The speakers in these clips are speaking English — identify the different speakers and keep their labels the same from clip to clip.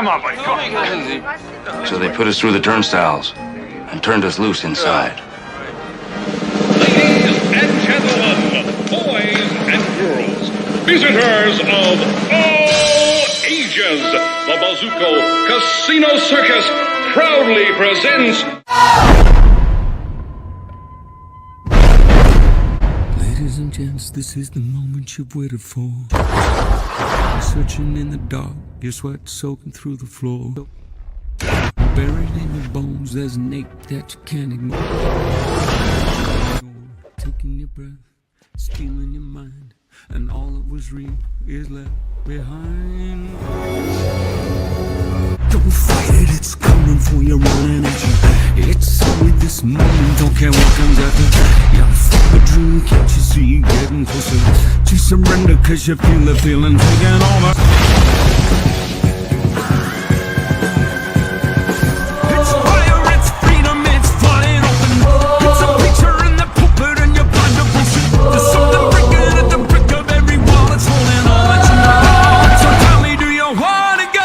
Speaker 1: Come on, buddy. Come on.
Speaker 2: So they put us through the turnstiles and turned us loose inside.
Speaker 3: Ladies and gentlemen, boys and girls, visitors of all ages, the Bazuco Casino Circus proudly presents...
Speaker 4: Ladies and gents, this is the moment you've waited for. Searching in the dark, your sweat soaking through the floor. Buried in your bones, there's an ache that you can't ignore. Taking your breath, stealing your mind, and all that was real is left behind. Don't fight it, it's coming for you, running at you. It's only this moment, don't care what comes after. You're for a dream, can't you see, getting closer to surrender, cause you feel the feeling taking over. It's fire, it's freedom, it's flying open. It's a picture in the pulpit and you're blind to bullshit. There's something breaking at the brick of every wall, it's holding all that you know. So tell me, do you wanna go?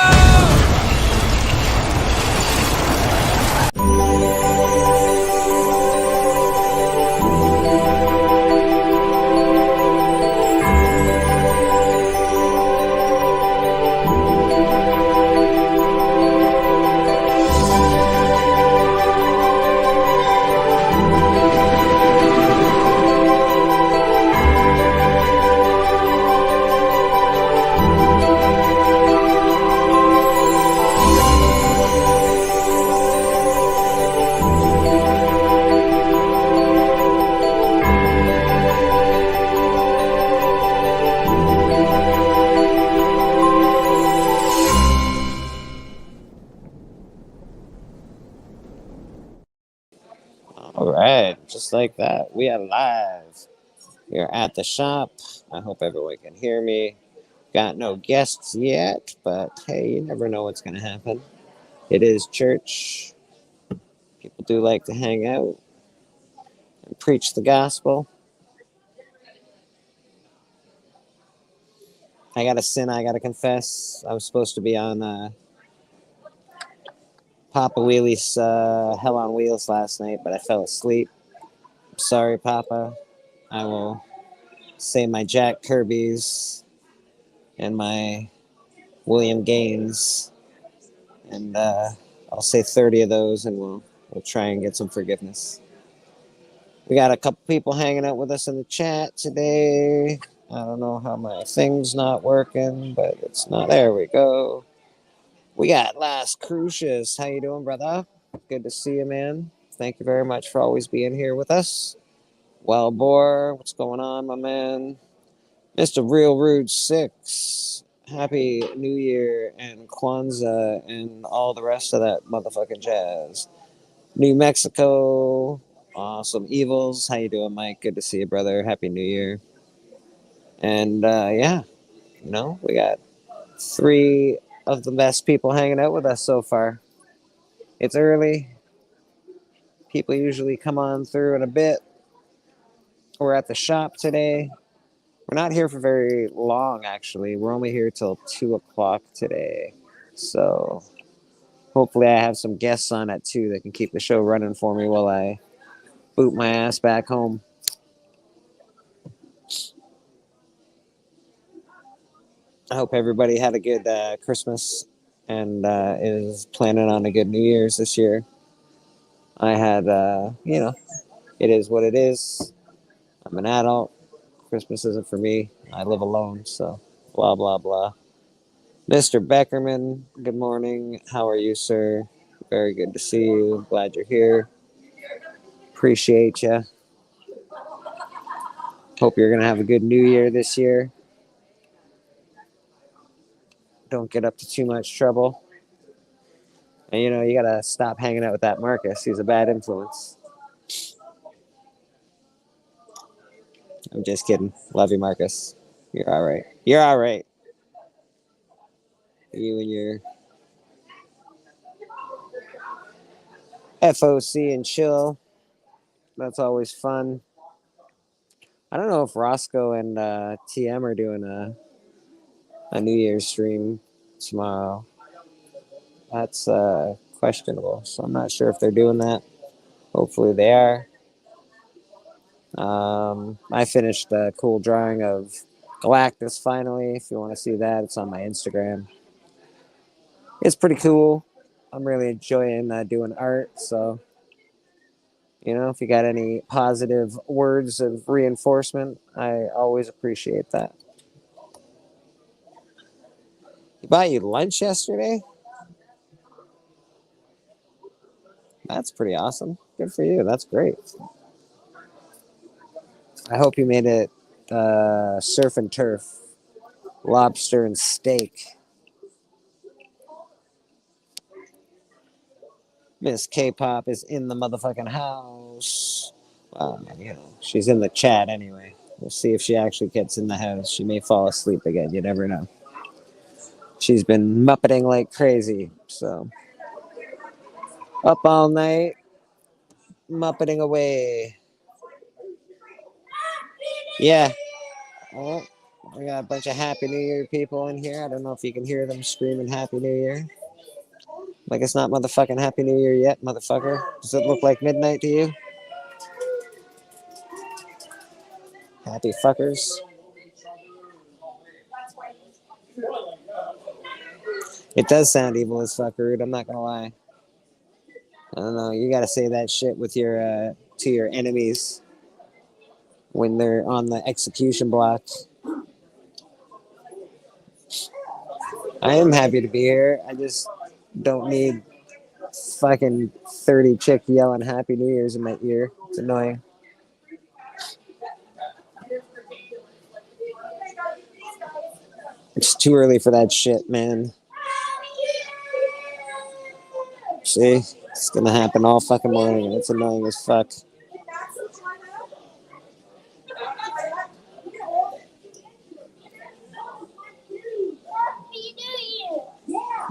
Speaker 5: All right, just like that, we are live. We are at the shop. I hope everyone can hear me. Got no guests yet, but hey, you never know what's going to happen. It is church. People do like to hang out and preach the gospel. I got a sin I got to confess. I was supposed to be on Papa Wheelie's Hell on Wheels last night, but I fell asleep. I'm sorry, Papa. I will say my Jack Kirby's and my William Gaines, and I'll say 30 of those, and we'll try and get some forgiveness. We got a couple people hanging out with us in the chat today. I don't know how my thing's not working, but it's not. There we go. We got Las Crucius. How you doing, brother? Good to see you, man. Thank you very much for always being here with us. Wild Boar, what's going on, my man? Mr. Real Rude 6. Happy New Year and Kwanzaa and all the rest of that motherfucking jazz. New Mexico. Awesome Evils. How you doing, Mike? Good to see you, brother. Happy New Year. And yeah, we got 3 of the best people hanging out with us so far. It's early. People usually come on through in a bit. We're at the shop today. We're not here for very long, actually. We're only here till 2 o'clock today. So hopefully I have some guests on at 2 that can keep the show running for me while I boot my ass back home. I hope everybody had a good Christmas and is planning on a good New Year's this year. I had, it is what it is. I'm an adult. Christmas isn't for me. I live alone, so blah, blah, blah. Mr. Beckerman, good morning. How are you, sir? Very good to see you. Glad you're here. Appreciate you. Hope you're going to have a good New Year this year. Don't get up to too much trouble. And, you got to stop hanging out with that Marcus. He's a bad influence. I'm just kidding. Love you, Marcus. You're all right. You're all right. You and your FOC and chill. That's always fun. I don't know if Roscoe and TM are doing a New Year's stream tomorrow. That's questionable. So I'm not sure if they're doing that. Hopefully they are. I finished a cool drawing of Galactus finally. If you want to see that, it's on my Instagram. It's pretty cool. I'm really enjoying doing art. So, if you got any positive words of reinforcement, I always appreciate that. He bought you lunch yesterday? That's pretty awesome. Good for you. That's great. I hope you made it surf and turf, lobster and steak. Miss K-pop is in the motherfucking house. Well, she's in the chat anyway. We'll see if she actually gets in the house. She may fall asleep again. You never know. She's been muppeting like crazy. So, up all night, muppeting away. Yeah. Oh, we got a bunch of Happy New Year people in here. I don't know if you can hear them screaming Happy New Year. Like it's not motherfucking Happy New Year yet, motherfucker. Does it look like midnight to you? Happy fuckers. It does sound evil as fuck, rude. I'm not gonna lie. I don't know. You gotta say that shit with your to your enemies when they're on the execution block. I am happy to be here. I just don't need fucking 30 chicks yelling Happy New Year's in my ear. It's annoying. It's too early for that shit, man. See? It's gonna happen all fucking morning and it's annoying as fuck.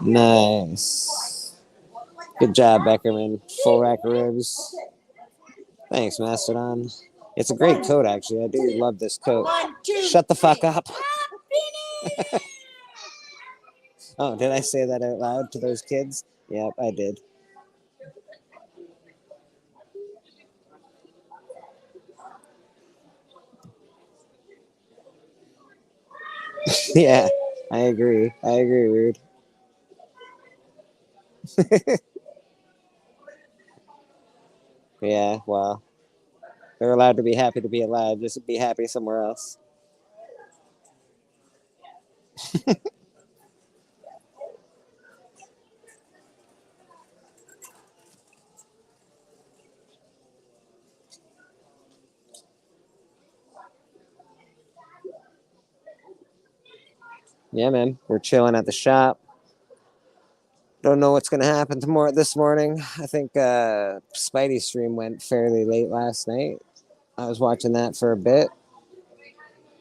Speaker 5: Nice. Good job, Beckerman. Full rack of ribs. Thanks, Mastodon. It's a great coat, actually. I do love this coat. Shut the fuck up. Oh, did I say that out loud to those kids? Yep, I did. Yeah, I agree. I agree, Rude. Yeah, well, they're allowed to be happy to be alive. Just be happy somewhere else. Yeah, man. We're chilling at the shop. Don't know what's gonna happen tomorrow. This morning, I think Spidey stream went fairly late last night. I was watching that for a bit.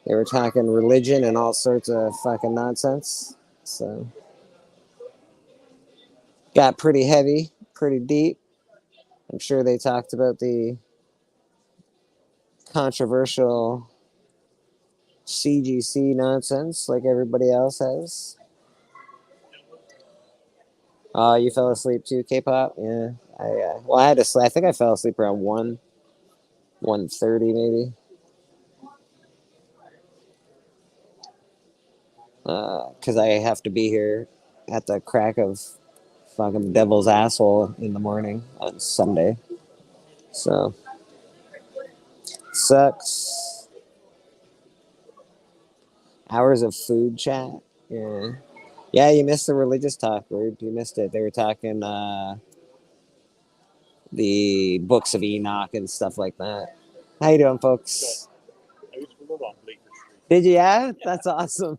Speaker 5: They were talking religion and all sorts of fucking nonsense. So got pretty heavy, pretty deep. I'm sure they talked about the controversial CGC nonsense like everybody else has. Oh, you fell asleep too, K-pop? Yeah. Well, I had to sleep. I think I fell asleep around 1:30 maybe. Because I have to be here at the crack of fucking devil's asshole in the morning on Sunday. So, sucks. Hours of food chat. Yeah. Yeah, you missed the religious talk, Rude. You missed it. They were talking the books of Enoch and stuff like that. How you doing, folks?
Speaker 6: I used to live on Bleek Street.
Speaker 5: Did you? Yeah? That's awesome.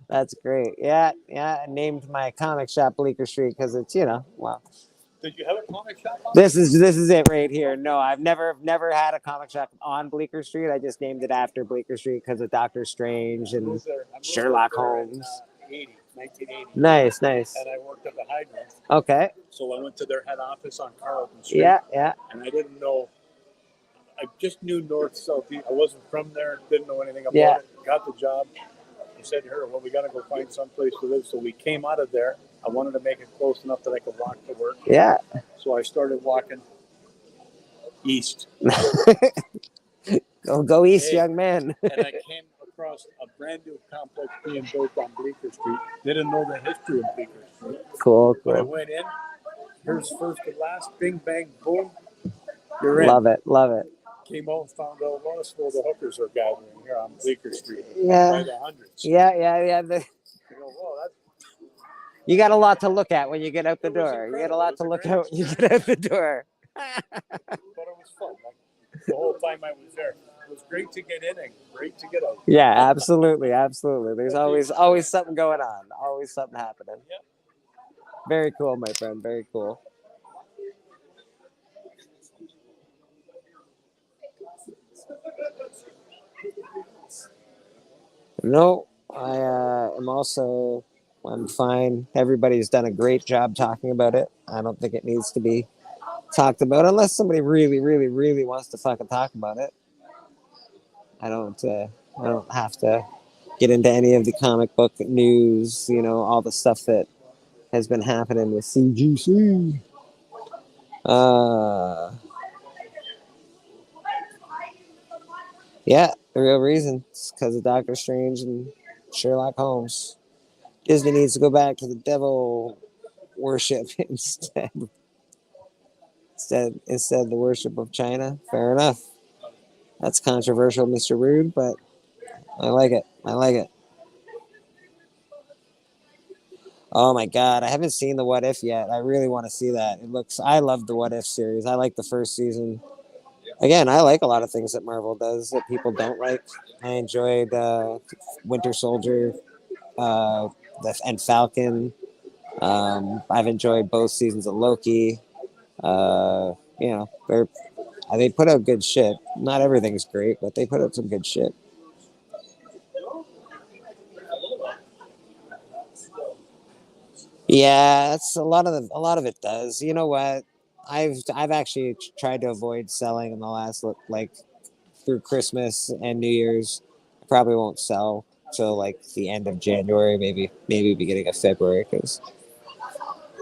Speaker 5: That's great. Yeah. I named my comic shop Bleecker Street because it's, well.
Speaker 6: Did you have a comic shop on
Speaker 5: This is it right here. No, I've never had a comic shop on Bleecker Street. I just named it after Bleecker Street because of Doctor Strange and Sherlock Holmes.
Speaker 6: 1980.
Speaker 5: Nice.
Speaker 6: And I worked at the Hydrant.
Speaker 5: Okay.
Speaker 6: So I went to their head office on Carlton Street.
Speaker 5: Yeah.
Speaker 6: And I didn't know. I just knew north, south, east. I wasn't from there. Didn't know anything about it. Got the job. He said, "Here, well, we got to go find someplace to live." So we came out of there. I wanted to make it close enough that I could walk to work.
Speaker 5: Yeah.
Speaker 6: So I started walking east.
Speaker 5: Go east,
Speaker 6: Hey,
Speaker 5: young man.
Speaker 6: And I came across a brand new complex being built on Bleeker Street. Didn't know the history of Bleeker Street.
Speaker 5: Cool.
Speaker 6: But I went in. Here's first and last. Bing, bang, boom. You're in.
Speaker 5: Love it.
Speaker 6: Came out and found out most of the hookers are gathering here on Bleeker Street
Speaker 5: Yeah.
Speaker 6: by the hundreds.
Speaker 5: Yeah.
Speaker 6: You go, whoa, that's
Speaker 5: You got a lot to look at when you get out the door. You got a
Speaker 6: incredible.
Speaker 5: lot
Speaker 6: It
Speaker 5: to
Speaker 6: was
Speaker 5: look
Speaker 6: a
Speaker 5: at when you get out the door.
Speaker 6: but it was fun. Like, the whole time I was there, it was great to get in and great to get out.
Speaker 5: Yeah, absolutely. There's always something going on. Always something happening.
Speaker 6: Yep.
Speaker 5: Very cool, my friend. Very cool. No, I'm fine. Everybody's done a great job talking about it. I don't think it needs to be talked about unless somebody really, really, really wants to fucking talk about it. I don't have to get into any of the comic book news, all the stuff that has been happening with CGC. Yeah, the real reason is because of Doctor Strange and Sherlock Holmes. Disney needs to go back to the devil worship instead of the worship of China. Fair enough. That's controversial, Mr. Rude, but I like it. Oh my god, I haven't seen the What If yet. I really want to see that. I love the What If series. I like the first season. Again, I like a lot of things that Marvel does that people don't like. I enjoyed Winter Soldier and Falcon. I've enjoyed both seasons of Loki. They put out good shit. Not everything's great, but they put out some good shit. Yeah, it's a lot of it does. You know what? I've actually tried to avoid selling in the last through Christmas and New Year's. I probably won't sell till like the end of January, maybe beginning of February, because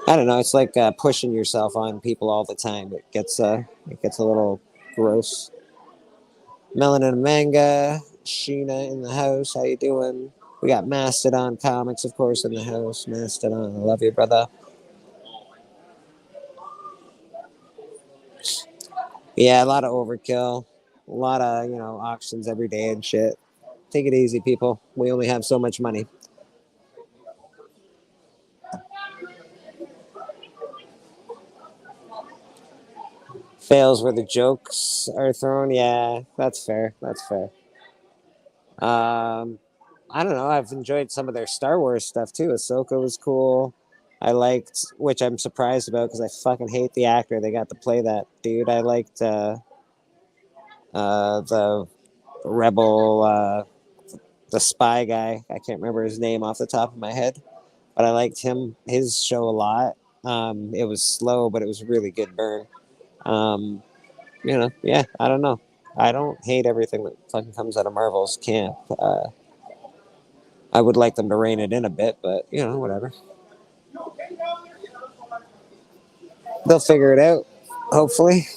Speaker 5: I don't know. It's like pushing yourself on people all the time. It gets a little gross. Melanin Manga, Sheena in the house. How you doing? We got Mastodon Comics, of course, in the house. Mastodon, I love you, brother. Yeah, a lot of overkill. A lot of, auctions every day and shit. Take it easy, people. We only have so much money. Fails where the jokes are thrown. Yeah, that's fair. I don't know. I've enjoyed some of their Star Wars stuff too. Ahsoka was cool. I liked, which I'm surprised about because I fucking hate the actor they got to play that dude. I liked the rebel, the spy guy. I can't remember his name off the top of my head, but I liked his show a lot. It was slow, but it was a really good burn. Yeah, I don't know. I don't hate everything that fucking comes out of Marvel's camp. I would like them to rein it in a bit, but whatever. They'll figure it out, hopefully,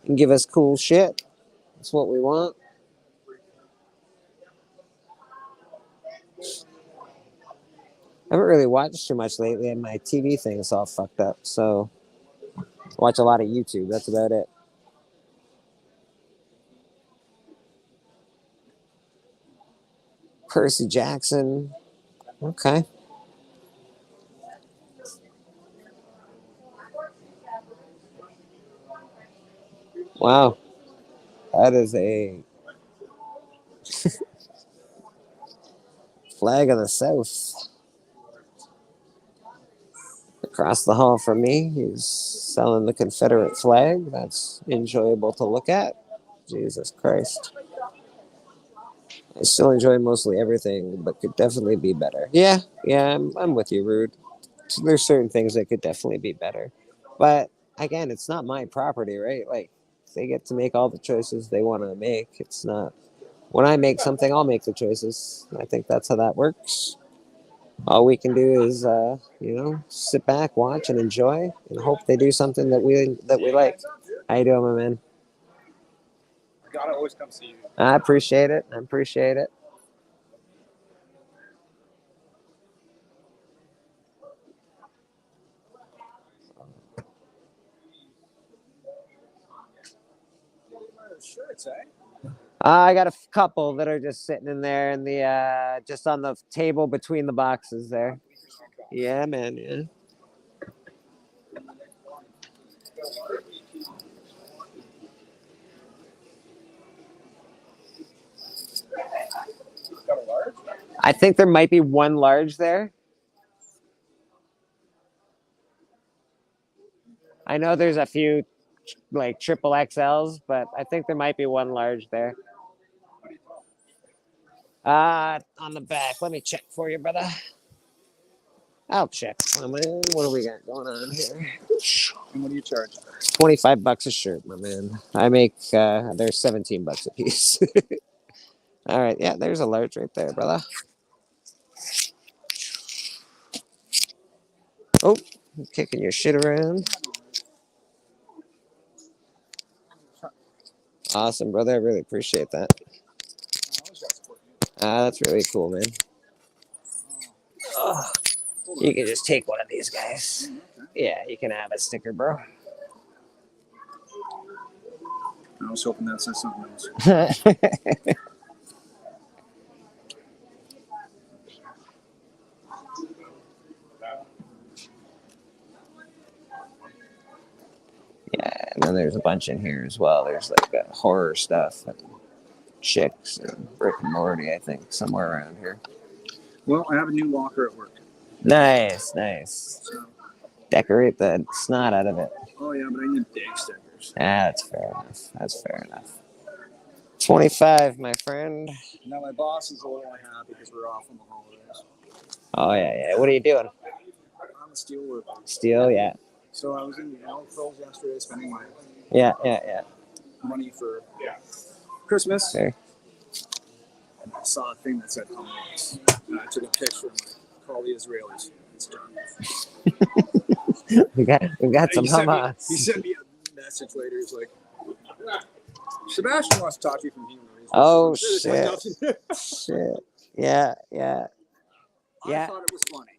Speaker 5: and give us cool shit. That's what we want. I haven't really watched too much lately, and my TV thing is all fucked up. So, watch a lot of YouTube. That's about it. Percy Jackson. Okay. Wow. That is a flag of the South. Across the hall from me, he's selling the Confederate flag. That's enjoyable to look at. Jesus Christ. I still enjoy mostly everything, but could definitely be better. Yeah, I'm with you, Rude. There's certain things that could definitely be better. But again, it's not my property, right? Like, they get to make all the choices they want to make. It's not when I make something, I'll make the choices. I think that's how that works. All we can do is, sit back, watch, and enjoy, and hope they do something that we like. How you doing, my man?
Speaker 6: Gotta always come see you.
Speaker 5: I appreciate it. I appreciate it.
Speaker 6: Shirts, eh?
Speaker 5: I got a couple that are just sitting in there in the just on the table between the boxes there. Yeah, man. Yeah.
Speaker 6: Got a large?
Speaker 5: I think there might be one large there. I know there's a few like triple XLs, but I think there might be one large there. On the back. Let me check for you, brother. I'll check. Oh, man. What do we got going on here?
Speaker 6: And what do you charge?
Speaker 5: $25 a shirt, my man. I make they're $17 a piece. All right, yeah, there's a large right there, brother. Oh, I'm kicking your shit around. Awesome, brother. I really appreciate that. That's really cool, man. Oh, you can just take one of these guys. Yeah, you can have a sticker, bro.
Speaker 6: I was hoping that said something else.
Speaker 5: Yeah, and then there's a bunch in here as well. There's like horror stuff and chicks and Rick and Morty, I think, somewhere around here.
Speaker 6: Well, I have a new locker at work.
Speaker 5: Nice, nice.
Speaker 6: So,
Speaker 5: Decorate the snot out of it.
Speaker 6: oh, yeah, but I need big stickers.
Speaker 5: That's fair enough. That's fair enough. 25, my friend.
Speaker 6: Now, my boss is a little unhappy because we're off on the holidays.
Speaker 5: Oh, yeah, yeah. What are you doing?
Speaker 6: I'm a steel worker.
Speaker 5: Steel, yeah.
Speaker 6: So I was in the Elk Hills yesterday spending my
Speaker 5: Yeah.
Speaker 6: money for Christmas.
Speaker 5: Fair.
Speaker 6: And I saw a thing that said Hamas. And I took a picture and I called the Israelis. It's done.
Speaker 5: we got some Hamas.
Speaker 6: He sent me a message later. He's like, Sebastian wants to talk to you from Human Resources.
Speaker 5: Oh,
Speaker 6: Shit.
Speaker 5: Shit. Yeah.
Speaker 6: I thought it was funny.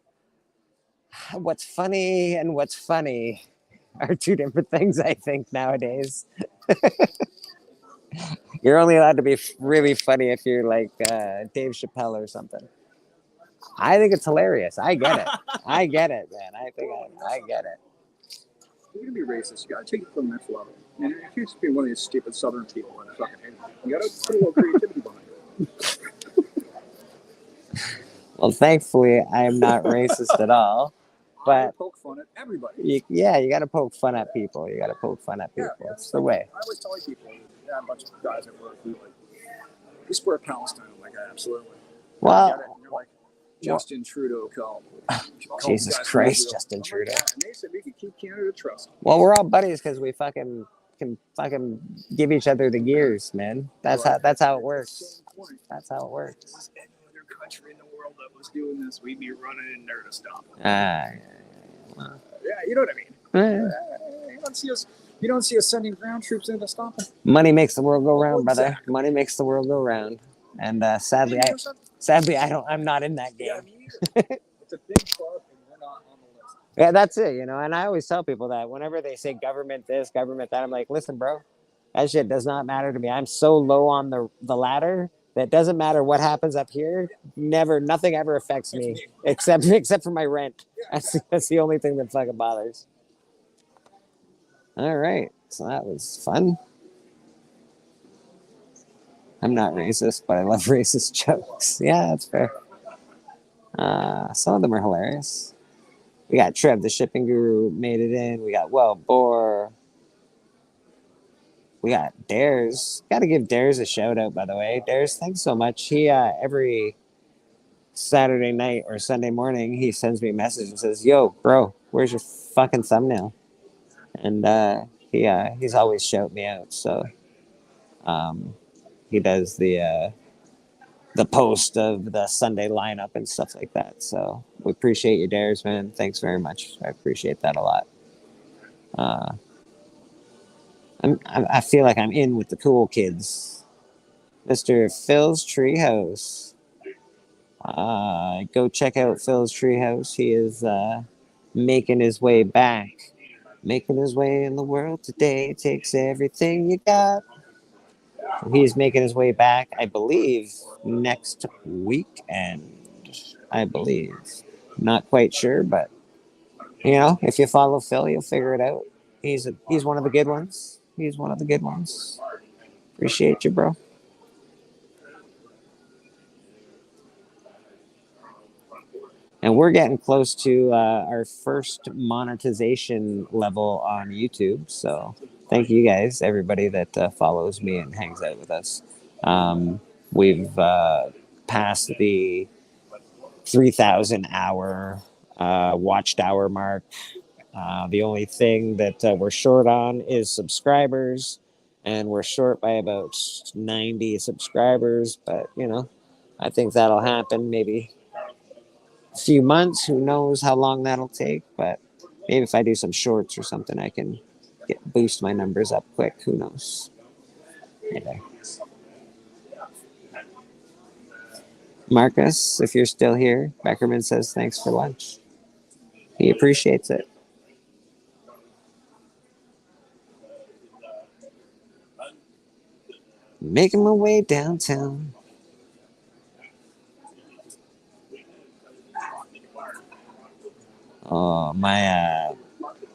Speaker 5: What's funny and what's funny are two different things, I think, nowadays. You're only allowed to be really funny if you're like Dave Chappelle or something. I think it's hilarious. I get it. I get it, man. I get it.
Speaker 6: You're gonna be racist. You gotta take it to the next level. And if you're just being one of these stupid Southern people and fucking hate them, you gotta put a little creativity behind it.
Speaker 5: Well, thankfully, I am not racist at all.
Speaker 6: I
Speaker 5: But
Speaker 6: poke fun at everybody.
Speaker 5: you got to poke fun at people. You got to poke fun at people.
Speaker 6: Yeah,
Speaker 5: It's the way.
Speaker 6: I always tell people, yeah, a bunch of guys at work who like, we support Palestine. I'm like, absolutely.
Speaker 5: Well,
Speaker 6: You're like, Justin Trudeau called.
Speaker 5: Jesus Christ, Justin Trudeau.
Speaker 6: Like, yeah. And they said we could keep Canada trust.
Speaker 5: Well, we're all buddies because we can fucking give each other the gears, man. That's how it works. That's how it works.
Speaker 6: Any other country in the world that was doing this, we'd be running in there to stop them.
Speaker 5: Yeah,
Speaker 6: You know what I mean?
Speaker 5: well,
Speaker 6: You don't see us sending ground troops in to stop them.
Speaker 5: money makes the world go round, brother. Money makes the world go round. And sadly, I'm not in that game.
Speaker 6: Yeah, me either. It's a big club, and we're not on the list.
Speaker 5: Yeah, that's it, And I always tell people that whenever they say government this, government that, I'm like, listen, bro, that shit does not matter to me. I'm so low on the ladder that doesn't matter what happens up here. Nothing ever affects me except for my rent. That's the only thing that fucking bothers. All right, so that was fun. I'm not racist, but I love racist jokes. Yeah, that's fair. Some of them are hilarious. We got Trev, the shipping guru, made it in. We got Bore. We got Dares. Got to give Dares a shout out, by the way. Dares, thanks so much. He every Saturday night or Sunday morning, he sends me a message and says, "Yo, bro, where's your fucking thumbnail?" And he's always shout me out. So he does the the post of the Sunday lineup and stuff like that. So we appreciate your dares, man. Thanks very much. I appreciate that a lot. I feel like I'm in with the cool kids. Mr. Phil's Treehouse. Go check out Phil's Treehouse. He is making his way back. Making his way in the world today. Takes everything you got. He's making his way back, I believe, next weekend. I believe. Not quite sure, but you know, if you follow Phil, you'll figure it out. He's one of the good ones. He's one of the good ones. Appreciate you, bro. And we're getting close to our first monetization level on YouTube. So thank you guys, everybody that follows me and hangs out with us. We've passed the 3,000 hour watched hour mark. The only thing that we're short on is subscribers, and we're short by about 90 subscribers. But you know, I think that'll happen maybe a few months. Who knows how long that'll take? But maybe if I do some shorts or something, I can boost my numbers up quick. Who knows? Hey there. Marcus, if you're still here, Beckerman says thanks for lunch. He appreciates it. Making my way downtown. Oh,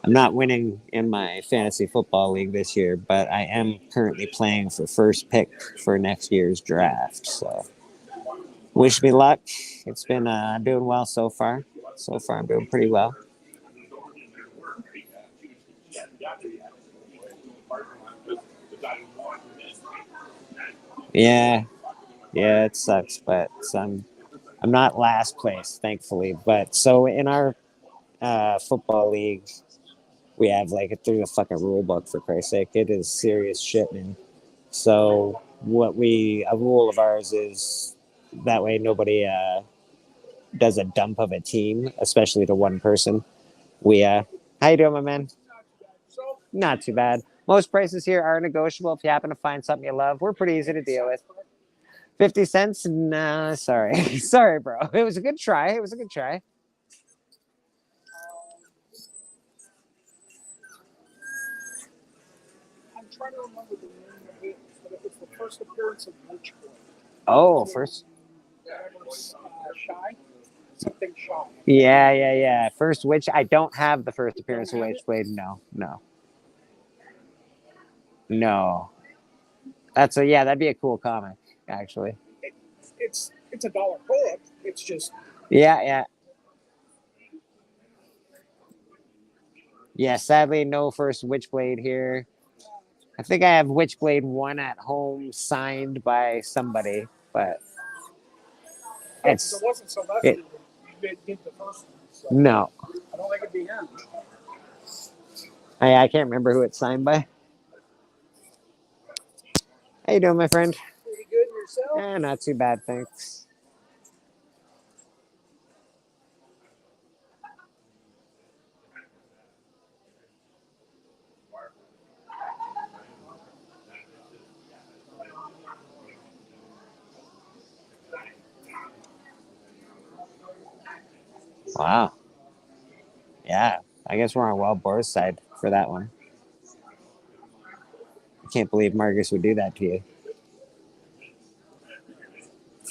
Speaker 5: I'm not winning in my fantasy football league this year, but I am currently playing for first pick for next year's draft. So wish me luck. It's been doing well so far. So far, I'm doing pretty well. Yeah, it sucks, but I'm not last place, thankfully. But so in our football league, we have like through the fucking rule book, for Christ's sake. It is serious shit, man. So a rule of ours is that way nobody does a dump of a team, especially to one person. How you doing, my man? Not too bad. Most prices here are negotiable if you happen to find something you love. We're pretty easy to deal with. 50 cents? Nah, sorry. Sorry, bro. It was a good try. I'm
Speaker 6: trying to remember the name of it, but it was the first appearance of Witchblade.
Speaker 5: Oh, first.
Speaker 6: Shy? Something Shy.
Speaker 5: Yeah. First Witch. I don't have the first appearance of Witchblade. No. That'd be a cool comic, actually.
Speaker 6: It's a dollar book. It's just.
Speaker 5: Yeah. Yeah, sadly, no first Witchblade here. I think I have Witchblade 1 at home signed by somebody, but
Speaker 6: It wasn't Sylvester who did the first one. So
Speaker 5: no.
Speaker 6: I don't think it'd be him.
Speaker 5: I can't remember who it's signed by. How you doing, my friend?
Speaker 6: Pretty good yourself?
Speaker 5: Not too bad, thanks. Wow. Yeah, I guess we're on Wild Boar's side for that one. I can't believe Marcus would do that to you.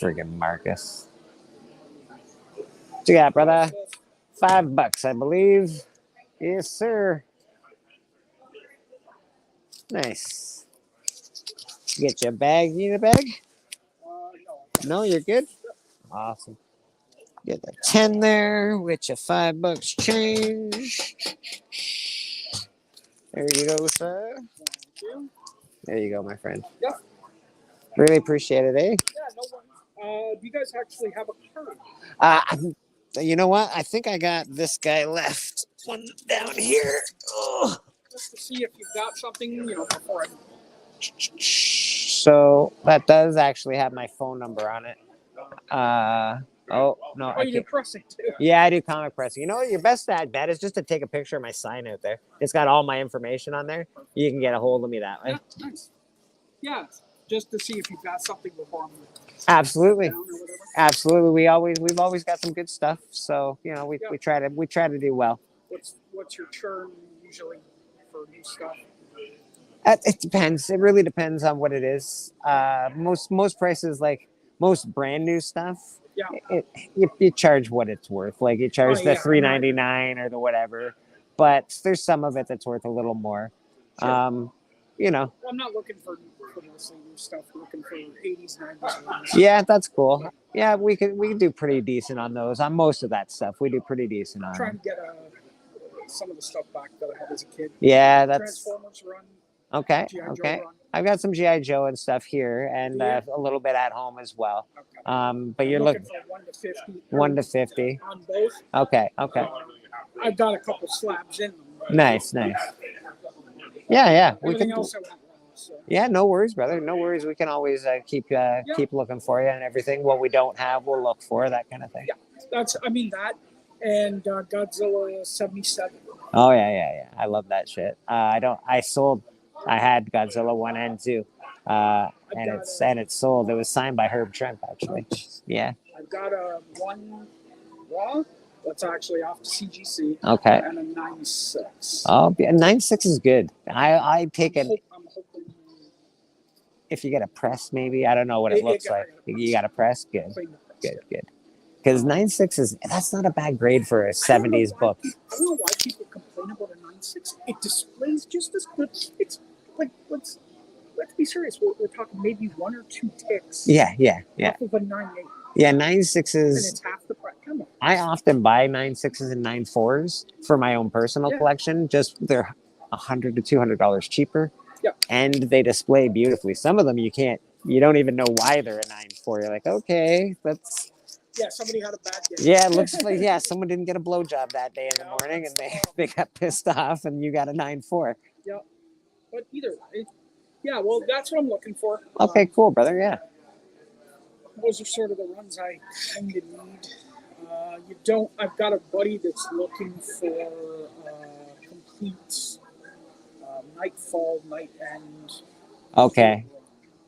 Speaker 5: Friggin' Marcus. What you got, brother? $5, I believe. Yes, sir. Nice. Get you a bag. You need a bag? No, you're good? Awesome. Get the 10 there with your $5 change. There you go, sir. There you go, my friend.
Speaker 6: Yeah.
Speaker 5: Really appreciate it, eh?
Speaker 6: Yeah, no worries. Do you guys actually have a card?
Speaker 5: You know what? I think I got this guy left. One down here. Oh.
Speaker 6: Just to see if you've got something, before I.
Speaker 5: So that does actually have my phone number on it. Oh no,
Speaker 6: Oh,
Speaker 5: I
Speaker 6: you do
Speaker 5: can't.
Speaker 6: pressing too.
Speaker 5: Yeah, I do comic pressing. You know what? Your best bet is just to take a picture of my sign out there. It's got all my information on there. You can get a hold of me that way.
Speaker 6: Yeah, nice. Yeah, just to see if you've got something before I'm
Speaker 5: Absolutely,
Speaker 6: down or whatever.
Speaker 5: absolutely. We've always got some good stuff. So you know, we try to do well.
Speaker 6: What's your churn usually for new stuff?
Speaker 5: It depends. It really depends on what it is. Most prices, like most brand new stuff,
Speaker 6: Yeah.
Speaker 5: you charge what it's worth. Like you charge
Speaker 6: Oh,
Speaker 5: the
Speaker 6: yeah,
Speaker 5: $3.99 or the whatever. But there's some of it that's worth a little more.
Speaker 6: Sure.
Speaker 5: You know.
Speaker 6: Well, I'm not looking for mostly new stuff. I'm looking for 80s, 90s. Ones.
Speaker 5: Yeah, that's cool. Yeah, we can do pretty decent on those. On most of that stuff, we do pretty decent on.
Speaker 6: Trying to get some of the stuff back that I had as a kid.
Speaker 5: Yeah, that's
Speaker 6: Transformers run.
Speaker 5: okay.
Speaker 6: G.I. Joe
Speaker 5: Okay,
Speaker 6: run.
Speaker 5: I've got some GI Joe and stuff here, and
Speaker 6: Yeah.
Speaker 5: a little bit at home as well.
Speaker 6: Okay.
Speaker 5: But you're looking
Speaker 6: for 1 to 50.
Speaker 5: 1 to 50.
Speaker 6: On both.
Speaker 5: Okay.
Speaker 6: I've got a couple slabs in them.
Speaker 5: Nice. Yeah. We
Speaker 6: Everything
Speaker 5: can.
Speaker 6: else I went wrong. So.
Speaker 5: Yeah, no worries, brother. No worries. We can always keep looking for you and everything. What we don't have, we'll look for, that kind of thing.
Speaker 6: Yeah, that and Godzilla 77.
Speaker 5: Oh yeah. I love that shit. I had Godzilla 1 and 2. And it's sold. It was signed by Herb Trimp, actually. Yeah.
Speaker 6: I've got a 1 raw that's actually off to CGC.
Speaker 5: Okay.
Speaker 6: And a 9.6.
Speaker 5: Oh, 9.6 is good. I take it.
Speaker 6: I'm hoping
Speaker 5: if you get a press, maybe. I don't know what it looks like. You got a press? Good. Because 9.6 that's not a bad grade for a 70s book.
Speaker 6: I don't know why people complain about a 9.6. It displays just as good. It's like, let's be serious. We're talking maybe 1 or 2 ticks.
Speaker 5: Yeah.
Speaker 6: Off of a 9.8.
Speaker 5: Yeah, 9.6s.
Speaker 6: And it's half the price. Come on.
Speaker 5: I often buy 9.6s and 9.4s for my own personal collection. Just they're $100 to $200 cheaper.
Speaker 6: Yeah.
Speaker 5: And they display beautifully. Some of them you don't even know why they're a 9.4. You're like, okay, that's.
Speaker 6: Yeah, somebody had a bad day.
Speaker 5: Yeah, it looks like someone didn't get a blowjob that day in the morning, and they got pissed off, and you got a 9.4.
Speaker 6: Yeah, but either way, well, that's what I'm looking for.
Speaker 5: Okay, cool, brother. Yeah.
Speaker 6: Those are sort of the runs I kind of need. I've got a buddy that's looking for complete Nightfall, Night End.
Speaker 5: Okay,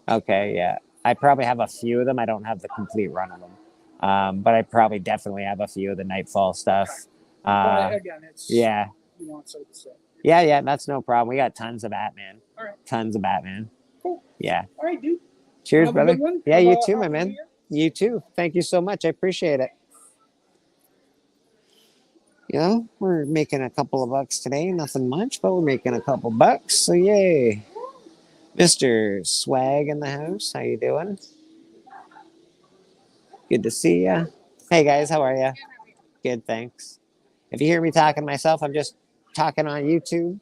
Speaker 5: yeah. I probably have a few of them. I don't have the complete run of them. But I probably definitely have a few of the Nightfall stuff.
Speaker 6: But again, it's
Speaker 5: you
Speaker 6: want so to say.
Speaker 5: Yeah, that's no problem. We got tons of Batman.
Speaker 6: All right.
Speaker 5: Tons of Batman.
Speaker 6: Cool.
Speaker 5: Yeah.
Speaker 6: All right, dude.
Speaker 5: Cheers,
Speaker 6: Have
Speaker 5: brother.
Speaker 6: a good one.
Speaker 5: Yeah, you too, my man. You too. Thank you so much. I appreciate it. We're making a couple of bucks today. Nothing much, but we're making a couple bucks. So yay. Mr. Swag in the house. How you doing? Good to see ya. Hey guys, how are ya? Good, thanks. If you hear me talking to myself, I'm just talking on YouTube.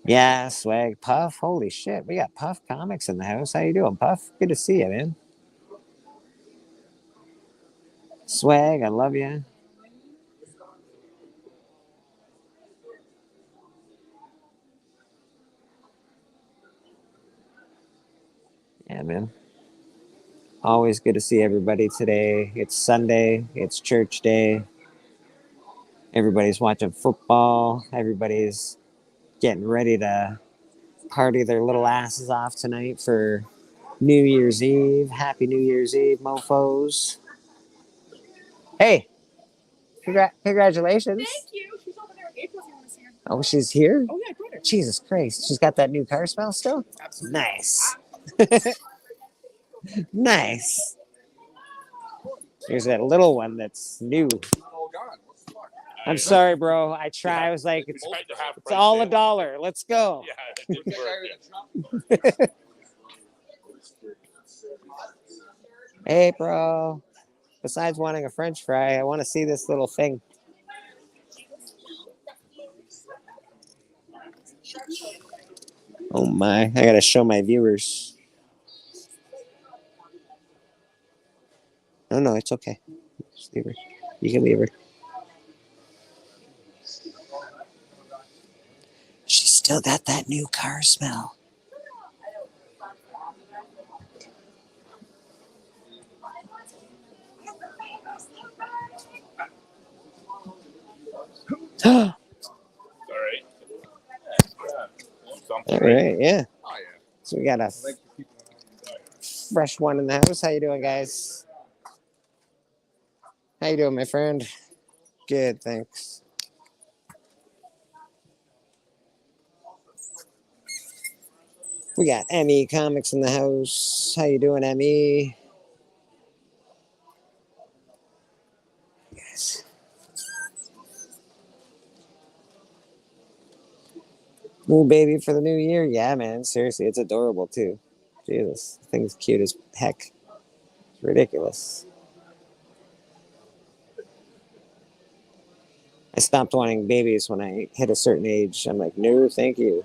Speaker 5: Yeah, Swag. Puff. Holy shit. We got Puff Comics in the house. How you doing, Puff? Good to see you, man. Swag, I love you. Yeah, man. Always good to see everybody today. It's Sunday. It's church day. Everybody's watching football. Everybody's getting ready to party their little asses off tonight for New Year's Eve. Happy New Year's Eve, mofos. Hey, congratulations.
Speaker 6: Thank you. She's over there. April's going to see her.
Speaker 5: Oh, she's here?
Speaker 6: Oh, yeah, go ahead.
Speaker 5: Jesus Christ. She's got that new car smell still?
Speaker 6: Absolutely.
Speaker 5: Nice. Nice. There's that little one that's new.
Speaker 7: Oh, God. What the fuck?
Speaker 5: I'm sorry, bro. I try. I was like, it's all $1. Let's go.
Speaker 7: Yeah, it didn't work.
Speaker 5: Hey, bro. Besides wanting a French fry, I want to see this little thing. Oh my! I gotta show my viewers. No, it's okay. Just leave her. You can leave her. She's Still got that new car smell. All right, yeah.
Speaker 7: Oh, yeah.
Speaker 5: So we got a fresh one in the house. How you doing, guys? How you doing, my friend? Good, thanks. We got ME Comics in the house. How you doing, ME? Yes. New baby for the new year? Yeah, man. Seriously, it's adorable too. Jesus, the thing's cute as heck. It's ridiculous. I stopped wanting babies when I hit a certain age. I'm like, no, thank you.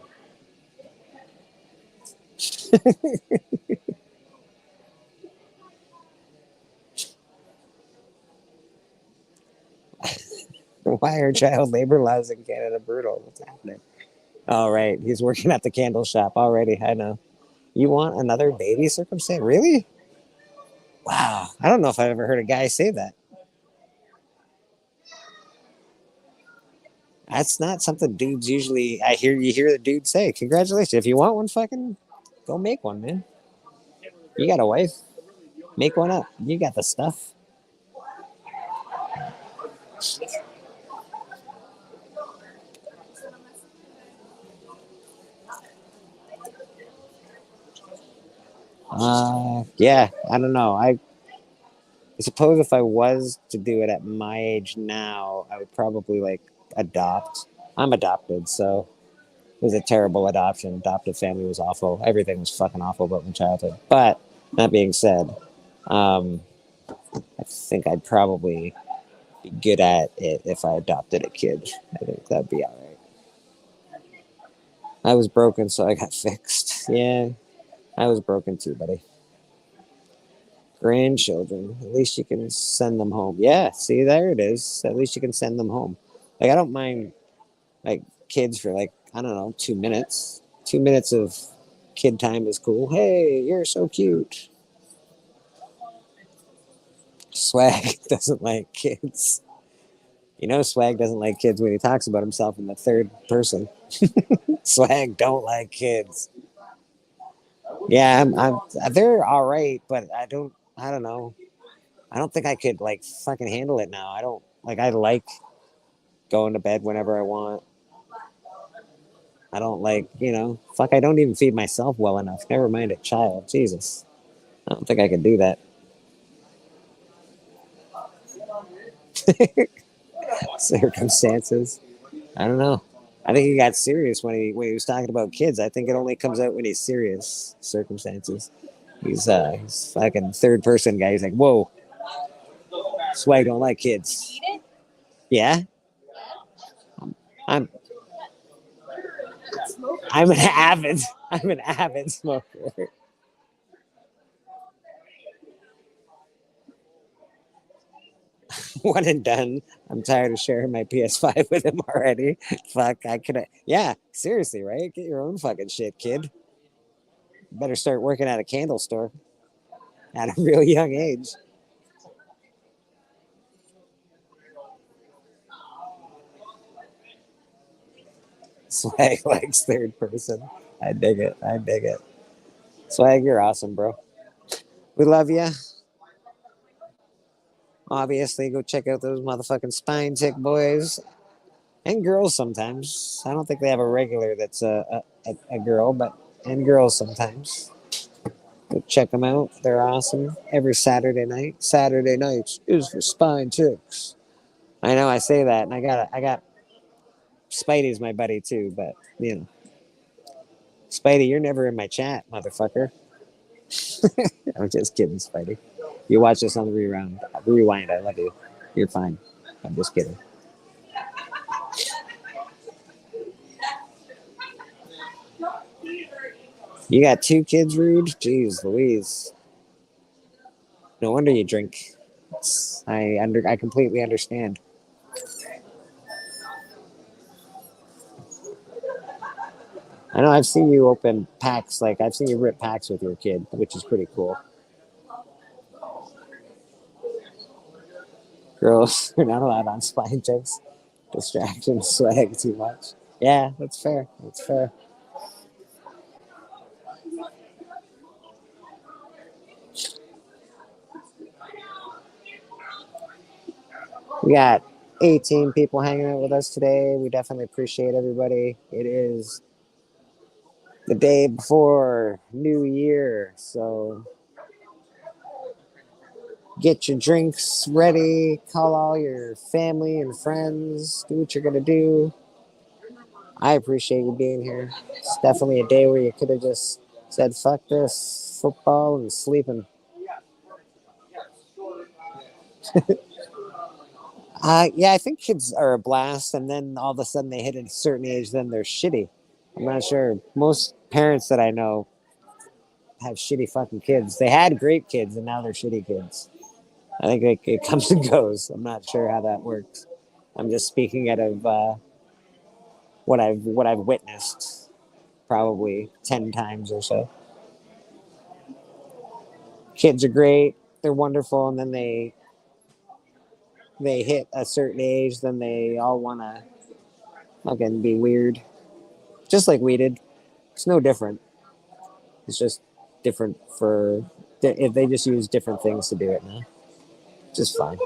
Speaker 5: Why are child labor laws in Canada brutal? What's happening? All right, he's working at the candle shop already. I know. You want another baby circumstance? Really? Wow. I don't know if I've ever heard a guy say that. That's not something dudes usually. You hear the dude say, "Congratulations! If you want one, fucking go make one, man. You got a wife, make one up. You got the stuff." Yeah, I don't know. I suppose if I was to do it at my age now, I would probably like adopt. I'm adopted, so it was a terrible adoption. Adoptive family was awful. Everything was fucking awful about my childhood. But that being said, um, I think I'd probably be good at it if I adopted a kid. I think that'd be all right. I was broken, so I got fixed. Yeah, I was broken too, buddy. Grandchildren. At least you can send them home. Yeah, see, there it is. At least you can send them home. Like, I don't mind, like, kids for, like, I don't know, 2 minutes. 2 minutes of kid time is cool. Hey, you're so cute. Swag doesn't like kids. You know, Swag doesn't like kids when he talks about himself in the third person. Swag don't like kids. Yeah, they're all right, but I don't know. I don't think I could like fucking handle it now. I like going to bed whenever I want. I don't like, fuck, I don't even feed myself well enough. Never mind a child. Jesus. I don't think I could do that. Circumstances. I don't know. I think he got serious when he was talking about kids. I think it only comes out when he's serious. Circumstances. He's fucking third person guy. He's like, whoa, Swag don't like kids. Yeah. I'm I'm an avid smoker. One and done. I'm tired of sharing my PS5 with him already. Fuck, I could. Yeah, seriously, right? Get your own fucking shit, kid. Better start working at a candle store at a real young age. Swag likes third person. I dig it. I dig it. Swag, you're awesome, bro. We love you. Obviously, go check out those motherfucking spine tick boys and girls sometimes. I don't think they have a regular that's a girl, but and girls sometimes. Go check them out. They're awesome. Every Saturday night. Saturday nights is for spine ticks. I know I say that, and I got Spidey's my buddy too, but Spidey, you're never in my chat, motherfucker. I'm just kidding, Spidey. You watch this on the rewind. I love you. You're fine. I'm just kidding. You got 2 kids, Rude? Jeez Louise. No wonder you drink. I completely understand. I know I've seen you open packs, like I've seen you rip packs with your kid, which is pretty cool. Girls are not allowed on spine checks. Distraction, swag too much. Yeah, that's fair. That's fair. We got 18 people hanging out with us today. We definitely appreciate everybody. It is the day before New Year, so get your drinks ready, call all your family and friends, do what you're going to do. I appreciate you being here. It's definitely a day where you could have just said, fuck this football and sleeping. Yeah, I think kids are a blast, and then all of a sudden they hit a certain age, then they're shitty. I'm not sure. Most parents that I know have shitty fucking kids. They had great kids, and now they're shitty kids. I think it comes and goes. I'm not sure how that works. I'm just speaking out of what I've witnessed, probably 10 times or so. Kids are great. They're wonderful, and then they hit a certain age, then they all want to fucking be weird, just like we did. It's no different. It's just different for if they just use different things to do it now. Just fine.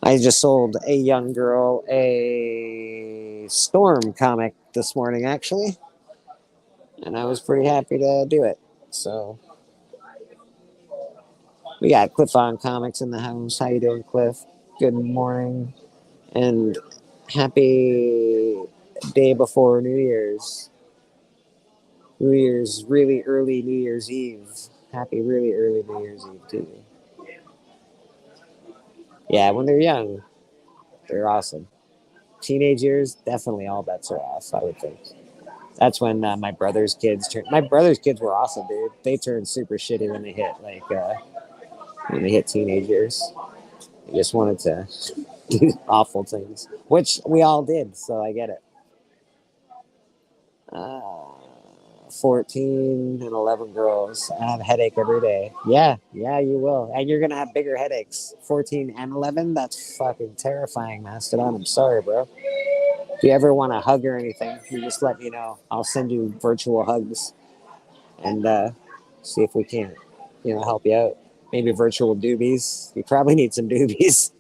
Speaker 5: I just sold a young girl a Storm comic this morning, actually, and I was pretty happy to do it. So we got Cliff on Comics in the house. How you doing, Cliff? Good morning, and happy day before New Year's. New Year's, really early New Year's Eve. Happy really early New Year's Eve to you. Yeah, when they're young, they're awesome. Teenage years, definitely all bets are off, I would think. That's when my brother's kids turned. My brother's kids were awesome, dude. They turned super shitty when they hit when they hit teenage years. They just wanted to do awful things, which we all did. So I get it. 14 and 11 girls. I have a headache every day. Yeah, you will. And you're going to have bigger headaches. 14 and 11? That's fucking terrifying, Mastodon. I'm sorry, bro. If you ever want a hug or anything, you just let me know. I'll send you virtual hugs and see if we can, help you out. Maybe virtual doobies. You probably need some doobies.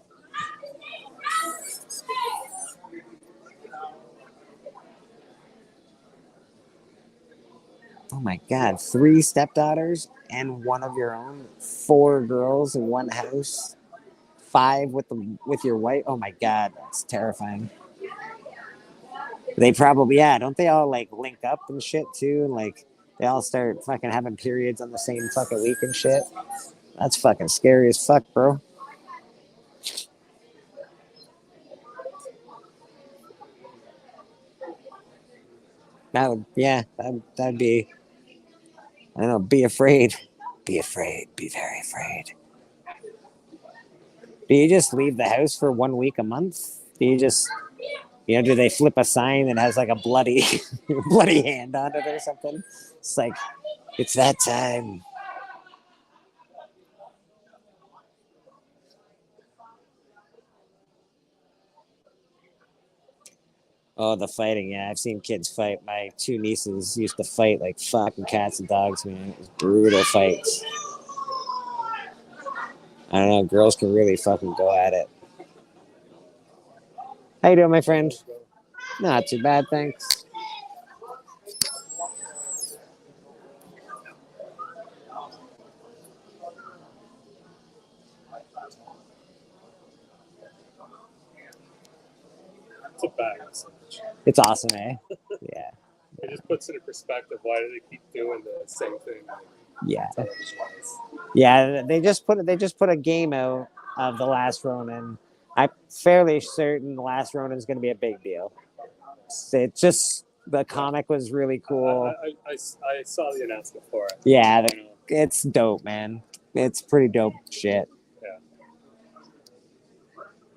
Speaker 5: Oh my God, 3 stepdaughters and one of your own. 4 girls in one house. 5 with your wife. Oh my God, that's terrifying. They probably, yeah, don't they all like link up and shit too? And like they all start fucking having periods on the same fucking week and shit. That's fucking scary as fuck, bro. That'd be, I don't know, be afraid. Be afraid. Be very afraid. Do you just leave the house for 1 week a month? Do you just, do they flip a sign that has like a bloody, bloody hand on it or something? It's like, it's that time. Oh, the fighting. Yeah, I've seen kids fight. My 2 nieces used to fight like fucking cats and dogs, man. It was brutal fights. I don't know. Girls can really fucking go at it. How you doing, my friend? Not too bad, thanks.
Speaker 8: It's a bad message.
Speaker 5: It's awesome, eh? Yeah.
Speaker 8: It just puts it in perspective. Why do they keep doing the same thing?
Speaker 5: Yeah.
Speaker 8: Television-wise?
Speaker 5: Yeah, they just put a game out of The Last Ronin. I'm fairly certain The Last Ronin is going to be a big deal. It's just the comic was really cool.
Speaker 8: I saw the announcement for it.
Speaker 5: Yeah, it's dope, man. It's pretty dope shit.
Speaker 8: Yeah.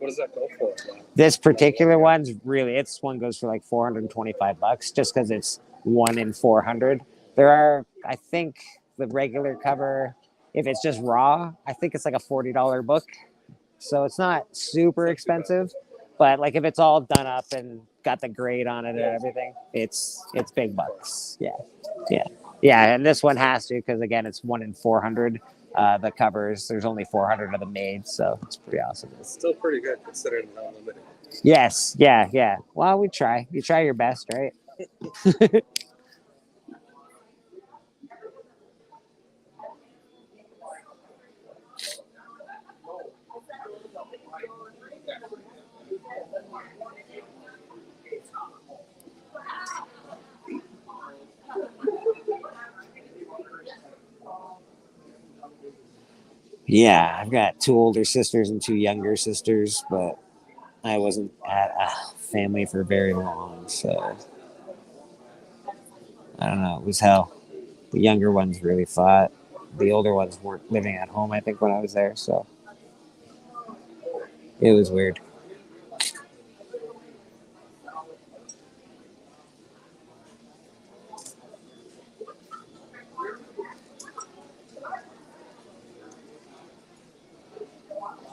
Speaker 8: What does that go for?
Speaker 5: This particular one's really, it's one goes for like $425 just because it's 1 in 400. There are, I think, the regular cover, if it's just raw, I think it's like a $40 book. So it's not super expensive, but like if it's all done up and got the grade on it and everything, it's big bucks. Yeah. And this one has to because again, it's 1 in 400. The covers, there's only 400 of them made, so it's pretty awesome.
Speaker 8: It's still pretty good considering how limited.
Speaker 5: Yes, yeah. Well, we try. You try your best, right? Yeah, I've got 2 older sisters and 2 younger sisters, but I wasn't at a family for very long, so I don't know. It was hell. The younger ones really fought. The older ones weren't living at home, I think, when I was there, so it was weird.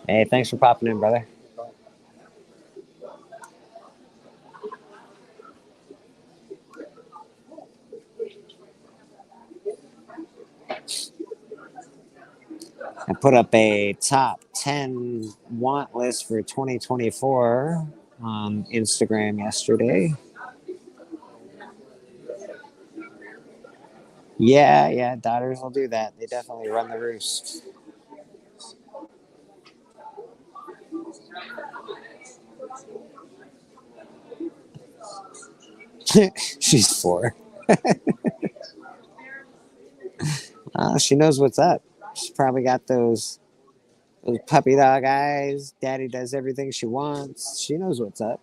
Speaker 5: Hey, thanks for popping in, brother. I put up a top 10 want list for 2024 on Instagram yesterday. Yeah, daughters will do that. They definitely run the roost. She's 4. She knows what's up. She's probably got those puppy dog eyes. Daddy does everything she wants. She knows what's up.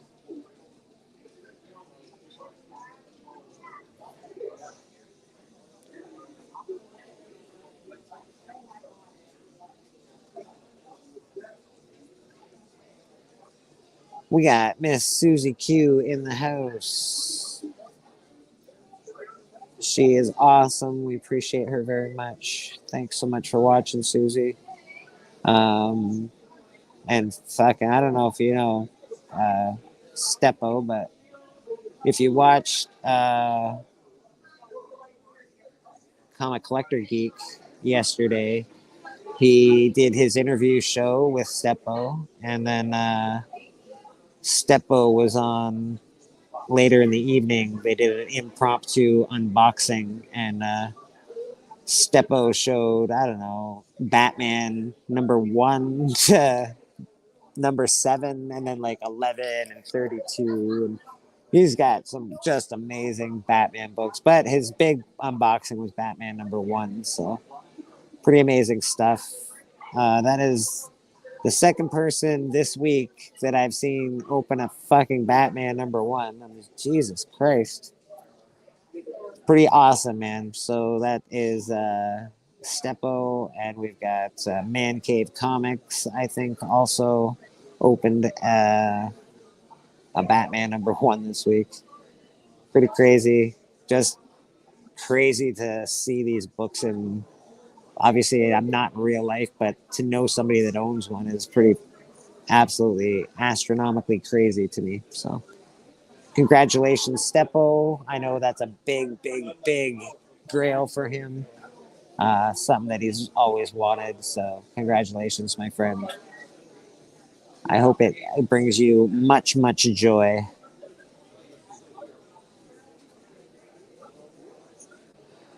Speaker 5: We got Miss Susie Q in the house. She is awesome. We appreciate her very much. Thanks so much for watching, Susie. And fucking, I don't know if you know Steppo, but if you watched Comic Collector Geek yesterday, he did his interview show with Steppo, and then Steppo was on later in the evening. They did an impromptu unboxing, and Steppo showed, I don't know, Batman #1 to #7, and then like 11 and 32. And he's got some just amazing Batman books, but his big unboxing was Batman #1. So pretty amazing stuff. That is the second person this week that I've seen open a fucking Batman #1. I mean, Jesus Christ. Pretty awesome, man. So that is Steppo, and we've got Man Cave Comics, I think, also opened a Batman #1 this week. Pretty crazy. Just crazy to see these books. And obviously, I'm not in real life, but to know somebody that owns one is pretty absolutely astronomically crazy to me. So congratulations, Steppo. I know that's a big grail for him. Something that he's always wanted. So congratulations, my friend. I hope it brings you much joy.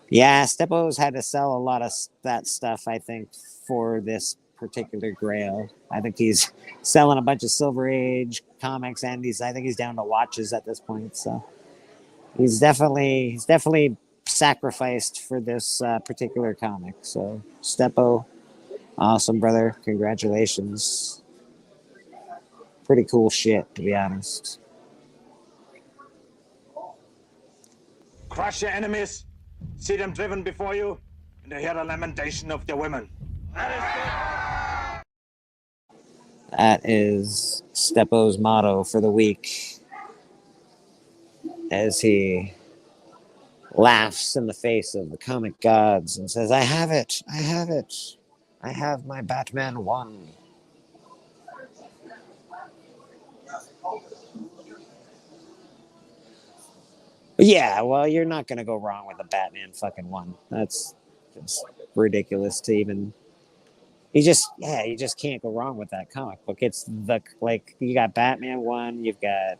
Speaker 5: Yeah, Steppo's had to sell a lot of that stuff, I think, for this particular grail. I think he's selling a bunch of Silver Age comics, and I think he's down to watches at this point. So he's definitely sacrificed for this particular comic. So Steppo, awesome, brother. Congratulations. Pretty cool shit, to be honest.
Speaker 9: Crush your enemies, see them driven before you, and hear the lamentation of their women.
Speaker 5: That is Steppo's motto for the week as he laughs in the face of the comic gods and says, I have it, I have it. I have my Batman 1. Yeah, well, you're not going to go wrong with a Batman fucking 1. That's just ridiculous to even. You just can't go wrong with that comic book. It's like, you got Batman 1, you've got,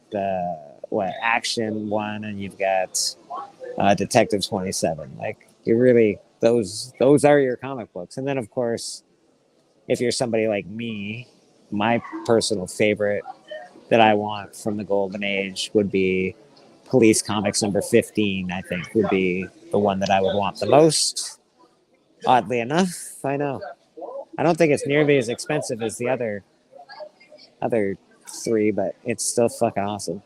Speaker 5: Action 1, and you've got Detective 27. Like, you really, those are your comic books. And then, of course, if you're somebody like me, my personal favorite that I want from the Golden Age would be Police Comics number 15, I think, would be the one that I would want the most. Oddly enough, I know. I don't think it's nearly as expensive as the other three, but it's still fucking awesome.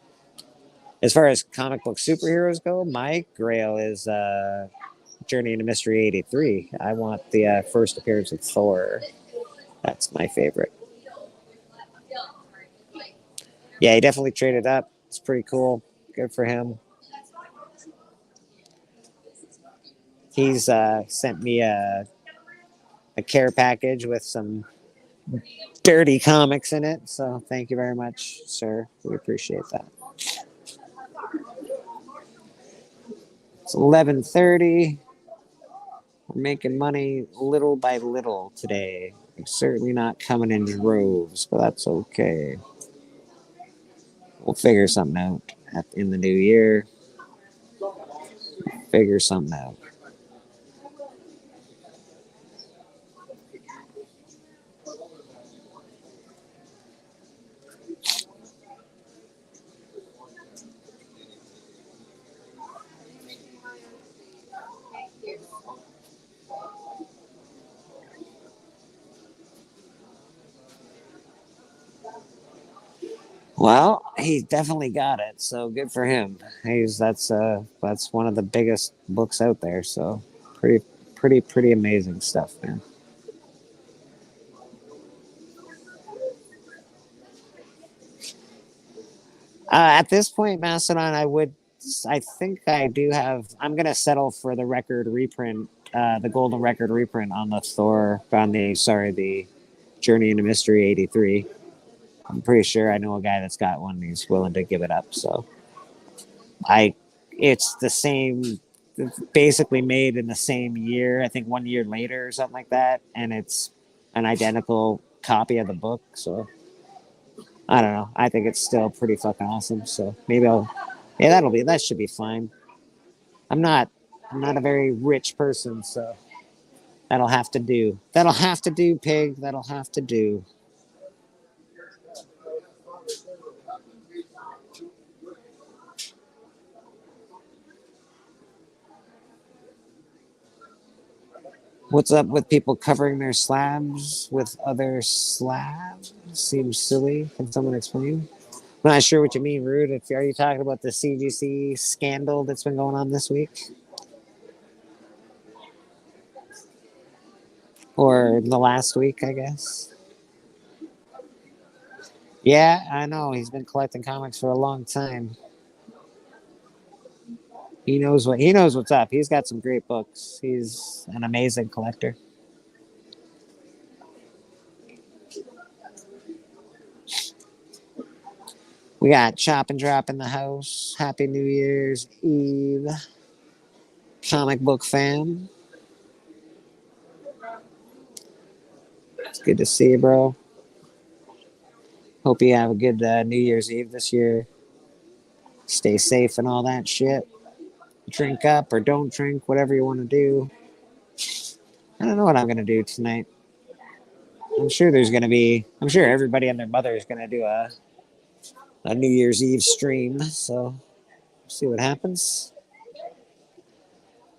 Speaker 5: As far as comic book superheroes go, my grail is Journey into Mystery 83. I want the first appearance of Thor. That's my favorite. Yeah, he definitely traded up. It's pretty cool. Good for him. He's sent me a care package with some dirty comics in it. So thank you very much, sir. We appreciate that. It's 11:30. We're making money little by little today. We're certainly not coming in droves, but that's okay. We'll figure something out in the new year. Figure something out. Well, he definitely got it, so good for him. That's one of the biggest books out there, so pretty amazing stuff, man. At this point, Mastodon, I think I do have. I'm gonna settle for the record reprint, the golden record reprint on the the Journey into Mystery '83. I'm pretty sure I know a guy that's got one. And he's willing to give it up. So it's the same, basically made in the same year. I think 1 year later or something like that, and it's an identical copy of the book. So I don't know. I think it's still pretty fucking awesome. So maybe yeah, that should be fine. I'm not, a very rich person, so that'll have to do. That'll have to do, pig. That'll have to do. What's up with people covering their slabs with other slabs? Seems silly. Can someone explain? I'm not sure what you mean, Rude. Are you talking about the CGC scandal that's been going on this week? Or the last week, I guess? Yeah, I know. He's been collecting comics for a long time. He knows what's up. He's got some great books. He's an amazing collector. We got Chop and Drop in the house. Happy New Year's Eve, comic book fam. It's good to see you, bro. Hope you have a good New Year's Eve this year. Stay safe and all that shit. Drink up or don't drink, whatever you want to do. I don't know what I'm going to do tonight. I'm sure everybody and their mother is going to do a New Year's Eve stream. So, see what happens.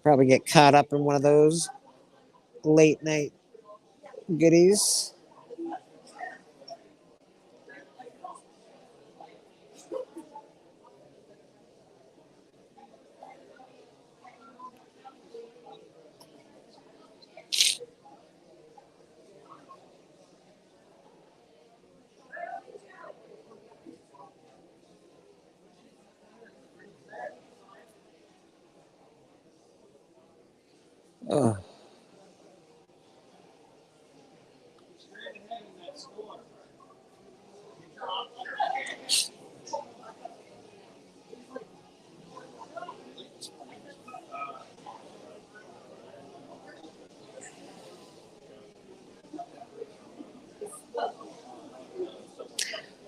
Speaker 5: Probably get caught up in one of those late night goodies.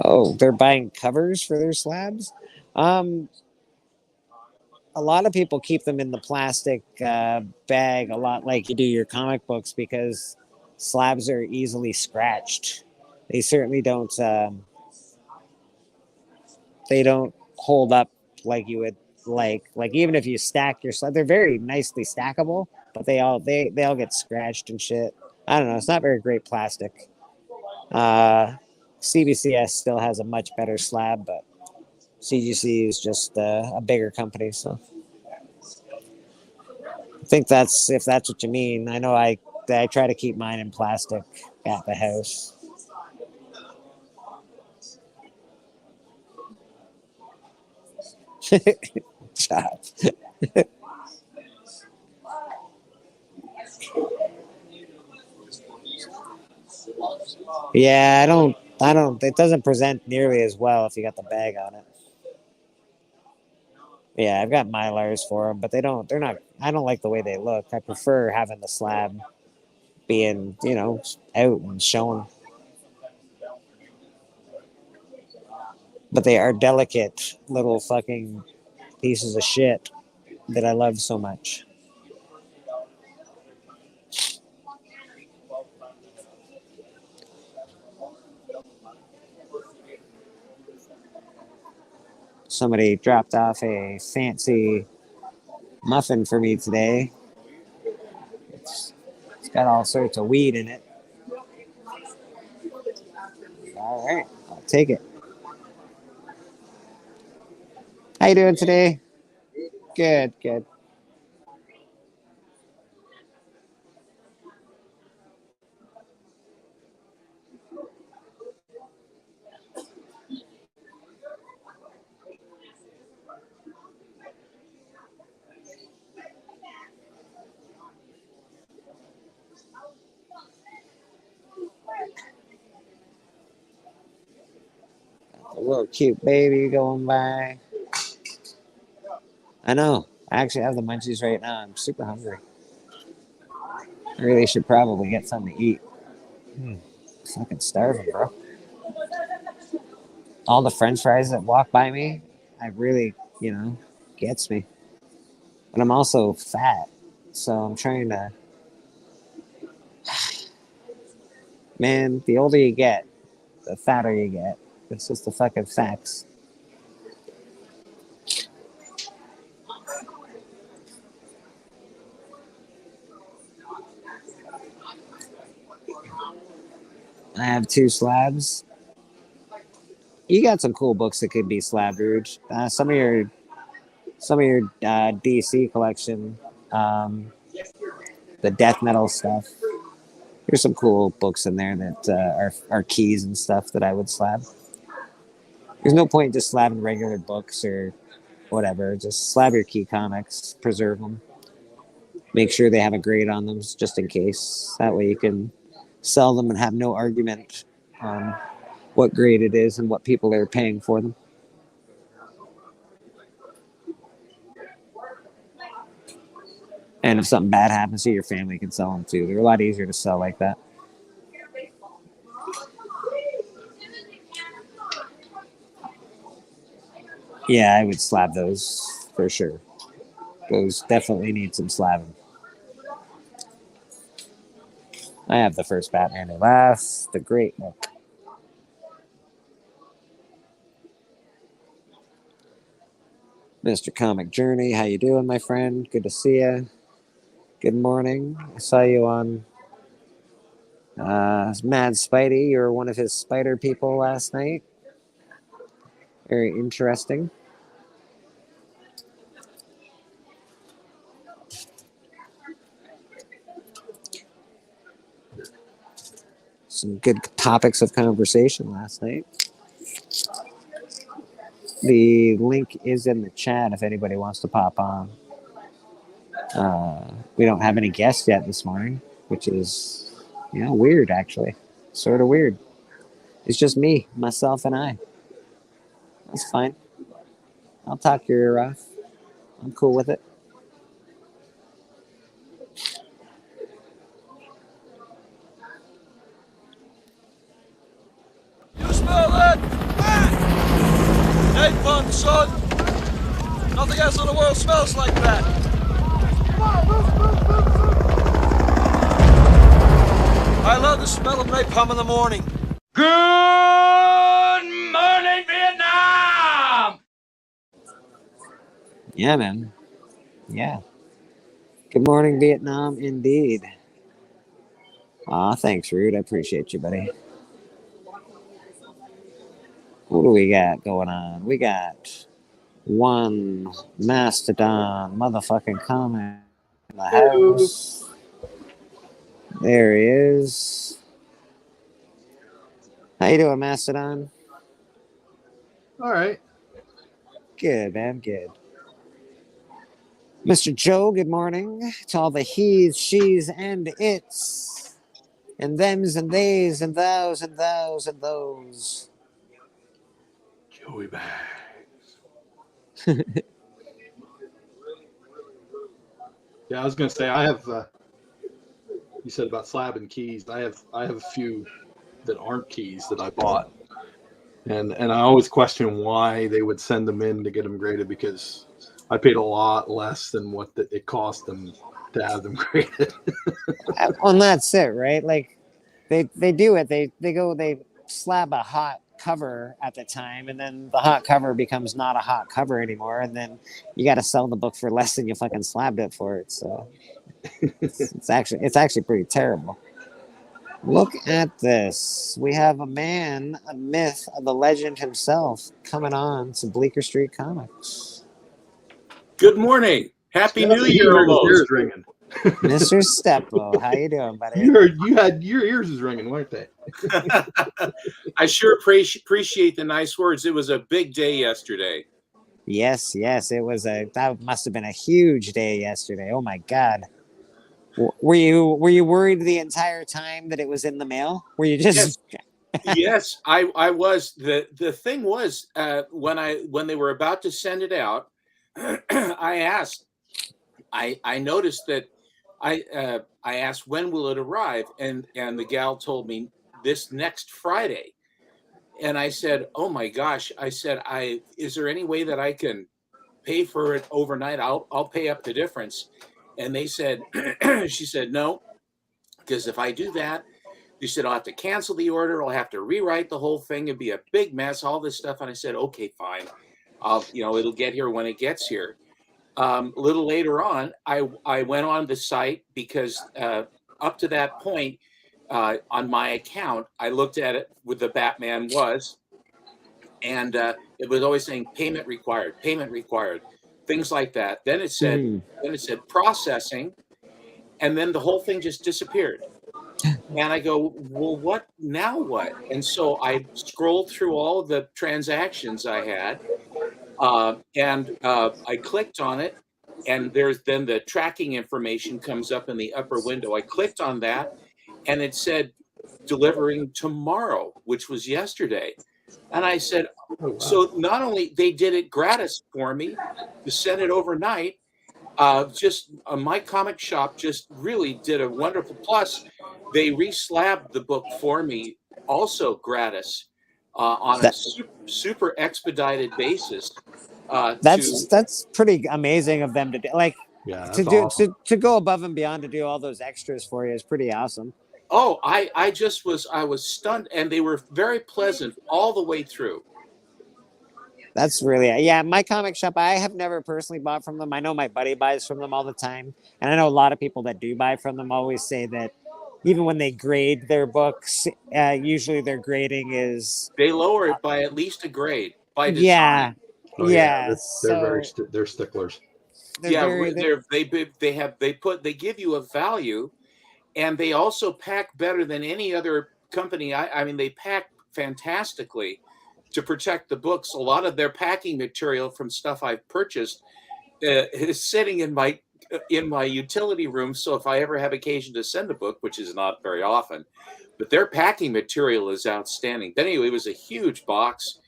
Speaker 5: Oh, they're buying covers for their slabs. Um, a lot of people keep them in the plastic bag, a lot like you do your comic books, because slabs are easily scratched. They certainly don't. They don't hold up like you would like. Like even if you stack your slab, they're very nicely stackable, but they all get scratched and shit. I don't know. It's not very great plastic. Uh, CBCS still has a much better slab, but CGC is just a bigger company. So I think that's if that's what you mean. I know I try to keep mine in plastic at the house. Chop. Yeah, I don't. It doesn't present nearly as well if you got the bag on it. Yeah, I've got Mylars for them, but they don't. They're not. I don't like the way they look. I prefer having the slab being, out and shown. But they are delicate little fucking pieces of shit that I love so much. Somebody dropped off a fancy muffin for me today. It's got all sorts of weed in it. All right, I'll take it. How you doing today? Good, good. A little cute baby going by. I know. I actually have the munchies right now. I'm super hungry. I really should probably get something to eat. Fucking starving, bro. All the French fries that walk by me, I really, gets me. And I'm also fat, so I'm trying to. Man, the older you get, the fatter you get. It's just the fucking facts. I have 2 slabs. You got some cool books that could be slab dude. Some of your DC collection, um, the death metal stuff. There's some cool books in there that are keys and stuff that I would slab. There's no point just slabbing regular books or whatever. Just slab your key comics, preserve them, make sure they have a grade on them just in case. That way you can sell them and have no argument on what grade it is and what people are paying for them. And if something bad happens to you, your family can sell them too. They're a lot easier to sell like that. Yeah, I would slab those for sure. Those definitely need some slabbing. I have the first Batman Who Laughs, the great book. Mr. Comic Journey, how you doing, my friend? Good to see you. Good morning. I saw you on Mad Spidey. You were one of his spider people last night. Very interesting. Some good topics of conversation last night. The link is in the chat if anybody wants to pop on. We don't have any guests yet this morning, which is, weird actually. Sort of weird. It's just me, myself, and I. That's fine. I'll talk your ear off. I'm cool with it.
Speaker 4: You smell that?
Speaker 10: hate fun, son. Nothing else in the world smells like that. I love the smell of napalm in the morning.
Speaker 1: Good morning, Vietnam!
Speaker 5: Yeah, man. Yeah. Good morning, Vietnam, indeed. Aw, thanks, Rude. I appreciate you, buddy. What do we got going on? We got one mastodon motherfucking comment in the house. There he is. How you doing, Mastodon?
Speaker 11: All right.
Speaker 5: Good, man. Good. Mr. Joe, good morning to all the he's, she's, and it's, and thems, and theys, and thous, and thous, and those.
Speaker 11: Joey bags. Yeah, I was gonna say I have. You said about slabbing keys. I have a few that aren't keys that I bought, and I always question why they would send them in to get them graded, because I paid a lot less than what it cost them to have them graded.
Speaker 5: And that's it, right? Like they do it. They slab a hot cover at the time, and then the hot cover becomes not a hot cover anymore, and then you got to sell the book for less than you fucking slabbed it for it. So it's actually pretty terrible. Look at this. We have a man, a myth, the legend himself coming on to Bleecker Street Comics.
Speaker 12: Good morning. Happy New Year, almost.
Speaker 11: Ringing.
Speaker 5: Mr. Steppo, how you doing, buddy?
Speaker 11: You had your ears was ringing, weren't they?
Speaker 12: I sure appreciate the nice words. It was a big day yesterday.
Speaker 5: Yes, it was that must have been a huge day yesterday. Oh my God. Were you worried the entire time that it was in the mail? Were you just
Speaker 12: Yes, I was. The thing was, when they were about to send it out, I noticed that I asked, when will it arrive, and the gal told me this next Friday, and I said, oh my gosh, I said, is there any way that I can pay for it overnight? I'll pay up the difference. And they said, she said, no, because if I do that, you said, I'll have to cancel the order. I'll have to rewrite the whole thing. It'd be a big mess, all this stuff. And I said, okay, fine. It'll get here when it gets here. A little later on, I went on the site because up to that point on my account, I looked at it with the Batman was, and it was always saying payment required, things like that. Then it said, processing, and then the whole thing just disappeared. And I go, well, what now? What? And so I scrolled through all of the transactions I had, and I clicked on it, and there's then the tracking information comes up in the upper window. I clicked on that, and it said delivering tomorrow, which was yesterday. And I said, oh, wow. So not only they did it gratis for me to send it overnight, my comic shop just really did a wonderful. Plus, they reslabbed the book for me also gratis on a super expedited basis.
Speaker 5: That's pretty amazing of them to do. Like,
Speaker 11: yeah,
Speaker 5: to go above and beyond to do all those extras for you is pretty awesome.
Speaker 12: Oh, I was stunned, and they were very pleasant all the way through.
Speaker 5: That's really, my comic shop, I have never personally bought from them. I know my buddy buys from them all the time, and I know a lot of people that do buy from them always say that even when they grade their books, usually their grading is,
Speaker 12: they lower it by at least a grade by design.
Speaker 11: They're sticklers.
Speaker 12: They give you a value, and they also pack better than any other company. I mean, they pack fantastically to protect the books. A lot of their packing material from stuff I've purchased is sitting in my utility room. So if I ever have occasion to send a book, which is not very often, but their packing material is outstanding. But anyway, it was a huge box.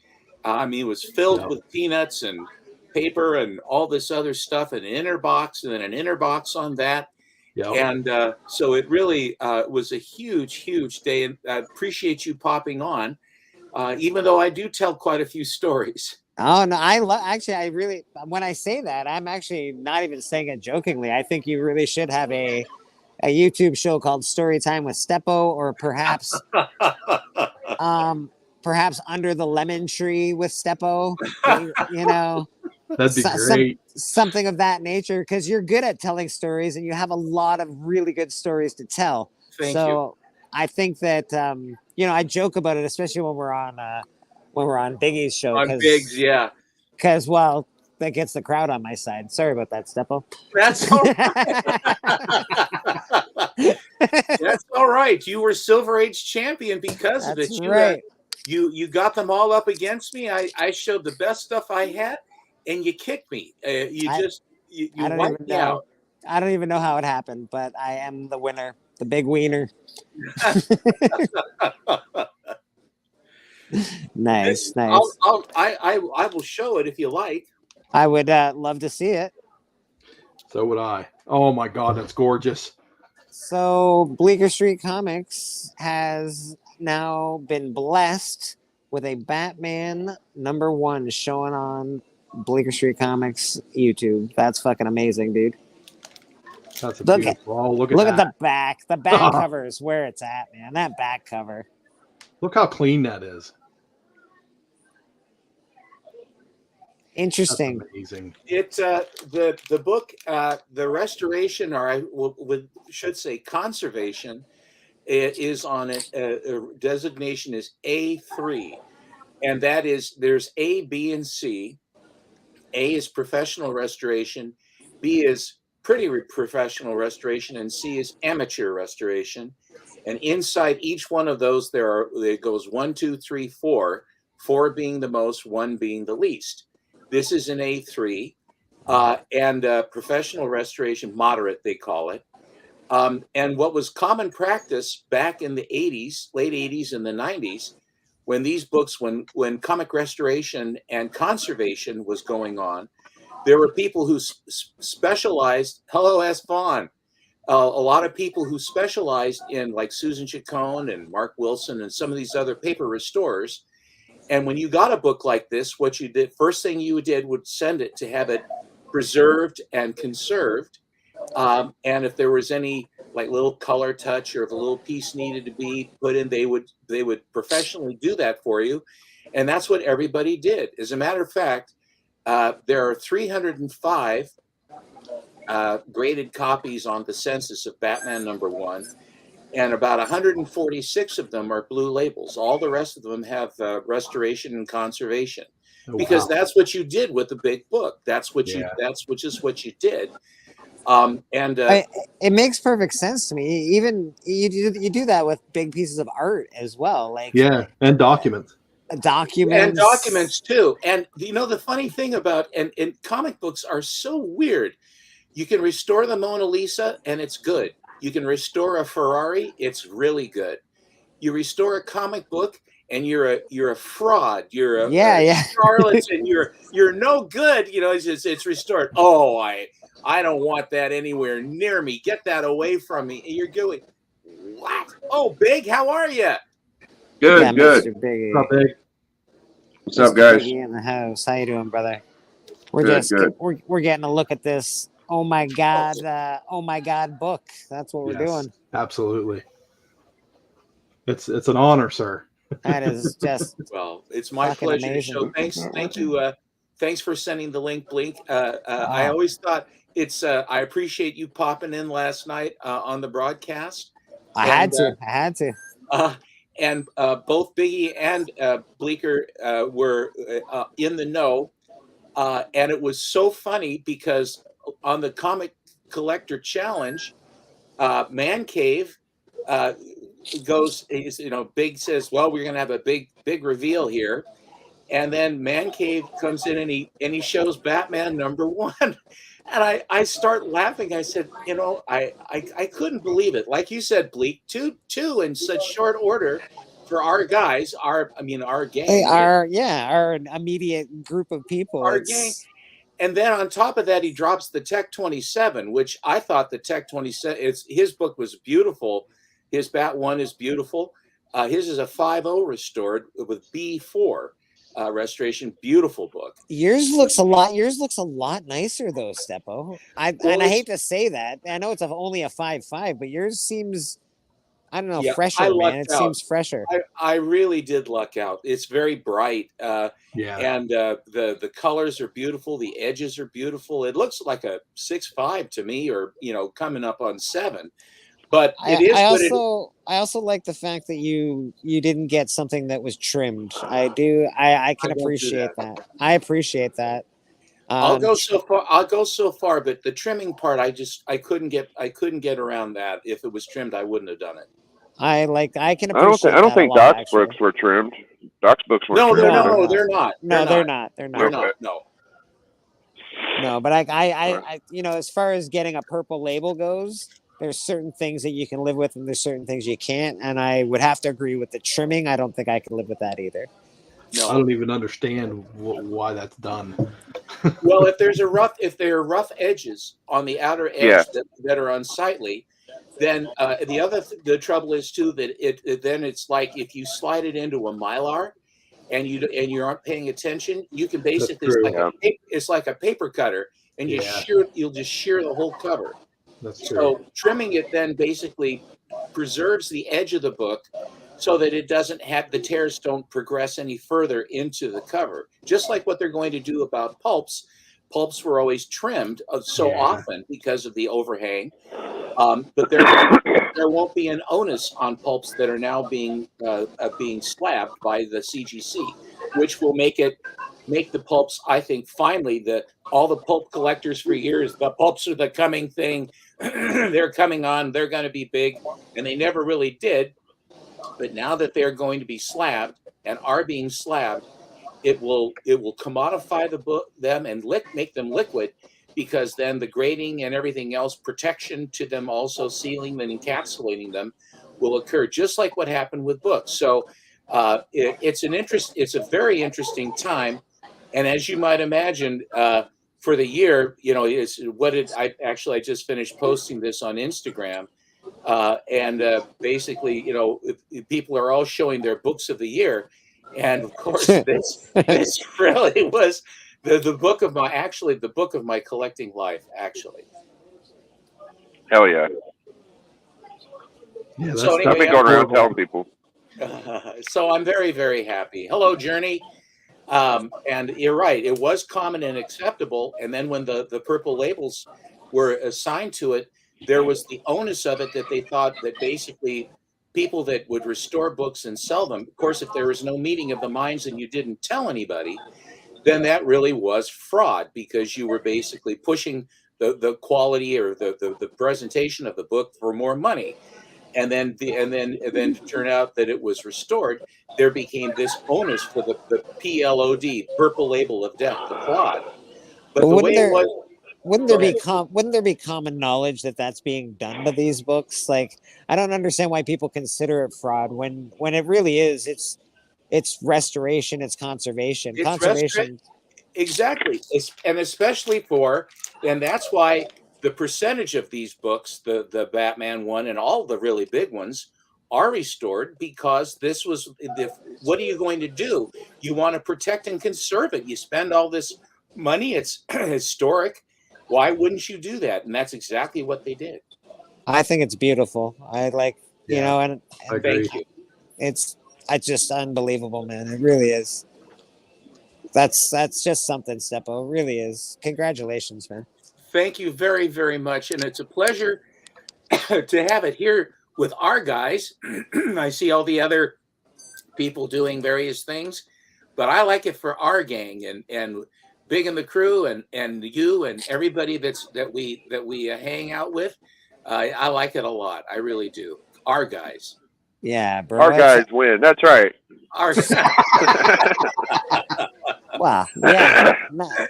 Speaker 12: It was filled with peanuts and paper and all this other stuff, an inner box, and then an inner box on that. Yep. And so it really was a huge day. And I appreciate you popping on, even though I do tell quite a few stories.
Speaker 5: Oh no, actually I really when I say that, I'm actually not even saying it jokingly. I think you really should have a YouTube show called Story Time with Steppo, or perhaps Under the Lemon Tree with Steppo. You know,
Speaker 11: That'd be great.
Speaker 5: something of that nature, because you're good at telling stories and you have a lot of really good stories to tell.
Speaker 12: Thank you.
Speaker 5: I think that I joke about it, especially when we're on Biggie's show,
Speaker 12: On Biggs, yeah.
Speaker 5: because well, that gets the crowd on my side. Sorry about that, Steppo.
Speaker 12: That's all right. That's all right. You were Silver Age champion because of it.
Speaker 5: That's right.
Speaker 12: You got them all up against me. I showed the best stuff I had, and you kicked me. You wiped me out.
Speaker 5: I don't even know how it happened, but I am the winner, the big wiener. Nice.
Speaker 12: I will show it if you like.
Speaker 5: I would love to see it.
Speaker 11: So would I. Oh my God, that's gorgeous.
Speaker 5: So Bleecker Street Comics has now been blessed with a Batman #1 showing on Bleecker Street Comics YouTube. That's fucking amazing, dude.
Speaker 11: That's beautiful. Look at
Speaker 5: the back. The back cover is where it's at, man. That back cover.
Speaker 11: Look how clean that is.
Speaker 5: Interesting.
Speaker 11: That's amazing.
Speaker 12: It's the book, the restoration, or I should say conservation, is on it. Designation is A3, and that is there's A, B, and C. A is professional restoration, B is pretty professional restoration, and C is amateur restoration. And inside each one of those, there goes 1, 2, 3, 4. 4 being the most, 1 being the least. This is an A3, and professional restoration, moderate they call it. And what was common practice back in the 80s, late 80s and the 90s, when these books, when comic restoration and conservation was going on, there were people who specialized. Hello, S. Vaughn. A lot of people who specialized in, like Susan Chacon and Mark Wilson and some of these other paper restorers. And when you got a book like this, what you did, first thing you did would send it to have it preserved and conserved. And if there was any like little color touch, or if a little piece needed to be put in, they would professionally do that for you. And that's what everybody did. As a matter of fact, there are 305 graded copies on the census of Batman #1. And about 146 of them are blue labels. All the rest of them have restoration and conservation, because that's what you did with the big book. That's what you did.
Speaker 5: It makes perfect sense to me. Even you do that with big pieces of art as well, like
Speaker 11: and documents.
Speaker 5: Documents
Speaker 12: too. And the funny thing about and comic books are so weird. You can restore the Mona Lisa and it's good. You can restore a Ferrari, it's really good. You restore a comic book and you're a fraud. You're a charlatan. You're no good. It's restored. Oh, I don't want that anywhere near me. Get that away from me. And you're going, what? Oh, Big, how are you?
Speaker 2: Good.
Speaker 5: Mr. Biggie.
Speaker 11: What's up, Big?
Speaker 2: What's up, guys?
Speaker 5: Biggie in the house. How you doing, brother?
Speaker 2: Good.
Speaker 5: We're getting a look at this. Oh my God book. That's what we're doing.
Speaker 11: Absolutely. It's an honor, sir.
Speaker 5: That is just
Speaker 12: well, it's my pleasure to show. Thank you. Thanks for sending the link, Bleek. I always thought I appreciate you popping in last night on the broadcast.
Speaker 5: I had to.
Speaker 12: And both Biggie and Bleecker were in the know. And it was so funny because on the Comic Collector Challenge, Man Cave goes, Big says, well, we're going to have a big reveal here. And then Man Cave comes in and he shows Batman #1. And I start laughing. I said, I couldn't believe it. Like you said, Bleek, two in such short order for our guys, our gang.
Speaker 5: Our immediate group of people.
Speaker 12: Our gang. And then on top of that, he drops the Tech 27, which I thought the Tech 27, his book was beautiful. His Bat 1 is beautiful. His is a 5.0 restored with B4. restoration. Beautiful book.
Speaker 5: Yours looks a lot nicer though, Steppo. And I hate to say that. I know it's only a 5.5, but yours seems, I don't know, fresher, man. It seems fresher.
Speaker 12: I really did luck out. It's very bright. And the colors are beautiful. The edges are beautiful. It looks like a 6.5 to me, or coming up on 7. But I
Speaker 5: also like the fact that you didn't get something that was trimmed. I can appreciate that. I appreciate that.
Speaker 12: I'll go so far, but the trimming part, I couldn't get around that. If it was trimmed, I wouldn't have done it.
Speaker 5: I can appreciate
Speaker 13: I don't think Doc's books were trimmed. Doc's books were trimmed.
Speaker 12: No, they're not.
Speaker 5: They're not. No, but I as far as getting a purple label goes, there's certain things that you can live with and there's certain things you can't. And I would have to agree with the trimming. I don't think I could live with that either.
Speaker 11: No. I don't even understand why that's done.
Speaker 12: Well, if there are rough edges on the outer edge that are unsightly, then the trouble is too that it's like if you slide it into a Mylar and you aren't paying attention, you can basically it's like a paper cutter, and you'll just shear the whole cover.
Speaker 11: That's true.
Speaker 12: So trimming it then basically preserves the edge of the book so that it doesn't have the tears don't progress any further into the cover. Just like what they're going to do about pulps. Pulps were always trimmed often because of the overhang. But there won't be an onus on pulps that are now being slabbed by the CGC, which will make the pulps, I think, finally, all the pulp collectors for years, the pulps are the coming thing. They're coming on. They're going to be big, and they never really did. But now that they're going to be slabbed and are being slabbed, it will commodify them and make them liquid, because then the grading and everything else, protection to them, also sealing and encapsulating them, will occur, just like what happened with books. So it's a very interesting time, and as you might imagine, for the year, I just finished posting this on Instagram, and basically, people are all showing their books of the year, and of course, this really was the book of my collecting life, actually.
Speaker 13: Hell yeah!
Speaker 12: So anyway,
Speaker 13: I've been going around telling people.
Speaker 12: So I'm very, very happy. Hello, Journey. And you're right, it was common and acceptable. And then when the purple labels were assigned to it, there was the onus of it that they thought that basically people that would restore books and sell them, of course, if there was no meeting of the minds and you didn't tell anybody, then that really was fraud, because you were basically pushing the quality or the presentation of the book for more money. And then to turn out that it was restored, there became this onus for the PLOD, purple label of death, the fraud. But
Speaker 5: wouldn't there be common knowledge that that's being done to these books? Like, I don't understand why people consider it fraud when it really is. It's restoration, it's conservation.
Speaker 12: Exactly, and especially and that's why the percentage of these books, the Batman one and all the really big ones, are restored, because this was what are you going to do? You want to protect and conserve it. You spend all this money. It's historic. Why wouldn't you do that? And that's exactly what they did.
Speaker 5: I think it's beautiful. And
Speaker 12: thank you.
Speaker 5: It's just unbelievable, man. It really is. That's just something, Steppo. It really is. Congratulations, man.
Speaker 12: Thank you very, very much. And it's a pleasure to have it here with our guys. I see all the other people doing various things, but I like it for our gang and Big and the crew and you and everybody that we hang out with. I like it a lot. I really do. Our guys.
Speaker 5: Yeah, bro.
Speaker 13: Our guys win. That's right.
Speaker 5: Wow. Yeah.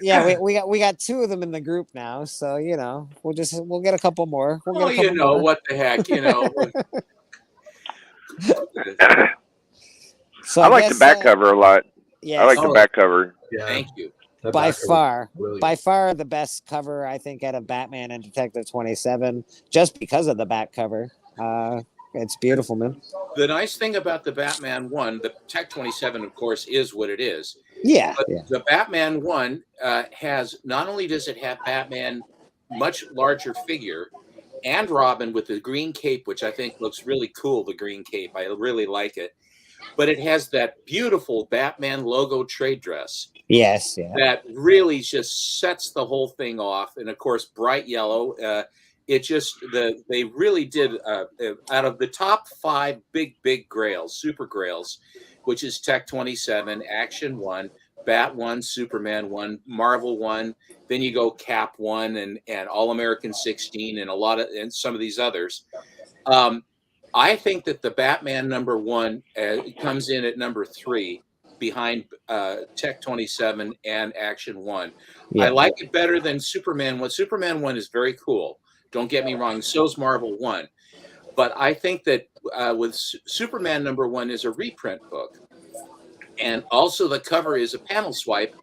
Speaker 5: Yeah. We got 2 of them in the group now, so we'll get a couple more.
Speaker 12: What the heck,
Speaker 5: So
Speaker 13: I like the back cover a lot.
Speaker 5: Yeah.
Speaker 13: I like the back cover.
Speaker 11: Yeah.
Speaker 12: Thank you.
Speaker 5: By far the best cover, I think, out of Batman and Detective 27, just because of the back cover. It's beautiful, man.
Speaker 12: The nice thing about the Batman one, the Tech 27, of course, is what it is.
Speaker 5: Yeah,
Speaker 12: But
Speaker 5: yeah.
Speaker 12: the Batman one has, not only does it have Batman much larger figure and Robin with the green cape, which I think looks really cool, the green cape. I really like it. But it has that beautiful Batman logo trade dress
Speaker 5: Yes, yeah.
Speaker 12: that really just sets the whole thing off. And of course, bright yellow. It just they really did out of the top 5 big grails, super grails, which is Tech 27, Action 1, Bat 1, Superman 1, Marvel 1. Then you go Cap 1 and All American 16 and and some of these others. I think that the Batman number 1 comes in at number 3 behind Tech 27 and Action 1. I
Speaker 5: Yeah.
Speaker 12: like it better than Superman 1. Superman 1 is very cool. Don't get me wrong. So's Marvel 1. But I think that with Superman number 1 is a reprint book. And also the cover is a panel swipe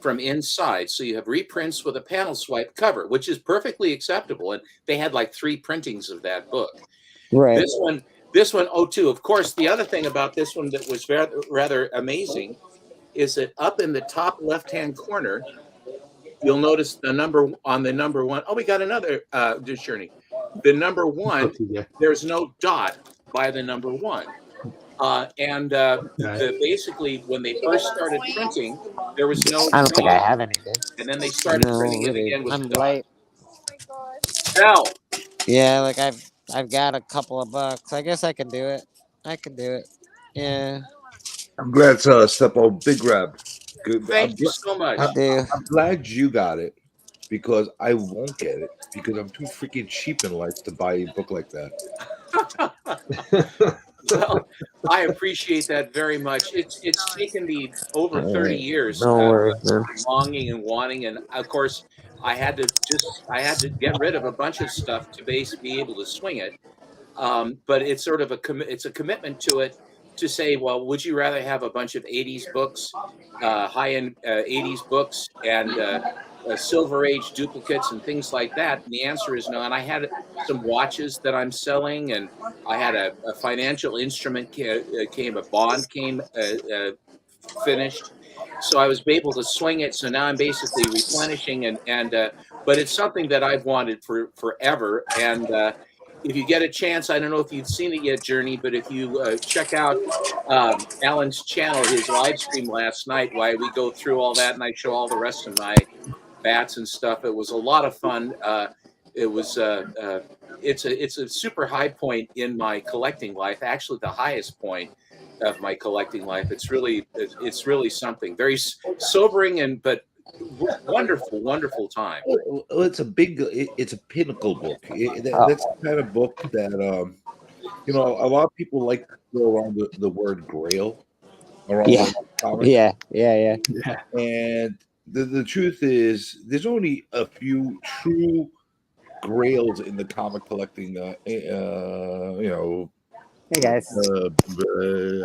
Speaker 12: from inside. So you have reprints with a panel swipe cover, which is perfectly acceptable. And they had like 3 printings of that book.
Speaker 5: Right.
Speaker 12: This one, oh, too. Of course, the other thing about this one that was rather amazing is that up in the top left-hand corner, you'll notice the number on the number 1. Oh, we got another journey. The number 1, there's no dot by the number 1. Basically, when they first started printing, there was no
Speaker 5: I don't think I
Speaker 12: dot.
Speaker 5: have anything.
Speaker 12: And then they started
Speaker 5: No,
Speaker 12: printing
Speaker 5: really.
Speaker 12: it again with
Speaker 5: I'm
Speaker 12: a dot.
Speaker 5: light.
Speaker 12: Now,
Speaker 5: Yeah, like I've got a couple of bucks. I guess I can do it. I can do it. Yeah.
Speaker 14: I'm glad step on Big Grab. Good.
Speaker 12: Thank you so much.
Speaker 14: I'm glad you got it because I won't get it because I'm too freaking cheap in life to buy a book like that.
Speaker 12: Well, I appreciate that very much. It's taken me over 30 years
Speaker 5: No worries, man.
Speaker 12: longing and wanting, and of course, I had to get rid of a bunch of stuff to be able to swing it. But it's sort of it's a commitment to it to say, well, would you rather have a bunch of 80s books, high-end 80s books, and Silver Age duplicates and things like that? And the answer is no. And I had some watches that I'm selling, and I had a financial instrument a bond came finished. So I was able to swing it. So now I'm basically replenishing but it's something that I've wanted for forever. And if you get a chance, I don't know if you've seen it yet, Journey, but if you check out Alan's channel, his live stream last night, while we go through all that and I show all the rest of my bats and stuff, it was a lot of fun. It's a super high point in my collecting life, actually the highest point of my collecting life. It's really something very sobering but wonderful time.
Speaker 14: Well, it's a pinnacle book. That's the kind of book that a lot of people like to throw around the word Grail around.
Speaker 5: Yeah.
Speaker 14: And the truth is, there's only a few true Grails in the comic collecting,
Speaker 5: Hey guys.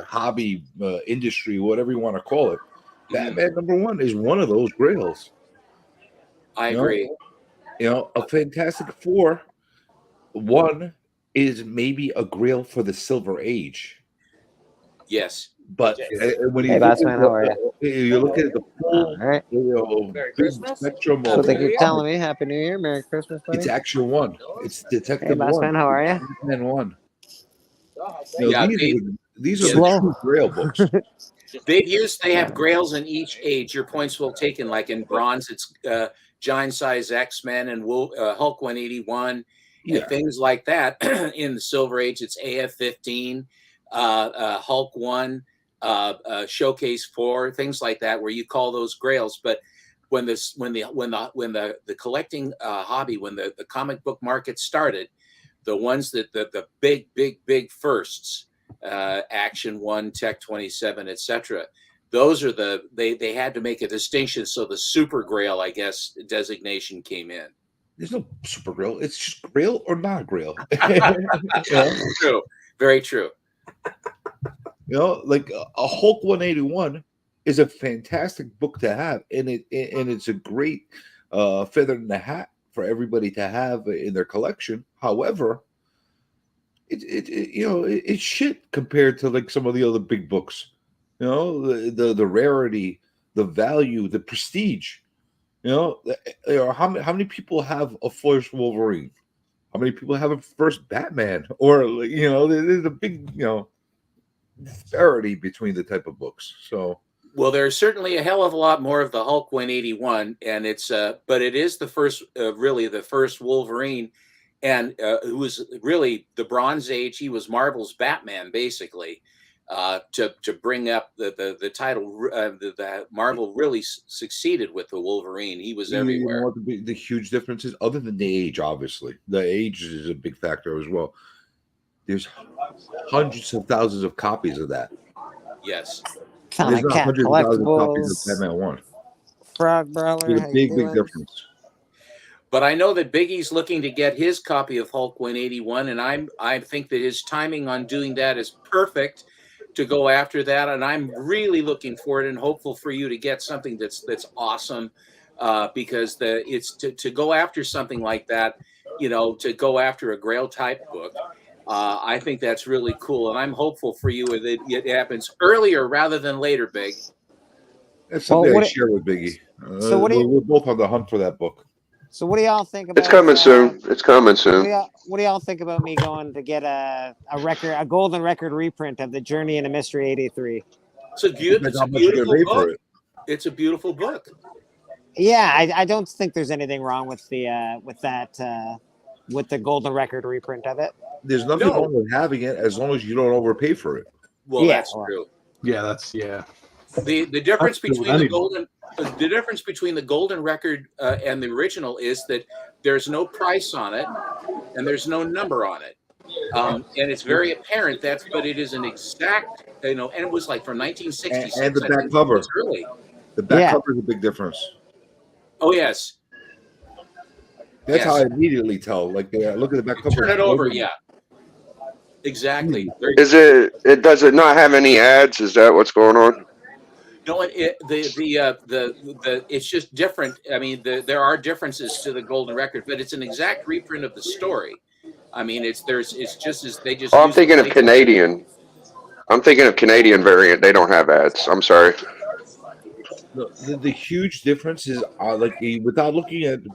Speaker 14: Hobby industry, whatever you want to call it. Batman number 1 is one of those Grails.
Speaker 12: I agree.
Speaker 14: A Fantastic Four 1 is maybe a Grail for the Silver Age.
Speaker 12: Yes.
Speaker 14: But when you look at the full big spectrum
Speaker 5: So they keep telling me Happy New Year, Merry Christmas, buddy.
Speaker 14: it's Action 1. It's Detective
Speaker 5: Hey, Boss
Speaker 14: 1.
Speaker 5: Man, how are you?
Speaker 14: Batman 1. These are
Speaker 5: Slow.
Speaker 14: the true Grail books.
Speaker 12: They have Grails in each age. Your point's well taken. Like in bronze, it's giant size X-Men and Hulk 181 and things like that. In the Silver Age, it's AF-15, Hulk 1, Showcase 4, things like that, where you call those Grails. But when the collecting hobby, when the comic book market started, the ones that the big firsts, Action 1, Tech 27, etc. Those are they had to make a distinction, so the Super Grail, I guess, designation came in.
Speaker 14: There's no Super Grail. It's just Grail or not Grail.
Speaker 12: True. Very true.
Speaker 14: Like a Hulk 181 is a fantastic book to have, and it's a great feather in the hat for everybody to have in their collection. However, it's shit compared to like some of the other big books. The rarity, the value, the prestige. How many people have a first Wolverine? How many people have a first Batman? Or there's a big disparity between the type of books. So.
Speaker 12: Well, there's certainly a hell of a lot more of the Hulk 181, and it's but it is the first, really the first Wolverine, and who was really the Bronze Age. He was Marvel's Batman, basically, to bring up the title that Marvel really succeeded with the Wolverine. He was everywhere.
Speaker 14: You know what the huge difference is, other than the age, obviously, the age is a big factor as well. There's hundreds of thousands of copies of that.
Speaker 12: Yes.
Speaker 14: There's not hundreds of thousands of copies of Batman 1.
Speaker 5: Frog Brawler.
Speaker 14: There's a big difference.
Speaker 12: But I know that Biggie's looking to get his copy of Hulk 181, and I think that his timing on doing that is perfect to go after that. And I'm really looking for it and hopeful for you to get something that's awesome, because it's to go after something like that, to go after a Grail type book. I think that's really cool, and I'm hopeful for you that it happens earlier rather than later, Big.
Speaker 14: That's something I share with Biggie. So we're both on the hunt for that book.
Speaker 5: So what do y'all think about?
Speaker 13: It's coming soon. It's coming soon.
Speaker 5: What do y'all think about me going to get a golden record reprint of the Journey into Mystery '83?
Speaker 12: It's a beautiful book. It's a beautiful book.
Speaker 5: Yeah, I don't think there's anything wrong with the golden record reprint of it.
Speaker 14: There's nothing wrong with having it as long as you don't overpay for it.
Speaker 12: Well, that's true.
Speaker 11: Yeah,
Speaker 12: The difference between the difference between the golden record and the original is that there's no price on it and there's no number on it, and it's very apparent but it is an exact, and it was like from 1966.
Speaker 14: And the back cover.
Speaker 12: Early.
Speaker 14: The back cover is a big difference.
Speaker 12: Oh yes.
Speaker 14: That's how I immediately tell. Like, look at the back cover.
Speaker 12: Turn it over, yeah. Exactly.
Speaker 13: Does it not have any ads? Is that what's going on?
Speaker 12: No, it's just different. I mean, there are differences to the golden record, but it's an exact reprint of the story. I mean, it's just as they just.
Speaker 13: Oh, I'm thinking of Canadian. I'm thinking of Canadian variant. They don't have ads. I'm sorry.
Speaker 14: The huge difference is without looking at the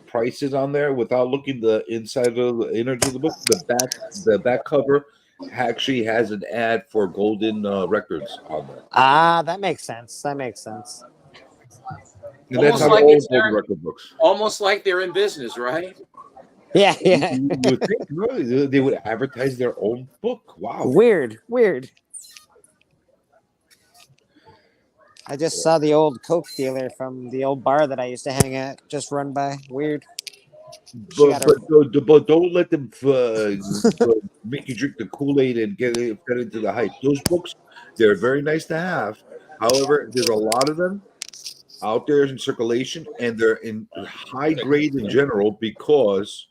Speaker 14: prices on there, without looking the inside of the innards of the book, the back cover actually has an ad for golden records on there.
Speaker 5: That makes sense.
Speaker 14: And that's how all golden record books.
Speaker 12: Almost like they're in business, right?
Speaker 5: Yeah.
Speaker 14: You would think they would advertise their own book. Wow.
Speaker 5: Weird. I just saw the old Coke dealer from the old bar that I used to hang at just run by. Weird.
Speaker 14: But don't let them make you drink the Kool-Aid and get into the hype. Those books, they're very nice to have. However, there's a lot of them out there in circulation, and they're in high grade in general because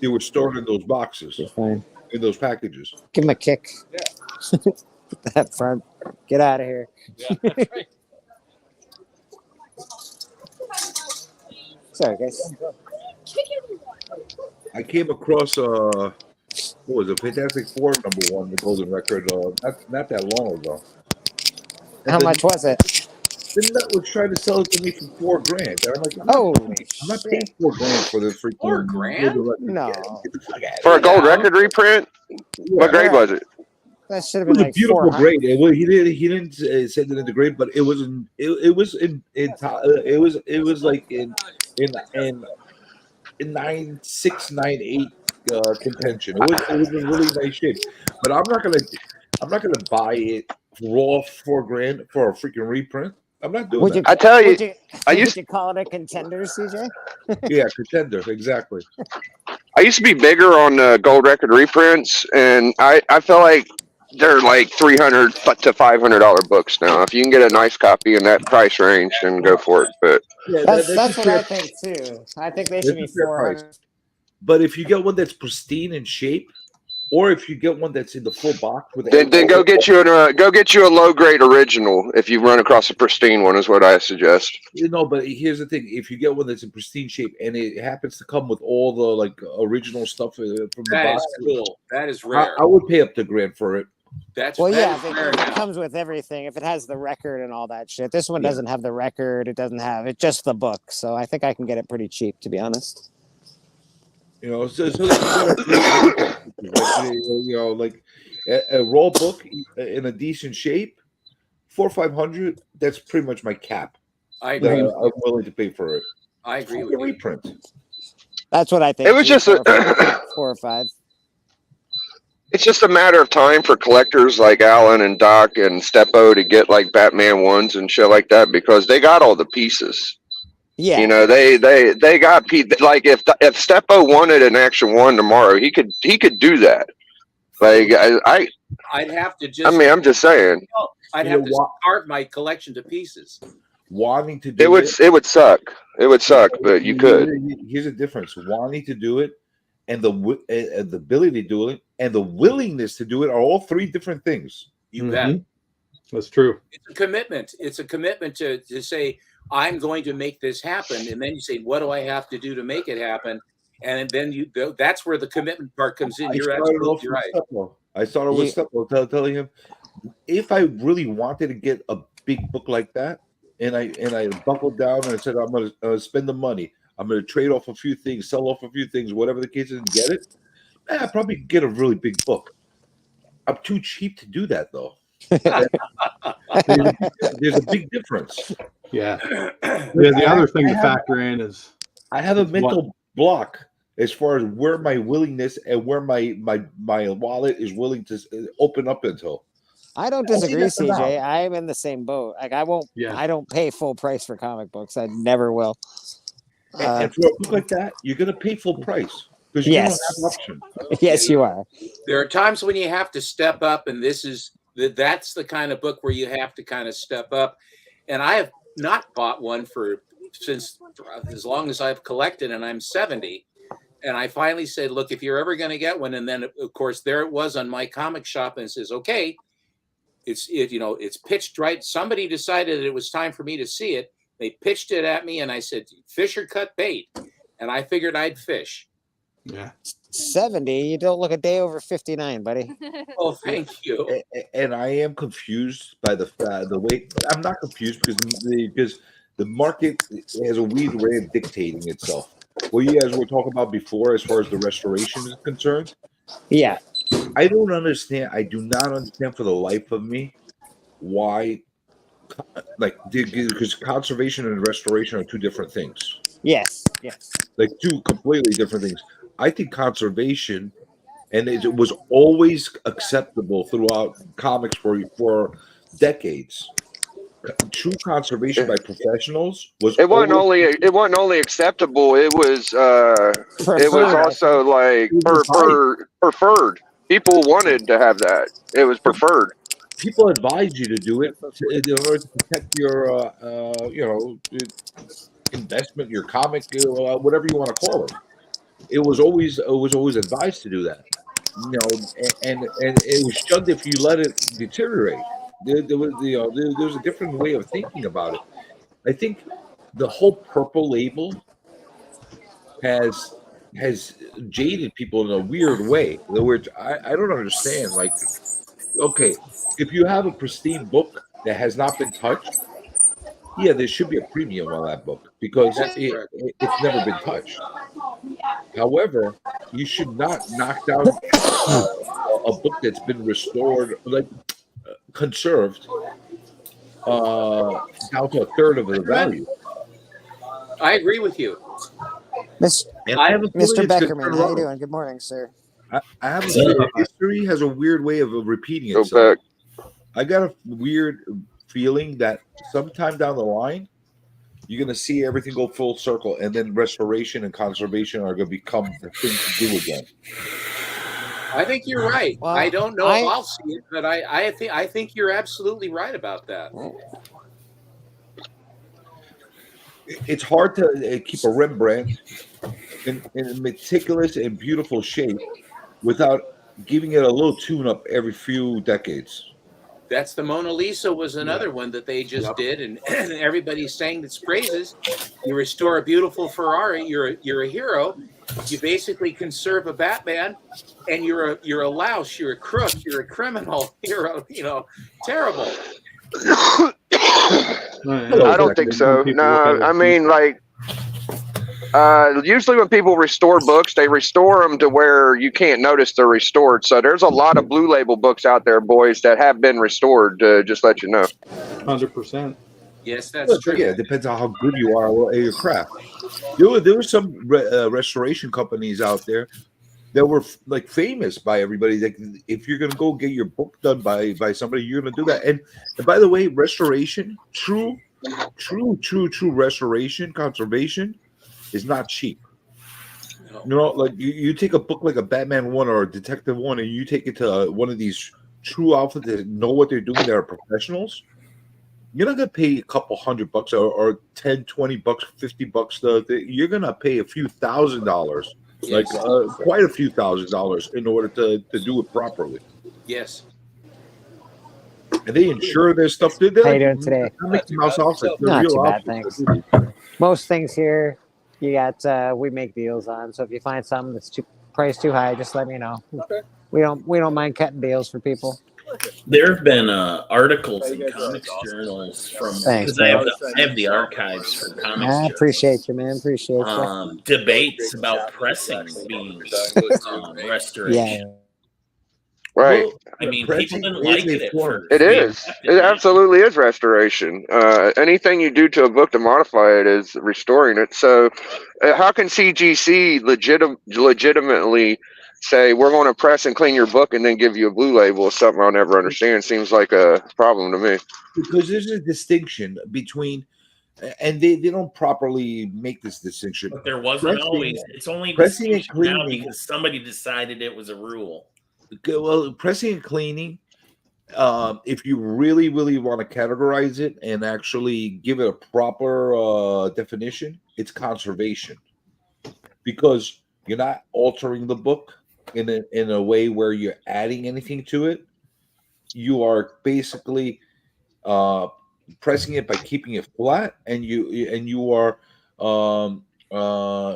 Speaker 14: they were stored in those boxes, in those packages.
Speaker 5: Give them a kick. Yeah. That front. Get out of here.
Speaker 8: Yeah, that's right.
Speaker 5: Sorry, guys.
Speaker 14: I came across what was it, Fantastic Four #1, the golden record, not that long ago. And
Speaker 5: how much was it?
Speaker 14: The nut was trying to sell it to me for $4,000. And I'm like, I'm not paying $4,000 for the freaking
Speaker 12: $4,000.
Speaker 5: No.
Speaker 13: For a gold record reprint? What grade was it?
Speaker 5: That should have
Speaker 14: It
Speaker 5: been
Speaker 14: was
Speaker 5: like
Speaker 14: a beautiful
Speaker 5: 400.
Speaker 14: grade. He didn't say that in the grade, but it was like in 9.6, 9.8 contention. It was in really nice shape. But I'm not gonna buy it raw $4,000 for a freaking reprint. I'm not doing that.
Speaker 13: I tell you,
Speaker 5: Would you call it a contender, CJ?
Speaker 14: Yeah, contender, exactly.
Speaker 13: I used to be bigger on gold record reprints, and I feel like they're like $300 to $500 books now. If you can get a nice copy in that price range, then go for it. But
Speaker 5: yeah, that's what I think too. I think they should be $400.
Speaker 14: But if you get one that's pristine in shape, or if you get one that's in the full box with
Speaker 13: then go get you a low grade original. If you run across a pristine one, is what I suggest.
Speaker 14: But here's the thing: if you get one that's in pristine shape and it happens to come with all the original stuff from the box,
Speaker 12: is cool. That is rare.
Speaker 14: I would pay up to $1,000 for it.
Speaker 12: That's
Speaker 5: Well, yeah,
Speaker 12: fair
Speaker 5: if it
Speaker 12: enough.
Speaker 5: comes with everything, if it has the record and all that shit. This one
Speaker 14: Yeah.
Speaker 5: doesn't have the record. It doesn't have it, just the book. So I think I can get it pretty cheap, to be honest.
Speaker 14: You know, so that's what I think, right? You know, like a raw book in a decent shape, 400-500. That's pretty much my cap.
Speaker 12: I agree.
Speaker 14: I'm willing to pay for it.
Speaker 12: I agree
Speaker 14: The
Speaker 12: with you.
Speaker 14: reprint.
Speaker 5: That's what I think.
Speaker 13: It was
Speaker 5: too,
Speaker 13: just a
Speaker 5: 4 or 5.
Speaker 13: it's just a matter of time for collectors like Alan and Doc and Steppo to get like Batman ones and shit like that because they got all the pieces.
Speaker 5: Yeah.
Speaker 13: You know, they got like if Steppo wanted an Action 1 tomorrow, he could do that. Like
Speaker 12: I'd have to just.
Speaker 13: I mean, I'm just saying.
Speaker 12: I'd have to carve my collection to pieces.
Speaker 14: Wanting to do
Speaker 13: it would suck. It would suck, but you could.
Speaker 14: Here's the difference: wanting to do it, and the ability to do it, and the willingness to do it are all three different things.
Speaker 12: You bet.
Speaker 11: That's true.
Speaker 12: It's a commitment. It's a commitment to say I'm going to make this happen, and then you say, what do I have to do to make it happen? And then you go. That's where the commitment part comes in. You're absolutely right.
Speaker 14: I started with Steppo, telling him if I really wanted to get a big book like that, and I buckled down and I said I'm gonna spend the money. I'm gonna trade off a few things, sell off a few things, whatever the case is, and get it. I probably get a really big book. I'm too cheap to do that though. There's a big difference.
Speaker 11: Yeah. The other thing to factor in is
Speaker 14: I have a mental block as far as where my willingness and where my wallet is willing to open up until.
Speaker 5: I don't disagree, CJ. I am in the same boat. Like I won't.
Speaker 14: Yeah.
Speaker 5: I don't pay full price for comic books. I never will.
Speaker 14: And for a book like that, you're gonna pay full price because you don't have an option.
Speaker 5: Yes, you are.
Speaker 12: There are times when you have to step up, and that's the kind of book where you have to kind of step up. And I have not bought one since as long as I've collected, and I'm 70. And I finally said, look, if you're ever going to get one, and then of course there it was on my comic shop, and it says, okay, it's pitched right. Somebody decided it was time for me to see it. They pitched it at me, and I said, fish or cut bait, and I figured I'd fish.
Speaker 11: Yeah.
Speaker 5: 70. You don't look a day over 59, buddy.
Speaker 12: Oh, thank you.
Speaker 14: And I am confused by the way. I'm not confused because the market has a weird way of dictating itself. What you guys were talking about before, as far as the restoration is concerned.
Speaker 5: Yeah.
Speaker 14: I don't understand. I do not understand for the life of me why, because conservation and restoration are two different things.
Speaker 5: Yes. Yes.
Speaker 14: Like two completely different things. I think conservation, and it was always acceptable throughout comics for decades. True conservation by professionals was.
Speaker 13: It wasn't only acceptable. It was also like preferred. People wanted to have that. It was preferred.
Speaker 14: People advise you to do it in order to protect your, investment, your comic, whatever you want to call it. It was always advised to do that, and it was shunned if you let it deteriorate. There was a different way of thinking about it. I think the whole purple label has jaded people in a weird way. In other words, I don't understand. Like, okay, if you have a pristine book that has not been touched, yeah, there should be a premium on that book because it's never been touched. However, you should not knock down a book that's been restored, like conserved, down to a third of the value.
Speaker 12: I agree with you.
Speaker 5: Mr. Beckerman, how you doing? Good morning, sir.
Speaker 14: I have a feeling history has a weird way of repeating itself. I got a weird feeling that sometime down the line, you're going to see everything go full circle, and then restoration and conservation are going to become the thing to do again.
Speaker 12: I think you're right.
Speaker 5: Well,
Speaker 12: I don't know if I'll see it, but I think you're absolutely right about that.
Speaker 14: It's hard to keep a Rembrandt in meticulous and beautiful shape without giving it a little tune-up every few decades.
Speaker 12: That's the Mona Lisa was another one that they just did, and everybody sang its praises. You restore a beautiful Ferrari, you're a hero. You basically conserve a Batman, and you're a louse, you're a crook, you're a criminal, you're terrible.
Speaker 13: I don't think so. No, I mean, like, usually when people restore books, they restore them to where you can't notice they're restored. So there's a lot of Blue Label books out there, boys, that have been restored. Just let you know.
Speaker 11: 100%.
Speaker 12: Yes, that's true.
Speaker 14: Yeah, it depends on how good you are at your craft. There were some restoration companies out there that were like famous by everybody. Like, if you're gonna go get your book done by somebody, you're gonna do that. And by the way, restoration, true restoration, conservation is not cheap.
Speaker 12: No.
Speaker 14: You know, like you take a book like a Batman one or a Detective one, and you take it to one of these true outfits that know what they're doing, that are professionals. You're not gonna pay a couple $100 or 10, 20 bucks, $50. You're gonna pay a few $1,000s, like quite a few $1,000s, in order to do it properly.
Speaker 12: Yes.
Speaker 14: And they insure their stuff. How
Speaker 5: you doing today?
Speaker 14: Not
Speaker 5: too bad, thanks. Most things here, you got we make deals on. So if you find something that's priced too high, just let me know.
Speaker 6: Okay.
Speaker 5: We don't mind cutting deals for people.
Speaker 15: There have been articles in comics journals from, because I have the archives for comics.
Speaker 5: I appreciate you, man. Appreciate you.
Speaker 15: Debates about pressing being restoration.
Speaker 5: Yeah.
Speaker 13: Right.
Speaker 15: Well, I mean, people didn't like it at first.
Speaker 13: It is. It absolutely is restoration. Anything you do to a book to modify it is restoring it. So, how can CGC legitimately say we're going to press and clean your book and then give you a Blue Label? Is something I'll never understand. Seems like a problem to me.
Speaker 14: Because there's a distinction between, and they don't properly make this distinction.
Speaker 15: But there wasn't always. It's only
Speaker 14: pressing and
Speaker 15: distinction now
Speaker 14: cleaning.
Speaker 15: because somebody decided it was a rule.
Speaker 14: Well, pressing and cleaning, if you really want to categorize it and actually give it a proper definition, it's conservation, because you're not altering the book in a way where you're adding anything to it. You are basically pressing it by keeping it flat, and you are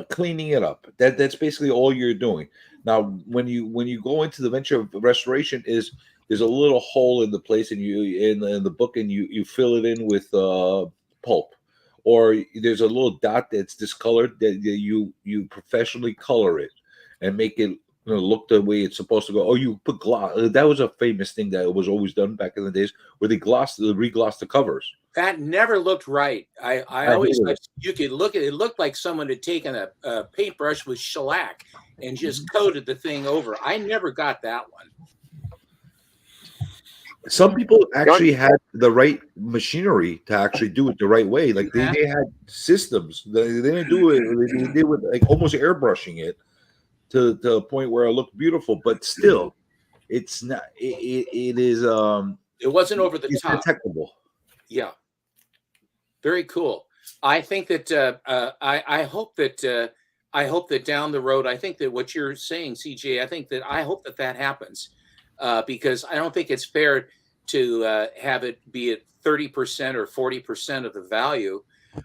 Speaker 14: cleaning it up. That's basically all you're doing. Now, when you go into the venture of restoration, there's a little hole in the place, and in the book, and you fill it in with pulp, or there's a little dot that's discolored that you professionally color it and make it look the way it's supposed to go. Oh, you put gloss. That was a famous thing that was always done back in the days, where they reglossed the covers.
Speaker 12: That never looked right. I always you could look at it. It looked like someone had taken a paintbrush with shellac and just coated the thing over. I never got that one.
Speaker 14: Some people actually had the right machinery to actually do it the right way. Like they had systems. They didn't do it. They were like almost airbrushing it to a point where it looked beautiful, but still, it's not. It is.
Speaker 12: It wasn't over the top.
Speaker 14: Detectable.
Speaker 12: Yeah. Very cool. I think that I hope that down the road, I think that what you're saying, CJ, I hope that happens, because I don't think it's fair to have it be at 30% or 40% of the value,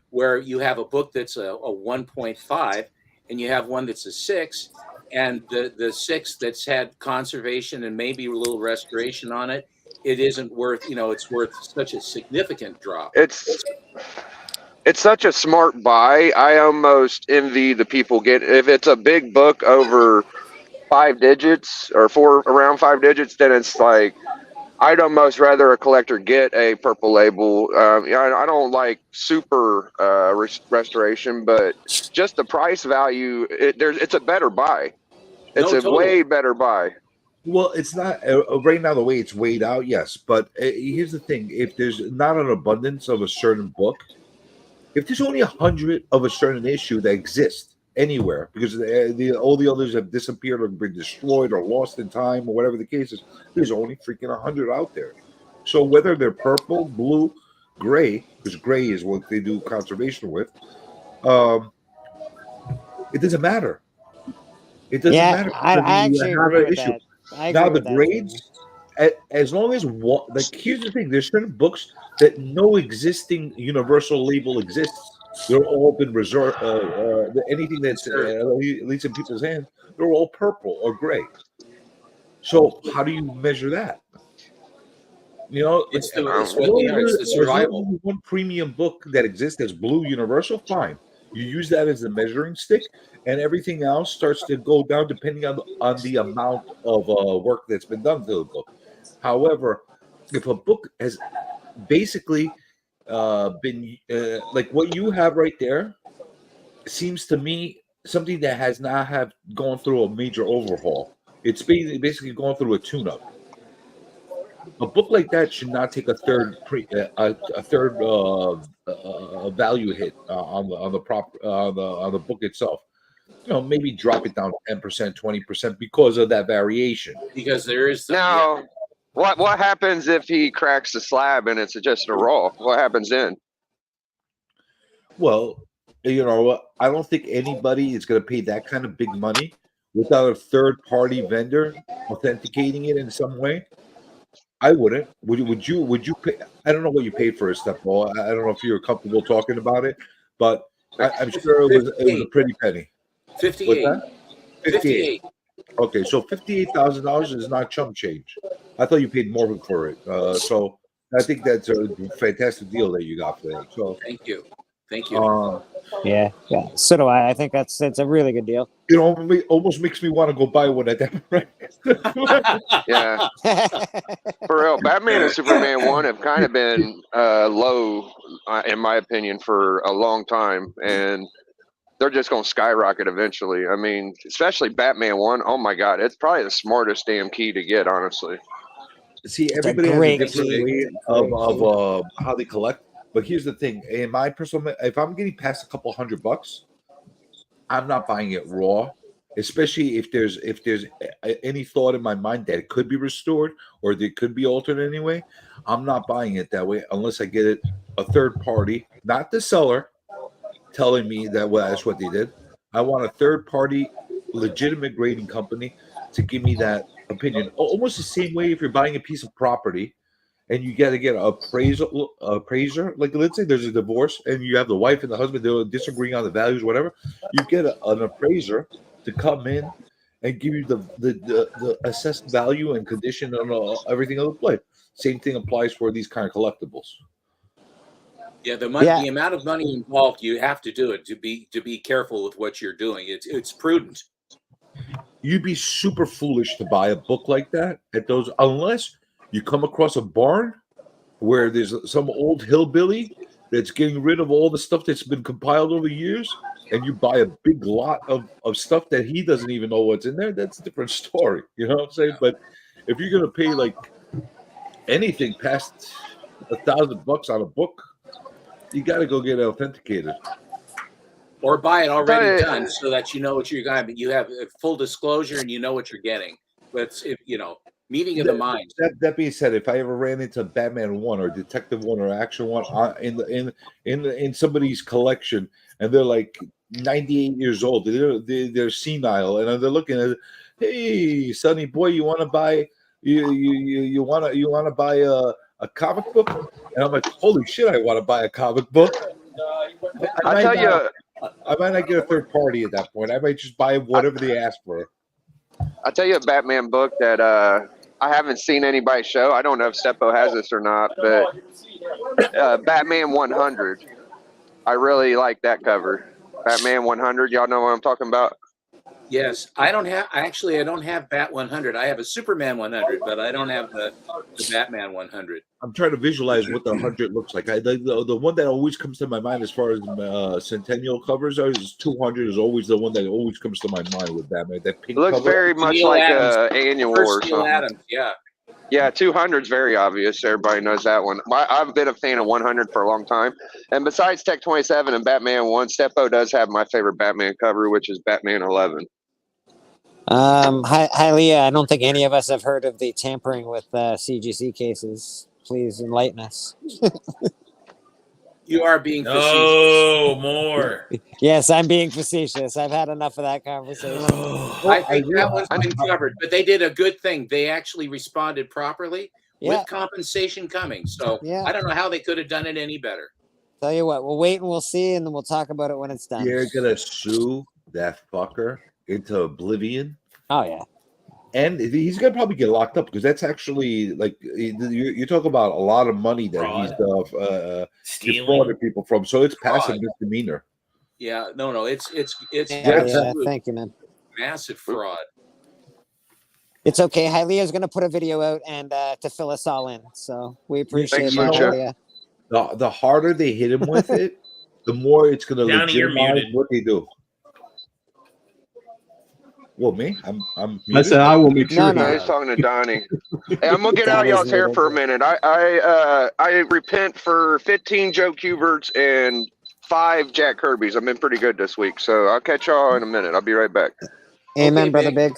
Speaker 12: where you have a book that's a 1.5 and you have one that's a 6, and the 6 that's had conservation and maybe a little restoration on it, it isn't worth, it's worth such a significant drop.
Speaker 13: It's such a smart buy. I almost envy the people if it's a big book over 5 digits or around 5 digits, then it's like, I'd almost rather a collector get a purple label. I don't like super restoration, but just the price value, it's a better buy. It's way better buy.
Speaker 14: Well, it's not right now the way it's weighed out, yes. But here's the thing: if there's not an abundance of a certain book, if there's only 100 of a certain issue that exists anywhere, because all the others have disappeared or been destroyed or lost in time or whatever the case is, there's only freaking 100 out there. So whether they're purple, blue, gray, because gray is what they do conservation with, it doesn't matter. It doesn't matter.
Speaker 5: I actually agree with that.
Speaker 14: Now the grades, as long as here's the thing: there's certain books that no existing universal label exists. They're all been reserved. Anything that's at least in people's hands, they're all purple or gray. So how do you measure that? You know,
Speaker 12: It's
Speaker 14: as
Speaker 12: what
Speaker 14: long
Speaker 12: they
Speaker 14: as
Speaker 12: are. It's the survival.
Speaker 14: there's one premium book that exists that's blue universal, fine. You use that as a measuring stick, and everything else starts to go down depending on the amount of work that's been done to the book. However, if a book has basically been like what you have right there, seems to me something that has not have gone through a major overhaul. It's basically gone through a tune-up. A book like that should not take a third value hit on the book itself. You know, maybe drop it down 10%, 20% because of that variation.
Speaker 12: Because there is
Speaker 13: now. What happens if he cracks the slab and it's just a roll? What happens then?
Speaker 14: Well, you know, I don't think anybody is going to pay that kind of big money without a third-party vendor authenticating it in some way. I wouldn't. Would you pay? I don't know what you paid for his stuff, Paul. I don't know if you're comfortable talking about it, but I'm sure it was a pretty penny.
Speaker 12: 58.
Speaker 14: 58. Okay, so $58,000 is not chump change. I thought you paid more for it. So I think that's a fantastic deal that you got for it. So
Speaker 12: thank you.
Speaker 5: Yeah. So do I. I think it's a really good deal.
Speaker 14: You know, it almost makes me want to go buy one at that price.
Speaker 13: Yeah, for real. Batman and Superman 1 have kind of been low, in my opinion, for a long time, and they're just going to skyrocket eventually. I mean, especially Batman 1. Oh my God, it's probably the smartest damn key to get, honestly.
Speaker 14: See, everybody has a different way of how they collect. But here's the thing: in my personal, if I'm getting past a couple $100, I'm not buying it raw. Especially if there's any thought in my mind that it could be restored or it could be altered anyway. I'm not buying it that way unless I get it a third party, not the seller, telling me that that's what they did. I want a third party, legitimate grading company to give me that opinion. Almost the same way if you're buying a piece of property. And you got to get an appraiser. Like, let's say there's a divorce and you have the wife and the husband, they're disagreeing on the values, whatever. You get an appraiser to come in and give you the assessed value and condition on everything on the play. Same thing applies for these kind of collectibles.
Speaker 12: Yeah, the amount of money involved, you have to do it to be careful with what you're doing. It's prudent.
Speaker 14: You'd be super foolish to buy a book like that at those, unless you come across a barn where there's some old hillbilly that's getting rid of all the stuff that's been compiled over years, and you buy a big lot of stuff that he doesn't even know what's in there. That's a different story. You know what I'm saying? But if you're going to pay like anything past $1,000 on a book, you got to go get it authenticated.
Speaker 12: Or buy it already done so that you know what you're going to. You have full disclosure and you know what you're getting. But meeting of the minds.
Speaker 14: That being said, if I ever ran into Batman 1 or Detective 1 or Action 1 in somebody's collection, and they're like 98 years old, they're senile, and they're looking at, hey, Sonny boy, you want to buy you want to buy a comic book? And I'm like, holy shit, I want to buy a comic book. I might not get a third party at that point. I might just buy whatever they ask for.
Speaker 13: I'll tell you a Batman book that I haven't seen anybody show. I don't know if Seppo has this or not, but Batman 100. I really like that cover. Batman 100. Y'all know what I'm talking about?
Speaker 12: Yes, I don't have Bat 100. I have a Superman 100, but I don't have the Batman 100.
Speaker 14: I'm trying to visualize what the 100 looks like. The one that always comes to my mind as far as Centennial covers is 200 is always the one that always comes to my mind with Batman. That pink
Speaker 13: it looks
Speaker 14: cover.
Speaker 13: very much
Speaker 12: Neil
Speaker 13: like
Speaker 12: Adams.
Speaker 13: annual
Speaker 12: First
Speaker 13: or
Speaker 12: Neil
Speaker 13: something.
Speaker 12: Adams, yeah.
Speaker 13: Yeah, 200 is very obvious. Everybody knows that one. I've been a fan of 100 for a long time. And besides Tech 27 and Batman 1, Seppo does have my favorite Batman cover, which is Batman 11.
Speaker 5: Hi, Leah. I don't think any of us have heard of the tampering with CGC cases. Please enlighten us.
Speaker 12: You are being facetious.
Speaker 15: Oh, more.
Speaker 5: Yes, I'm being facetious. I've had enough of that conversation.
Speaker 12: I think that one's been covered, but they did a good thing. They actually responded properly with compensation coming. So I don't know how they could have done it any better.
Speaker 5: Tell you what, we'll wait and we'll see, and then we'll talk about it when it's done.
Speaker 14: You're gonna sue that fucker into oblivion.
Speaker 5: Oh yeah.
Speaker 14: And he's gonna probably get locked up because that's actually like you talk about a lot of money that he's defrauded people from. So it's passive misdemeanor.
Speaker 12: Yeah, no, it's
Speaker 5: Yeah, thank you, man.
Speaker 12: Massive fraud.
Speaker 5: It's okay. Hyllea's gonna put a video out and to fill us all in. So we appreciate that, Hylea.
Speaker 14: The harder they hit him with it, the more it's gonna
Speaker 15: Johnny, you're
Speaker 14: legitimize
Speaker 15: muted.
Speaker 14: what they do. Well, me, I'm
Speaker 11: I
Speaker 14: muted.
Speaker 11: said I will make sure.
Speaker 13: No, he's talking to Donnie. Hey, I'm gonna get out y'all's hair for a minute. I repent for 15 Joe Kuberts and 5 Jack Kirby's. I've been pretty good this week, so I'll catch y'all in a minute. I'll be right back.
Speaker 5: Amen, brother Big.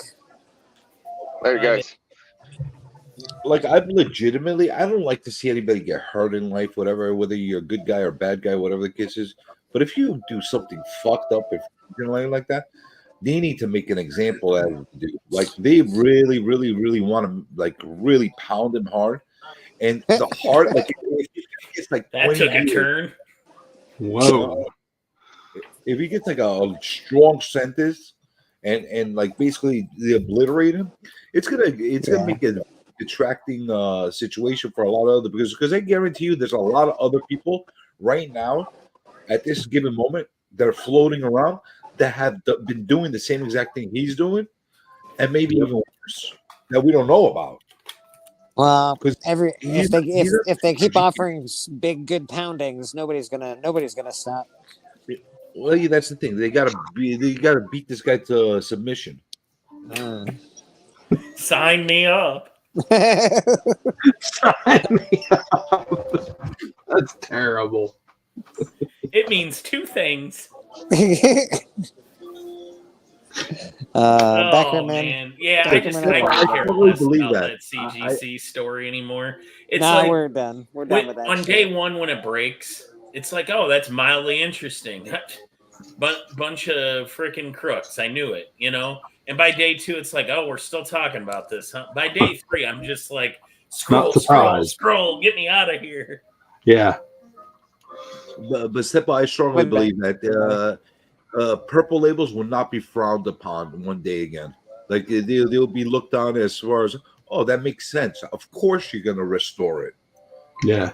Speaker 13: Later, guys.
Speaker 14: Like I don't like to see anybody get hurt in life, whatever, whether you're a good guy or bad guy, whatever the case is. But if you do something fucked up, if you're like that, they need to make an example out of you. Like they really, really, really want to like really pound him hard, and the hard like it's like
Speaker 15: That took a turn.
Speaker 11: Whoa!
Speaker 14: If he gets like a strong sentence and like basically they obliterate him, it's gonna make it a detracting situation for a lot of other because I guarantee you there's a lot of other people right now at this given moment that are floating around that have been doing the same exact thing he's doing, and maybe even worse that we don't know about.
Speaker 5: Well, if they keep offering big good poundings, nobody's gonna stop.
Speaker 14: Well, yeah, that's the thing. They gotta beat this guy to submission.
Speaker 15: Sign me up.
Speaker 11: Sign me up. That's terrible.
Speaker 15: It means 2 things.
Speaker 5: Beckerman.
Speaker 15: Man. Yeah, I
Speaker 5: Beckerman,
Speaker 15: can't care
Speaker 14: totally
Speaker 15: less
Speaker 14: believe
Speaker 15: about
Speaker 14: that.
Speaker 15: that CGC story anymore. It's
Speaker 5: Nah,
Speaker 15: like
Speaker 5: we're done. We're done with that.
Speaker 15: On
Speaker 5: shit.
Speaker 15: day 1 when it breaks, it's like, oh, that's mildly interesting. But bunch of freaking crooks. I knew it, you know. And by day 2, it's like, oh, we're still talking about this, huh? By day 3, I'm just like, scroll, get me out of here.
Speaker 11: Yeah.
Speaker 14: But Stepa, I strongly believe that purple labels will not be frowned upon one day again. Like they'll be looked on as far as, oh, that makes sense. Of course you're gonna restore it.
Speaker 11: Yeah.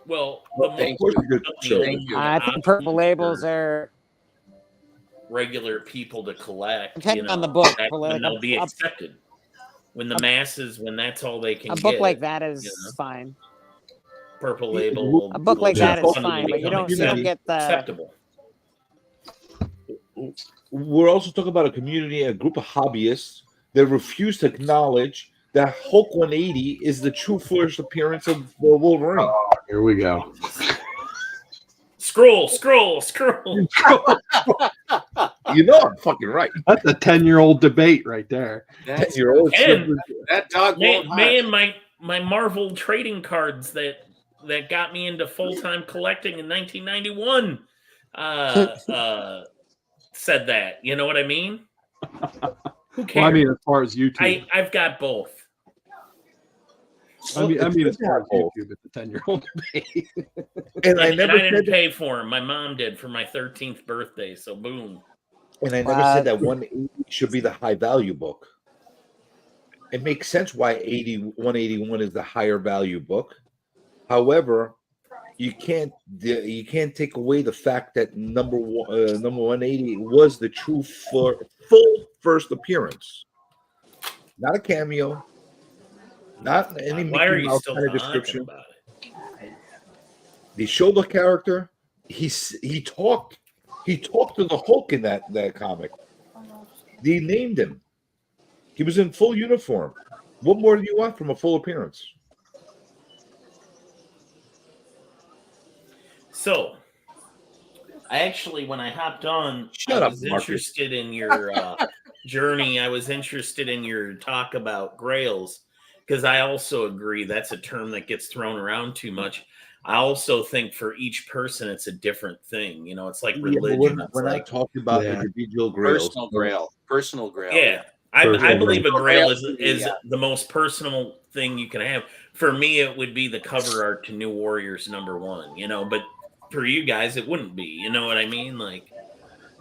Speaker 15: Well,
Speaker 14: of course you're gonna show it.
Speaker 5: I think purple labels are
Speaker 15: regular people to collect.
Speaker 5: Depending on the book,
Speaker 15: when they'll be accepted. When the masses, when that's all they can
Speaker 5: a
Speaker 15: get.
Speaker 5: book like that is fine.
Speaker 15: Purple label.
Speaker 5: A book like that is fine, but you don't get the
Speaker 15: acceptable.
Speaker 14: We're also talking about a group of hobbyists that refuse to acknowledge that Hulk 180 is the true first appearance of Wolverine.
Speaker 11: Oh, here we go.
Speaker 15: Scroll.
Speaker 14: You know I'm fucking right.
Speaker 11: That's a 10-year-old debate right there.
Speaker 14: 10-year-old.
Speaker 12: That dog won't
Speaker 15: man, my Marvel trading cards that got me into full-time collecting in 1991 said that. You know what I mean? Who cares?
Speaker 11: Well, I mean, as far as YouTube,
Speaker 15: I've got both.
Speaker 11: I mean, as far as YouTube, it's a 10-year-old debate.
Speaker 14: And I
Speaker 15: didn't pay for them. My mom did for my 13th birthday. So boom.
Speaker 14: And I never said that 180 should be the high value book. It makes sense why 181 is the higher value book. However, you can't take away the fact that number 180 was the true full first appearance, not a cameo, not any
Speaker 15: Why are
Speaker 14: Mickey
Speaker 15: you
Speaker 14: Mouse
Speaker 15: still
Speaker 14: kind of
Speaker 15: talking
Speaker 14: description.
Speaker 15: about it?
Speaker 14: They showed the character. He talked to the Hulk in that comic. They named him. He was in full uniform. What more do you want from a full appearance?
Speaker 15: So, I actually, when I hopped on,
Speaker 14: Shut
Speaker 15: I
Speaker 14: up,
Speaker 15: was
Speaker 14: Marcus.
Speaker 15: interested in your journey. I was interested in your talk about grails because I also agree that's a term that gets thrown around too much. I also think for each person, it's a different thing. You know, it's like religion.
Speaker 14: We're not talking about individual grails.
Speaker 12: Personal grail.
Speaker 15: Yeah. I believe a grail is the most personal thing you can have. For me, it would be the cover art to New Warriors #1, you know, but for you guys, it wouldn't be. You know what I mean? Like,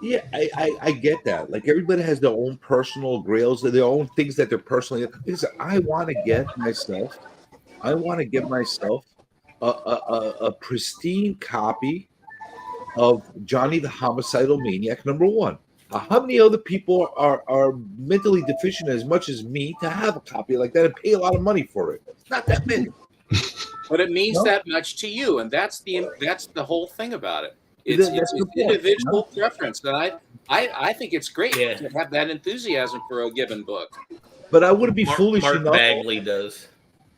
Speaker 14: Yeah, I get that. Like everybody has their own personal grails, their own things that they're personally. Listen, I want to get myself a pristine copy of Johnny the Homicidal Maniac #1. How many other people are mentally deficient as much as me to have a copy like that and pay a lot of money for it? Not that many.
Speaker 12: But it means
Speaker 14: No.
Speaker 12: that much to you, and that's the whole thing about it. It's
Speaker 14: That's the point,
Speaker 12: individual preference, and I think it's great to have that enthusiasm for a given book.
Speaker 14: But I wouldn't be foolish
Speaker 15: Mark
Speaker 14: enough.
Speaker 15: Bagley does.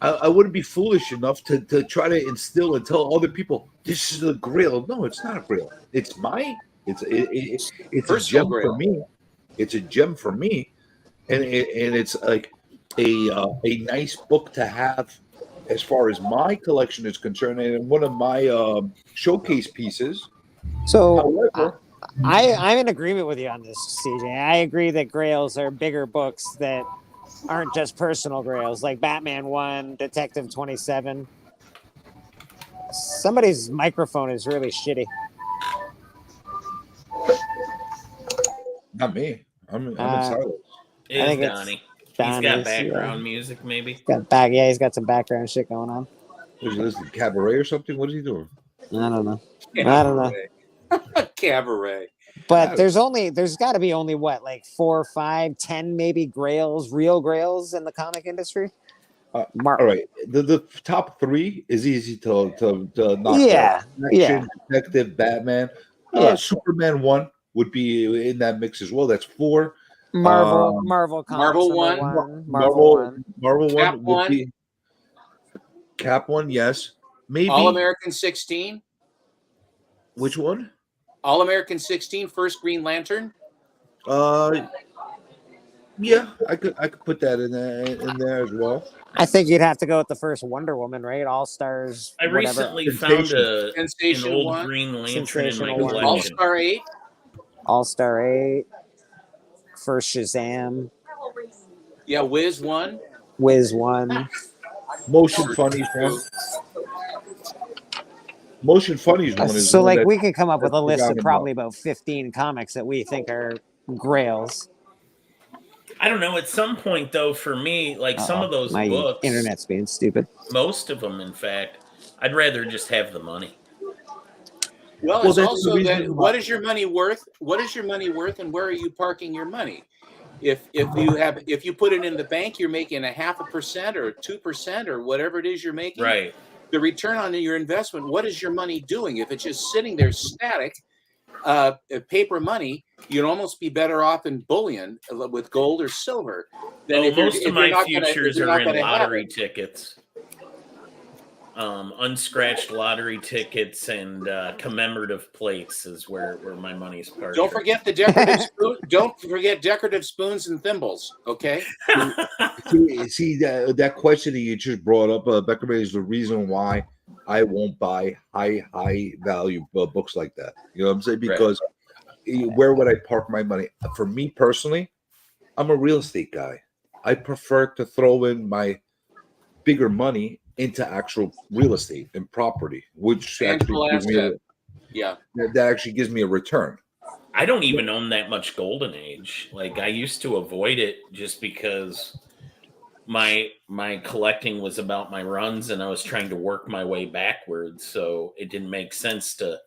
Speaker 14: I wouldn't be foolish enough to try to instill and tell other people this is a grail. No, it's not a grail. It's mine. It's a gem for me. It's a gem for me, and it's like a nice book to have as far as my collection is concerned, and one of my showcase pieces.
Speaker 5: So
Speaker 14: However,
Speaker 5: I'm in agreement with you on this, CJ. I agree that grails are bigger books that aren't just personal grails, like Batman 1, Detective 27. Somebody's microphone is really shitty.
Speaker 14: not me. I'm in
Speaker 5: Uh,
Speaker 14: silence.
Speaker 15: It
Speaker 5: I
Speaker 15: is
Speaker 5: think it's
Speaker 15: Donnie. He's
Speaker 5: Donnie's,
Speaker 15: got background music, maybe.
Speaker 5: He's got some background shit going on.
Speaker 14: Was he listening to cabaret or something? What is he doing?
Speaker 5: I don't know. I don't know.
Speaker 12: Cabaret.
Speaker 5: But there's got to be only what, like 4, 5, 10 maybe grails, real grails in the comic industry.
Speaker 14: All right, the top 3 is easy to knock
Speaker 5: Yeah,
Speaker 14: out.
Speaker 5: yeah.
Speaker 14: Action, Detective, Batman,
Speaker 5: Yeah.
Speaker 14: Superman 1 would be in that mix as well. That's 4.
Speaker 5: Marvel Comics
Speaker 12: Marvel
Speaker 5: #1.
Speaker 14: Marvel
Speaker 12: Cap
Speaker 14: 1 would
Speaker 12: 1.
Speaker 14: be Cap 1. Yes, maybe
Speaker 12: All American 16.
Speaker 14: Which one?
Speaker 12: All American 16. First Green Lantern.
Speaker 14: Yeah, I could put that in there as well.
Speaker 5: I think you'd have to go with the first Wonder Woman, right? All Stars.
Speaker 15: I recently found an old
Speaker 12: 1.
Speaker 15: Green Lantern in my
Speaker 5: Sensational 1.
Speaker 15: collection.
Speaker 12: All-Star 8.
Speaker 5: All-Star 8. First Shazam.
Speaker 12: Yeah, Wiz 1.
Speaker 5: Wiz 1.
Speaker 14: Motion Funnies 1. Motion Funnies 1 is
Speaker 5: So,
Speaker 14: one
Speaker 5: like,
Speaker 14: that-
Speaker 5: we could come up with a
Speaker 14: that's
Speaker 5: list of
Speaker 14: forgotten
Speaker 5: probably about 15 comics that we think are grails.
Speaker 15: I don't know. At some point, though, for me, like some of those
Speaker 5: My
Speaker 15: books,
Speaker 5: internet's being stupid.
Speaker 15: most of them, in fact, I'd rather just have the money.
Speaker 12: Well, it's
Speaker 14: that's the
Speaker 12: also
Speaker 14: reason
Speaker 12: that
Speaker 14: why-
Speaker 12: what is your money worth? What is your money worth, and where are you parking your money? If you put it in the bank, you're making 0.5% or 2% or whatever it is you're making.
Speaker 15: Right.
Speaker 12: The return on your investment. What is your money doing? If it's just sitting there static, paper money, you'd almost be better off in bullion with gold or silver.
Speaker 15: Oh,
Speaker 12: if you're-
Speaker 15: most
Speaker 12: if
Speaker 15: of
Speaker 12: you're
Speaker 15: my
Speaker 12: not gonna- if
Speaker 15: futures
Speaker 12: you're
Speaker 15: are
Speaker 12: not
Speaker 15: in
Speaker 12: gonna have
Speaker 15: lottery
Speaker 12: it.
Speaker 15: tickets. Unscratched lottery tickets and commemorative plates is where my money's parked.
Speaker 12: Don't forget the decorative spoon. Don't forget decorative spoons and thimbles. Okay.
Speaker 14: See that question that you just brought up, Becker, is the reason why I won't buy high value books like that. You know what I'm saying? Because where would I park my money? For me personally, I'm a real estate guy. I prefer to throw in my bigger money into actual real estate and property, which actually gives me that actually gives me a return.
Speaker 15: I don't even own that much Golden Age. Like I used to avoid it just because my collecting was about my runs and I was trying to work my way backwards, so it didn't make sense to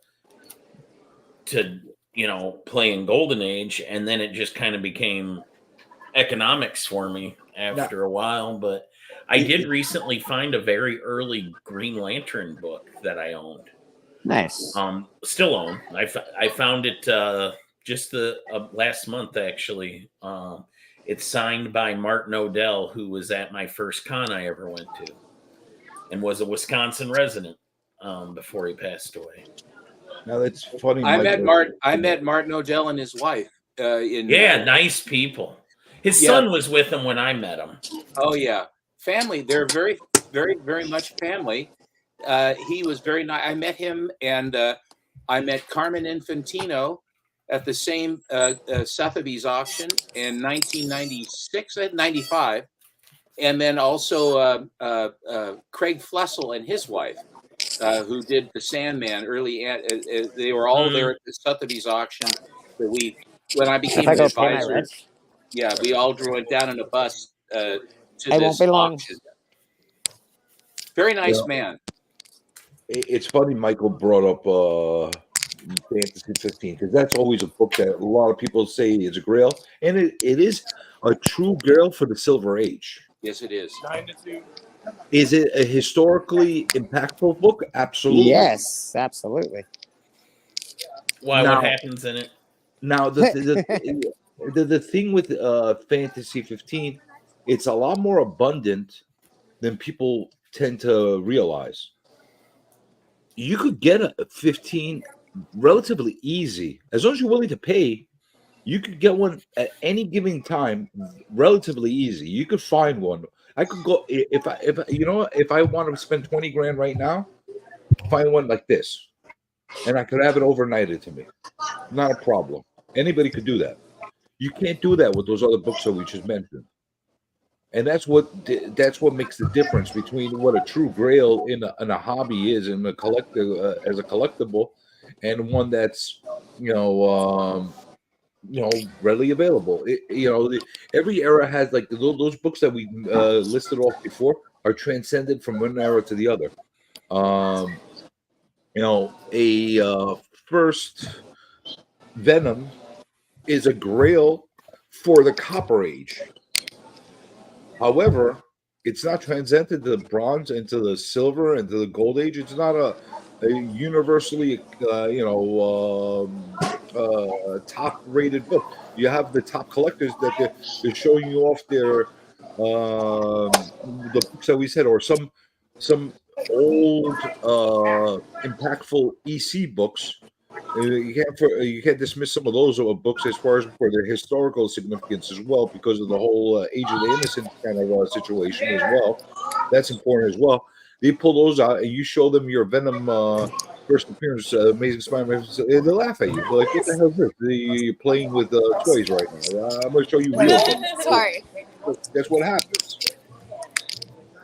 Speaker 15: play in Golden Age, and then it just kind of became economics for me after a while. But I did recently find a very early Green Lantern book that I owned.
Speaker 5: Nice.
Speaker 15: Still own. I found it just the last month actually. It's signed by Martin Odell, who was at my first con I ever went to, and was a Wisconsin resident before he passed away.
Speaker 14: Now that's funny.
Speaker 12: I met Martin Odell and his wife.
Speaker 15: Nice people. His son was with him when I met him.
Speaker 12: Oh yeah, family. They're very, very, very much family. He was very nice. I met him, and I met Carmen Infantino at the same Sotheby's auction in 1996, 95, and then also Craig Flessel and his wife. who did the Sandman early. They were all there at the Sotheby's auction. That when I became an
Speaker 5: go pay my
Speaker 12: advisor,
Speaker 5: rent.
Speaker 12: yeah, we all went down in a bus to
Speaker 5: I won't
Speaker 12: this
Speaker 5: be long.
Speaker 12: auction. Very nice
Speaker 14: Yeah.
Speaker 12: man.
Speaker 14: It's funny Michael brought up Fantasy 15 because that's always a book that a lot of people say is a grail, and it is a true grail for the Silver Age.
Speaker 12: Yes, it is.
Speaker 1: 9 to 2.
Speaker 14: Is it a historically impactful book? Absolutely.
Speaker 5: Yes, absolutely.
Speaker 15: Why?
Speaker 14: Now-
Speaker 15: What happens in it?
Speaker 14: Now the thing with Fantasy 15, it's a lot more abundant than people tend to realize. You could get a 15 relatively easy as long as you're willing to pay. You could get one at any given time relatively easy. You could find one. I could go if I want to spend 20 grand right now, find one like this, and I could have it overnighted to me. Not a problem. Anybody could do that. You can't do that with those other books that we just mentioned. And that's what makes the difference between what a true grail in a hobby is, in a collector as a collectible, and one that's readily available. Every era has like those books that we listed off before are transcended from one era to the other. First Venom is a grail for the Copper Age. However, it's not transcended to the Bronze and to the Silver and to the Gold Age. It's not a universally, top-rated book. You have the top collectors that they're showing you off their the books that we said, or some old impactful EC books. You can't dismiss some of those books as far as for their historical significance as well, because of the whole Age of the Innocent kind of situation as well. That's important as well. They pull those out and you show them your Venom first appearance, Amazing Spider-Man, they laugh at you. They're like, "What the hell is this? You're playing with toys right now. I'm going to show you real things."
Speaker 16: Sorry.
Speaker 14: That's what happens.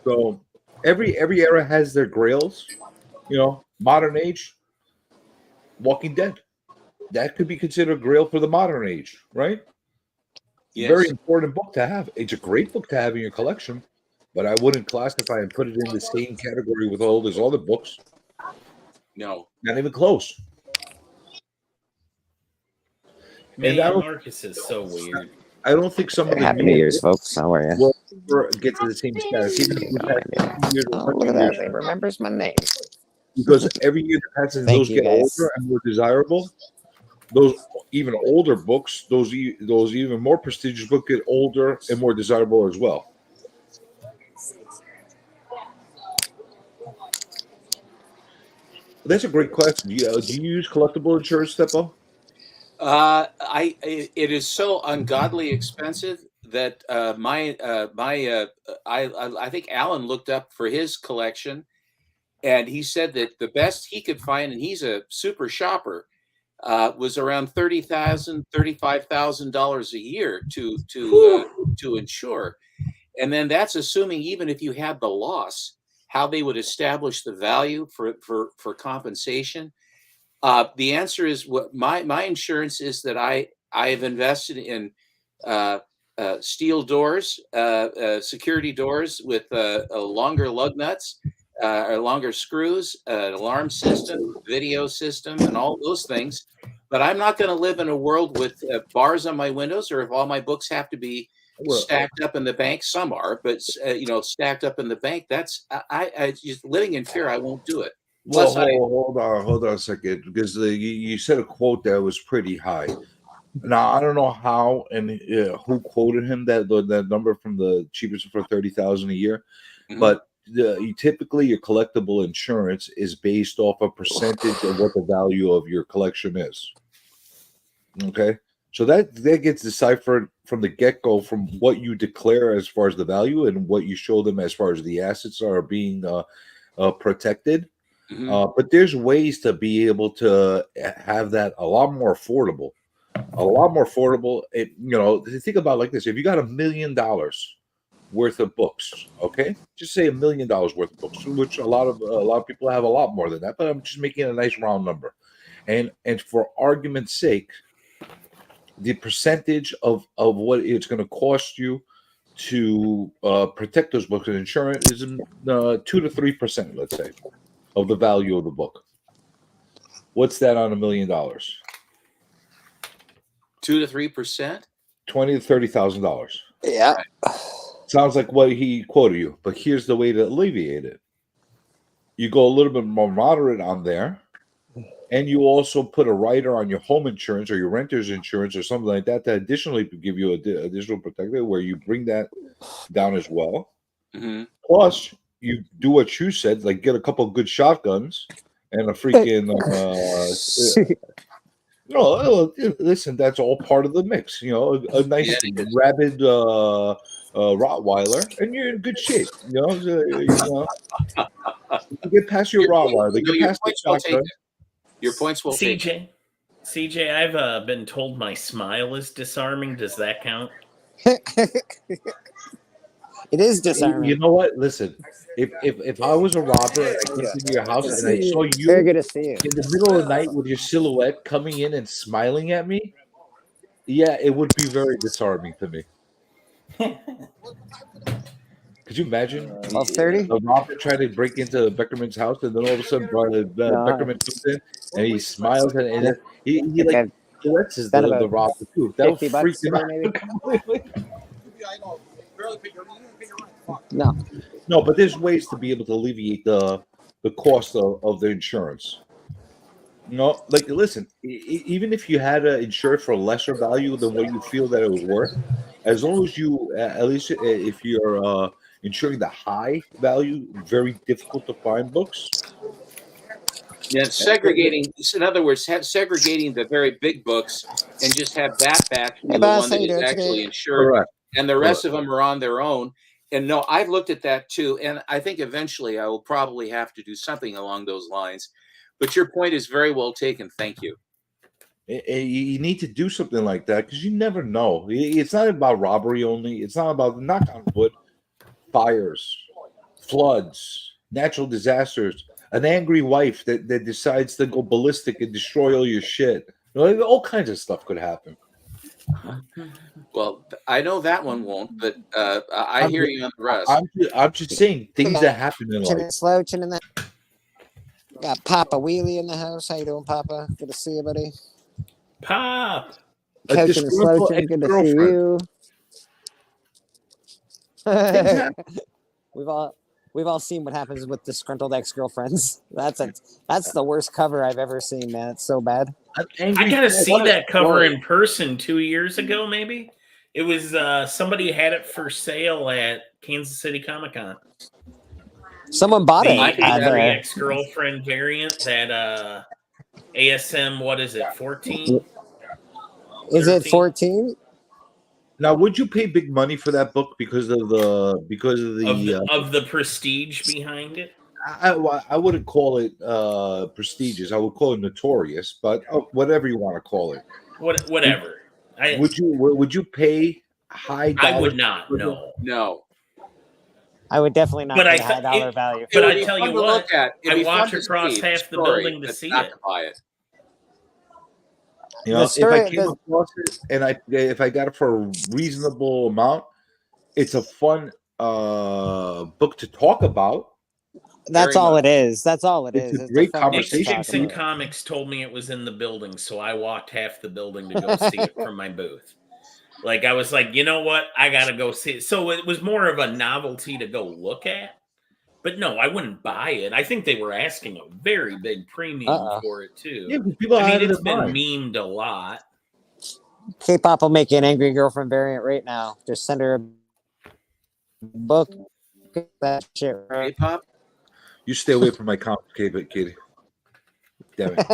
Speaker 14: So every era has their grails. Modern age. Walking Dead, that could be considered a grail for the modern age, right?
Speaker 12: Yes.
Speaker 14: Very important book to have. It's a great book to have in your collection, but I wouldn't classify and put it in the same category with all those other books.
Speaker 12: No,
Speaker 14: not even close.
Speaker 15: Man,
Speaker 14: And
Speaker 15: Marcus is so weird.
Speaker 14: I don't think some of the
Speaker 5: Happy New Year's, folks. How are you?
Speaker 14: will ever get to the same status. Even if we've had 50 years or
Speaker 5: Oh,
Speaker 14: 100
Speaker 5: look at that.
Speaker 14: years.
Speaker 5: They remembers my name.
Speaker 14: Because every year that passes,
Speaker 5: Thank
Speaker 14: those
Speaker 5: you,
Speaker 14: get
Speaker 5: guys.
Speaker 14: older and more desirable. Those even older books, those even more prestigious books get older and more desirable as well. That's a great question. Do you use collectible insurance, Steppo?
Speaker 12: It is so ungodly expensive that I think Alan looked up for his collection, and he said that the best he could find, and he's a super shopper, was around $35,000 a year to insure, and then that's assuming even if you had the loss, how they would establish the value for compensation. The answer is what my insurance is that I have invested in steel doors, security doors with longer lug nuts, or longer screws, an alarm system, video system, and all those things. But I'm not going to live in a world with bars on my windows, or if all my books have to be stacked up in the bank. Some are, but stacked up in the bank. That's I just living in fear. I won't do it.
Speaker 14: Well,
Speaker 12: Plus,
Speaker 14: hold on a second, because you said a quote that was pretty high. Now I don't know how and who quoted him that number from the cheapest for 30,000 a year, but typically your collectible insurance is based off a percentage of what the value of your collection is. Okay, so that gets deciphered from the get-go from what you declare as far as the value and what you show them as far as the assets are being protected. But there's ways to be able to have that a lot more affordable. Think about it like this: if you got $1 million worth of books. Okay, just say $1 million worth of books, which a lot of people have a lot more than that. But I'm just making a nice round number, and for argument's sake, the percentage of what it's going to cost you to protect those books and insurance is 2 to 3%, let's say, of the value of the book. What's that on $1 million?
Speaker 12: 2 to 3%,
Speaker 14: $20,000 to $30,000.
Speaker 5: Yeah.
Speaker 12: Right.
Speaker 14: Sounds like what he quoted you, but here's the way to alleviate it. You go a little bit more moderate on there, and you also put a rider on your home insurance or your renter's insurance or something like that to additionally give you additional protector where you bring that down as well.
Speaker 12: Mm-hmm.
Speaker 14: Plus, you do what you said, like get a couple of good shotguns and a freaking listen, that's all part of the mix. You know, a nice rabid Rottweiler, and you're in good shape. You know, you get past your Rottweiler, they get past the shotgun.
Speaker 12: Your points will take.
Speaker 15: CJ, I've been told my smile is disarming. Does that count?
Speaker 5: It is disarming.
Speaker 14: You know what? Listen, if I was a robber and I came into your house and I saw you
Speaker 5: Very good to see you
Speaker 14: in the middle of the night with your silhouette coming in and smiling at me, yeah, it would be very disarming to me. Could you imagine
Speaker 5: 12:30?
Speaker 14: a robber trying to break into Beckerman's house, and then all of a sudden Beckerman comes in and he smiles and he like caresses the robber too. That would freak him out completely. No, but there's ways to be able to alleviate the cost of the insurance. No, like listen, even if you had to insure for a lesser value than what you feel that it was worth, as long as you at least if you're insuring the high value, very difficult to find books.
Speaker 12: Yeah, segregating. In other words, segregating the very big books and just have that back to the one that is actually insured,
Speaker 14: Correct.
Speaker 12: And the rest of them are on their own. And no, I've looked at that too, and I think eventually I will probably have to do something along those lines. But your point is very well taken. Thank you.
Speaker 14: You need to do something like that because you never know. It's not about robbery only. It's not about, knock on wood, fires, floods, natural disasters, an angry wife that decides to go ballistic and destroy all your shit. All kinds of stuff could happen.
Speaker 12: Well, I know that one won't, but I hear you on the rest.
Speaker 14: I'm just saying things that happen in life.
Speaker 5: Slouching in that. Got Papa Wheelie in the house. How you doing, Papa? Good to see you, buddy.
Speaker 15: Pop.
Speaker 5: Coaching and slouching. Good to see you. We've all seen what happens with disgruntled ex-girlfriends. That's the worst cover I've ever seen, man. It's so bad.
Speaker 15: I gotta see that cover in person 2 years ago, maybe. It was somebody had it for sale at Kansas City Comic-Con.
Speaker 5: Someone bought it.
Speaker 15: The ex-girlfriend variant, that ASM, what is it, 14?
Speaker 5: Is it 14?
Speaker 14: Now, would you pay big money for that book because of the
Speaker 15: prestige behind it?
Speaker 14: I wouldn't call it prestigious. I would call it notorious, but whatever you want to call it.
Speaker 15: Whatever.
Speaker 14: Would you pay high dollars?
Speaker 15: I would not. No.
Speaker 5: I would definitely not pay high dollar value.
Speaker 15: But I tell you what, I walked across half the building to see it.
Speaker 14: You know, if I came across it and if I got it for a reasonable amount, it's a fun book to talk about.
Speaker 5: That's all it is. That's all it is.
Speaker 14: It's a great conversation.
Speaker 15: Dixon Comics told me it was in the building, so I walked half the building to go see it from my booth. Like, I was like, you know what? I got to go see it. So it was more of a novelty to go look at. But no, I wouldn't buy it. I think they were asking a very big premium for it, too.
Speaker 14: Yeah, people
Speaker 15: it's been memed a lot.
Speaker 5: K-pop will make you an angry girlfriend variant right now. Just send her a book. That shit, right?
Speaker 12: K-pop?
Speaker 14: You stay away from my comic, Katie. Damn it.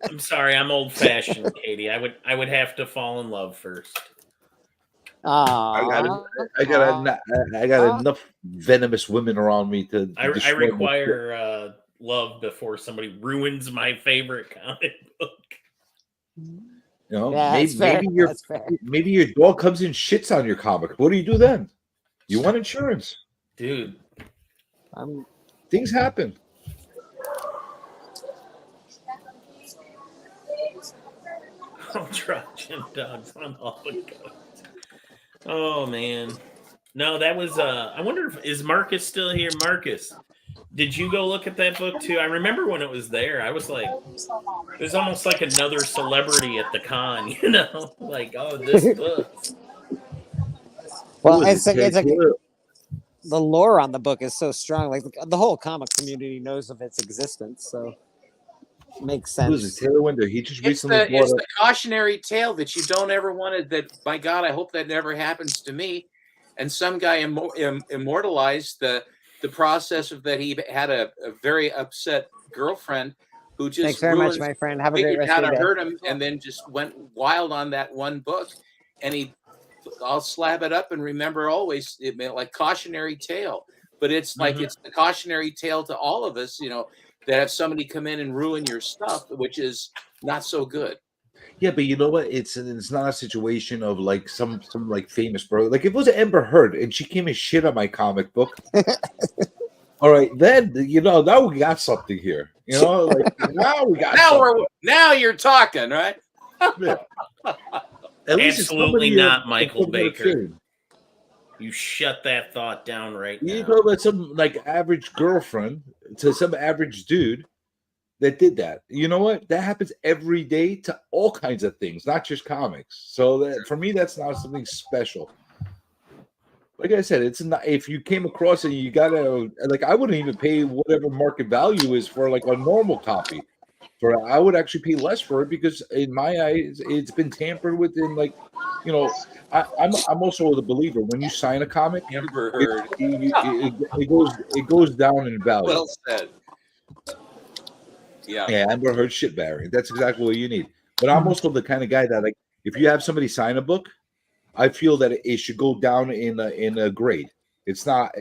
Speaker 15: I'm sorry, I'm old-fashioned, Katie. I would have to fall in love first.
Speaker 14: I got enough venomous women around me to.
Speaker 15: I require love before somebody ruins my favorite comic book.
Speaker 14: You know, maybe your dog comes and shits on your comic. What do you do then? You want insurance,
Speaker 15: dude.
Speaker 14: Things happen.
Speaker 15: Oh, Trojan dogs on all the goats. Oh man. No, that was I wonder if is Marcus still here? Marcus, did you go look at that book too? I remember when it was there. I was like, it was almost like another celebrity at the con, you know? Like, oh, this book.
Speaker 5: Well, it's like the lore on the book is so strong. Like the whole comic community knows of its existence, so it makes sense.
Speaker 14: Who is it? Taylor Winder. He just
Speaker 12: It's
Speaker 14: recently bought
Speaker 12: the cautionary tale that you don't ever want to. That, by God, I hope that never happens to me. And some guy immortalized the process of that. He had a very upset girlfriend who just
Speaker 5: Thanks very much, my friend. Have a great rest
Speaker 12: how
Speaker 5: of your
Speaker 12: to
Speaker 5: day.
Speaker 12: hurt him, and then just went wild on that one book. And I'll slab it up and remember always it meant like cautionary tale. But it's like it's the cautionary tale to all of us, you know, that have somebody come in and ruin your stuff, which is not so good.
Speaker 14: Yeah, but you know what? It's not a situation of like some like famous bro. Like if it was Amber Heard and she came and shit on my comic book. All right, then you know now we got something here. You know, like now we got.
Speaker 12: Now you're talking, right?
Speaker 14: Yeah. At least
Speaker 15: absolutely not, Michael Baker. You shut that thought down right now.
Speaker 14: You go about some like average girlfriend to some average dude that did that. You know what? That happens every day to all kinds of things, not just comics. So that for me, that's not something special. Like I said, it's not. If you came across it, you gotta like. I wouldn't even pay whatever market value is for like a normal copy. I would actually pay less for it because in my eyes, it's been tampered with. In like, you know, I'm also a believer. When you sign a comic, it goes down in value.
Speaker 12: Well said.
Speaker 14: Yeah, Amber Heard shit variant. That's exactly what you need. But I'm also the kind of guy that like if you have somebody sign a book, I feel that it should go down in a grade. It's not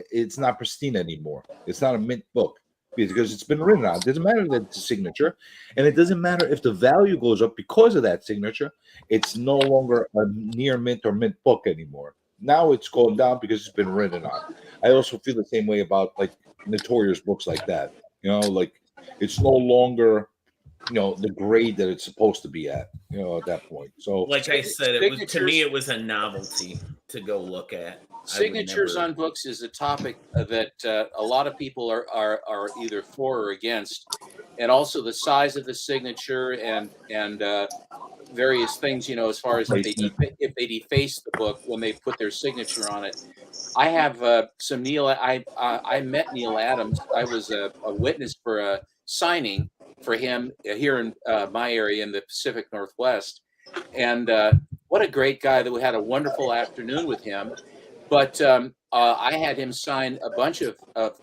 Speaker 14: pristine anymore. It's not a mint book because it's been written on. It doesn't matter that it's a signature, and it doesn't matter if the value goes up because of that signature. It's no longer a near mint or mint book anymore. Now it's going down because it's been written on. I also feel the same way about like notorious books like that. You know, like it's no longer, you know, the grade that it's supposed to be at, you know, at that point. So
Speaker 15: like I said, it was, to me, it was a novelty to go look at.
Speaker 12: Signatures on books is a topic that a lot of people are either for or against, and also the size of the signature and various things, you know, as far as if they deface the book when they put their signature on it. I have some Neil. I met Neil Adams. I was a witness for a signing for him here in my area in the Pacific Northwest, and what a great guy that we had a wonderful afternoon with him. But I had him sign a bunch of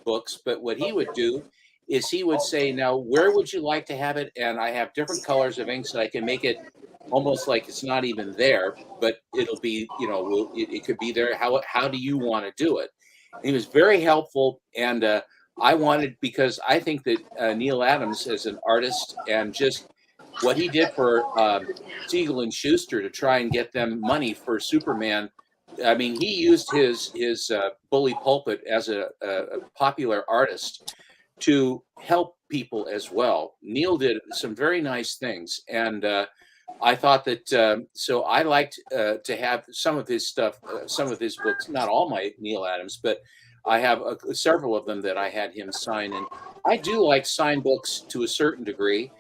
Speaker 12: books. But what he would do is he would say, "Now, where would you like to have it?" And I have different colors of ink so I can make it almost like it's not even there, but it'll be, you know, it could be there. How do you want to do it? And he was very helpful, and I wanted, because I think that Neil Adams as an artist and just what he did for Siegel and Schuster to try and get them money for Superman. I mean, he used his bully pulpit as a popular artist to help people as well. Neil did some very nice things, and I thought that so I liked to have some of his stuff, some of his books, not all my Neil Adams, but I have several of them that I had him sign, and I do like signed books to a certain degree.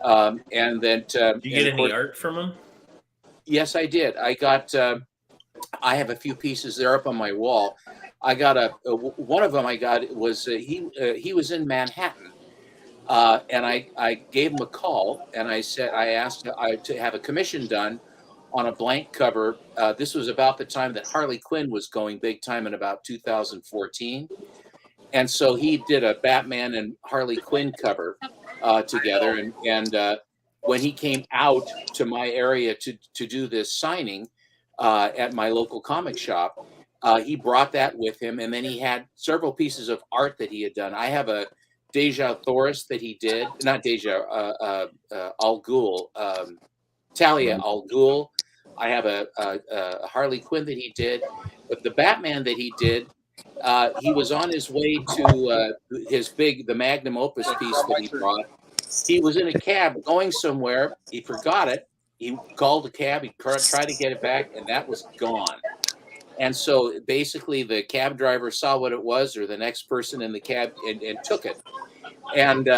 Speaker 12: And that
Speaker 15: did you get any art from him?
Speaker 12: Yes, I did. I got. I have a few pieces there up on my wall. I got one of them. I got was he was in Manhattan, and I gave him a call, and I asked to have a commission done on a blank cover. This was about the time that Harley Quinn was going big time in about 2014, and so he did a Batman and Harley Quinn cover together, and when he came out to my area to do this signing at my local comic shop, he brought that with him, and then he had several pieces of art that he had done. I have a Deja Thoris that he did, not Deja, Al Ghul, Talia Al Ghul. I have a Harley Quinn that he did, but the Batman that he did He was on his way to the magnum opus piece that he brought. He was in a cab going somewhere. He forgot it. He called the cab. He tried to get it back, and that was gone. And so basically, the cab driver saw what it was, or the next person in the cab, and took it. And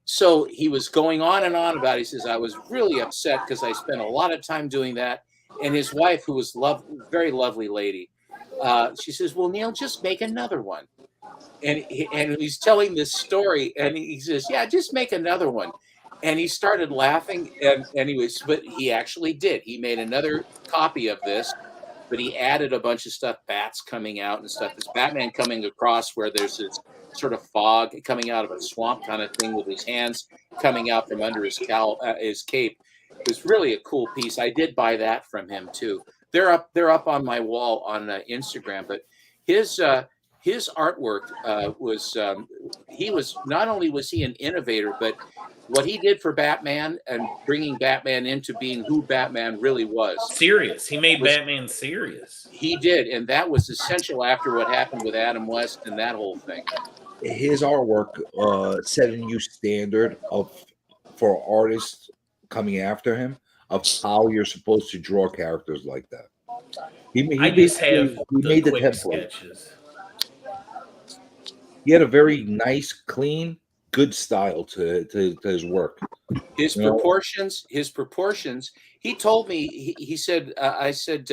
Speaker 12: so he was going on and on about it. He says, I was really upset because I spent a lot of time doing that. And his wife, who was very lovely lady, she says, well, Neil, just make another one. And he's telling this story, and he says, yeah, just make another one. And he started laughing, but he actually did. He made another copy of this, but he added a bunch of stuff, bats coming out and stuff. This Batman coming across where there's this sort of fog coming out of a swamp kind of thing with his hands coming out from under his cape. It was really a cool piece. I did buy that from him too. They're up on my wall on Instagram, but his artwork was he was not only was he an innovator, but what he did for Batman and bringing Batman into being who Batman really was.
Speaker 15: Serious. He made Batman serious.
Speaker 12: He did, and that was essential after what happened with Adam West and that whole thing.
Speaker 14: His artwork set a new standard for artists coming after him of how you're supposed to draw characters like that. He made the template.
Speaker 15: Sketches.
Speaker 14: He had a very nice, clean, good style to his work.
Speaker 12: His proportions. He told me. He said. I said,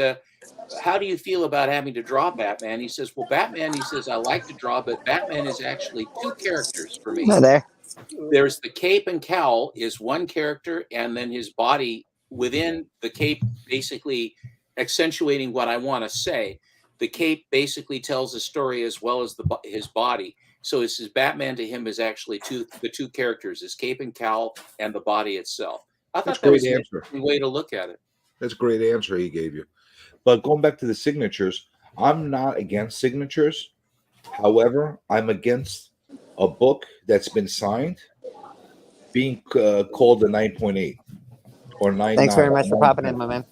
Speaker 12: how do you feel about having to draw Batman? He says, well, Batman. He says, I like to draw, but Batman is actually two characters for me.
Speaker 5: Oh, there.
Speaker 12: There's the cape and cowl is one character, and then his body within the cape, basically accentuating what I want to say. The cape basically tells a story as well as his body. So it's his Batman to him is actually the two characters, his cape and cowl and the body itself. I thought that was an interesting way to look at it.
Speaker 14: That's a great answer he gave you. But going back to the signatures, I'm not against signatures. However, I'm against a book that's been signed being called a 9.8 or 9.9.
Speaker 5: Thanks very much for popping in, my man.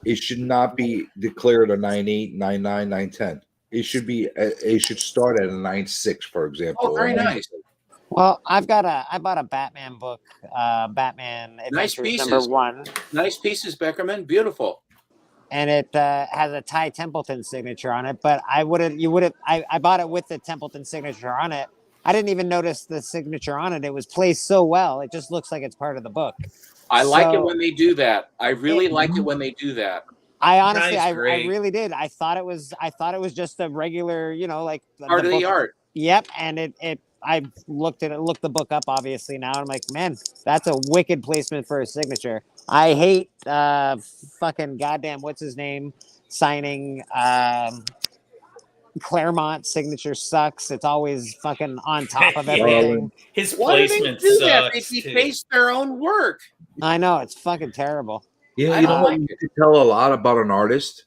Speaker 14: It should not be declared a 9.8, 9.9, 9.10. It should be. It should start at a 9.6, for example.
Speaker 12: Oh, very nice.
Speaker 5: Well, I bought a Batman book, Batman Adventures #1.
Speaker 12: Nice pieces, Beckerman. Beautiful.
Speaker 5: And it has a Ty Templeton signature on it. But I bought it with the Templeton signature on it. I didn't even notice the signature on it. It was placed so well. It just looks like it's part of the book.
Speaker 12: I like it when they do that. I really like it when they do that.
Speaker 5: I honestly, I really did. I thought it was just a regular, like
Speaker 12: part of the art.
Speaker 5: Yep. And I looked the book up obviously now. And I'm like, man, that's a wicked placement for a signature. I hate fucking goddamn what's his name signing. Claremont signature sucks. It's always fucking on top of everything.
Speaker 15: His placement sucks.
Speaker 12: They face their own work.
Speaker 5: I know, it's fucking terrible.
Speaker 14: Yeah, you know what? You can tell a lot about an artist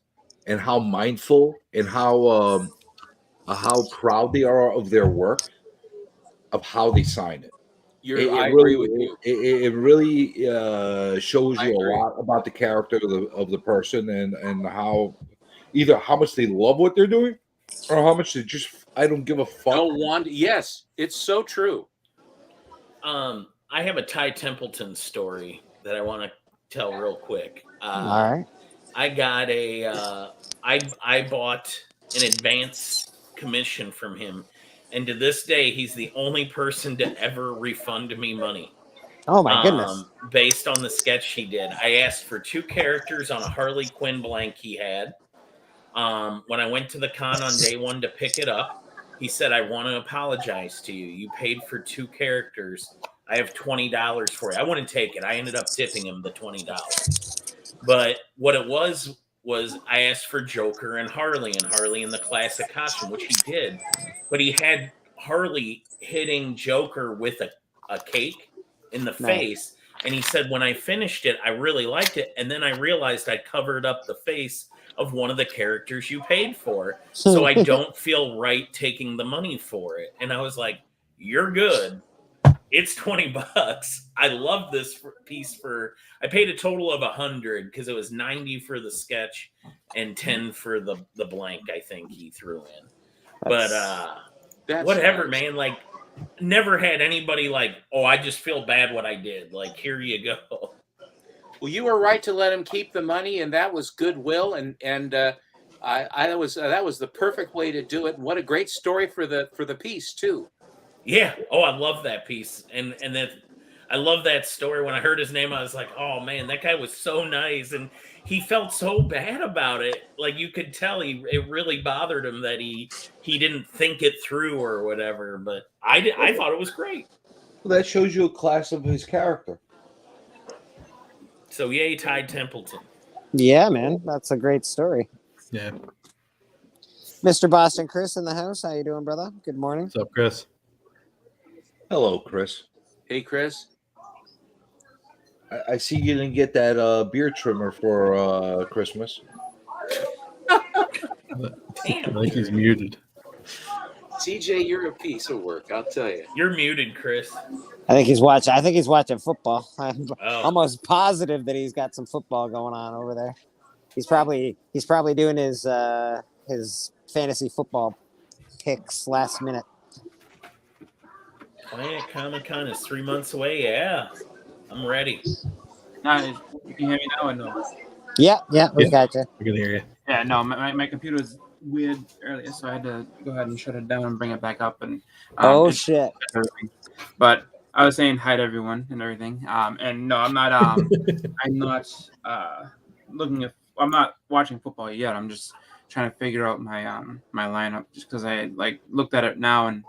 Speaker 14: and how mindful and how proud they are of their work, of how they sign it.
Speaker 12: I agree with you.
Speaker 14: It really shows you a lot about the character of the person and how either how much they love what they're doing or how much they just I don't give a fuck.
Speaker 12: Don't want. Yes, it's so true.
Speaker 15: I have a Ty Templeton story that I want to tell real quick.
Speaker 5: All right.
Speaker 15: I got I bought an advance commission from him, and to this day, he's the only person to ever refund me money.
Speaker 5: Oh my goodness!
Speaker 15: Based on the sketch he did, I asked for 2 characters on a Harley Quinn blank he had. When I went to the con on day 1 to pick it up, he said, "I want to apologize to you. You paid for 2 characters. I have $20 for you." I wouldn't take it. I ended up tipping him the $20. But what it was I asked for Joker and Harley in the classic costume, which he did. But he had Harley hitting Joker with a cake in the face. And he said, when I finished it, I really liked it. And then I realized I covered up the face of one of the characters you paid for. So I don't feel right taking the money for it. And I was like, you're good. It's $20. I love this piece I paid a total of $100 because it was $90 for the sketch and $10 for the blank, I think he threw in. But
Speaker 12: That's
Speaker 15: whatever,
Speaker 12: nice.
Speaker 15: man. Like, never had anybody like, oh, I just feel bad what I did. Like, here you go.
Speaker 12: Well, you were right to let him keep the money, and that was goodwill, and that was the perfect way to do it. And what a great story for the piece too.
Speaker 15: Yeah. Oh, I love that piece, and that I love that story. When I heard his name, I was like, oh man, that guy was so nice, and he felt so bad about it. Like you could tell, it really bothered him that he didn't think it through or whatever. But I thought it was great.
Speaker 14: Well, that shows you a class of his character.
Speaker 15: So yay, Ty Templeton.
Speaker 5: Yeah, man, that's a great story.
Speaker 16: Yeah.
Speaker 5: Mr. Boston Chris in the house. How you doing, brother? Good morning.
Speaker 16: What's up, Chris?
Speaker 14: Hello, Chris.
Speaker 12: Hey, Chris.
Speaker 14: I see you didn't get that beard trimmer for Christmas.
Speaker 15: Damn.
Speaker 16: I think he's muted.
Speaker 12: CJ, you're a piece of work. I'll tell you.
Speaker 15: You're muted, Chris.
Speaker 5: I think he's watching football. I'm
Speaker 15: Oh.
Speaker 5: almost positive that he's got some football going on over there. He's probably doing his fantasy football picks last minute.
Speaker 15: Planet Comic-Con is 3 months away. Yeah, I'm ready.
Speaker 17: You can hear me now or no?
Speaker 5: Yeah, we got you.
Speaker 16: We can hear you.
Speaker 17: Yeah, no, my computer was weird earlier, so I had to go ahead and shut it down and bring it back up. And
Speaker 5: Shit!
Speaker 17: But I was saying hi to everyone and everything. And no, I'm not. I'm not I'm not watching football yet. I'm just trying to figure out my my lineup, just because I looked at it now and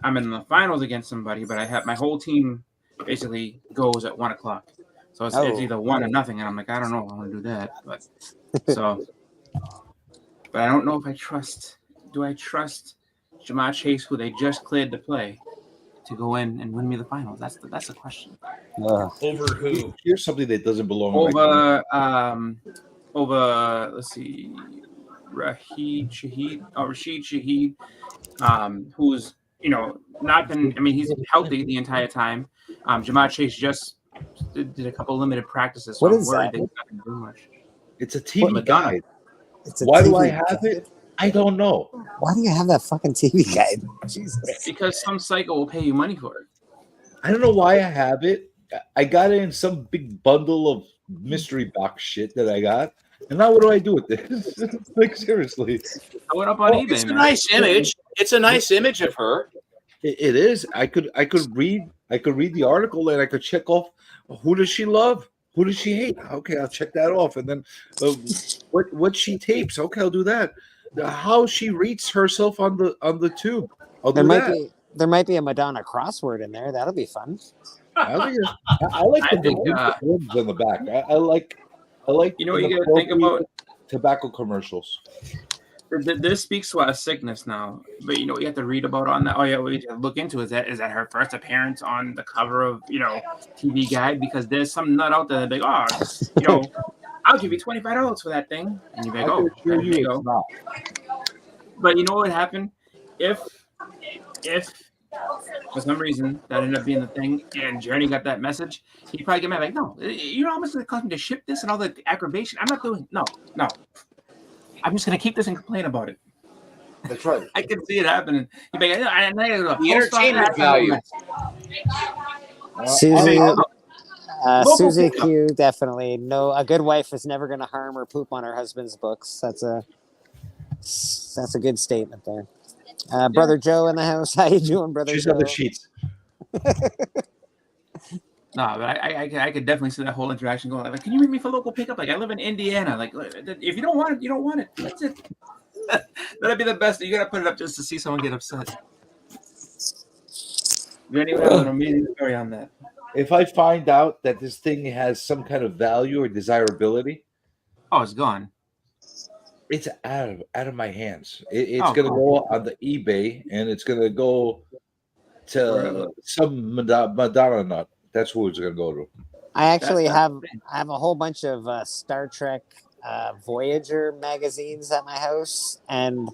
Speaker 17: I'm in the finals against somebody, but I have my whole team basically goes at 1:00. So it's either 1 or nothing, and I'm like, I don't know if I want to do that, but but I don't know if I trust. Do I trust Jamar Chase, who they just cleared to play, to go in and win me the finals? That's the question.
Speaker 15: Over who?
Speaker 14: Here's something that doesn't belong.
Speaker 17: Over let's see, Rashid Shaheed, who's not been. I mean, he's healthy the entire time. Jamar Chase just did a couple limited practices. So
Speaker 5: What
Speaker 17: I'm
Speaker 5: is
Speaker 17: worried
Speaker 5: that?
Speaker 17: that he's not gonna do much.
Speaker 14: It's a TV
Speaker 17: Madonna.
Speaker 14: guide.
Speaker 5: It's a
Speaker 14: Why do
Speaker 5: TV
Speaker 14: I have
Speaker 5: guide.
Speaker 14: it? I don't know.
Speaker 5: Why do you have that fucking TV guide? Jesus.
Speaker 17: Because some psycho will pay you money for it.
Speaker 14: I don't know why I have it. I got it in some big bundle of mystery box shit that I got. And now what do I do with this? Like, seriously.
Speaker 17: I went up on eBay,
Speaker 12: It's a
Speaker 17: man.
Speaker 12: nice image. It's a nice image of her.
Speaker 14: It is. I could read the article and I could check off who does she love? Who does she hate? Okay, I'll check that off. And then what she tapes? Okay, I'll do that. How she rates herself on the tube. I'll do that.
Speaker 5: There might be a Madonna crossword in there. That'll be fun.
Speaker 14: I like the words on the back. I like.
Speaker 17: You know what you gotta think about?
Speaker 14: Tobacco commercials.
Speaker 17: This speaks to our sickness now, but you know what you have to read about on that. Oh yeah, what you have to look into is that her first appearance on the cover of TV Guide, because there's some nut out there that's like, I'll give you $25 for that thing, and you're like, oh, there you go. But you know what would happen if for some reason that ended up being the thing, and Journey got that message, he'd probably get mad like, no, you know how much it cost me to ship this and all the aggravation? I'm not doing no. I'm just gonna keep this and complain about it.
Speaker 14: That's right.
Speaker 17: I can see it happening. You'd be like,
Speaker 12: The entertainment value.
Speaker 5: Susie Q, definitely. No, a good wife is never gonna harm or poop on her husband's books. That's a good statement there. Brother Joe in the house. How you doing, Brother
Speaker 16: She's
Speaker 5: Joe?
Speaker 16: on the sheets.
Speaker 17: No, but I could definitely see that whole interaction going. Like, can you meet me for local pickup? Like, I live in Indiana. Like, if you don't want it, you don't want it. That's it. That'd be the best. You gotta put it up just to see someone get upset. Anyone have an amazing story on that?
Speaker 14: If I find out that this thing has some kind of value or desirability,
Speaker 17: it's gone.
Speaker 14: It's out of my hands. It's gonna go on the eBay, and it's gonna go to some Madonna nut. That's who it's gonna go to.
Speaker 5: I actually have a whole bunch of Star Trek Voyager magazines at my house, and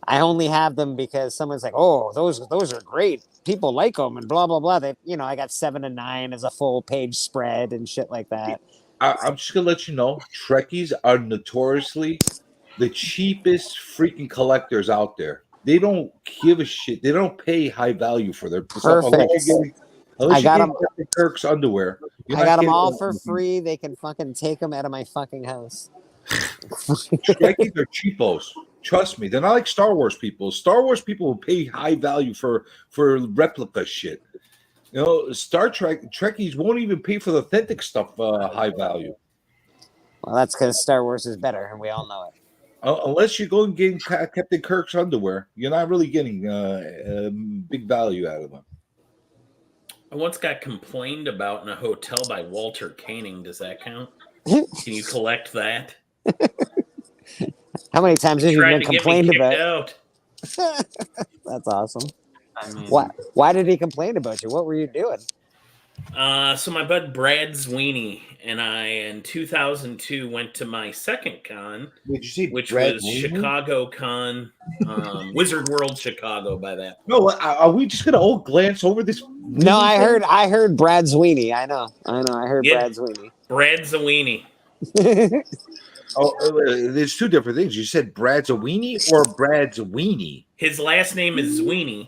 Speaker 5: I only have them because someone's like, "Oh, those are great. People like them," and blah blah blah. They, I got 7 and 9 as a full page spread and shit like that.
Speaker 14: I'm just gonna let you know, Trekkies are notoriously the cheapest freaking collectors out there. They don't give a shit. They don't pay high value for their stuff
Speaker 5: Perfect.
Speaker 14: unless
Speaker 5: I got
Speaker 14: you
Speaker 5: them.
Speaker 14: get Captain Kirk's underwear. You're
Speaker 5: I
Speaker 14: not
Speaker 5: got them
Speaker 14: getting
Speaker 5: all
Speaker 14: that
Speaker 5: for
Speaker 14: from-
Speaker 5: free. They can fucking take them out of my fucking house.
Speaker 14: Trekkies are cheapos. Trust me, they're not like Star Wars people. Star Wars people will pay high value for replica shit. You know, Star Trek Trekkies won't even pay for the authentic stuff high value.
Speaker 5: Well, that's because Star Wars is better, and we all know it.
Speaker 14: Unless you go and get Captain Kirk's underwear, you're not really getting big value out of them.
Speaker 15: I once got complained about in a hotel by Walter Koenig. Does that count? Can you collect that?
Speaker 5: How many times have you
Speaker 15: Tried
Speaker 5: been
Speaker 15: to get me
Speaker 5: complained
Speaker 15: kicked
Speaker 5: about?
Speaker 15: out.
Speaker 5: That's awesome.
Speaker 17: I mean,
Speaker 5: Why did he complain about you? What were you doing?
Speaker 15: So my bud Brad Sweeney and I in 2002 went to my second con,
Speaker 14: Did you see
Speaker 15: which
Speaker 14: Brad
Speaker 15: was
Speaker 14: Sweeney?
Speaker 15: Chicago Con, Wizard World Chicago by that.
Speaker 14: No, are we just gonna all glance over this?
Speaker 5: No, I heard Brad Sweeney. I know. I heard
Speaker 15: Yeah.
Speaker 5: Brad Sweeney.
Speaker 15: Brad Sweeney.
Speaker 14: There's two different things. You said Brad's a weenie or Brad's a weenie?
Speaker 15: His last name is Sweeney.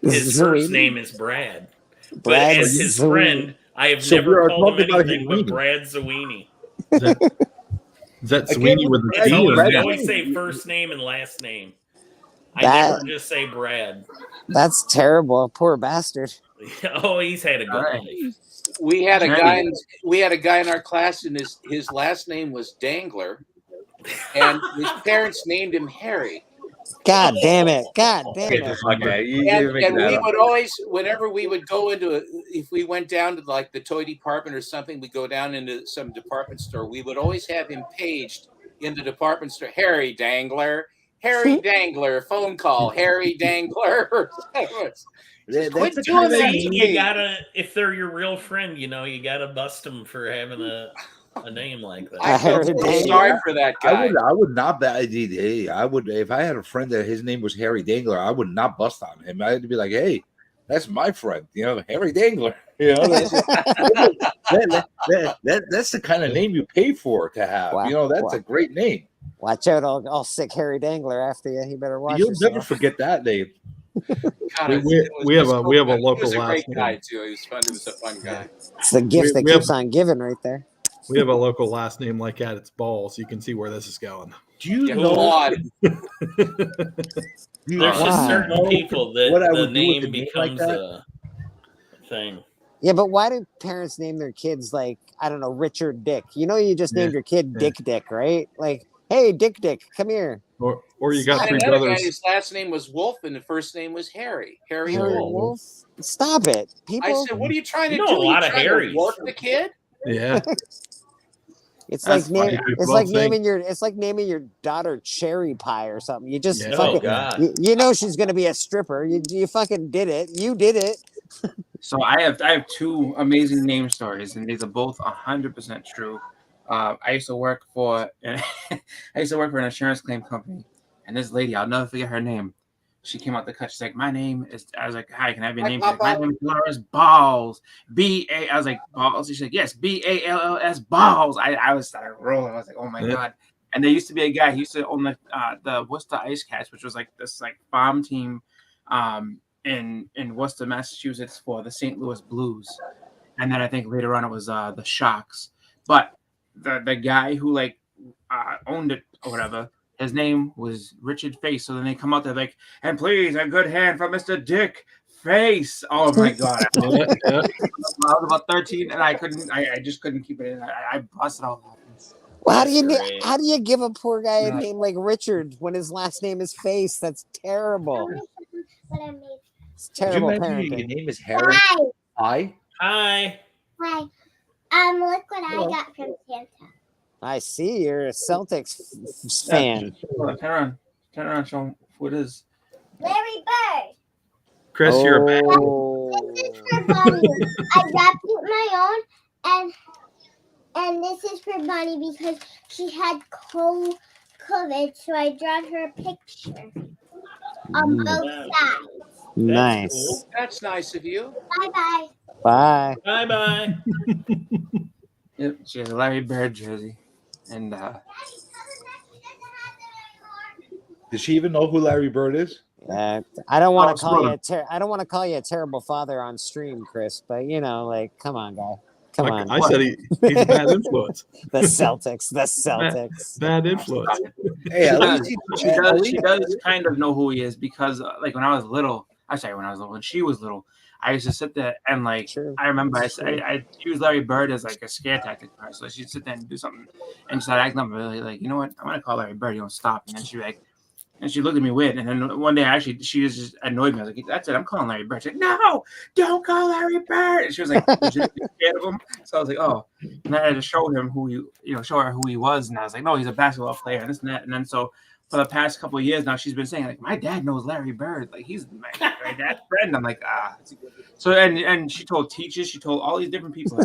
Speaker 15: His
Speaker 5: Sweeney?
Speaker 15: first name is Brad. But
Speaker 5: Brad
Speaker 15: as his
Speaker 5: Sweeney.
Speaker 15: friend, I have
Speaker 14: So we
Speaker 15: never
Speaker 14: are
Speaker 15: called him
Speaker 14: talking about
Speaker 15: anything
Speaker 14: his
Speaker 15: but
Speaker 14: weenie.
Speaker 15: Brad Sweeney.
Speaker 8: Is that Sweeney with a
Speaker 15: It's
Speaker 8: T or
Speaker 15: always,
Speaker 8: an
Speaker 15: they
Speaker 8: F?
Speaker 15: always say first name and last name. I
Speaker 5: That-
Speaker 15: never just say Brad.
Speaker 5: That's terrible. Poor bastard.
Speaker 15: Oh, he's had a good
Speaker 17: Alright.
Speaker 15: life.
Speaker 12: We had a
Speaker 17: Jenny.
Speaker 12: guy in our class, and his last name was Dangler, and his parents named him Harry.
Speaker 5: God damn it. God damn it.
Speaker 12: And we would always, whenever we would go into, if we went down to like the toy department or something, we go down into some department store. We would always have him paged in the department store. Harry Dangler, phone call, Harry Dangler. Quit doing that to
Speaker 15: You
Speaker 12: me.
Speaker 15: gotta, if they're your real friend, you know, you gotta bust them for having a name like that.
Speaker 12: I feel so sorry for that guy.
Speaker 14: I would not bet. Hey, I would if I had a friend that his name was Harry Dangler. I would not bust on him. I'd be like, hey, that's my friend. You know, Harry Dangler. You know, that's the kind of name you pay for to have.
Speaker 5: Wow.
Speaker 14: You know, that's
Speaker 5: Wow.
Speaker 14: a great name.
Speaker 5: Watch out. I'll sick Harry Dangler after you. You better watch
Speaker 14: You'll
Speaker 5: yourself.
Speaker 14: never forget that name.
Speaker 12: God,
Speaker 8: We have a
Speaker 12: he
Speaker 8: local
Speaker 12: was a great
Speaker 8: last name.
Speaker 12: guy too. He was fun. He was a fun guy.
Speaker 5: It's the gift that
Speaker 8: we
Speaker 5: keeps
Speaker 8: have-
Speaker 5: on giving right there.
Speaker 8: We have a local last name like that. It's Ball, so you can see where this is going.
Speaker 14: Do you
Speaker 12: Yeah,
Speaker 14: know?
Speaker 12: God.
Speaker 15: There's just certain people that
Speaker 14: What I
Speaker 15: the
Speaker 14: would do with
Speaker 15: name
Speaker 14: a name
Speaker 15: becomes
Speaker 14: like that?
Speaker 15: a thing.
Speaker 5: Yeah, but why do parents name their kids like, I don't know, Richard Dick? You know, you just named your kid Dick Dick, right? Like, hey, Dick Dick, come here.
Speaker 8: Or you got
Speaker 12: And
Speaker 8: three
Speaker 12: another
Speaker 8: brothers.
Speaker 12: guy, his last name was Wolf, and the first name was Harry. Harry
Speaker 5: Harry
Speaker 12: Wolf.
Speaker 5: Wolf? Stop it, people.
Speaker 12: I said, "What are you trying to
Speaker 15: You know
Speaker 12: do?
Speaker 15: a lot
Speaker 12: you
Speaker 15: of
Speaker 12: trying
Speaker 15: Harrys.
Speaker 12: to work the kid?"
Speaker 8: Yeah.
Speaker 5: It's
Speaker 17: That's
Speaker 5: like
Speaker 17: funny.
Speaker 5: it's like naming your daughter Cherry Pie or something. You just
Speaker 8: Yeah.
Speaker 5: fucking
Speaker 15: Oh God.
Speaker 5: you know she's gonna be a stripper. You fucking did it. You did it.
Speaker 17: So I have two amazing name stories, and these are both 100% true. I used to work for an insurance claim company, and this lady, I'll never forget her name. She came out the cut. She's like, "My name is." I was like, "Hi, can I have your
Speaker 12: Hi,
Speaker 17: name?" She's like, "My
Speaker 12: Papa.
Speaker 17: name is Dolores Balls. B-A." I was like, "Balls." She's like, "Yes, B-A-L-L-S Balls." I was started rolling. I was like, "Oh my
Speaker 8: Yeah.
Speaker 17: God!" And there used to be a guy. He used to own the Worcester Ice Cats, which was like this like farm team, in Worcester, Massachusetts for the St. Louis Blues. And then I think later on it was the Sharks. But the guy who like owned it or whatever, his name was Richard Face. So then they come out there like, "And please, a good hand for Mr. Dick Face." Oh my God. I was about 13 and I just couldn't keep it in. I busted all laughing.
Speaker 5: Well,
Speaker 15: That's
Speaker 5: how do you give a poor guy a
Speaker 17: Yeah.
Speaker 5: name like Richard when his last name is Face? That's terrible. It's terrible
Speaker 14: Your
Speaker 5: parenting.
Speaker 14: name is Harry. Hi.
Speaker 15: Hi.
Speaker 16: Hi. Look what I got from Santa.
Speaker 5: I see you're a Celtics fan.
Speaker 17: Turn around, show him who it is.
Speaker 16: Larry Bird.
Speaker 8: Chris, you're a bad.
Speaker 16: This is for Bonnie. I wrapped it my own, and this is for Bonnie because she had COVID, so I drawn her a picture on both sides.
Speaker 5: Nice.
Speaker 12: That's nice of you.
Speaker 16: Bye bye.
Speaker 5: Bye.
Speaker 15: Bye bye.
Speaker 17: Yep, she has a Larry Bird jersey. And
Speaker 14: Does she even know who Larry Bird is?
Speaker 5: Yeah, I don't want to call you
Speaker 17: Scrotum.
Speaker 5: I don't want to call you a terrible father on stream, Chris. But like, come on, guy, come on.
Speaker 11: I said he's a bad influence.
Speaker 5: The Celtics, the Celtics.
Speaker 11: Bad influence.
Speaker 14: Hey, at least
Speaker 17: She does kind of know who he is because, like, when I was little, when she was little, I used to sit there and, like, I remember I used Larry Bird as, like, a scare tactic. So she'd sit there and do something and start acting up really, like, you know what, I'm going to call Larry Bird, you don't stop. And then she'd be like, and she looked at me weird. And then one day, actually, she was just annoyed me. I was like, that's it, I'm calling Larry Bird. She's like, no, don't call Larry Bird. And she was like, legitimately scared of him. So I was like, oh. And I had to show him show her who he was. And I was like, no, he's a basketball player and this and that. And then so for the past couple of years now, she's been saying, like, my dad knows Larry Bird. Like, he's my dad's friend. I'm like, ah. So, and she told teachers, she told all these different people,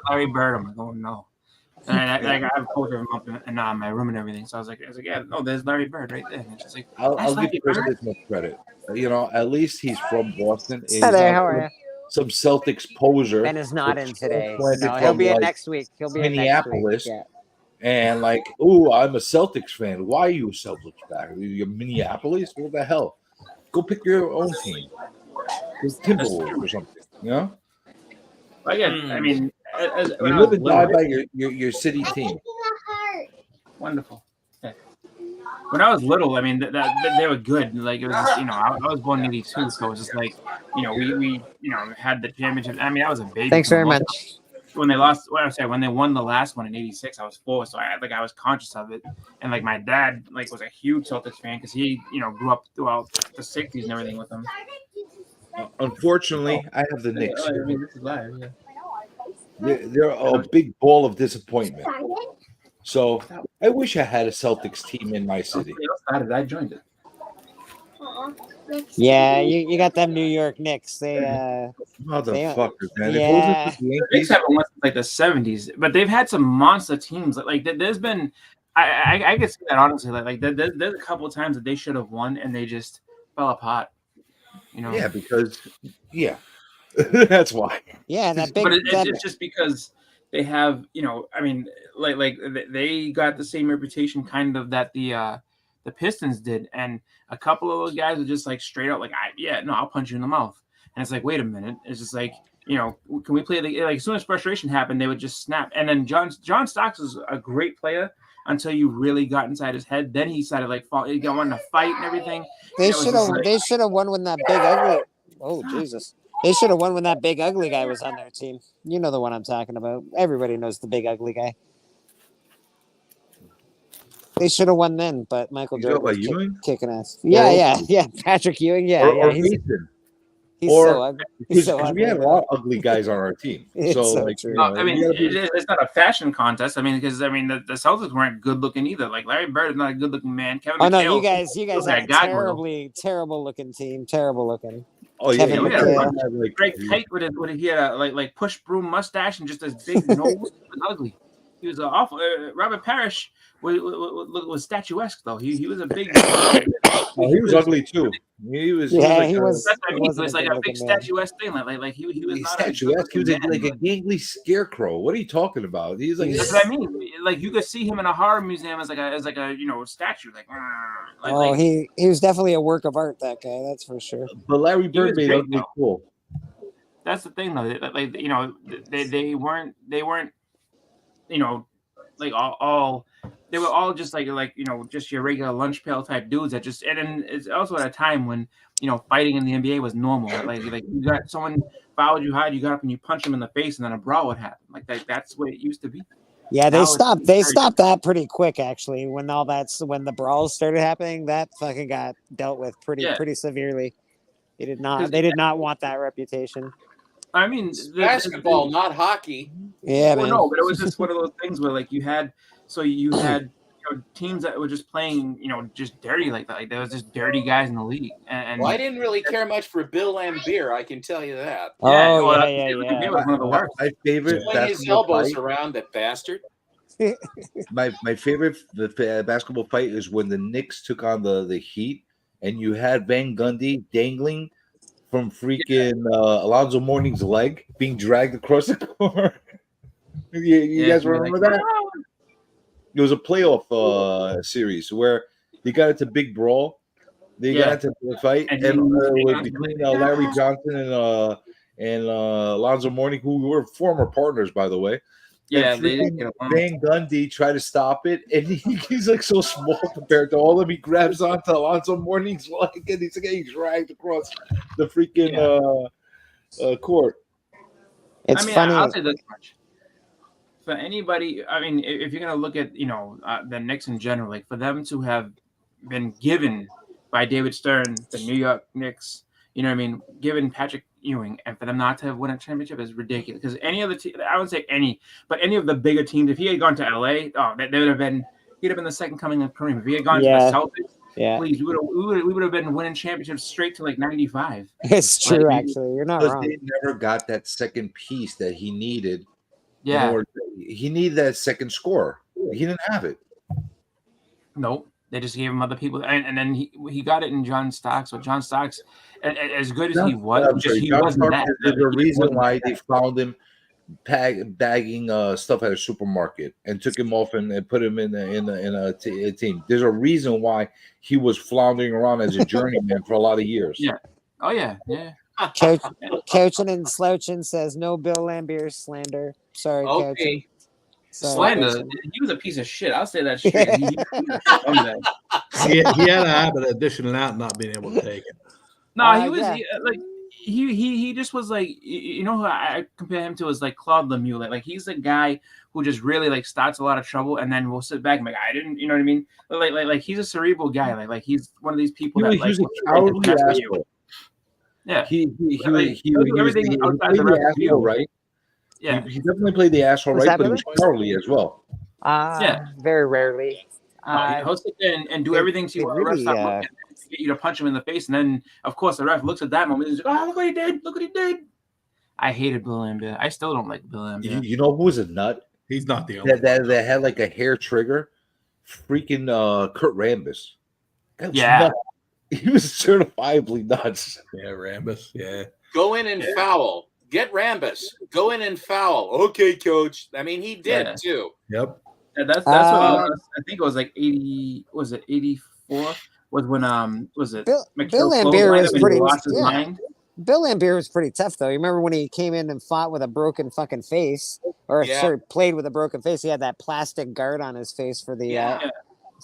Speaker 17: Larry Bird. I'm like, oh, no. And I have a photo of him up in my room and everything. So I was like, yeah, no, there's Larry Bird right there. And she's like,
Speaker 14: I'll give Chris this much credit. At least he's from Boston.
Speaker 5: Hi there, how are you?
Speaker 14: Some Celtics poser.
Speaker 5: Ben is not in today. No, he'll be in next week. He'll be in
Speaker 14: Minneapolis.
Speaker 5: next week. Yeah.
Speaker 14: And like, ooh, I'm a Celtics fan. Why are you a Celtics fan? You're Minneapolis? What the hell? Go pick your own team. It's Timberwolves or something.
Speaker 17: Again, I mean,
Speaker 14: you live and die by your city team.
Speaker 17: Wonderful. Yeah. When I was little, I mean, they were good. Like, it was just, I was born in '82, so it was just like, we had the championship. I mean, I was a baby.
Speaker 5: Thanks very much.
Speaker 17: When they lost, when they won the last one in '86, I was 4, so I was conscious of it. And like, my dad was a huge Celtics fan because he grew up throughout the '60s and everything with them.
Speaker 14: Unfortunately, I have the Knicks.
Speaker 17: I mean, this is live, yeah.
Speaker 14: They're a big ball of disappointment. So I wish I had a Celtics team in my city.
Speaker 17: I joined it.
Speaker 5: Yeah, you got them New York Knicks. They
Speaker 14: motherfuckers, man.
Speaker 5: Yeah.
Speaker 17: The Knicks haven't won since like the '70s, but they've had some monster teams. Like there's been, I could say that honestly. Like there's a couple of times that they should have won and they just fell apart.
Speaker 14: Yeah, because that's why.
Speaker 5: Yeah, that big.
Speaker 17: But it's just because they have, I mean, like they got the same reputation kind of that the Pistons did, and a couple of those guys are just like straight out like, I'll punch you in the mouth, and it's like, wait a minute, it's just like, can we play like as soon as frustration happened, they would just snap. And then John Stocks was a great player until you really got inside his head. Then he started like he got wanting to fight and everything.
Speaker 5: They should have won when that big ugly. Oh Jesus. They should have won when that big ugly guy was on their team. You know the one I'm talking about. Everybody knows the big ugly guy. They should have won then, but Michael Jordan was kicking ass. Yeah. Patrick Ewing,
Speaker 14: Or
Speaker 5: he's
Speaker 14: Or
Speaker 5: so ugly. He's so ugly.
Speaker 14: we have a lot of ugly guys on our team.
Speaker 5: It's
Speaker 14: So,
Speaker 5: so
Speaker 14: like,
Speaker 5: true.
Speaker 17: I mean, it's not a fashion contest. I mean, because the Celtics weren't good looking either. Like Larry Bird is not a good looking man. Kevin
Speaker 5: Oh no,
Speaker 17: McHale,
Speaker 5: you guys had a terrible looking team. Terrible looking.
Speaker 14: Oh yeah,
Speaker 5: Kevin
Speaker 17: we had
Speaker 5: McHale.
Speaker 17: Greg Kite he had a like push broom mustache and just a big nose. He was ugly. He was awful. Robert Parrish was statuesque though. He was a big.
Speaker 14: he was ugly too. He was.
Speaker 5: Yeah, he
Speaker 17: was like a big statuesque thing. Like he was not
Speaker 14: statuesque. He was like a gangly scarecrow. What are you talking about? He's like.
Speaker 17: That's what I mean. Like you could see him in a horror museum as like a statue.
Speaker 5: He was definitely a work of art. That guy, that's for sure.
Speaker 14: But Larry Bird made ugly cool.
Speaker 17: That's the thing though. Like they weren't. Like all they were all just like just your regular lunch pail type dudes that just, and then it's also at a time when fighting in the NBA was normal. Like you got someone fouled you hard, you got up and you punch them in the face, and then a brawl would happen. Like that's what it used to be.
Speaker 5: Yeah, they stopped that pretty quick actually. When the brawls started happening, that fucking got dealt with pretty severely. They did not want that reputation.
Speaker 12: I mean, basketball, not hockey.
Speaker 5: Yeah, man.
Speaker 17: No, but it was just one of those things where like you had teams that were just playing, just dirty like that. Like there was just dirty guys in the league. And
Speaker 12: I didn't really care much for Bill Laimbeer, I can tell you that.
Speaker 5: Yeah.
Speaker 17: It was one of the worst.
Speaker 14: My favorite
Speaker 12: his elbows around, that bastard.
Speaker 14: my favorite basketball fight is when the Knicks took on the Heat, and you had Van Gundy dangling from freaking Alonzo Mourning's leg, being dragged across the court. You guys remember that? It was a playoff series where they got into big brawl, They
Speaker 17: Yeah.
Speaker 14: got into the fight,
Speaker 17: And
Speaker 14: and
Speaker 17: he-
Speaker 14: with between Larry Johnson and Alonzo Mourning, who were former partners, by the way.
Speaker 17: Yeah,
Speaker 14: And
Speaker 17: they didn't
Speaker 14: freaking
Speaker 17: get along.
Speaker 14: Van Gundy tried to stop it, and he's like so small compared to all of them. He grabs onto Alonzo Mourning's leg, and he's getting dragged across the freaking court.
Speaker 5: It's
Speaker 17: I mean,
Speaker 5: funny.
Speaker 17: I'll say this much. For anybody, I mean, if you're gonna look at the Knicks in general, like for them to have been given by David Stern the New York Knicks, you know what I mean, given Patrick Ewing, and for them not to have won a championship is ridiculous. Because any other team, I wouldn't say any, but any of the bigger teams, if he had gone to LA, they would have been. He'd have been the second coming of Kareem. If he had gone to the Celtics, please, we would have been winning championships straight to like 95.
Speaker 5: It's true, actually. You're not
Speaker 14: Because
Speaker 5: wrong.
Speaker 14: they never got that second piece that he needed.
Speaker 17: Yeah.
Speaker 14: He needed that second scorer. He didn't have it.
Speaker 17: Nope. They just gave him other people, and then he got it in John Starks. But John Starks, as good as he was, he wasn't that.
Speaker 14: There's a reason why they found him bagging stuff at a supermarket and took him off and put him in a team. There's a reason why he was floundering around as a journeyman for a lot of years.
Speaker 17: Yeah. Oh yeah. Yeah.
Speaker 5: Coaching and Slouchin says no Bill Lambier slander. Sorry, Coaching.
Speaker 17: Slander. He was a piece of shit. I'll say that straight.
Speaker 11: He had a habit of dishing it out and not being able to take it.
Speaker 17: No, he was he just was like, you know who I compare him to is like Claude Lemieux. Like he's a guy who just really like starts a lot of trouble and then will sit back and be like, I didn't, you know what I mean? Like he's a cerebral guy. Like he's one of these people that like.
Speaker 14: He was a cowardly asshole.
Speaker 17: Yeah,
Speaker 14: he was
Speaker 17: everything outside the
Speaker 14: asshole, right?
Speaker 17: Yeah,
Speaker 14: he definitely played the asshole, right? But he was cowardly as well.
Speaker 5: Very rarely.
Speaker 17: He'll sit there and do everything to you.
Speaker 5: really,
Speaker 17: Get you to punch him in the face, and then of course the ref looks at that moment and he's like, "Oh, look what he did! Look what he did!" I hated Bill Lambier. I still don't like Bill Lambier.
Speaker 14: You know who was a nut?
Speaker 11: He's not the only
Speaker 14: that had like a hair trigger. Freaking Kurt Rambis.
Speaker 12: Yeah.
Speaker 14: Nuts. He was certifiably nuts.
Speaker 11: Yeah, Rambis. Yeah.
Speaker 12: Go in and foul. Get Rambis. Go in and foul. Okay, coach. I mean, he did too.
Speaker 11: Yep.
Speaker 17: Yeah, that's what I think it was like 80. Was it 84? Was when was it
Speaker 5: Bill Lambier was pretty. Bill Lambier was pretty tough though. You remember when he came in and fought with a broken fucking face, or played with a broken face? He had that plastic guard on his face for the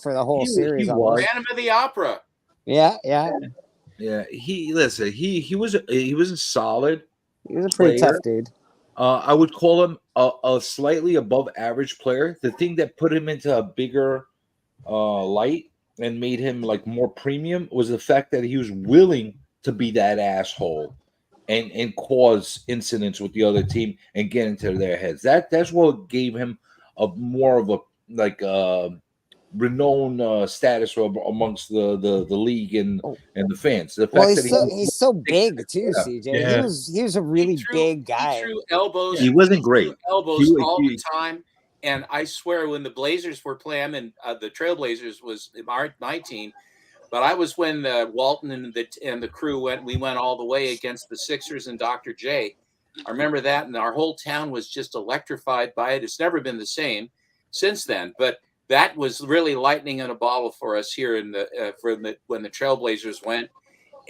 Speaker 5: whole series.
Speaker 12: He was Phantom of the Opera.
Speaker 5: Yeah.
Speaker 14: He wasn't solid.
Speaker 5: He was a pretty tough dude.
Speaker 14: I would call him a slightly above average player. The thing that put him into a bigger light and made him like more premium was the fact that he was willing to be that asshole and cause incidents with the other team and get into their heads. That's what gave him a more of a like renowned status amongst the league and the fans. The fact
Speaker 5: he's so big too, CJ. Yeah. He was a really big guy.
Speaker 12: He threw elbows.
Speaker 14: He wasn't great.
Speaker 12: Elbows all the time. And I swear, when the Blazers were playing, and the Trailblazers was my team, but I was when Walton and the crew we went all the way against the Sixers and Dr. J. I remember that, and our whole town was just electrified by it. It's never been the same since then, but that was really lightning in a bottle for us here when the Trailblazers went.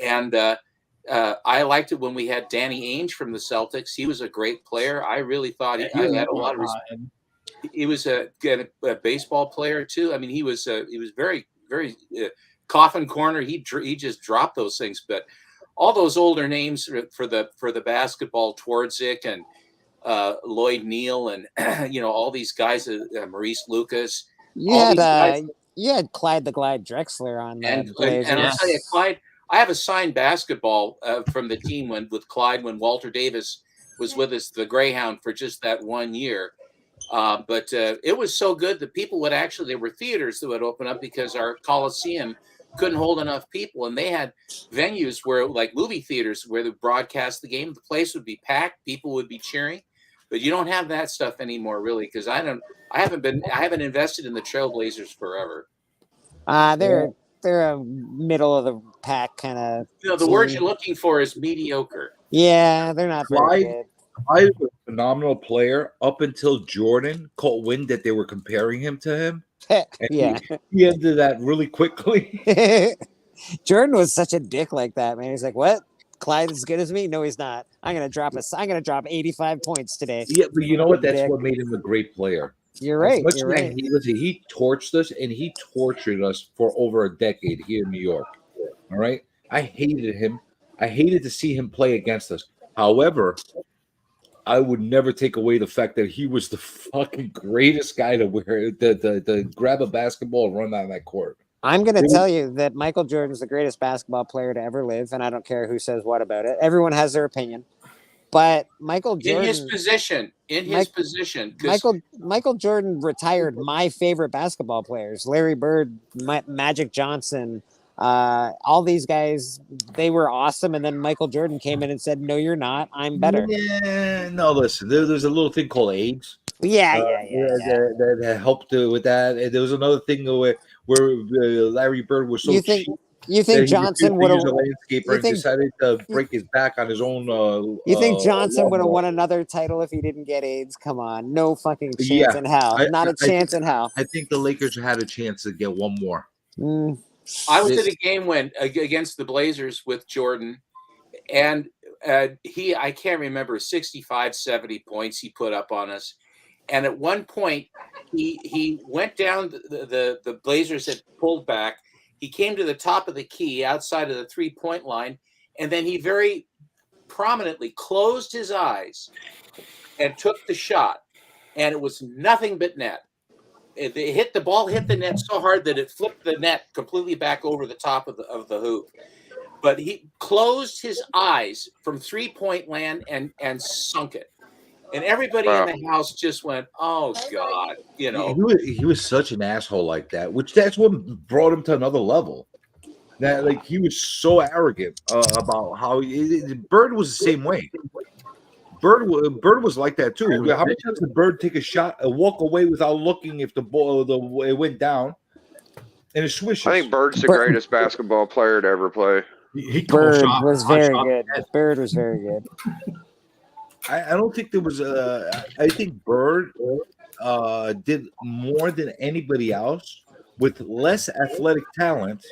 Speaker 12: And I liked it when we had Danny Ainge from the Celtics. He was a great player. I really thought he had a lot of respect. He was a baseball player too. I mean, he was very, very coffin corner. He just dropped those things. But all those older names for the basketball, Twardzik and Lloyd Neal, and all these guys, Maurice Lucas.
Speaker 5: You had Clyde the Glide Drexler on the Blazers.
Speaker 12: And I'll tell you, Clyde. I have a signed basketball from the team with Clyde when Walter Davis was with us, the Greyhound, for just that 1 year. But it was so good that people would there were theaters that would open up because our Coliseum couldn't hold enough people. And they had venues where, like movie theaters, where they broadcast the game. The place would be packed. People would be cheering. But you don't have that stuff anymore, really, because I haven't invested in the Trailblazers forever.
Speaker 5: They're a middle of the pack kind of.
Speaker 12: The word you're looking for is mediocre.
Speaker 5: Yeah, they're not very good.
Speaker 14: I was a phenomenal player up until Jordan caught wind that they were comparing him to him.
Speaker 5: Yeah,
Speaker 14: he ended that really quickly.
Speaker 5: Jordan was such a dick like that, man. He's like, "What? Clyde's as good as me? No, he's not. I'm gonna drop 85 points today."
Speaker 14: Yeah, but you know what? That's
Speaker 5: Dick.
Speaker 14: what made him a great player.
Speaker 5: You're
Speaker 14: As
Speaker 5: right.
Speaker 14: much
Speaker 5: You're
Speaker 14: as
Speaker 5: right.
Speaker 14: he torched us and he tortured us for over a decade here in New York. All right. I hated him. I hated to see him play against us. However, I would never take away the fact that he was the fucking greatest guy to wear to grab a basketball and run down that court.
Speaker 5: I'm going to tell you that Michael Jordan is the greatest basketball player to ever live, and I don't care who says what about it. Everyone has their opinion. But Michael Jordan,
Speaker 12: in his position, 'cause
Speaker 5: Michael Jordan retired my favorite basketball players: Larry Bird, Magic Johnson, all these guys. They were awesome, and then Michael Jordan came in and said, "No, you're not. I'm better."
Speaker 14: Yeah, no, listen. There's a little thing called AIDS.
Speaker 5: Yeah.
Speaker 14: That helped with that. And there was another thing where Larry Bird was so cheap.
Speaker 5: You think Johnson would have
Speaker 14: a landscaper and decided to break his back on his own?
Speaker 5: You think Johnson would have won another title if he didn't get AIDS? Come on, no fucking chance in hell. Not a chance in hell.
Speaker 14: I think the Lakers had a chance to get one more.
Speaker 12: I was at a game against the Blazers with Jordan, and I can't remember 65, 70 points he put up on us. And at one point, he went down. The Blazers had pulled back. He came to the top of the key outside of the 3-point line, and then he very prominently closed his eyes and took the shot, and it was nothing but net. The ball hit the net so hard that it flipped the net completely back over the top of the hoop. But he closed his eyes from 3-point land and sunk it. And everybody in the house just went, "Oh God!" You know,
Speaker 14: he was such an asshole like that, which that's what brought him to another level. That like he was so arrogant about how Bird was the same way. Bird was like that too. How many times did Bird take a shot and walk away without looking if the ball it went down? And it swishes.
Speaker 13: I think Bird's the greatest basketball player to ever play.
Speaker 5: Bird was very good. Bird was very good.
Speaker 14: I don't think there was I think Bird did more than anybody else with less athletic talent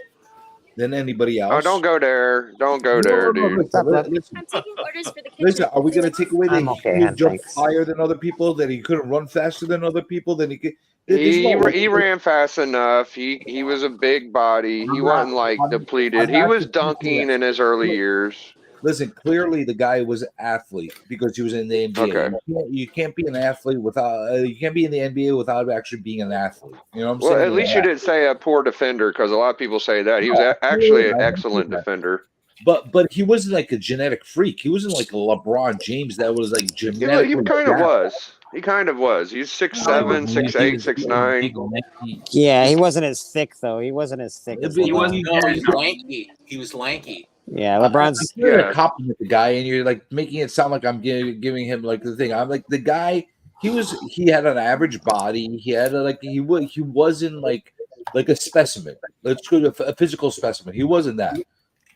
Speaker 14: than anybody else.
Speaker 13: Oh, don't go there. Don't go there, dude.
Speaker 14: Listen,
Speaker 18: I'm taking orders for the kitchen.
Speaker 14: listen, are we going to take away that
Speaker 5: okay,
Speaker 14: he could jump
Speaker 5: thanks.
Speaker 14: higher than other people, that he couldn't run faster than other people, that he could...
Speaker 13: He ran fast enough. He was a big body. He wasn't like depleted. He was dunking in his early years.
Speaker 14: Listen, clearly the guy was an athlete because he was in the NBA.
Speaker 13: Okay.
Speaker 14: You can't be an athlete without you can't be in the NBA without actually being an athlete. You know what I'm saying?
Speaker 13: Well, at least you didn't say a poor defender, because a lot of people say that. He was actually an excellent defender.
Speaker 14: But he wasn't like a genetic freak. He wasn't like a LeBron James that was like genetic.
Speaker 13: He kind of was. He kind of was. He's 6'7", 6'8", 6'9".
Speaker 5: Yeah, he wasn't as thick though. He wasn't as thick. As
Speaker 12: he was
Speaker 5: LeBron.
Speaker 12: lanky. He was lanky.
Speaker 5: Yeah, LeBron's.
Speaker 14: I'm trying to compliment the guy, and you're like making it sound like I'm giving him like the thing. I'm like the guy. He had an average body. He had he wasn't like a specimen. Let's go to a physical specimen. He wasn't that.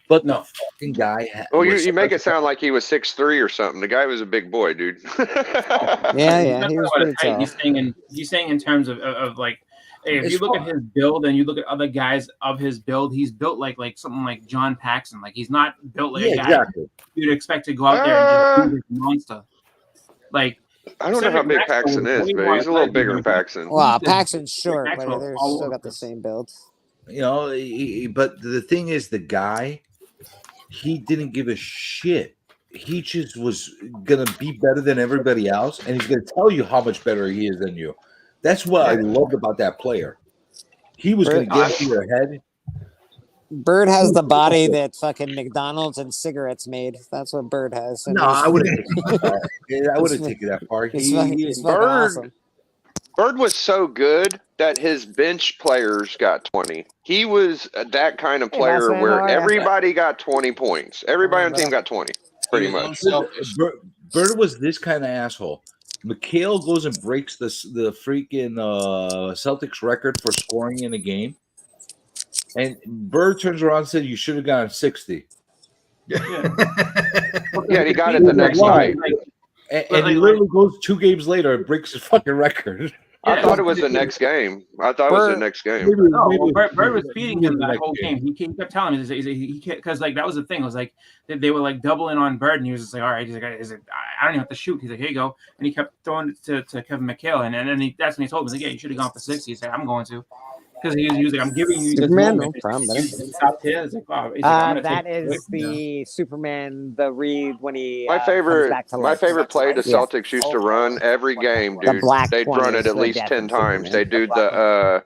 Speaker 14: But the fucking guy.
Speaker 13: Well, you make it sound like he was 6'3" or something. The guy was a big boy, dude.
Speaker 5: Yeah, he was pretty tall.
Speaker 17: He's saying in terms of like, hey, if you look at his build and you look at other guys of his build, he's built like something like John Paxson. Like he's not built like a guy you'd expect to go out there and just be this monster. Like
Speaker 13: I don't know how big Paxson is, but he's a little bigger than Paxson.
Speaker 5: Well, Paxson's short, but they're still got the same build.
Speaker 14: You know, but the thing is, the guy, he didn't give a shit. He just was gonna be better than everybody else, and he's gonna tell you how much better he is than you. That's what I loved about that player. He was gonna get into your head.
Speaker 5: Bird has the body that fucking McDonald's and cigarettes made. That's what Bird has. And
Speaker 14: no, I wouldn't. I wouldn't take it that far.
Speaker 13: Bird was so good that his bench players got 20. He was that kind of player where everybody got 20 points. Everybody on the team got 20, pretty much.
Speaker 14: Bird was this kind of asshole. McHale goes and breaks the freaking Celtics record for scoring in a game. And Bird turns around and said, "You should have gotten 60."
Speaker 13: Yeah, he got it the next night.
Speaker 14: And he literally goes 2 games later and breaks his fucking record.
Speaker 13: I thought it was the next game. I thought it was the next game.
Speaker 17: No, well, Bird was feeding him that whole game. He kept telling me because like that was the thing. It was like they were like doubling on Bird, and he was just like, all right, he's like, I don't even have to shoot. He's like, here you go, and he kept throwing it to Kevin McHale, and then that's when he told him, he's like, yeah, you should have gone for 60. He's like, I'm going to. Because he was like, I'm giving you
Speaker 5: Superman,
Speaker 17: this
Speaker 5: no problem.
Speaker 17: Top tier. It's like, wow. He's like, I'm gonna
Speaker 5: That
Speaker 17: take
Speaker 5: is the Superman, the read when he
Speaker 13: My
Speaker 5: comes
Speaker 13: favorite,
Speaker 5: back to
Speaker 13: my
Speaker 5: life.
Speaker 13: favorite play the
Speaker 5: Yeah.
Speaker 13: Celtics used to run every game,
Speaker 5: The
Speaker 13: dude.
Speaker 5: black
Speaker 13: They'd
Speaker 5: one
Speaker 13: run
Speaker 5: is
Speaker 13: it at
Speaker 5: the
Speaker 13: least
Speaker 5: death
Speaker 13: 10
Speaker 5: of
Speaker 13: times.
Speaker 5: Superman.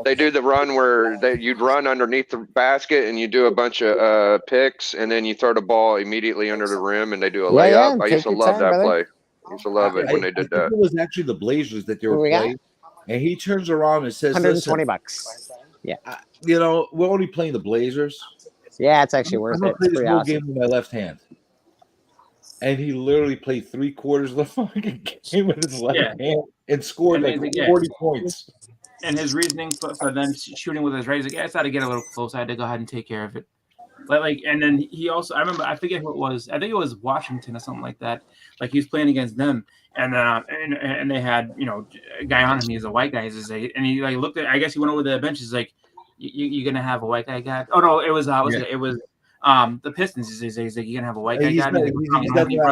Speaker 13: They do the run where you'd run underneath the basket and you do a bunch of picks, and then you throw the ball immediately under the rim, and they do a layup. I used to love that play. I used to love it when they did
Speaker 14: I think
Speaker 13: that.
Speaker 14: it was actually the Blazers that they were
Speaker 5: What we got?
Speaker 14: playing, and he turns around and says,
Speaker 5: 120
Speaker 14: "Listen,
Speaker 5: bucks. Yeah.
Speaker 14: You know, we're only playing the Blazers.
Speaker 5: Yeah, it's actually
Speaker 14: I'm
Speaker 5: worth
Speaker 14: gonna
Speaker 5: it.
Speaker 14: play
Speaker 5: It's
Speaker 14: this
Speaker 5: pretty
Speaker 14: whole
Speaker 5: awesome.
Speaker 14: game with my left hand." And he literally played 3/4 of the fucking game with his left hand and scored like 40 points.
Speaker 17: And his reasoning for them shooting with his right, he's like, yeah, I had to get a little close. I had to go ahead and take care of it. Like, and then he also, I remember, I forget who it was. I think it was Washington or something like that. Like he was playing against them, and they had a guy on him. He's a white guy. And he like looked at. I guess he went over the bench. He's like, "You're gonna have a white guy guard?" Oh no, it was the Pistons. He's like, "You're gonna have a white guy
Speaker 14: He's
Speaker 17: guard?"
Speaker 14: done that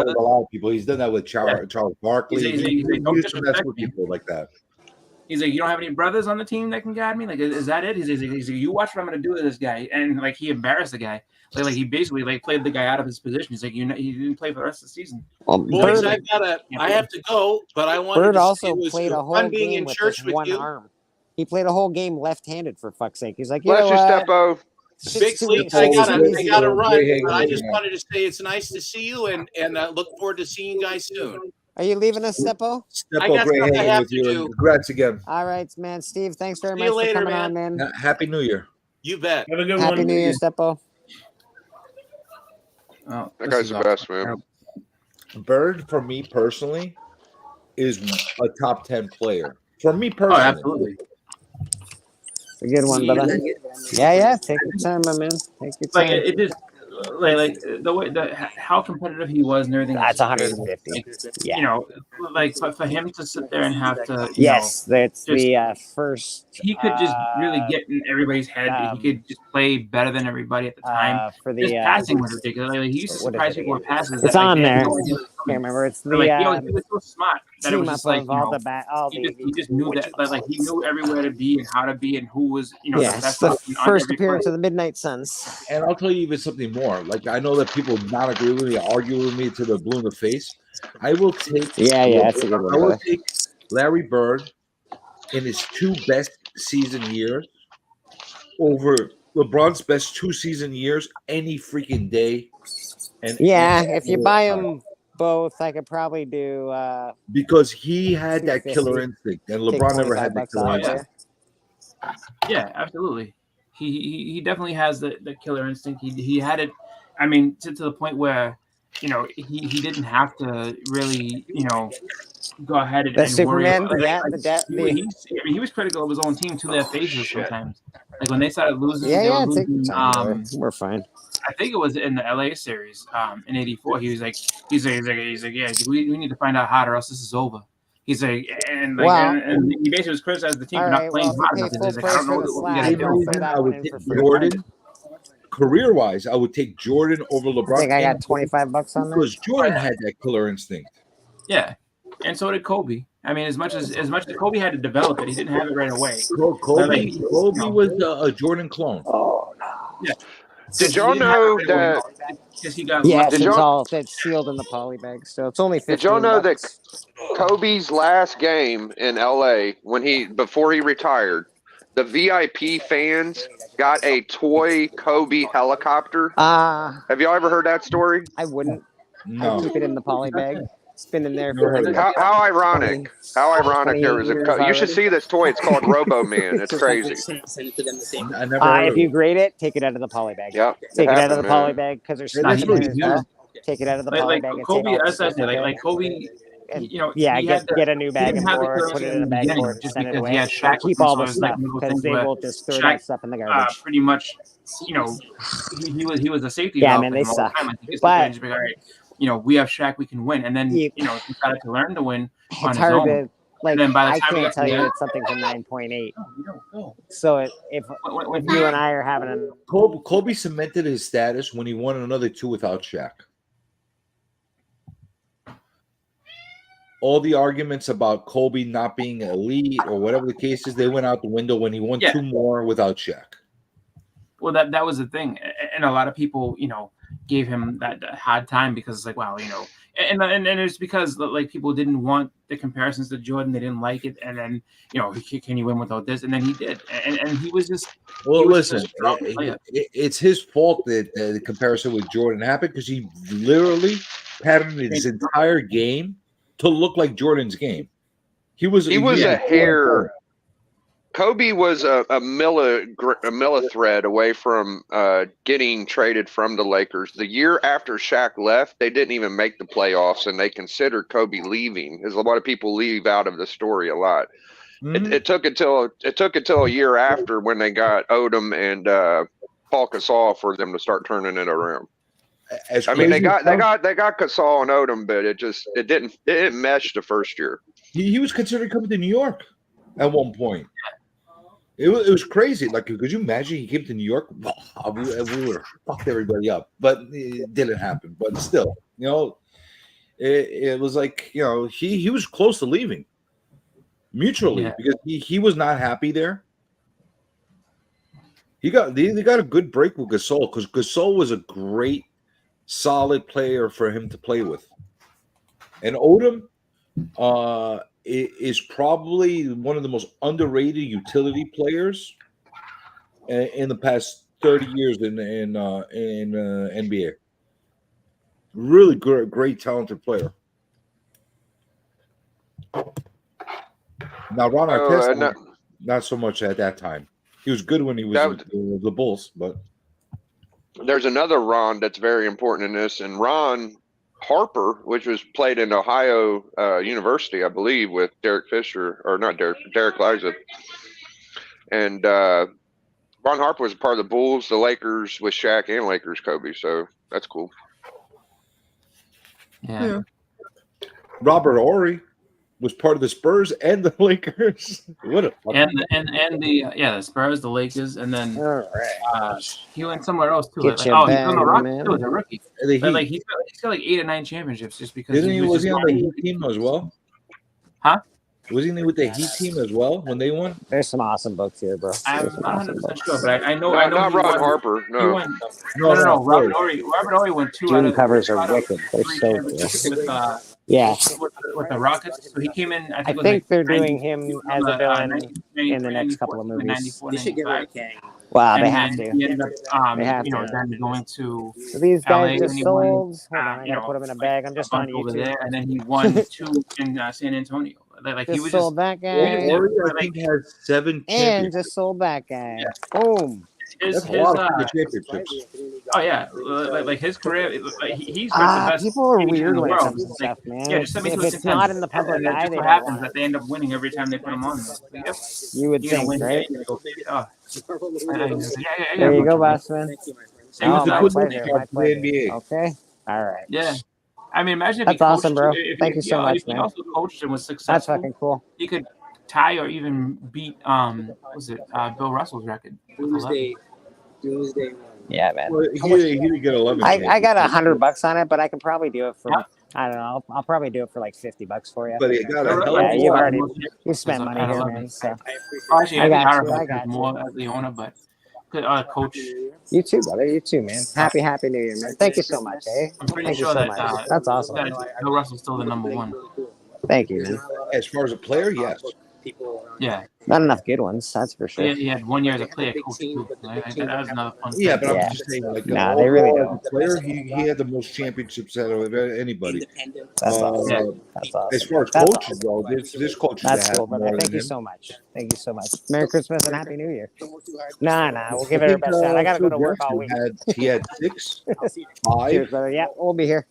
Speaker 14: with a lot of people. He's done that with Charles Barkley.
Speaker 17: He's
Speaker 14: He
Speaker 17: don't
Speaker 14: used to mess
Speaker 17: disrespect
Speaker 14: with
Speaker 17: me.
Speaker 14: people like that.
Speaker 17: He's like, you don't have any brothers on the team that can guard me? Like, is that it? He's like, you watch what I'm going to do to this guy. And, like, he embarrassed the guy. Like he basically, like, played the guy out of his position. He's like, he didn't play for the rest of the season.
Speaker 12: Boys, I have to go, but I wanted
Speaker 5: Bird
Speaker 12: to
Speaker 5: also
Speaker 12: say it was
Speaker 5: played a whole
Speaker 12: fun being
Speaker 5: game
Speaker 12: in
Speaker 5: with
Speaker 12: church
Speaker 5: his
Speaker 12: with
Speaker 5: one
Speaker 12: you.
Speaker 5: arm. He played a whole game left-handed, for fuck's sake. He's like,
Speaker 13: Bless you, Steppo.
Speaker 12: Big Bleek, I gotta run. But I just wanted to say it's nice to see you, and look forward to seeing you guys soon.
Speaker 5: Are you leaving us, Steppo?
Speaker 12: I got
Speaker 14: great
Speaker 12: stuff I
Speaker 14: hanging
Speaker 12: have
Speaker 14: with
Speaker 12: to
Speaker 14: you.
Speaker 12: do.
Speaker 14: Congrats again.
Speaker 5: All right, man. Steve, thanks very
Speaker 12: See
Speaker 5: much
Speaker 12: you later,
Speaker 5: for coming on,
Speaker 12: man.
Speaker 5: man.
Speaker 14: Happy New Year.
Speaker 12: You bet.
Speaker 15: Have a good
Speaker 5: Happy
Speaker 15: one.
Speaker 5: New Year, Steppo.
Speaker 17: Oh,
Speaker 13: That guy's the best, man.
Speaker 14: Bird, for me personally, is a top 10 player. For me
Speaker 17: Oh,
Speaker 14: personally.
Speaker 17: absolutely.
Speaker 5: A good one, brother. Yeah. Take your time, my man. Take your
Speaker 17: Like
Speaker 5: time.
Speaker 17: it just like the way how competitive he was and everything.
Speaker 5: That's 150.
Speaker 17: Like,
Speaker 5: Yeah.
Speaker 17: Like for him to sit there and have to.
Speaker 5: Yes, that's
Speaker 17: just,
Speaker 5: the first.
Speaker 17: He could just really get in everybody's head. He could just play better than everybody at the time.
Speaker 5: For the
Speaker 17: His passing was ridiculous. Like, he used to surprise people with passes.
Speaker 5: It's
Speaker 17: that, like,
Speaker 5: on
Speaker 17: they had
Speaker 5: there.
Speaker 17: no idea.
Speaker 5: Can't remember. It's the
Speaker 17: But, like, he was so smart that it was
Speaker 5: team
Speaker 17: just
Speaker 5: up
Speaker 17: like
Speaker 5: of all
Speaker 17: he just knew that like he knew everywhere to be and how to be and who was the
Speaker 5: Yes,
Speaker 17: best
Speaker 5: the
Speaker 17: option on
Speaker 5: first
Speaker 17: every
Speaker 5: appearance
Speaker 17: play.
Speaker 5: of the Midnight Suns.
Speaker 14: And I'll tell you even something more. Like, I know that people not agree with me, argue with me to the blue in the face. I will take
Speaker 5: that's a good one.
Speaker 14: I will
Speaker 5: Brother.
Speaker 14: take Larry Bird in his 2 best season years over LeBron's best 2 season years any freaking day. And
Speaker 5: If you buy them both, I could probably do.
Speaker 14: Because he had that
Speaker 5: 250.
Speaker 14: killer instinct, and
Speaker 5: Take
Speaker 14: LeBron never had
Speaker 5: $25
Speaker 14: that killer
Speaker 5: off
Speaker 14: instinct.
Speaker 17: Yeah, absolutely. He definitely has the killer instinct. He had it. I mean, to the point where he didn't have to really go ahead and
Speaker 5: Superman,
Speaker 17: worry.
Speaker 5: he
Speaker 17: he was critical of his own team to their faces sometimes. Like when they started losing,
Speaker 5: take
Speaker 17: they were
Speaker 5: your
Speaker 17: losing,
Speaker 5: time, brother. We're fine.
Speaker 17: I think it was in the LA series in '84. He's like, yeah, we need to find out hard or else this is over. He's like, and he basically was criticizing the team for not playing hard enough. He's like, I don't know what we got to do.
Speaker 14: I would take Jordan. Career-wise, I would take Jordan over LeBron.
Speaker 5: I think I got $25 on that.
Speaker 14: Because Jordan had that killer instinct.
Speaker 17: Yeah, and so did Kobe. I mean, as much as Kobe had to develop it, he didn't have it right away.
Speaker 14: Kobe was a Jordan clone.
Speaker 5: Oh no!
Speaker 17: Yeah.
Speaker 13: Did y'all know that?
Speaker 5: It's sealed in the poly bag, so it's only $15.
Speaker 13: Did y'all know that Kobe's last game in LA before he retired, the VIP fans got a toy Kobe helicopter?
Speaker 5: Have
Speaker 13: y'all ever heard that story?
Speaker 5: I wouldn't.
Speaker 14: No.
Speaker 5: I keep it in the poly bag. It's been in there for
Speaker 13: How ironic! How ironic there was you should see this toy. It's called Robo Man. It's crazy.
Speaker 5: If you grade it, take it out of the poly bag.
Speaker 13: Yep.
Speaker 5: Take it out of the poly bag because there's stuff in there as well. Take it out of the poly bag. And
Speaker 17: Kobe,
Speaker 5: take all the
Speaker 17: as I
Speaker 5: stuff
Speaker 17: said,
Speaker 5: in
Speaker 17: like
Speaker 5: there.
Speaker 17: Kobe.
Speaker 5: Get a new bag and board, put it in a bag board, and send it away. Keep all the stuff because they will just throw that stuff in the garbage.
Speaker 17: Pretty much, he was a safety.
Speaker 5: Yeah, man, they suck.
Speaker 17: But we have Shaq, we can win, and then he started to learn to win on his own.
Speaker 5: like
Speaker 17: then by the
Speaker 5: I
Speaker 17: time we
Speaker 5: can't
Speaker 17: got
Speaker 5: tell
Speaker 17: to
Speaker 5: you
Speaker 17: the
Speaker 5: that something's a 9.8.
Speaker 17: go.
Speaker 5: So if
Speaker 17: Wait,
Speaker 5: you and I are having a
Speaker 14: Kobe cemented his status when he won another 2 without Shaq. All the arguments about Kobe not being elite or whatever the case is, they went out the window when he won 2 more without Shaq.
Speaker 17: Well, that was the thing, and a lot of people, gave him that hard time because it's like, wow, and it's because like people didn't want the comparisons to Jordan, they didn't like it, and then can you win without this? And then he did, and he was just.
Speaker 14: Well,
Speaker 17: was
Speaker 14: listen,
Speaker 17: a strong player.
Speaker 14: it's his fault that the comparison with Jordan happened because he literally patterned his entire game to look like Jordan's game. He was
Speaker 13: a hair. Kobe was a millithread away from getting traded from the Lakers. The year after Shaq left, they didn't even make the playoffs, and they considered Kobe leaving. There's a lot of people leave out of the story a lot.
Speaker 14: Mm-hmm.
Speaker 13: It took until a year after when they got Odom and Paul Gasol for them to start turning it around. I mean, they got Gasol and Odom, but it didn't mesh the first year.
Speaker 14: He was considering coming to New York at one point. It was crazy. Like, could you imagine he came to New York? We would have fucked everybody up, but it didn't happen. But still, it was like he was close to leaving mutually because he was not happy there. They got a good break with Gasol because Gasol was a great, solid player for him to play with, and Odom is probably one of the most underrated utility players in the past 30 years in NBA. Really great, talented player. Now Ron Artest, not so much at that time. He was good when he was with the Bulls, but
Speaker 13: there's another Ron that's very important in this, and Ron Harper, which was played in Ohio University, I believe, with Derek Fisher, or not Derek Liza. And Ron Harper was a part of the Bulls, the Lakers with Shaq, and Lakers Kobe. So that's cool.
Speaker 17: Yeah.
Speaker 14: Robert Horry was part of the Spurs and the Lakers. What a
Speaker 17: the Spurs, the Lakers, and then he went somewhere else too.
Speaker 5: Get
Speaker 17: He's
Speaker 5: your
Speaker 17: on
Speaker 5: bag,
Speaker 17: the Rockets
Speaker 5: man.
Speaker 17: too as a rookie.
Speaker 14: The
Speaker 17: But, like he's got like 8 or 9 championships just because
Speaker 14: was he on the Heat team as well?
Speaker 17: Huh?
Speaker 14: Wasn't he with the Heat team as well when they won?
Speaker 5: There's some awesome books here, bro.
Speaker 17: I'm not 100% sure, but I know.
Speaker 13: Not Ron Harper. No.
Speaker 17: No. Robert Horry went 2
Speaker 5: June
Speaker 17: out of
Speaker 5: covers are wicked. They're
Speaker 17: 3
Speaker 5: so
Speaker 17: championships
Speaker 5: cool.
Speaker 17: with the Rockets. So he came in. I think
Speaker 5: they're doing him as a villain in the next couple of movies. Wow, they have to.
Speaker 17: He ended up,
Speaker 5: They have to.
Speaker 17: then going to
Speaker 5: These
Speaker 17: LA,
Speaker 5: guys just
Speaker 17: and he won,
Speaker 5: sold. Hold on, I gotta put them in a bag. I'm just on
Speaker 17: over
Speaker 5: YouTube.
Speaker 17: there, and then he won 2 in San Antonio. Like
Speaker 5: Just
Speaker 17: he was
Speaker 5: sold that guy.
Speaker 14: Horry, I think, has 7
Speaker 5: And
Speaker 14: championships.
Speaker 5: just sold that guy. Boom.
Speaker 14: That's a lot of championships.
Speaker 17: Oh yeah, like his career, he's the best.
Speaker 5: People are
Speaker 17: agent in
Speaker 5: weird
Speaker 17: the
Speaker 5: when it
Speaker 17: world.
Speaker 5: comes to
Speaker 17: It's
Speaker 5: stuff,
Speaker 17: like,
Speaker 5: man.
Speaker 17: Yeah, just send me
Speaker 5: If
Speaker 17: to a
Speaker 5: it's not in the public
Speaker 17: and
Speaker 5: eye,
Speaker 17: just
Speaker 5: they
Speaker 17: so
Speaker 5: don't
Speaker 17: happens
Speaker 5: want
Speaker 17: that they end up winning every time they put him on. Yep.
Speaker 5: You would
Speaker 17: You're gonna
Speaker 5: think,
Speaker 17: win,
Speaker 5: right?
Speaker 17: you're gonna go, yeah.
Speaker 5: There you go, boss man.
Speaker 17: Same with
Speaker 5: my
Speaker 17: the
Speaker 5: pleasure. My pleasure.
Speaker 14: NBA.
Speaker 5: Okay. All right.
Speaker 17: Yeah. I mean, imagine if
Speaker 5: That's
Speaker 17: he coached,
Speaker 5: awesome, bro.
Speaker 17: If
Speaker 5: you so much,
Speaker 17: if he
Speaker 5: man.
Speaker 17: also coached and was successful.
Speaker 5: That's fucking cool.
Speaker 17: He could tie or even beat Bill Russell's record.
Speaker 6: Doomsday.
Speaker 5: Yeah, man.
Speaker 14: Well, he didn't get 11.
Speaker 5: I got $100 on it, but I can probably do it for. I don't know. I'll probably do it for like $50 for you.
Speaker 14: But he got
Speaker 5: you've spent money here, man. So
Speaker 17: Actually,
Speaker 5: I got
Speaker 17: I
Speaker 5: you.
Speaker 17: more as the owner, but coach.
Speaker 5: You too, brother. You too, man. Happy New Year, man. Thank you so much, eh?
Speaker 17: I'm pretty
Speaker 5: Thank
Speaker 17: sure
Speaker 5: you so
Speaker 17: that
Speaker 5: much. That's awesome.
Speaker 17: Bill Russell's still the number 1.
Speaker 5: Thank you, man.
Speaker 14: As far as a player, yes.
Speaker 17: Yeah.
Speaker 5: Not enough good ones, that's for sure.
Speaker 17: He had 1 year as a player coach too. That was another fun.
Speaker 14: Yeah, but
Speaker 5: Yeah.
Speaker 14: I'm just saying, like,
Speaker 5: Nah, they really
Speaker 14: overall,
Speaker 5: don't.
Speaker 14: as a player, he had the most championships out of anybody.
Speaker 5: That's awesome. That's awesome.
Speaker 14: As far as
Speaker 5: That's
Speaker 14: coaches go, this coach
Speaker 5: That's
Speaker 14: has
Speaker 5: cool, brother.
Speaker 14: more
Speaker 5: Thank
Speaker 14: than
Speaker 5: you
Speaker 14: him.
Speaker 5: so much. Thank you so much. Merry Christmas and Happy New Year. Nah, we'll give it our best shot. I gotta go to work all week.
Speaker 14: He had 6, 5,
Speaker 5: Cheers, brother. Yeah, we'll be here.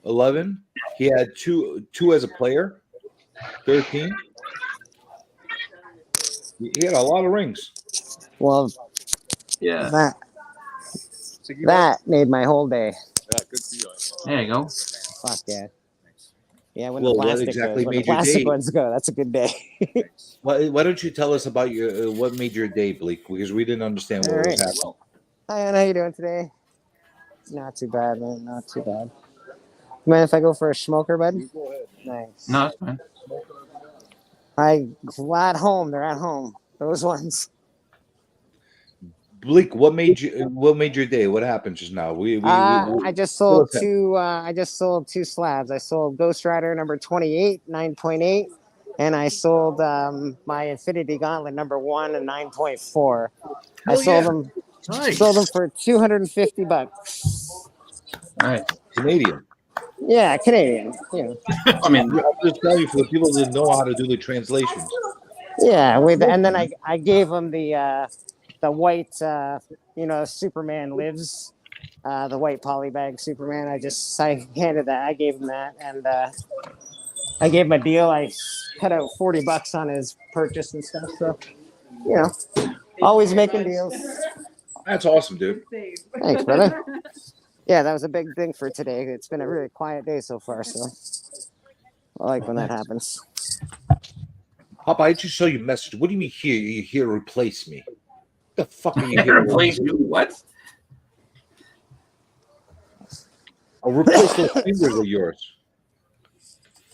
Speaker 14: 11. He had two as a player. 13. He had a lot of rings.
Speaker 5: Well,
Speaker 17: yeah,
Speaker 5: that made my whole day.
Speaker 17: There you go.
Speaker 5: Fuck yeah. Yeah, when
Speaker 14: Well,
Speaker 5: the
Speaker 14: what
Speaker 5: plastic
Speaker 14: exactly
Speaker 5: goes. When the
Speaker 14: made your
Speaker 5: plastic
Speaker 14: day?
Speaker 5: ones go, that's a good day.
Speaker 14: Why don't you tell us about your what made your day, Bleak? Because we didn't understand
Speaker 5: All
Speaker 14: what was
Speaker 5: right.
Speaker 14: happening.
Speaker 5: Hi, Ann. How you doing today? Not too bad, man. Not too bad. Mind if I go for a smoker, bud? Nice.
Speaker 17: No, that's fine.
Speaker 5: At home. They're at home. Those ones.
Speaker 14: Bleak, what made your day? What happened just now?
Speaker 5: I just sold two. I just sold two slabs. I sold Ghost Rider number 28, 9.8, and I sold my Infinity Gauntlet number 1 and 9.4. I
Speaker 14: Hell
Speaker 5: sold
Speaker 14: yeah.
Speaker 5: them.
Speaker 14: Nice.
Speaker 5: Sold them for $250.
Speaker 17: Nice.
Speaker 14: Canadian.
Speaker 5: Yeah, Canadian. Yeah.
Speaker 17: I mean,
Speaker 14: I'm just telling you for the people that know how to do the translations.
Speaker 5: Yeah, and then I gave him the white Superman Lives, the white polybag Superman. I handed that. I gave him that, and I gave him a deal. I cut out $40 on his purchase and stuff. So always making deals.
Speaker 14: That's awesome, dude.
Speaker 5: Thanks, brother. Yeah, that was a big thing for today. It's been a really quiet day so far, so I like when that happens.
Speaker 14: Papa, I just saw your message. What do you mean here? You here to replace me? What the fuck are you here to
Speaker 17: replace you? What?
Speaker 14: I'll replace those fingers of yours.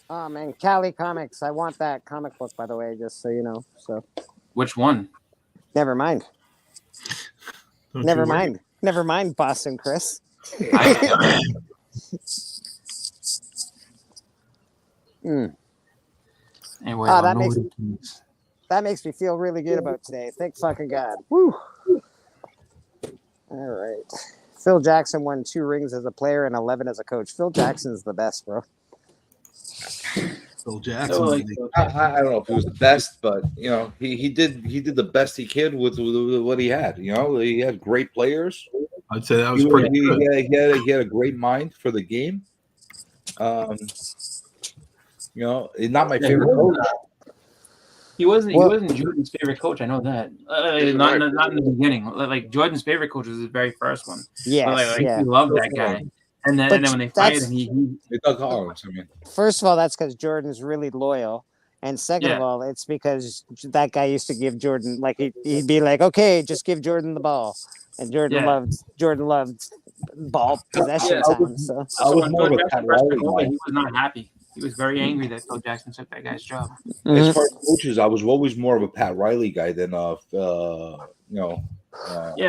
Speaker 5: Oh man, Cali Comics. I want that comic book, by the way, just so you know. So
Speaker 17: which one?
Speaker 5: Never mind.
Speaker 17: Don't
Speaker 5: Never
Speaker 17: you worry.
Speaker 5: mind. Never mind, Boston Chris.
Speaker 17: Anyway,
Speaker 5: that makes me feel really good about today. Thank fucking God. Woo. All right. Phil Jackson won 2 rings as a player and 11 as a coach. Phil Jackson's the best, bro.
Speaker 11: Phil Jackson.
Speaker 14: I don't know if he was the best, but he did the best he could with what he had. He had great players.
Speaker 11: I'd say that was pretty good.
Speaker 14: He had a great mind for the game. Not my favorite coach.
Speaker 17: He wasn't Jordan's favorite coach. I know that. Not in the beginning. Like Jordan's favorite coach was his very first one.
Speaker 5: Yes,
Speaker 17: he loved that guy. And then when they fired him, he
Speaker 5: First of all, that's because Jordan's really loyal. And second of all, it's because that guy used to give Jordan, like he'd be like, okay, just give Jordan the ball. And Jordan loved ball possession time. So
Speaker 14: I was more of a Pat Riley guy.
Speaker 17: He was not happy. He was very angry that Phil Jackson took that guy's job.
Speaker 14: As far as coaches, I was always more of a Pat Riley guy than
Speaker 17: yeah,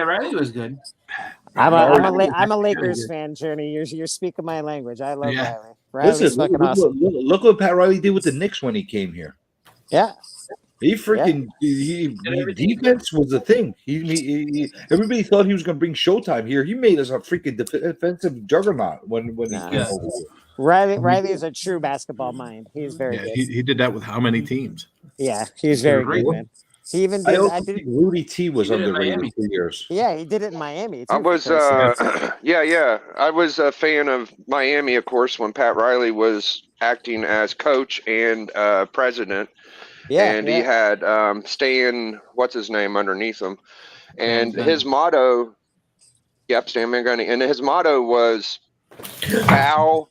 Speaker 17: Riley was good.
Speaker 5: I'm a Lakers fan, Journey. You're speaking my language. I love Riley. Riley's
Speaker 14: Listen,
Speaker 5: fucking awesome.
Speaker 14: Look what Pat Riley did with the Knicks when he came here.
Speaker 5: Yeah.
Speaker 14: He freaking defense was the thing. Everybody thought he was going to bring Showtime here. He made us a freaking defensive juggernaut when he came over here.
Speaker 5: Riley is a true basketball mind. He's very good.
Speaker 11: He did that with how many teams?
Speaker 5: Yeah, he's very good, man. He even did.
Speaker 14: I think Rudy T was underrated for years.
Speaker 5: Yeah, he did it in Miami.
Speaker 13: I was, I was a fan of Miami, of course, when Pat Riley was acting as coach and president.
Speaker 5: Yeah,
Speaker 13: and he had Stan, what's his name, underneath him, and his motto, Stan Mangoni, and his motto was foul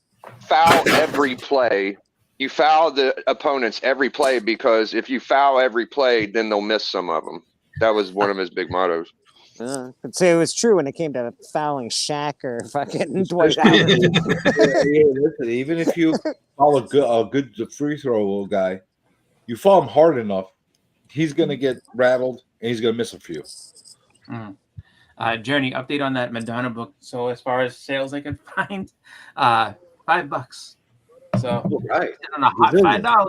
Speaker 13: every play. You foul the opponents every play, because if you foul every play, then they'll miss some of them. That was one of his big mottos.
Speaker 5: I'd say it was true when it came to fouling Shaq or fucking Dwight Howard.
Speaker 14: Listen, even if you foul a good free throw guy, you foul him hard enough, he's going to get rattled and he's going to miss a few.
Speaker 17: Journey, update on that Madonna book. So as far as sales I can find, $5. So
Speaker 14: right
Speaker 17: on a hot $5.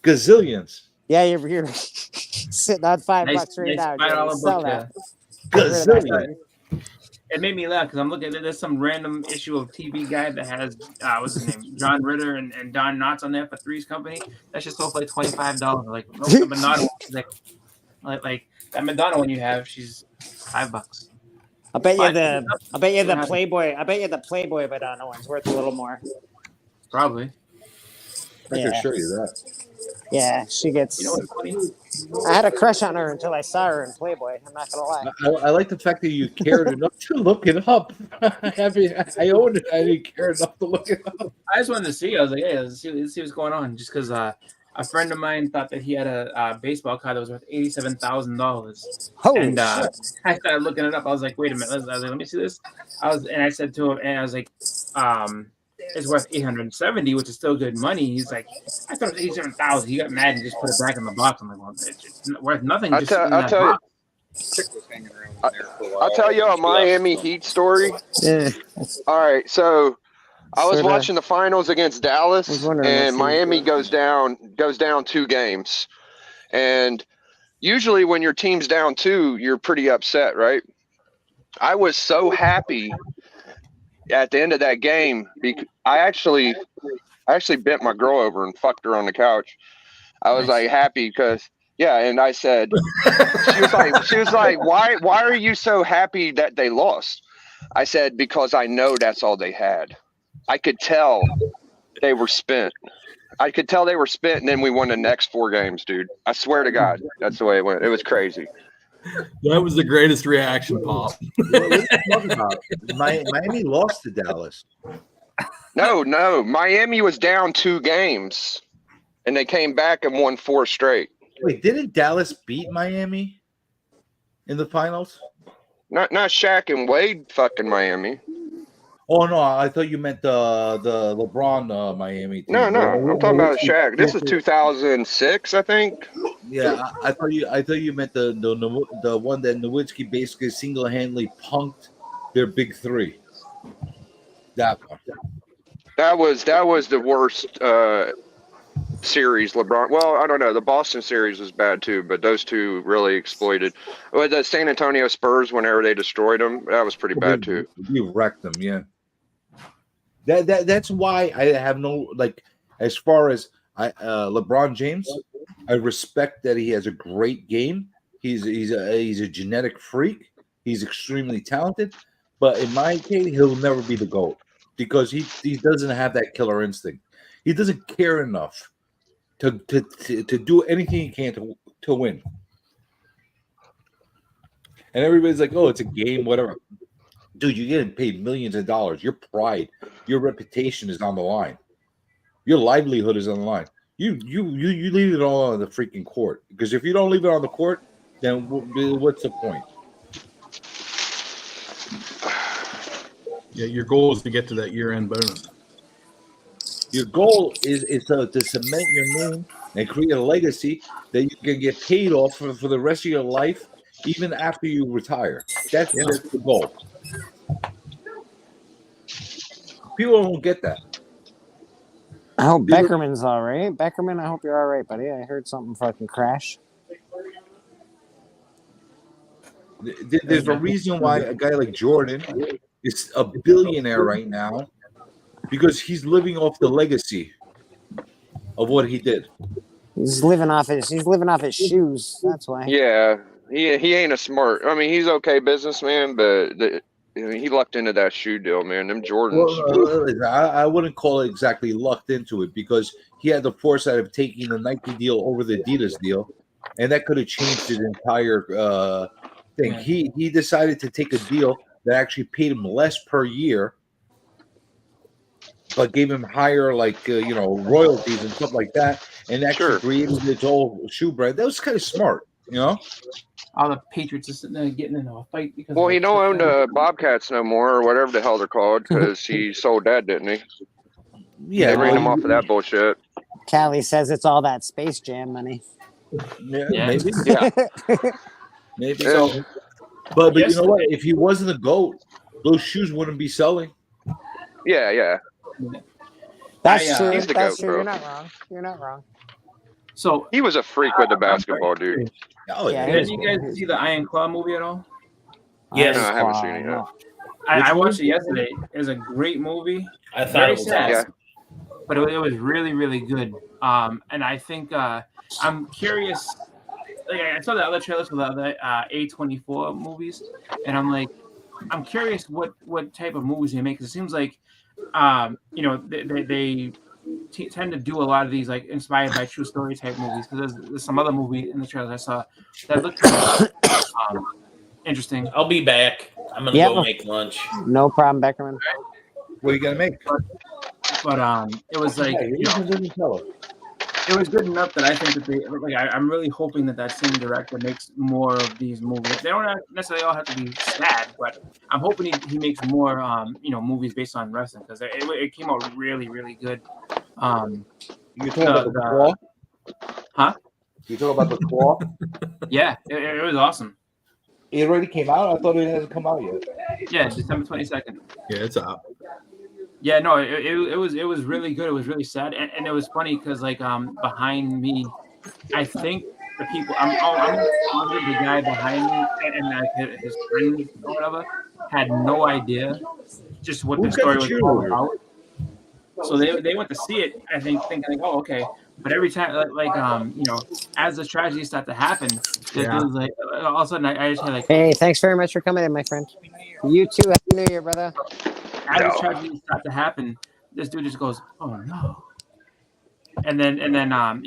Speaker 14: Gazillions.
Speaker 5: Yeah, you're sitting on $5 right now.
Speaker 17: $5
Speaker 5: Sell
Speaker 17: book,
Speaker 5: that.
Speaker 14: Gazillion.
Speaker 17: It made me laugh because I'm looking at there's some random issue of TV Guide that has what's his name, John Ritter and Don Knotts on there for Three's Company. That's just sold for like $25. Like the Madonna, like that Madonna one you have, she's $5.
Speaker 5: I bet you the Playboy Madonna one's worth a little more.
Speaker 17: Probably.
Speaker 14: I can show you that.
Speaker 5: Yeah, she gets.
Speaker 17: You know what's funny?
Speaker 5: I had a crush on her until I saw her in Playboy. I'm not gonna lie.
Speaker 14: I like the fact that you cared enough to look it up. I mean, I own it. I didn't care enough to look it up.
Speaker 17: I just wanted to see. I was like, hey, let's see what's going on. Just because a friend of mine thought that he had a baseball card that was worth $87,000.
Speaker 5: Holy
Speaker 17: And
Speaker 5: shit!
Speaker 17: I started looking it up. I was like, wait a minute. I was like, let me see this. I said to him, and I was like, it's worth 870, which is still good money. He's like, I thought it was 87,000. He got mad and just put it back in the box. I'm like, well, it's worth nothing. Just in that box.
Speaker 13: I'll tell you a Miami Heat story.
Speaker 5: Yeah.
Speaker 13: All right, so I was
Speaker 5: Sorta.
Speaker 13: watching the finals against Dallas, and Miami goes down 2 games. And usually when your team's down 2, you're pretty upset, right? I was so happy at the end of that game because I actually bent my girl over and fucked her on the couch. I was like happy because and I said, she was like, why are you so happy that they lost? I said, because I know that's all they had. I could tell they were spent. And then we won the next 4 games, dude. I swear to God, that's the way it went. It was crazy.
Speaker 11: That was the greatest reaction, Pop.
Speaker 14: What are you talking about? Miami lost to Dallas.
Speaker 13: No. Miami was down 2 games, and they came back and won 4 straight.
Speaker 14: Wait, didn't Dallas beat Miami in the finals?
Speaker 13: Not Shaq and Wade fucking Miami.
Speaker 14: Oh no, I thought you meant the LeBron Miami team.
Speaker 13: No, I'm talking about Shaq. This is 2006, I think.
Speaker 14: Yeah, I thought you meant the one that Nowitzki basically single-handedly punked their big 3. That one.
Speaker 13: That was the worst series LeBron. Well, I don't know. The Boston series was bad too, but those 2 really exploited. Well, the San Antonio Spurs, whenever they destroyed them, that was pretty bad too.
Speaker 14: We wrecked them, yeah. That's why I have no as far as LeBron James. I respect that he has a great game. He's a genetic freak. He's extremely talented, but in my case, he'll never be the GOAT because he doesn't have that killer instinct. He doesn't care enough to do anything he can to win. And everybody's like, "Oh, it's a game, whatever." Dude, you're getting paid millions of dollars. Your pride, your reputation is on the line. Your livelihood is on the line. You leave it all on the freaking court. Because if you don't leave it on the court, then what's the point?
Speaker 11: Yeah, your goal is to get to that year-end bonus.
Speaker 14: Your goal is to cement your name and create a legacy that you can get paid off for the rest of your life, even after you retire. That's the goal. People don't get that.
Speaker 5: I hope Beckerman's all right. Beckerman, I hope you're all right, buddy. I heard something fucking crash.
Speaker 14: There's a reason why a guy like Jordan is a billionaire right now, because he's living off the legacy of what he did.
Speaker 5: He's living off his shoes. That's why.
Speaker 13: Yeah, he ain't a smart. I mean, he's okay businessman, but he lucked into that shoe deal, man. Them Jordans.
Speaker 14: Well, I wouldn't call it exactly lucked into it because he had the foresight of taking the Nike deal over the Adidas deal, and that could have changed his entire thing. He decided to take a deal that actually paid him less per year, but gave him higher, royalties and stuff like that, and actually created its whole shoe brand. That was kind of smart,
Speaker 17: All the Patriots are sitting there getting into a fight because.
Speaker 13: Well, he don't own the Bobcats no more, or whatever the hell they're called, because he sold that, didn't he?
Speaker 14: Yeah,
Speaker 13: they ran him off of that bullshit.
Speaker 5: Callie says it's all that Space Jam money.
Speaker 14: Yeah. Maybe.
Speaker 13: Yeah.
Speaker 14: Maybe so. But you know what? If he wasn't a GOAT, those shoes wouldn't be selling.
Speaker 13: Yeah.
Speaker 5: That's true.
Speaker 13: He's the
Speaker 5: That's
Speaker 13: GOAT,
Speaker 5: true.
Speaker 13: bro.
Speaker 5: You're not wrong.
Speaker 17: So
Speaker 13: he was a freak with the basketball, dude.
Speaker 14: Oh
Speaker 5: yeah.
Speaker 17: Did you guys see the Iron Claw movie at all?
Speaker 13: Yes. No, I haven't seen it yet.
Speaker 17: I watched it yesterday. It was a great movie.
Speaker 15: I thought it was awesome.
Speaker 17: But it was really, really good. And I think I'm curious. Like, I saw the other trailers for the other A24 movies, and I'm curious what type of movies they make. 'Cause it seems like, they tend to do a lot of these like inspired by true story type movies, because there's some other movie in the trailers I saw that looked kind of interesting.
Speaker 15: I'll be back. I'm gonna go make lunch.
Speaker 5: No problem, Beckerman.
Speaker 14: What are you gonna make?
Speaker 17: But it was like, you know, it was good enough that I think that I'm really hoping that same director makes more of these movies. They don't necessarily all have to be sad, but I'm hoping he makes more, movies based on wrestling, because it came out really, really good.
Speaker 14: You talking about the Claw?
Speaker 17: Huh?
Speaker 14: You talking about the Claw?
Speaker 17: Yeah, it was awesome.
Speaker 14: It already came out? I thought it hasn't come out yet.
Speaker 17: Yeah, December 22nd.
Speaker 11: Yeah, it's out.
Speaker 17: Yeah, no, it was really good. It was really sad, and it was funny because behind me, I think the people I'm the guy behind me and his friends or whatever had no idea just what the story was all about. So they went to see it, I think, thinking like, oh, okay. But every time, as the tragedies start to happen, there's like all of a sudden I just hear like,
Speaker 5: Hey, thanks very much for coming in, my friend. You too. Happy New Year, brother.
Speaker 17: as the tragedies start to happen, this dude just goes, "Oh no!" And then another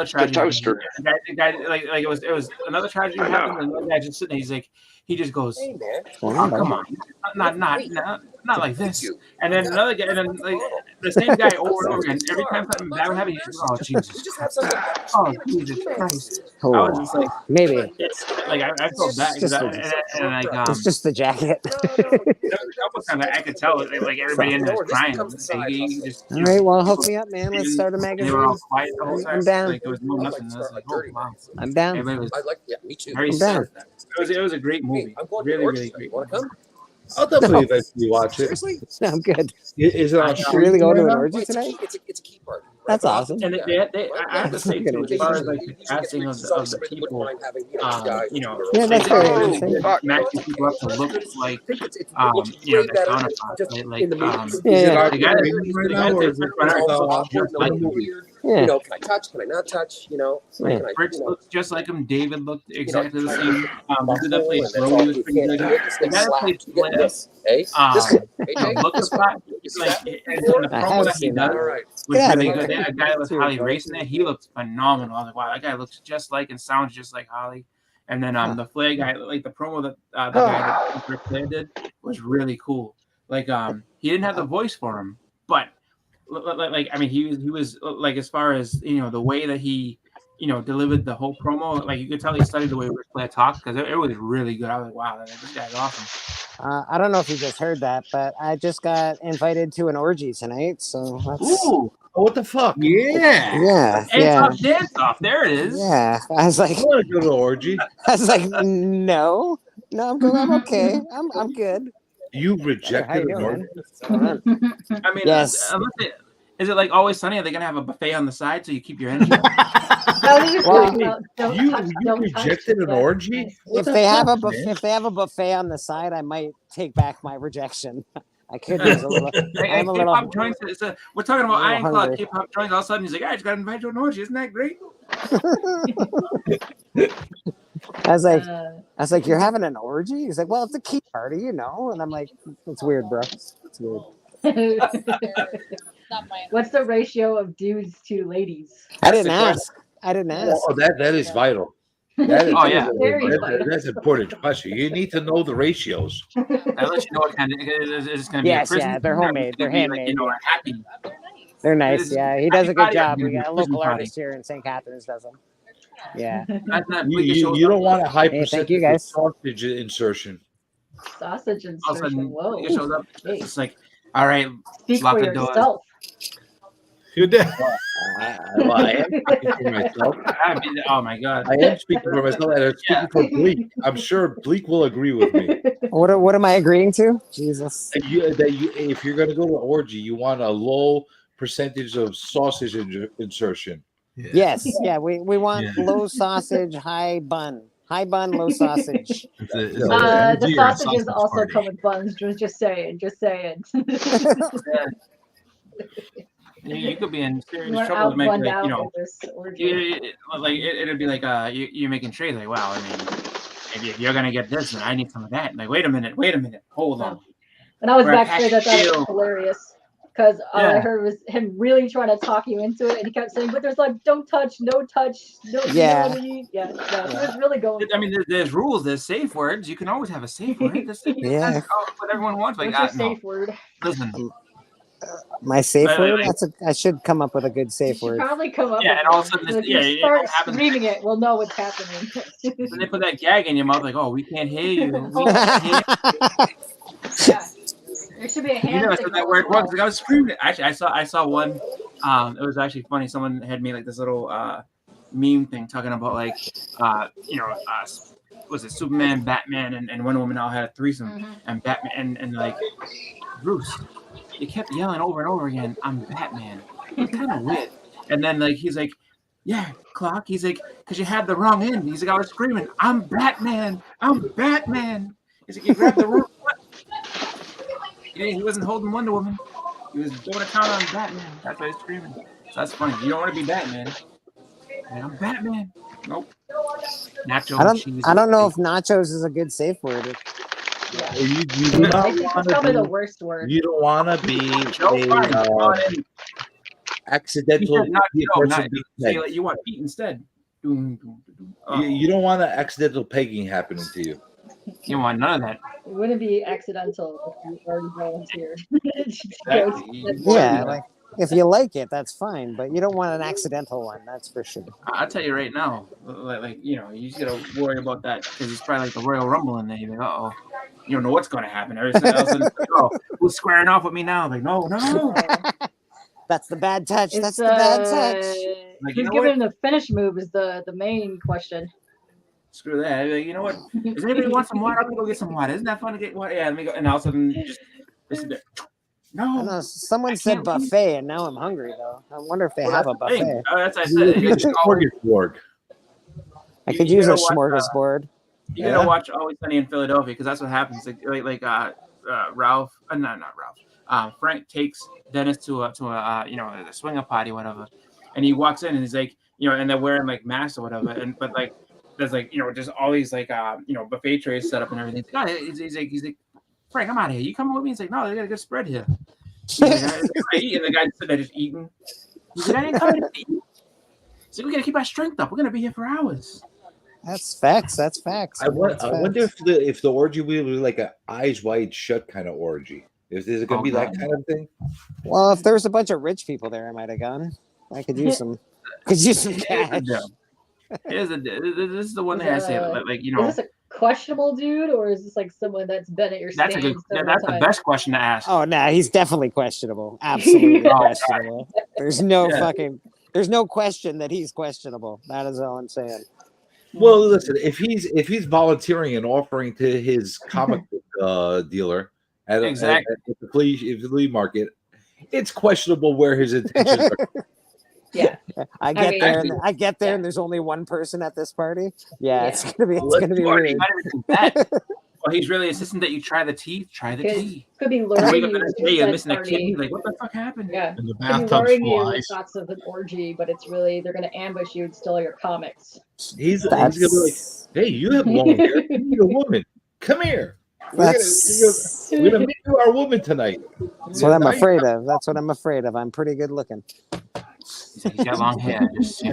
Speaker 17: tragedy.
Speaker 13: The toaster.
Speaker 17: The guy like it was another tragedy happened, and the guy just sitting there. He just goes, "Oh, come on, not like this." And then another guy, and then like the same guy over and over again. Every time something bad would happen, he just, "Oh Jesus, oh Jesus Christ!" I was just like,
Speaker 5: maybe.
Speaker 17: Like I felt bad,
Speaker 5: It's just the jacket.
Speaker 17: I could tell like everybody in there was crying.
Speaker 5: All right, well, hook me up, man. Let's start a magazine.
Speaker 17: They were all quiet the whole time.
Speaker 5: I'm down.
Speaker 17: Like there was no nothing. I was like, oh, wow.
Speaker 5: I'm down.
Speaker 17: Everybody was
Speaker 7: me too.
Speaker 17: very
Speaker 5: I'm down.
Speaker 17: sad. It was a great movie. Really, really great.
Speaker 7: Want to come?
Speaker 14: I'll definitely eventually watch it.
Speaker 7: Seriously?
Speaker 5: I'm good.
Speaker 14: Is it on
Speaker 5: You
Speaker 14: streaming
Speaker 5: really going to
Speaker 14: right
Speaker 5: an
Speaker 14: now?
Speaker 5: orgy tonight?
Speaker 7: It's a key part.
Speaker 5: That's awesome.
Speaker 17: And I have to say too, as far as like the casting of the people,
Speaker 5: Yeah, that's
Speaker 17: they
Speaker 5: very
Speaker 17: really
Speaker 5: interesting.
Speaker 17: did matching people up to look like their counterparts. Like the guy that just like him.
Speaker 7: You know, can I touch? Can I not touch? You know,
Speaker 5: Yeah.
Speaker 7: can I,
Speaker 17: Fritz looked just like him. David looked exactly the same. The dude that played Brody was pretty good. The guy that played Flynn, looked the part, like, and the promo that he does was really good. They had a guy that was Holly racing there. He looked phenomenal. I was like, wow, that guy looks just like and sounds just like Holly. And then the Flair guy, like the promo that the guy that Ric Flair did was really cool. Like he didn't have the voice for him, but like I mean he was like, as far as the way that he delivered the whole promo, like you could tell he studied the way Ric Flair talked, because it was really good. I was like, wow, this guy's awesome.
Speaker 5: I don't know if you just heard that, but I just got invited to an orgy tonight, so that's...
Speaker 14: Ooh, what the fuck?
Speaker 5: Yeah.
Speaker 17: Dance off. There it is.
Speaker 5: Yeah, I was like,
Speaker 14: I want to go to an orgy.
Speaker 5: I was like, no, I'm good. I'm okay. I'm good.
Speaker 14: You rejected an orgy?
Speaker 17: I mean,
Speaker 5: yes.
Speaker 17: Is it like Always Sunny? Are they gonna have a buffet on the side so you keep your energy?
Speaker 14: You rejected an orgy?
Speaker 5: If they have a buffet on the side, I might take back my rejection. I could use a little. I'm a little.
Speaker 17: K-pop joints. We're talking about Iron Claw
Speaker 5: hungry.
Speaker 17: K-pop joints. All of a sudden, he's like, "I just got invited to an orgy. Isn't that great?"
Speaker 5: I was like, you're having an orgy? He's like, well, it's a key party, And I'm like, it's weird, bro. It's weird.
Speaker 19: What's the ratio of dudes to ladies?
Speaker 5: I didn't ask.
Speaker 14: Oh, that is vital. That is,
Speaker 19: Very vital.
Speaker 14: that's an important question. You need to know the ratios.
Speaker 17: I let you know what kind of it's going to be.
Speaker 5: Yes,
Speaker 17: a prison.
Speaker 5: yeah, they're homemade. They're handmade.
Speaker 17: Like, happy.
Speaker 5: They're nice. Yeah, he does a good job.
Speaker 17: We
Speaker 5: We got a local artist here in St. Catharines does them. Yeah.
Speaker 14: You don't want a high
Speaker 5: Hey,
Speaker 14: percentage
Speaker 5: thank you, guys.
Speaker 14: sausage insertion.
Speaker 19: Sausage insertion. Whoa.
Speaker 17: He shows up. It's like, all right,
Speaker 19: Speak
Speaker 17: lock
Speaker 19: for
Speaker 17: the door.
Speaker 19: yourself.
Speaker 14: You're dead. I am speaking for myself.
Speaker 17: Oh my god.
Speaker 14: I am speaking for myself, and I'm speaking for Bleek. I'm sure Bleek will agree with me.
Speaker 5: What am I agreeing to? Jesus.
Speaker 14: That you, if you're going to go to an orgy, you want a low percentage of sausage insertion.
Speaker 5: Yeah. Yes. Yeah. We want low sausage, high bun. High bun, low sausage.
Speaker 19: The sausages also come with buns. Just saying.
Speaker 17: You could be in serious trouble to make, like, it'd be like you're making trades. Like, wow, I mean, if you're gonna get this, then I need some of that. Like, wait a minute, hold on.
Speaker 19: When I was backstage, I thought it was hilarious. Because all I
Speaker 17: Yeah.
Speaker 19: heard was him really trying to talk you into it, and he kept saying, "But there's like, don't touch, no touch, no." You know
Speaker 5: Yeah.
Speaker 19: what I mean? Yeah. No, he was really going.
Speaker 17: I mean, there's rules. There's safe words. You can always have a safe word. That's
Speaker 5: Yeah.
Speaker 17: what everyone wants. Like,
Speaker 19: What's your
Speaker 17: no.
Speaker 19: safe word?
Speaker 17: Listen.
Speaker 5: My safe
Speaker 17: Like-
Speaker 5: word?
Speaker 17: like-
Speaker 5: I should come up with a good
Speaker 19: You
Speaker 5: safe
Speaker 19: should
Speaker 5: word.
Speaker 19: probably come up
Speaker 17: Yeah,
Speaker 19: with
Speaker 17: and all
Speaker 19: one.
Speaker 17: of a sudden,
Speaker 19: So if
Speaker 17: yeah,
Speaker 19: you
Speaker 17: it
Speaker 19: start
Speaker 17: all happens.
Speaker 19: screaming it, we'll know what's happening.
Speaker 17: When they put that gag in your mouth, like, oh, we can't hear you. We can't hear you.
Speaker 19: Yeah. There should be a
Speaker 17: You
Speaker 19: hand
Speaker 17: never said
Speaker 19: signal
Speaker 17: that word
Speaker 19: as well.
Speaker 17: once. Like, I was screaming. Actually, I saw one. It was actually funny. Someone had made like this little meme thing talking about like, was it Superman, Batman, and Wonder Woman all had a threesome, and Batman and like Bruce, they kept yelling over and over again, "I'm Batman." It was kind of weird. And then like he's like, "Yeah, Clark." He's like, "Cause you had the wrong end." He's like, "I was screaming, I'm Batman, I'm Batman." He's like, "You grabbed the wrong." He wasn't holding Wonder Woman. He was doing a count on Batman. That's why he's screaming. So that's funny. You don't want to be Batman. Like, I'm Batman. Nope. Nacho and cheese.
Speaker 5: I don't know if nachos is a good safe word.
Speaker 14: You do
Speaker 19: I
Speaker 14: not
Speaker 19: think
Speaker 14: want
Speaker 19: it's probably
Speaker 14: to
Speaker 19: the
Speaker 14: be.
Speaker 19: worst word.
Speaker 14: You don't want to be accidental.
Speaker 17: Not
Speaker 14: person being
Speaker 17: say
Speaker 14: pegged.
Speaker 17: like you want Pete instead.
Speaker 14: You don't want an accidental pegging happening to you.
Speaker 17: You want none of that.
Speaker 19: It wouldn't be accidental if you already volunteered.
Speaker 5: Yeah, like if you like it, that's fine, but you don't want an accidental one. That's for sure.
Speaker 17: I'll tell you right now, like you just gotta worry about that because it's probably like a Royal Rumble in there. You're like, uh-oh, you don't know what's gonna happen. Everything else, like, oh, who's squaring off with me now? Like, no.
Speaker 5: That's the bad touch.
Speaker 19: It's,
Speaker 5: That's the bad touch.
Speaker 17: Like, you
Speaker 19: who's
Speaker 17: know
Speaker 19: giving
Speaker 17: what?
Speaker 19: him the finish move is the main question.
Speaker 17: Screw that. Like, you know what? Does anybody want some water? I'm gonna go get some water. Isn't that fun to get water? Yeah, let me go. And all of a sudden, just this is
Speaker 5: I know someone said buffet, and now I'm hungry though. I wonder if they have a
Speaker 17: that's the thing.
Speaker 5: buffet.
Speaker 17: That's what I said.
Speaker 14: Use a smorgasbord.
Speaker 5: I could use a smorgasbord.
Speaker 17: You gotta watch Always Sunny in Philadelphia because that's what happens. Ralph, not Ralph. Frank takes Dennis to a swinger party, whatever, and he walks in and he's like, and they're wearing like masks or whatever, but like there's like just all these like buffet trays set up and everything. He's like, Frank, I'm out of here. You coming with me? He's like, no, they got a good spread here. He's like, and the guy sitting there just eating. He's like, I ain't coming to eat. He's like, we gotta keep our strength up. We're gonna be here for hours.
Speaker 5: That's facts. That's facts.
Speaker 14: I wonder if the orgy will be like an eyes wide shut kind of orgy. Is it going to be that kind of thing?
Speaker 5: Well, if there was a bunch of rich people there, I might have gone. I could use some. Cash.
Speaker 17: This is the one thing I say.
Speaker 19: Is this a questionable dude, or is this like someone that's been at your stand?
Speaker 17: That's the best question to ask.
Speaker 5: Oh no, he's definitely questionable. Absolutely questionable. There's no there's no question that he's questionable. That is all I'm saying.
Speaker 14: Well, listen, if he's volunteering and offering to his comic book dealer at the flea market, it's questionable where his intentions are.
Speaker 19: Yeah,
Speaker 5: I get there, and there's only one person at this party. Yeah, it's gonna be weird.
Speaker 17: Well, he's really insistent that you try the tea. Try the tea.
Speaker 19: Could be luring
Speaker 17: you're missing a kidney. Like, what the fuck happened?
Speaker 19: Yeah,
Speaker 11: And the
Speaker 19: could be
Speaker 11: bathtub's
Speaker 19: luring you
Speaker 11: full of
Speaker 19: with
Speaker 11: ice.
Speaker 19: thoughts of an orgy, but it's really they're going to ambush you and steal your comics.
Speaker 14: He's gonna be like, hey, you have long hair. You need a woman. Come here. We're gonna make you our woman tonight.
Speaker 5: That's what I'm afraid of. That's what I'm afraid of. I'm pretty good looking.
Speaker 17: He's got long hair, just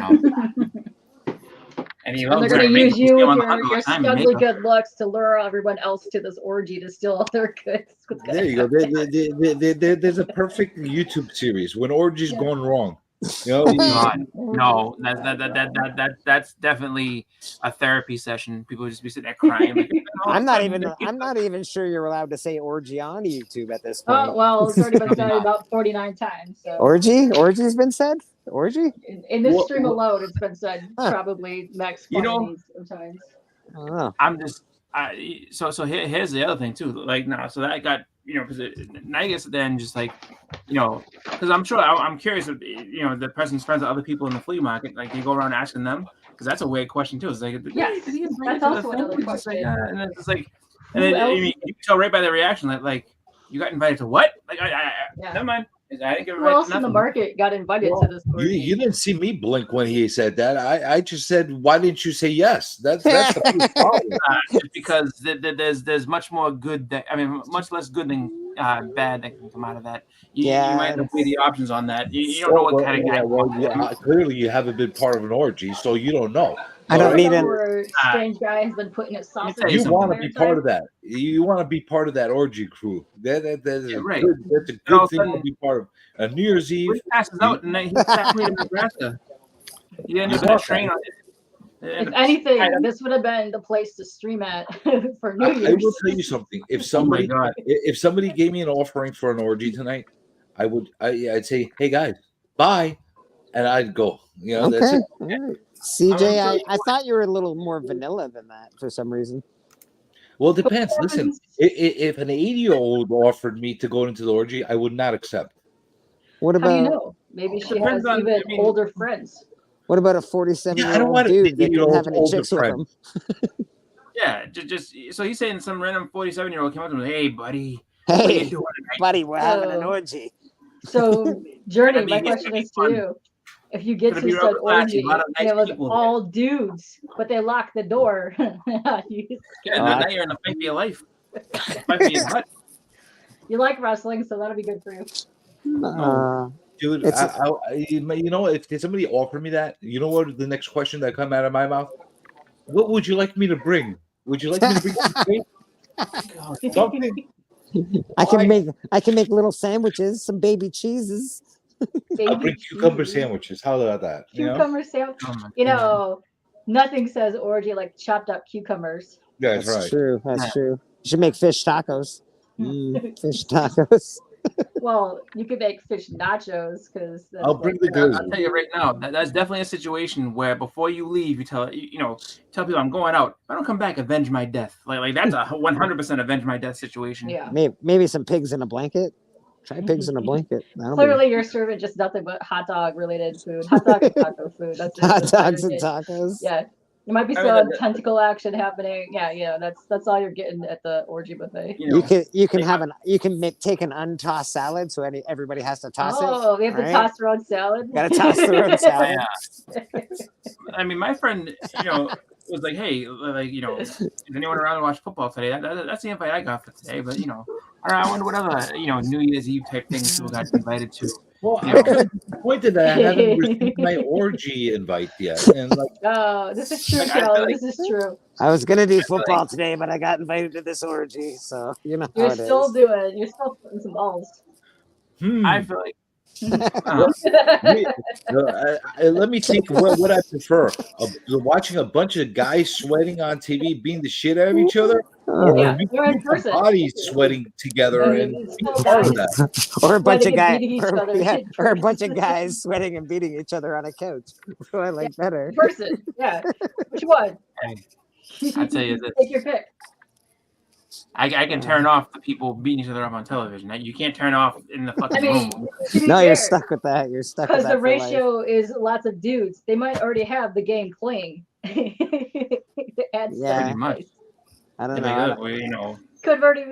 Speaker 17: And
Speaker 19: they're going to use you with your studly good looks to lure everyone else to this orgy to steal all their goods.
Speaker 14: There you go. There's a perfect YouTube series when orgies gone wrong.
Speaker 17: God, no, that's definitely a therapy session. People just be sitting there crying. Like,
Speaker 5: I'm not even sure you're allowed to say orgy on YouTube at this point.
Speaker 19: Oh well, it's already been said about 49 times. So.
Speaker 5: Orgy's been said. Orgy
Speaker 19: in this stream alone, it's been said probably max 20 times.
Speaker 5: I don't know.
Speaker 17: I'm just so here's the other thing too. Like so that got because I guess then just like because I'm curious if the person's friends with other people in the flea market, like you go around asking them because that's a weird question too. It's like did he invite
Speaker 19: that's
Speaker 17: you to the
Speaker 19: also
Speaker 17: thing?
Speaker 19: another question.
Speaker 17: And it's just like and then, you can tell right by their reaction like you got invited to what? Like never mind. I didn't get
Speaker 19: Who else in the market got invited to this orgy?
Speaker 14: You didn't see me blink when he said that. I just said, why didn't you say yes? That's the problem.
Speaker 17: Because there's much more good much less good than bad that can come out of that. You might have to weigh the options on that. You don't know what kind of guy.
Speaker 14: Clearly, you haven't been part of an orgy, so you don't know.
Speaker 5: I don't need it.
Speaker 19: Where strange guy has been putting his sausage.
Speaker 14: You want to be part of that. You want to be part of that orgy crew. That is
Speaker 17: right.
Speaker 14: good. That's a good thing to be part of. A New Year's Eve.
Speaker 17: He passes out, and he's halfway to Nebraska. He ended up in a train on it.
Speaker 19: If anything, this would have been the place to stream at for New Year's.
Speaker 14: I will tell you something. If somebody, if somebody gave me an offering for an orgy tonight, I'd say, "Hey guys, bye," and I'd go. You know, that's it.
Speaker 5: All right. CJ, I thought you were a little more vanilla than that for some reason.
Speaker 14: Well, it depends. Listen, if an 80-year-old offered me to go into the orgy, I would not accept.
Speaker 5: What
Speaker 19: How do you
Speaker 5: about
Speaker 19: know? Maybe she has even older friends.
Speaker 5: what about a 47-year-old
Speaker 14: I don't want
Speaker 5: dude that
Speaker 14: 80-year-old
Speaker 5: didn't have any
Speaker 14: older
Speaker 5: chicks with
Speaker 14: friend.
Speaker 5: him?
Speaker 17: Yeah, just so he's saying some random 47-year-old came up to him, "Hey, buddy, what are you
Speaker 5: Hey,
Speaker 17: doing tonight?"
Speaker 5: buddy, we're having an orgy.
Speaker 19: So, Journey,
Speaker 17: I mean,
Speaker 19: my
Speaker 17: it's
Speaker 19: question
Speaker 17: gonna be
Speaker 19: is to
Speaker 17: fun.
Speaker 19: you. If you get
Speaker 17: It's
Speaker 19: to
Speaker 17: gonna be
Speaker 19: said
Speaker 17: real classy,
Speaker 19: orgy
Speaker 17: a lot of
Speaker 19: and
Speaker 17: nice
Speaker 19: it was
Speaker 17: people
Speaker 19: all dudes, but they locked the door.
Speaker 17: Yeah, now you're in the fight for your life. Fight for your butt.
Speaker 19: You like wrestling, so that'll be good for you.
Speaker 14: Dude, you know, if somebody offered me that, you know what? The next question that come out of my mouth: what would you like me to bring? Would you like me to bring something?
Speaker 5: I can make little sandwiches, some baby cheeses.
Speaker 14: I'll bring cucumber sandwiches. How about that?
Speaker 19: Cucumber sandwich. You know, nothing says orgy like chopped up cucumbers.
Speaker 14: Yeah,
Speaker 5: That's
Speaker 14: right.
Speaker 5: true. That's true. You should make fish tacos. Fish tacos.
Speaker 19: Well, you could make fish nachos because
Speaker 14: I'll bring the
Speaker 17: I'll
Speaker 14: glizzy.
Speaker 17: tell you right now, that's definitely a situation where before you leave, you tell people I'm going out. If I don't come back, avenge my death. Like that's a 100% avenge my death situation.
Speaker 19: Yeah.
Speaker 5: Maybe some pigs in a blanket. Try pigs in a blanket.
Speaker 19: Clearly, you're serving just nothing but hot dog related food. Hot dog and taco food. That's it.
Speaker 5: Hot dogs and tacos.
Speaker 19: Yeah. There might be some tentacle action happening. Yeah, that's all you're getting at the orgy buffet.
Speaker 5: You can take an untossed salad, so everybody has to toss it.
Speaker 19: Oh, we have to toss their own salad.
Speaker 5: Got to toss their own salad.
Speaker 17: I mean, my friend, was like, "Hey, is anyone around to watch football today?" That's the invite I got for today. But I wonder what other New Year's Eve type things people got invited to.
Speaker 14: Well, I could point to that. I haven't received my orgy invite yet, and
Speaker 19: oh, this is true, Kelly. This is true.
Speaker 5: I was gonna do football today, but I got invited to this orgy, so
Speaker 19: You're
Speaker 5: how it
Speaker 19: still
Speaker 5: is.
Speaker 19: You're still putting some balls.
Speaker 17: I feel like.
Speaker 14: Let me think what I prefer: watching a bunch of guys sweating on TV, beating the shit out of each other, or
Speaker 19: they're in person.
Speaker 14: bodies sweating together and being part of that.
Speaker 5: Or a bunch of guys,
Speaker 19: beating each other.
Speaker 5: or a bunch of guys sweating and beating each other on a couch. What do I like better?
Speaker 19: In person, yeah. Which one?
Speaker 17: I tell you this.
Speaker 19: Take your pick.
Speaker 17: I can turn off the people beating each other up on television. You can't turn off in the fucking room.
Speaker 5: No, you're stuck with that. You're stuck with
Speaker 19: Because
Speaker 5: that.
Speaker 19: the ratio is lots of dudes. They might already have the game playing.
Speaker 5: Yeah.
Speaker 17: Much.
Speaker 5: I don't
Speaker 17: know.
Speaker 19: Could already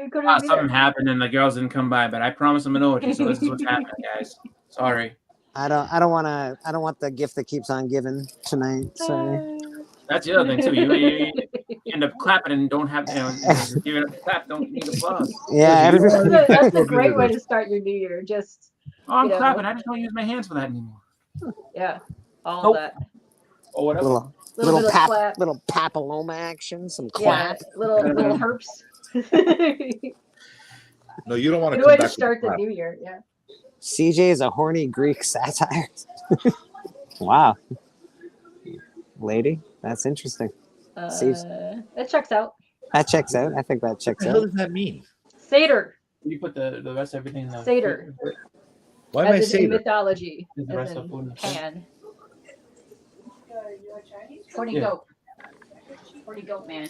Speaker 17: something happened and the girls didn't come by, but I promised them an orgy, so this is what's happening, guys. Sorry.
Speaker 5: I don't want the gift that keeps on giving tonight. Sorry.
Speaker 17: That's the other thing too. You end up clapping and don't have giving up the clap, don't need applause.
Speaker 5: Yeah,
Speaker 19: that's a great way to start your new year. Just
Speaker 17: I'm clapping. I just don't use my hands for that anymore.
Speaker 19: Yeah, all that.
Speaker 17: Or whatever.
Speaker 5: Little papilloma action, some clap.
Speaker 19: Yeah, little herps.
Speaker 14: No, you don't want to
Speaker 19: Good
Speaker 14: come
Speaker 19: way
Speaker 14: back
Speaker 19: to start the
Speaker 14: with
Speaker 19: new year. Yeah.
Speaker 5: CJ is a horny Greek satire. Wow, lady, that's interesting.
Speaker 19: That checks out.
Speaker 5: That checks out. I think that checks out.
Speaker 14: What does that mean?
Speaker 19: Satyr.
Speaker 17: You put the rest of everything in the
Speaker 19: Satyr.
Speaker 14: Why am I
Speaker 19: saying
Speaker 14: saying
Speaker 19: mythology?
Speaker 17: Is the rest of food in the
Speaker 19: Pan. Horny goat. Horny goat man.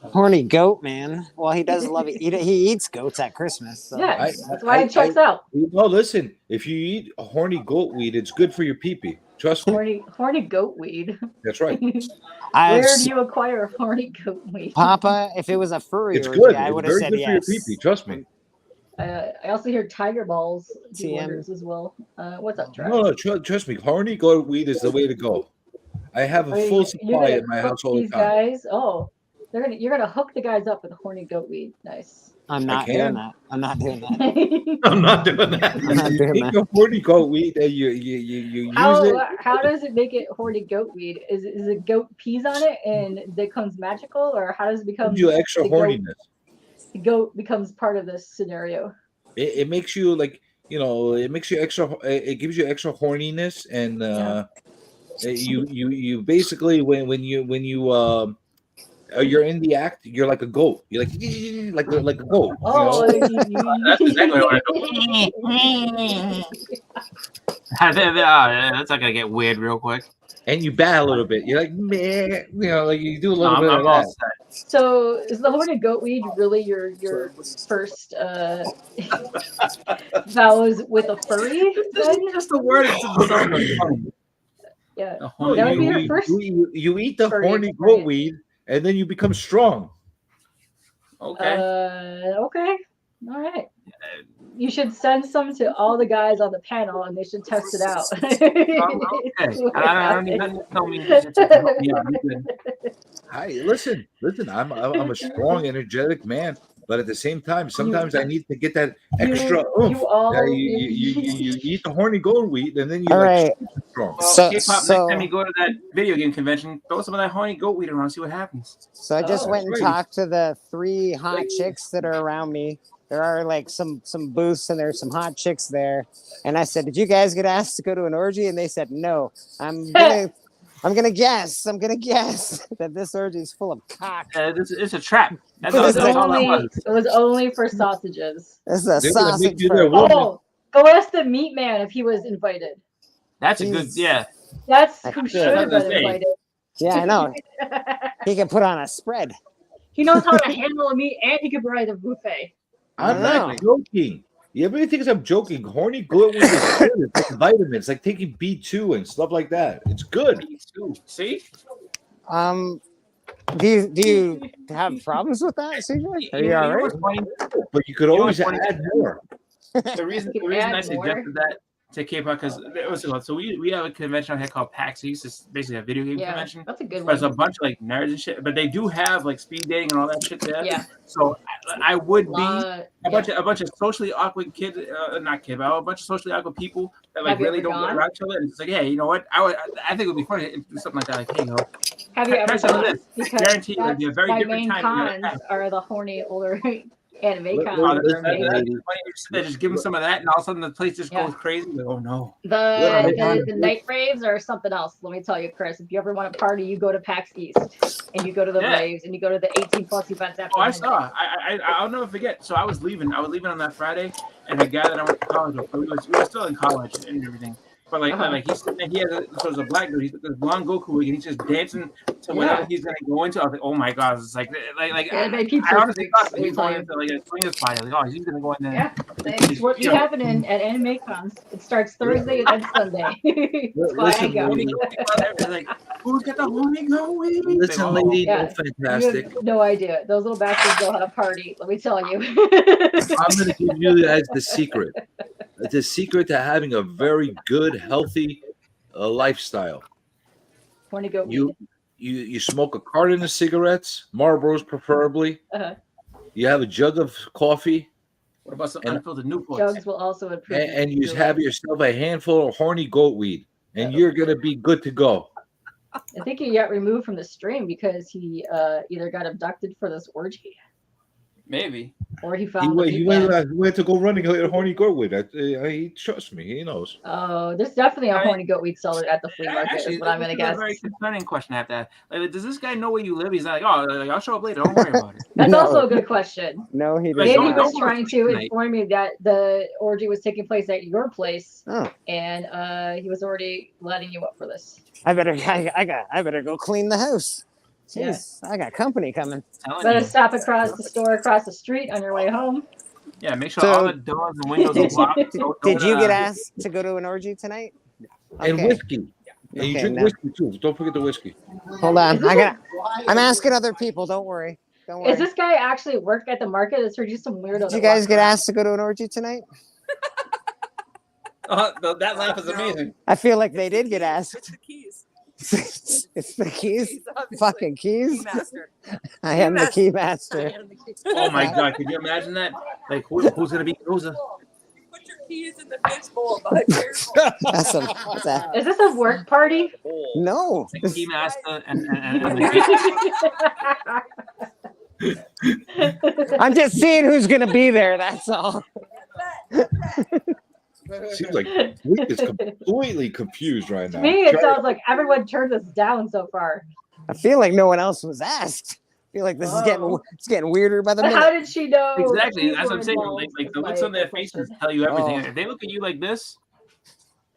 Speaker 5: Horny goat man. Well, he does love it. He eats goats at Christmas. So.
Speaker 19: Yeah, that's why it checks out.
Speaker 14: No, listen. If you eat a horny goat weed, it's good for your pee-pee. Trust me.
Speaker 19: Horny goat weed.
Speaker 14: That's right.
Speaker 19: Where do you acquire horny goat weed?
Speaker 5: Papa, if it was a furry
Speaker 14: it's
Speaker 5: orgy,
Speaker 14: good.
Speaker 5: I
Speaker 14: It's
Speaker 5: would have
Speaker 14: very
Speaker 5: said
Speaker 14: good
Speaker 5: yes.
Speaker 14: for your pee-pee. Trust me.
Speaker 19: I also hear tiger balls do wonders as well. What's up, Trav?
Speaker 14: No, trust me. Horny goat weed is the way to go. I have a full supply in my house all the time.
Speaker 19: Guys, you're gonna hook the guys up with horny goat weed. Nice.
Speaker 5: I'm not doing that. I'm not doing that.
Speaker 11: I'm not doing that.
Speaker 5: I'm not doing
Speaker 14: Take
Speaker 5: that.
Speaker 14: a horny goat weed and you use it.
Speaker 19: How does it make it horny goat weed? Is it goat peas on it and it becomes magical, or how does it become
Speaker 14: Gives you extra horniness.
Speaker 19: The goat becomes part of this scenario.
Speaker 14: It makes you like, it makes you extra. It gives you extra horniness, and you basically when you're in the act, you're like a goat. You're like a goat.
Speaker 19: Oh,
Speaker 17: That's exactly what I That's not gonna get weird real quick.
Speaker 14: And you bat a little bit. You're like, man, like you do a little bit of
Speaker 17: all
Speaker 14: that.
Speaker 17: set.
Speaker 19: So is the horny goat weed really your first vows with a furry? Then?
Speaker 17: Just the word. It's
Speaker 19: Yeah,
Speaker 14: No,
Speaker 19: that would be your first.
Speaker 14: you eat the
Speaker 19: furry
Speaker 14: horny
Speaker 19: experience.
Speaker 14: goat weed, and then you become strong.
Speaker 17: Okay.
Speaker 19: Okay. All right. You should send some to all the guys on the panel, and they should test it out.
Speaker 17: Okay. I don't need nothing to tell me. Yeah, I'm good.
Speaker 14: Hi, listen. I'm a strong, energetic man, but at the same time, sometimes I need to get that extra oomph. You eat the horny goat weed, and then you
Speaker 5: All right.
Speaker 14: strong.
Speaker 17: Well, K-pop, next time you go to that video game convention, throw some of that horny goat weed around, see what happens.
Speaker 5: So I just went and talked to the 3 hot chicks that are around me. There are like some booths and there's some hot chicks there. And I said, "Did you guys get asked to go to an orgy?" And they said, "No." I'm gonna guess that this orgy is full of cock.
Speaker 17: It's a trap.
Speaker 19: It was only for sausages.
Speaker 5: This is a
Speaker 14: They're gonna
Speaker 5: sausage
Speaker 14: make you
Speaker 5: for
Speaker 14: their woman.
Speaker 19: Oh, go ask the meat man if he was invited.
Speaker 17: That's a good, yeah.
Speaker 19: That's
Speaker 5: I
Speaker 19: who
Speaker 5: could.
Speaker 19: should have been invited.
Speaker 5: Yeah, I know. He can put on a spread.
Speaker 19: He knows how to handle a meat, and he can provide a buffet.
Speaker 14: I'm not joking. Everybody thinks I'm joking. Horny goat weed is good. It's like vitamins, it's like taking B2 and stuff like that. It's good.
Speaker 17: B2. See?
Speaker 5: Do you have problems with that, CJ? Are you all right?
Speaker 14: But you could always add more.
Speaker 17: The reason I suggested that to K-pop because so we have a convention out here called PAX East. It's basically a video game convention.
Speaker 19: That's a good
Speaker 17: There's
Speaker 19: one.
Speaker 17: a bunch of like nerds and shit, but they do have like speed dating and all that shit there.
Speaker 19: Yeah.
Speaker 17: So I would be a bunch of socially awkward kids, not kids, but a bunch of socially awkward people that like
Speaker 19: Have you
Speaker 17: really
Speaker 19: ever
Speaker 17: don't get
Speaker 19: gone?
Speaker 17: around each other. And it's like, hey, you know what? I think it would be funny if do something like that. Like, hey,
Speaker 19: Have you ever
Speaker 17: some of
Speaker 19: gone?
Speaker 17: this.
Speaker 19: Because
Speaker 17: Guarantee it would be a very
Speaker 19: my
Speaker 17: different
Speaker 19: main
Speaker 17: time.
Speaker 19: cons are the horny older anime
Speaker 14: Look,
Speaker 19: cons.
Speaker 17: Just give them some of that, and all of a sudden the place just goes crazy. Like, oh no!
Speaker 19: The night raves are something else. Let me tell you, Chris. If you ever want to party, you go to PAX East, and you go to the raves, and you go to the 18+ events after.
Speaker 17: Oh, I saw. I'll never forget. So I was leaving on that Friday, and the guy that I went to college with, we were still in college and everything. But like he's sitting there, so there's a black dude. He's got this blonde Goku wig, and he's just dancing to whatever he's gonna go into. I was like, oh my god, it's like I honestly thought that he was going into like a swingers party. Like, oh, he's gonna go in there.
Speaker 19: Yeah, it's what be happening at anime cons. It starts Thursday and ends Sunday. That's why I go.
Speaker 17: Like, who's got the horny goat weed?
Speaker 14: Listen, lady,
Speaker 19: Yeah.
Speaker 14: fantastic.
Speaker 19: You have no idea. Those little bastards know how to party. Let me tell you.
Speaker 14: I'm going to give you guys the secret. The secret to having a very good, healthy lifestyle.
Speaker 19: Horny goat
Speaker 14: You smoke a carton of cigarettes, Marlboros preferably.
Speaker 19: Uh-huh.
Speaker 14: You have a jug of coffee.
Speaker 17: What about some unfiltered Newports?
Speaker 19: Jugs will also improve.
Speaker 14: And you have yourself a handful of horny goat weed, and you're going to be good to go.
Speaker 19: I think he got removed from the stream because he either got abducted for this orgy,
Speaker 17: Maybe.
Speaker 19: or he
Speaker 14: He
Speaker 19: found.
Speaker 14: went to go running a horny goat weed. He trusts me. He knows.
Speaker 19: Oh, there's definitely a horny goat weed seller at the flea market.
Speaker 17: Actually,
Speaker 19: is what I'm gonna
Speaker 17: this is
Speaker 19: guess.
Speaker 17: a very concerning question I have to ask. Like, does this guy know where you live? He's like, oh, like, I'll show up later. Don't worry about it.
Speaker 19: That's
Speaker 5: No.
Speaker 19: also a good question.
Speaker 5: No, he
Speaker 17: Like,
Speaker 19: Maybe
Speaker 5: doesn't.
Speaker 19: he was
Speaker 17: don't
Speaker 19: trying to
Speaker 17: tonight.
Speaker 19: inform me that the orgy was taking place at your place,
Speaker 5: Oh,
Speaker 19: and he was already letting you up for this.
Speaker 5: I better go clean the house. Jeez, I got company coming.
Speaker 17: Telling
Speaker 19: Better
Speaker 17: you.
Speaker 19: stop across the store across the street on your way home.
Speaker 17: Yeah, make sure
Speaker 5: So-
Speaker 17: all the doors and windows are locked. So
Speaker 5: Did you get
Speaker 17: asked?
Speaker 5: asked to go to an orgy tonight?
Speaker 14: And
Speaker 5: Okay.
Speaker 14: whiskey. And you
Speaker 5: Okay,
Speaker 14: drink
Speaker 5: now-
Speaker 14: whiskey too. Don't forget the whiskey.
Speaker 5: Hold on. I'm asking other people. Don't worry. Don't worry.
Speaker 19: Is this guy actually work at the market? Is there just some weirdo?
Speaker 5: Did
Speaker 19: that
Speaker 5: you guys
Speaker 19: walks
Speaker 5: get
Speaker 19: around?
Speaker 5: asked to go to an orgy tonight?
Speaker 10: That laugh is amazing.
Speaker 5: I feel like they did get asked. It's the keys.
Speaker 20: Keys, obviously.
Speaker 5: Fucking keys.
Speaker 20: Keymaster.
Speaker 5: I am the key
Speaker 20: I
Speaker 5: master.
Speaker 20: am the key.
Speaker 17: Oh my god, could you imagine that? Like who's gonna be Rosa?
Speaker 20: Put your keys in the fishbowl, bud.
Speaker 5: That's what's that?
Speaker 19: Is this a work party?
Speaker 5: No.
Speaker 17: The key master and the
Speaker 5: I'm just seeing who's gonna be there. That's all.
Speaker 14: Seems like Bleek is completely confused right now.
Speaker 19: To me, it sounds like everyone turned us down so far.
Speaker 5: I feel like no one else was asked. I feel like this is getting weirder by the
Speaker 19: But
Speaker 5: minute.
Speaker 19: how did she know?
Speaker 17: Exactly.
Speaker 19: you
Speaker 17: That's what
Speaker 19: were
Speaker 17: I'm saying.
Speaker 19: involved?
Speaker 17: Like the
Speaker 19: Is
Speaker 17: looks
Speaker 19: my
Speaker 17: on their
Speaker 19: question.
Speaker 17: faces tell you everything.
Speaker 5: Oh.
Speaker 17: If they look at you like this,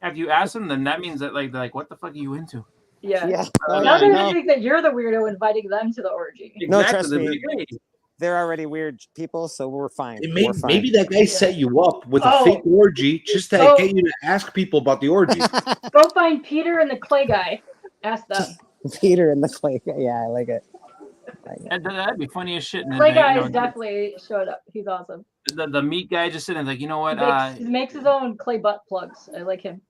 Speaker 17: after you ask them, then that means that like they're like, what the fuck are you into?
Speaker 19: Yeah.
Speaker 5: Yeah.
Speaker 19: Now they're
Speaker 5: no.
Speaker 19: gonna think that you're the weirdo inviting them to the orgy.
Speaker 5: No,
Speaker 17: Exactly.
Speaker 5: trust
Speaker 17: They're
Speaker 5: me.
Speaker 17: like, hey,
Speaker 5: They're already weird people, so we're fine.
Speaker 14: Maybe,
Speaker 5: We're fine.
Speaker 14: maybe that guy set you up with a
Speaker 19: Oh.
Speaker 14: fake orgy just to
Speaker 19: Oh.
Speaker 14: get you to ask people about the orgy.
Speaker 19: Go find Peter and the clay guy. Ask them.
Speaker 5: Peter and the clay. Yeah, I like it.
Speaker 17: that'd be funny as shit. And then
Speaker 19: Clay
Speaker 17: they,
Speaker 19: guy
Speaker 17: you
Speaker 19: is
Speaker 17: know,
Speaker 19: definitely showed up. He's awesome.
Speaker 17: the meat guy just sitting there like, you know what?
Speaker 19: He makes his own clay butt plugs. I like him.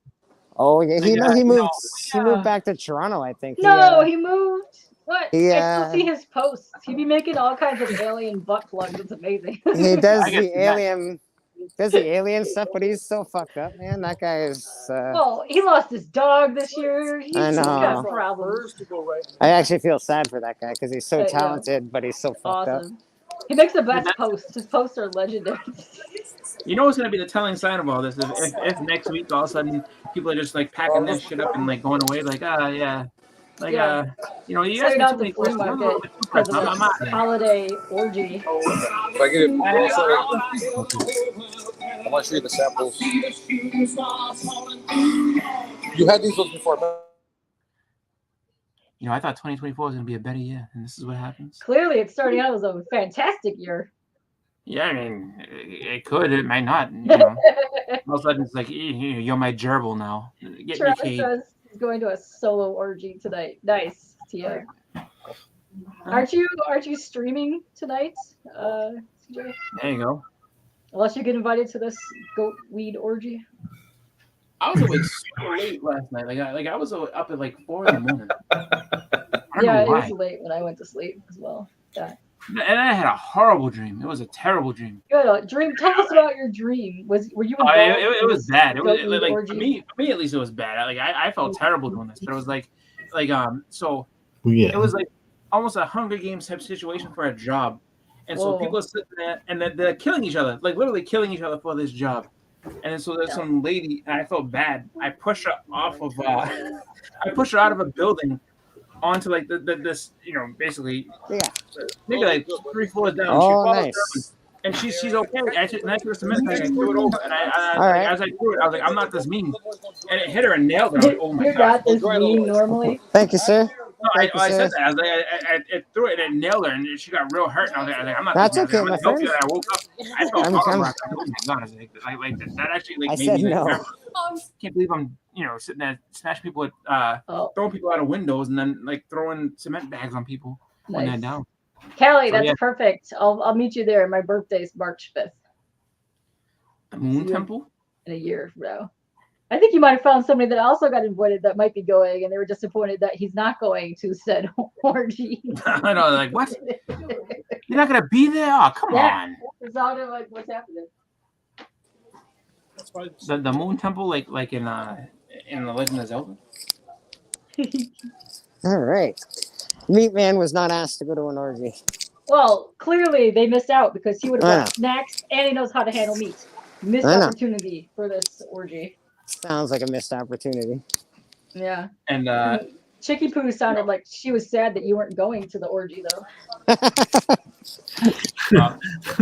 Speaker 5: Oh yeah, he
Speaker 17: Like,
Speaker 5: he moved.
Speaker 17: no,
Speaker 5: He moved back to Toronto, I think.
Speaker 19: No, he moved. What?
Speaker 5: He,
Speaker 19: I still see his posts. He be making all kinds of alien butt plugs. It's amazing.
Speaker 5: He does
Speaker 17: I guess
Speaker 5: the alien. Does the alien stuff, but he's so fucked up, man. That guy is.
Speaker 19: Well, he lost his dog this year. He's
Speaker 5: I know.
Speaker 19: got problems.
Speaker 5: I actually feel sad for that guy because he's so
Speaker 19: Yeah.
Speaker 5: talented, but he's so fucked up.
Speaker 19: Awesome. He makes the best posts. His posts are legendary.
Speaker 17: You know what's gonna be the telling sign of all this? If next week all of a sudden people are just like packing their shit up and like going away, like yeah, like you know, you guys
Speaker 19: Straight
Speaker 17: get
Speaker 19: out
Speaker 17: too
Speaker 19: the
Speaker 17: many
Speaker 19: flea
Speaker 17: questions. I'm
Speaker 19: market because of
Speaker 17: I'm out.
Speaker 19: the holiday orgy.
Speaker 10: If I get it, I want to show you the samples. You had these ones before.
Speaker 17: You know, I thought 2024 was gonna be a better year, and this is what happens.
Speaker 19: Clearly, it's starting out as a fantastic year.
Speaker 17: Yeah, I mean, it could, it might not. You know, all of a sudden it's like, you're my gerbil now. Get
Speaker 19: Travis
Speaker 17: me, Kate.
Speaker 19: says he's going to a solo orgy tonight. Nice, Tia. Aren't you streaming tonight, CJ?
Speaker 17: There you go.
Speaker 19: Unless you get invited to this goat weed orgy.
Speaker 17: I was awake super late last night. I was up at like 4 in the morning.
Speaker 19: Yeah, it
Speaker 17: why.
Speaker 19: was late when I went to sleep as well. Yeah.
Speaker 17: And I had a horrible dream. It was a terrible dream.
Speaker 19: Good dream. Tell us about your dream. Were you involved?
Speaker 17: It was bad. It was
Speaker 19: goat weed
Speaker 17: like
Speaker 19: orgy?
Speaker 17: for me at least it was bad. I felt terrible doing this, but it was so
Speaker 11: Yeah.
Speaker 17: it was like almost a Hunger Games type situation for a job. And so
Speaker 19: Whoa.
Speaker 17: people are sitting there and they're killing each other, like literally killing each other for this job. And then so there's some lady, and I felt bad. I pushed her off of I pushed her out of a building onto like this, you know, basically maybe like 3 floors down.
Speaker 5: Oh,
Speaker 17: she falls
Speaker 5: nice.
Speaker 17: down, and she's okay. And I threw a cement bag, I threw it over, and
Speaker 5: All right.
Speaker 17: as I threw it, I was like, I'm not this mean. And it hit her and nailed her. I was like, oh my
Speaker 19: You're
Speaker 17: god.
Speaker 19: not this mean normally.
Speaker 5: Thank you, sir.
Speaker 17: No,
Speaker 5: Thank you,
Speaker 17: I
Speaker 5: sir.
Speaker 17: said that. I was like, I threw it and it nailed her, and she got real hurt. And I was like, I'm not.
Speaker 5: That's
Speaker 17: this
Speaker 5: okay,
Speaker 17: I'm
Speaker 5: my
Speaker 17: gonna help you.
Speaker 5: friend.
Speaker 17: And I woke up. I felt
Speaker 5: I'm-
Speaker 17: horrible.
Speaker 5: I'm-
Speaker 17: Oh my god! I was like that actually like
Speaker 5: I
Speaker 17: made
Speaker 5: said
Speaker 17: me like,
Speaker 5: no.
Speaker 17: nervous. Can't believe I'm sitting there smashing people with
Speaker 19: Oh.
Speaker 17: throwing people out of windows and then like throwing cement bags on people when they're
Speaker 19: Nice.
Speaker 17: down.
Speaker 19: Kelly,
Speaker 17: So,
Speaker 19: that's
Speaker 17: yeah.
Speaker 19: perfect. I'll meet you there. My birthday's March 5th
Speaker 17: The Moon
Speaker 19: See you
Speaker 17: Temple.
Speaker 19: in a year from now. I think you might have found somebody that also got invited that might be going, and they were disappointed that he's not going to said orgy.
Speaker 17: I know, like what? You're not gonna be there? Oh, come on.
Speaker 19: It sounded like what's happening.
Speaker 17: The Moon Temple, like in the Legend of Zelda.
Speaker 5: All right. Meat Man was not asked to go to an orgy.
Speaker 19: Well, clearly they missed out because he would
Speaker 5: I
Speaker 19: have
Speaker 5: know.
Speaker 19: brought snacks and he knows how to handle meat. Missed
Speaker 5: I know.
Speaker 19: opportunity for this orgy.
Speaker 5: Sounds like a missed opportunity.
Speaker 19: Yeah.
Speaker 17: And
Speaker 19: Chicky Poo sounded like she was sad that you weren't going to the orgy though.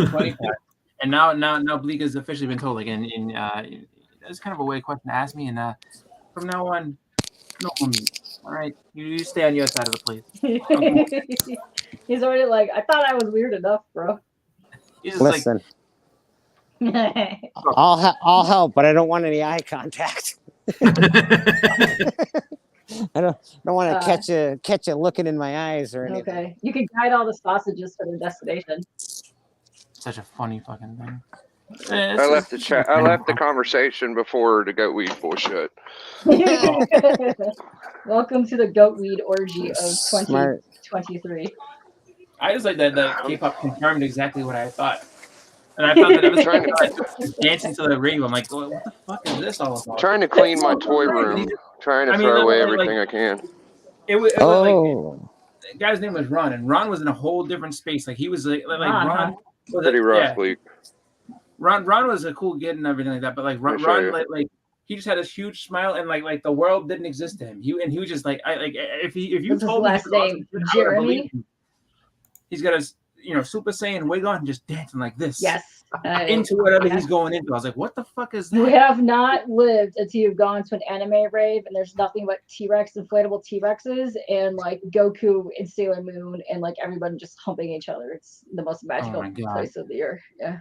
Speaker 17: funny fact. And now Bleek has officially been told, like, it's kind of a weird question to ask me, and from now on, no more meat. All right, you stay on your side of the plate.
Speaker 19: He's already like, I thought I was weird enough, bro.
Speaker 17: He's just
Speaker 5: Listen,
Speaker 19: Yeah.
Speaker 5: I'll help, but I don't want any eye contact. I don't want to catch you looking in my eyes or anything.
Speaker 19: Okay. You can guide all the sausages to their destination.
Speaker 17: such a funny fucking thing.
Speaker 13: I left the chat. I left the conversation before the goat weed bullshit.
Speaker 19: Welcome to the goatweed orgy of
Speaker 5: Smart.
Speaker 19: 2023.
Speaker 17: I just like that K-pop confirmed exactly what I thought. And I thought that it was
Speaker 13: Trying to-
Speaker 17: like dancing to the rave. I'm like, what the fuck is this all about?
Speaker 13: Trying to clean my toy room. Trying to throw away everything I can.
Speaker 17: It was like the guy's name was Ron, and Ron was in a whole different space. Like he was like Ron was
Speaker 13: Pretty rough, Bleek.
Speaker 17: Ron was a cool kid and everything like that, but like Ron like he just had this huge smile and like the world didn't exist to him. He was just like if you
Speaker 19: What's his
Speaker 17: told me
Speaker 19: last name? Jeremy?
Speaker 17: He's got his Super Saiyan wig on and just dancing like this.
Speaker 19: Yes.
Speaker 17: Into whatever he's going into. I was like, what the fuck is that?
Speaker 19: You have not lived until you've gone to an anime rave and there's nothing but T-Rex, inflatable T-Rexes, and like Goku and Sailor Moon and like everybody just humping each other. It's the most magical place of the year. Yeah.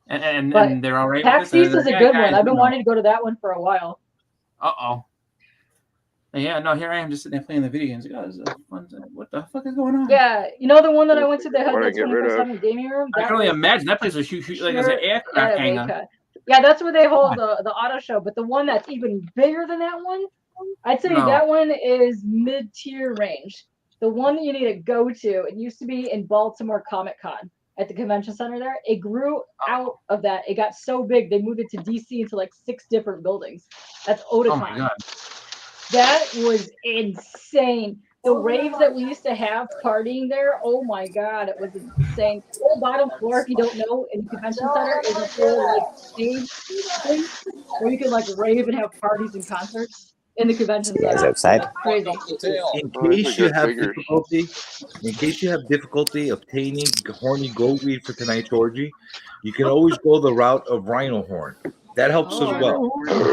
Speaker 17: And they're all right.
Speaker 19: PAX East is a good one. I've been wanting to go to that one for a while.
Speaker 17: Yeah, no, here I am just sitting there playing the video games. Like, this is fun. What the fuck is going on?
Speaker 19: Yeah, you know the one that I went to that had the 24/7 gaming room?
Speaker 17: I can only imagine that place was huge, like as an aircraft hangar.
Speaker 19: Yeah, that's where they hold the auto show. But the one that's even bigger than that one, I'd say that one is mid-tier range. The one that you need to go to, it used to be in Baltimore Comic Con at the convention center there. It grew out of that. It got so big, they moved it to DC into like 6 different buildings. That's Otakon.
Speaker 17: Oh my God.
Speaker 19: That was insane. The raves that we used to have partying there, oh my God, it was insane. The whole bottom floor, if you don't know, in the convention center is a whole like stage thing where you can like rave and have parties and concerts in the convention center.
Speaker 5: Guys outside.
Speaker 19: Crazy.
Speaker 14: In case you have difficulty obtaining horny goat weed for tonight's orgy, you can always go the route of rhino horn. That helps as well.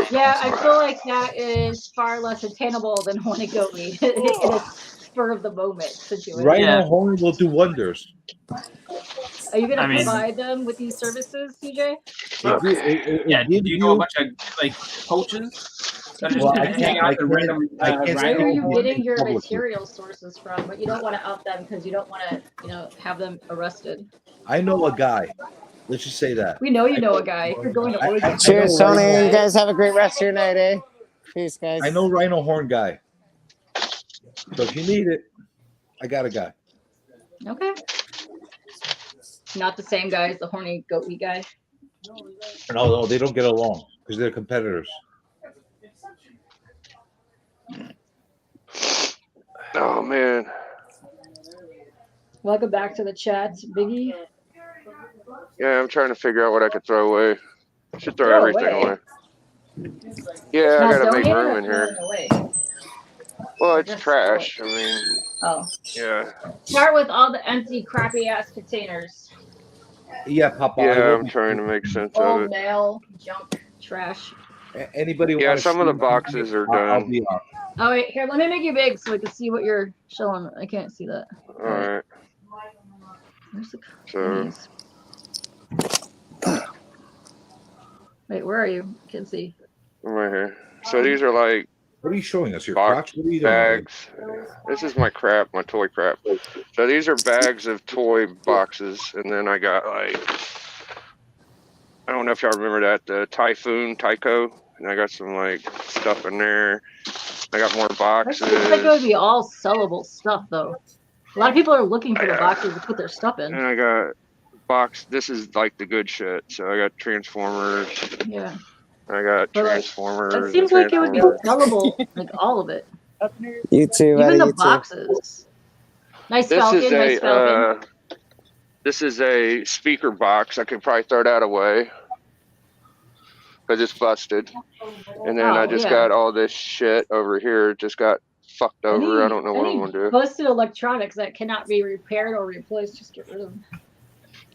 Speaker 19: Yeah, I feel like that is far less attainable than horny goat weed in a spur of the moment situation.
Speaker 14: Rhino horn will do wonders.
Speaker 19: Are you going to provide them with these services, CJ?
Speaker 17: Do you know a bunch of like coaches that are just hang out and random?
Speaker 19: Where are you getting your material sources from? But you don't want to out them because you don't want to, have them arrested.
Speaker 14: I know a guy. Let's just say that.
Speaker 19: We know you know a guy. If you're going to Oregon.
Speaker 5: Cheers, Tony. You guys have a great rest of your night, eh? Peace, guys.
Speaker 14: I know rhino horn guy. So if you need it, I got a guy.
Speaker 19: Okay. Not the same guy as the horny goat weed guy.
Speaker 14: No, they don't get along because they're competitors.
Speaker 13: Oh man.
Speaker 19: Welcome back to the chat, Biggie.
Speaker 13: Yeah, I'm trying to figure out what I could throw away. I should throw everything away. Yeah, I gotta make room in here. Well, it's trash. I mean, yeah.
Speaker 19: Start with all the empty, crappy ass containers.
Speaker 14: Yeah, Papa.
Speaker 13: Yeah, I'm trying to make sense of
Speaker 19: Old
Speaker 13: it.
Speaker 19: mail, junk, trash.
Speaker 14: Anybody?
Speaker 13: Yeah, some of the boxes are done.
Speaker 19: Oh wait, here, let me make you big so we can see what you're showing. I can't see that.
Speaker 13: All right.
Speaker 19: Where's the
Speaker 13: So.
Speaker 19: Wait, where are you? I can't see.
Speaker 13: I'm right here. So these are like.
Speaker 14: What are you showing us? Your
Speaker 13: box
Speaker 14: crotch? What are you doing?
Speaker 13: bags. This is my crap, my toy crap. So these are bags of toy boxes, and then I got like. I don't know if y'all remember that, the Tyco, and I got some like stuff in there. I got more boxes.
Speaker 19: It seems like it would be all sellable stuff, though. A lot of people are looking for the boxes to put their stuff in.
Speaker 13: And I got box. This is like the good shit. So I got Transformers.
Speaker 19: Yeah.
Speaker 13: I got Transformers.
Speaker 19: It seems like it would be sellable, like all of it.
Speaker 5: You too,
Speaker 19: Even the
Speaker 5: you too.
Speaker 19: boxes. Nice Falcon, nice Falcon.
Speaker 13: This is a speaker box. I could probably throw that away because it's busted. And then I just got all this shit over here. It just got fucked over. I don't know what I'm gonna do.
Speaker 19: Busted electronics that cannot be repaired or replaced. Just get rid of them.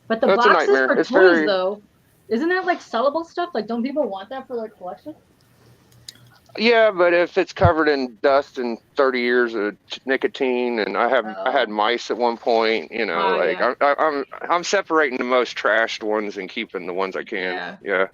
Speaker 19: But the
Speaker 13: That's a
Speaker 19: boxes
Speaker 13: nightmare.
Speaker 19: for
Speaker 13: It's
Speaker 19: toys, though, isn't that like sellable stuff? Like, don't people want that for their collection?
Speaker 13: Yeah, but if it's covered in dust and 30 years of nicotine, and I had mice at one point, I'm separating the most trashed ones and keeping the ones I can. Yeah.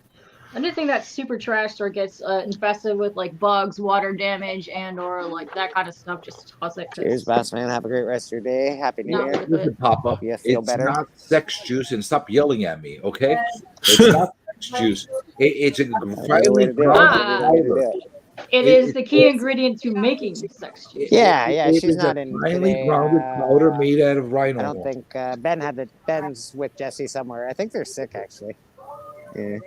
Speaker 19: Anything that's super trashed or gets infested with like bugs, water damage, and or like that kind of stuff, just toss it.
Speaker 5: Cheers, boss man. Have a great rest of your day. Happy New Year.
Speaker 14: Listen, Papa,
Speaker 5: Hope you feel
Speaker 14: it's
Speaker 5: better.
Speaker 14: not sex juice, and stop yelling at me, okay? It's not sex juice. It's a finely grounded powder.
Speaker 19: It is the key ingredient to making sex juice.
Speaker 5: Yeah,
Speaker 14: It
Speaker 5: she's
Speaker 14: is
Speaker 5: not
Speaker 14: a
Speaker 5: in
Speaker 14: finely
Speaker 5: today.
Speaker 14: grounded powder made out of rhino
Speaker 5: I don't
Speaker 14: horn.
Speaker 5: think Ben's with Jesse somewhere. I think they're sick actually. Yeah.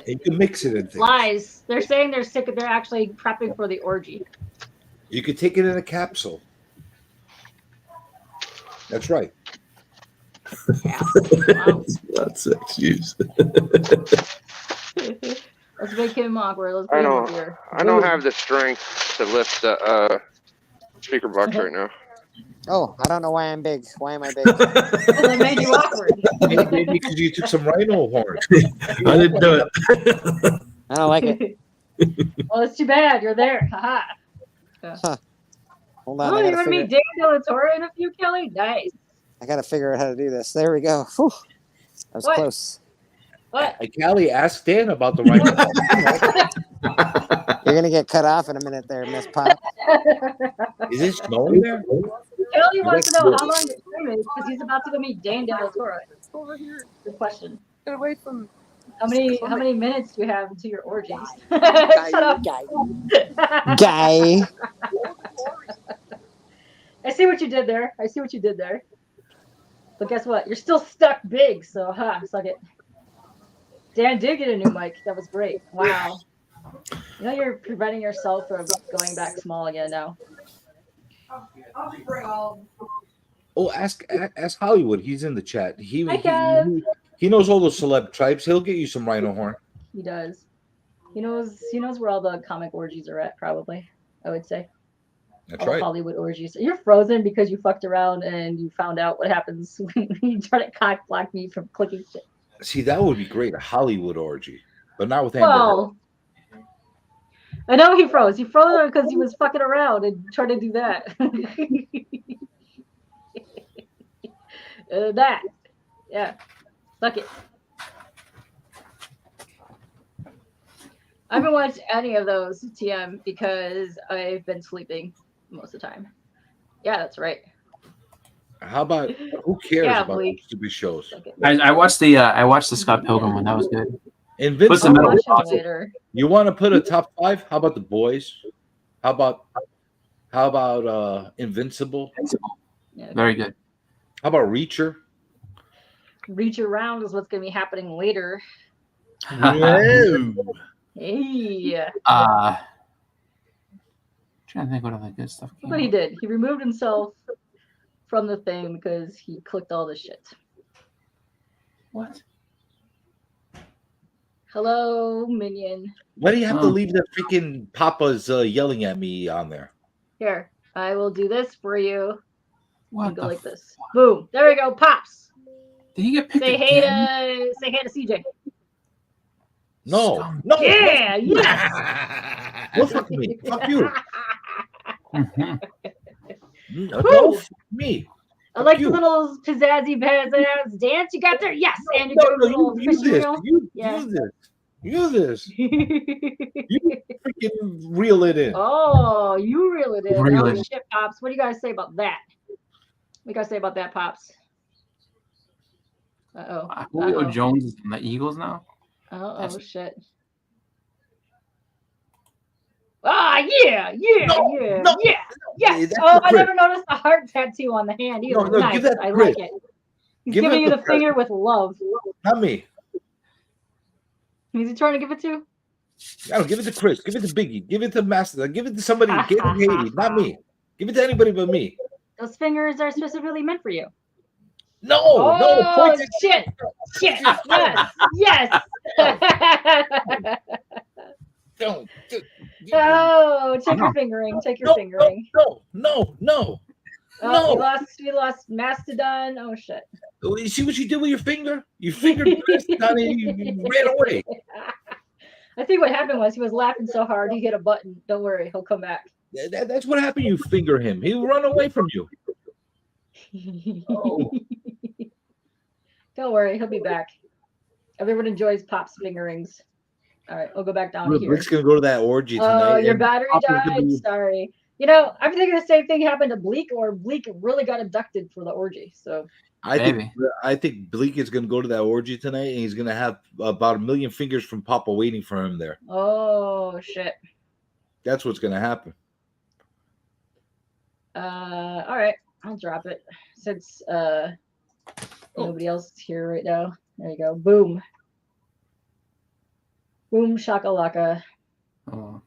Speaker 14: You can mix it in things.
Speaker 19: Lies. They're saying they're sick. They're actually prepping for the orgy.
Speaker 14: You could take it in a capsule. That's right.
Speaker 19: Not sex juice. Let's make him awkward. Let's
Speaker 13: I
Speaker 19: put him
Speaker 13: don't.
Speaker 19: up here.
Speaker 13: I don't have the strength to lift the speaker box right now.
Speaker 5: Oh, I don't know why I'm big. Why am I big?
Speaker 19: Because I made you awkward.
Speaker 14: Maybe because you took some rhino horn.
Speaker 19: I didn't do
Speaker 5: it. I don't like it.
Speaker 19: Well, it's too bad. You're there. Haha.
Speaker 5: Huh. Hold on.
Speaker 19: Oh,
Speaker 5: I
Speaker 19: you
Speaker 5: gotta
Speaker 19: want to meet Dan De La Torre in a few, Kelly? Nice.
Speaker 5: I gotta figure out how to do this. There we go. Whew. That was
Speaker 19: What?
Speaker 5: close.
Speaker 19: What?
Speaker 14: Callie, ask Dan about the rhino horn.
Speaker 5: You're gonna get cut off in a minute there, Miss Pop.
Speaker 14: Is it snowing there?
Speaker 19: Kelly wants to know
Speaker 14: That's
Speaker 19: how long the time is because he's about to go meet Dan De La Torre.
Speaker 20: Over here.
Speaker 19: Good question.
Speaker 20: Get away from.
Speaker 19: How many minutes do you have into your orgies? Shut up,
Speaker 5: Guy.
Speaker 19: I see what you did there. But guess what? You're still stuck big, so suck it. Dan did get a new mic. That was great. Wow. You know you're preventing yourself from going back small again now.
Speaker 14: Oh, ask Hollywood. He's in the chat. He knows all the celeb types. He'll get you some rhino horn.
Speaker 19: He does. He knows where all the comic orgies are at, probably, I would say.
Speaker 14: That's
Speaker 19: all the
Speaker 14: right.
Speaker 19: Hollywood orgies. You're frozen because you fucked around and you found out what happens when you try to cock block me from clicking shit.
Speaker 14: See, that would be great, a Hollywood orgy, but not with Amber.
Speaker 19: Well, I know he froze. He froze because he was fucking around and trying to do that. Yeah. Suck it. I haven't watched any of those TM because I've been sleeping most of the time. Yeah, that's right.
Speaker 14: How about who cares
Speaker 19: Yeah,
Speaker 14: about
Speaker 19: Bleek.
Speaker 14: stupid shows?
Speaker 17: I watched the Scott Pilgrim one. That was good.
Speaker 14: Invincible.
Speaker 17: Put some metal
Speaker 19: Watch
Speaker 17: pocket.
Speaker 19: it later.
Speaker 14: You want to put a top 5? How about The Boys? How about Invincible?
Speaker 19: Yeah.
Speaker 17: Very good.
Speaker 14: How about Reacher?
Speaker 19: Reach around is what's going to be happening later.
Speaker 14: No.
Speaker 19: Hey.
Speaker 17: Trying to think what other good stuff came
Speaker 19: Look what he did. He removed himself from the thing because he clicked all this shit.
Speaker 17: What?
Speaker 19: Hello, minion.
Speaker 14: Why do you have to leave the freaking Papa's yelling at me on there?
Speaker 19: Here, I will do this for you.
Speaker 17: What
Speaker 19: And go
Speaker 17: the
Speaker 19: like this. Boom. There we go. Pops.
Speaker 17: Did he get picked
Speaker 19: Say
Speaker 17: again?
Speaker 19: hey to CJ.
Speaker 14: No.
Speaker 19: Yeah. Yeah.
Speaker 14: No, fuck me. Fuck you.
Speaker 17: Mhm.
Speaker 14: No, fuck me.
Speaker 19: I like
Speaker 14: you.
Speaker 19: the little pizzazzy pizzazz dance you got there. Yes, and you
Speaker 14: No,
Speaker 19: got a
Speaker 14: no,
Speaker 19: little
Speaker 14: you
Speaker 19: fishing
Speaker 14: this.
Speaker 19: reel.
Speaker 14: You
Speaker 19: Yeah.
Speaker 14: this. You freaking reel it in.
Speaker 19: Oh, you reel it in.
Speaker 17: Reel
Speaker 19: Oh
Speaker 17: it in.
Speaker 19: shit, Pops. What do you guys say about that? What do you guys say about that, Pops?
Speaker 17: Julio Jones is in the Eagles now.
Speaker 19: Oh shit. Yeah. Yes.
Speaker 14: That's
Speaker 19: Oh,
Speaker 14: the
Speaker 19: I
Speaker 14: Chris.
Speaker 19: never noticed the heart tattoo on the hand either.
Speaker 14: No,
Speaker 19: Nice.
Speaker 14: give that to
Speaker 19: I
Speaker 14: Chris.
Speaker 19: like it. He's
Speaker 14: Give
Speaker 19: giving
Speaker 14: it
Speaker 19: you
Speaker 14: to
Speaker 19: the
Speaker 14: Chris.
Speaker 19: finger with love.
Speaker 14: Not me.
Speaker 19: Who's he trying to give it to?
Speaker 14: I don't give it to Chris. Give it to Biggie. Give it to Master. Give it to somebody. Give it to Haiti. Not me. Give it to anybody but me.
Speaker 19: Those fingers are specifically meant for you.
Speaker 14: No,
Speaker 19: Oh
Speaker 14: point it.
Speaker 19: shit! Yes.
Speaker 14: Don't.
Speaker 19: Oh, take your fingering. Take your fingering.
Speaker 14: No.
Speaker 19: Oh, we lost Mastodon. Oh shit.
Speaker 14: You see what you did with your finger? You fingered Mastodon and you ran away.
Speaker 19: I think what happened was he was laughing so hard he hit a button. Don't worry, he'll come back.
Speaker 14: That's what happened. You finger him. He'll run away from you. Oh.
Speaker 19: Don't worry, he'll be back. Everyone enjoys Pop's fingerings. All right, I'll go back down
Speaker 14: Look,
Speaker 19: here.
Speaker 14: Bleek's gonna go to that orgy tonight.
Speaker 19: Your
Speaker 14: and
Speaker 19: battery
Speaker 14: Papa's gonna
Speaker 19: died.
Speaker 14: be-
Speaker 19: Sorry. You know, I'm thinking the same thing happened to Bleek, or Bleek really got abducted for the orgy. So
Speaker 14: I think Bleek is gonna go to that orgy tonight, and he's gonna have about 1 million fingers from Papa waiting for him there.
Speaker 19: Oh shit.
Speaker 14: That's what's gonna happen.
Speaker 19: All right, I'll drop it since nobody else is here right now. There you go. Boom. Boom shakalaka.
Speaker 17: Oh.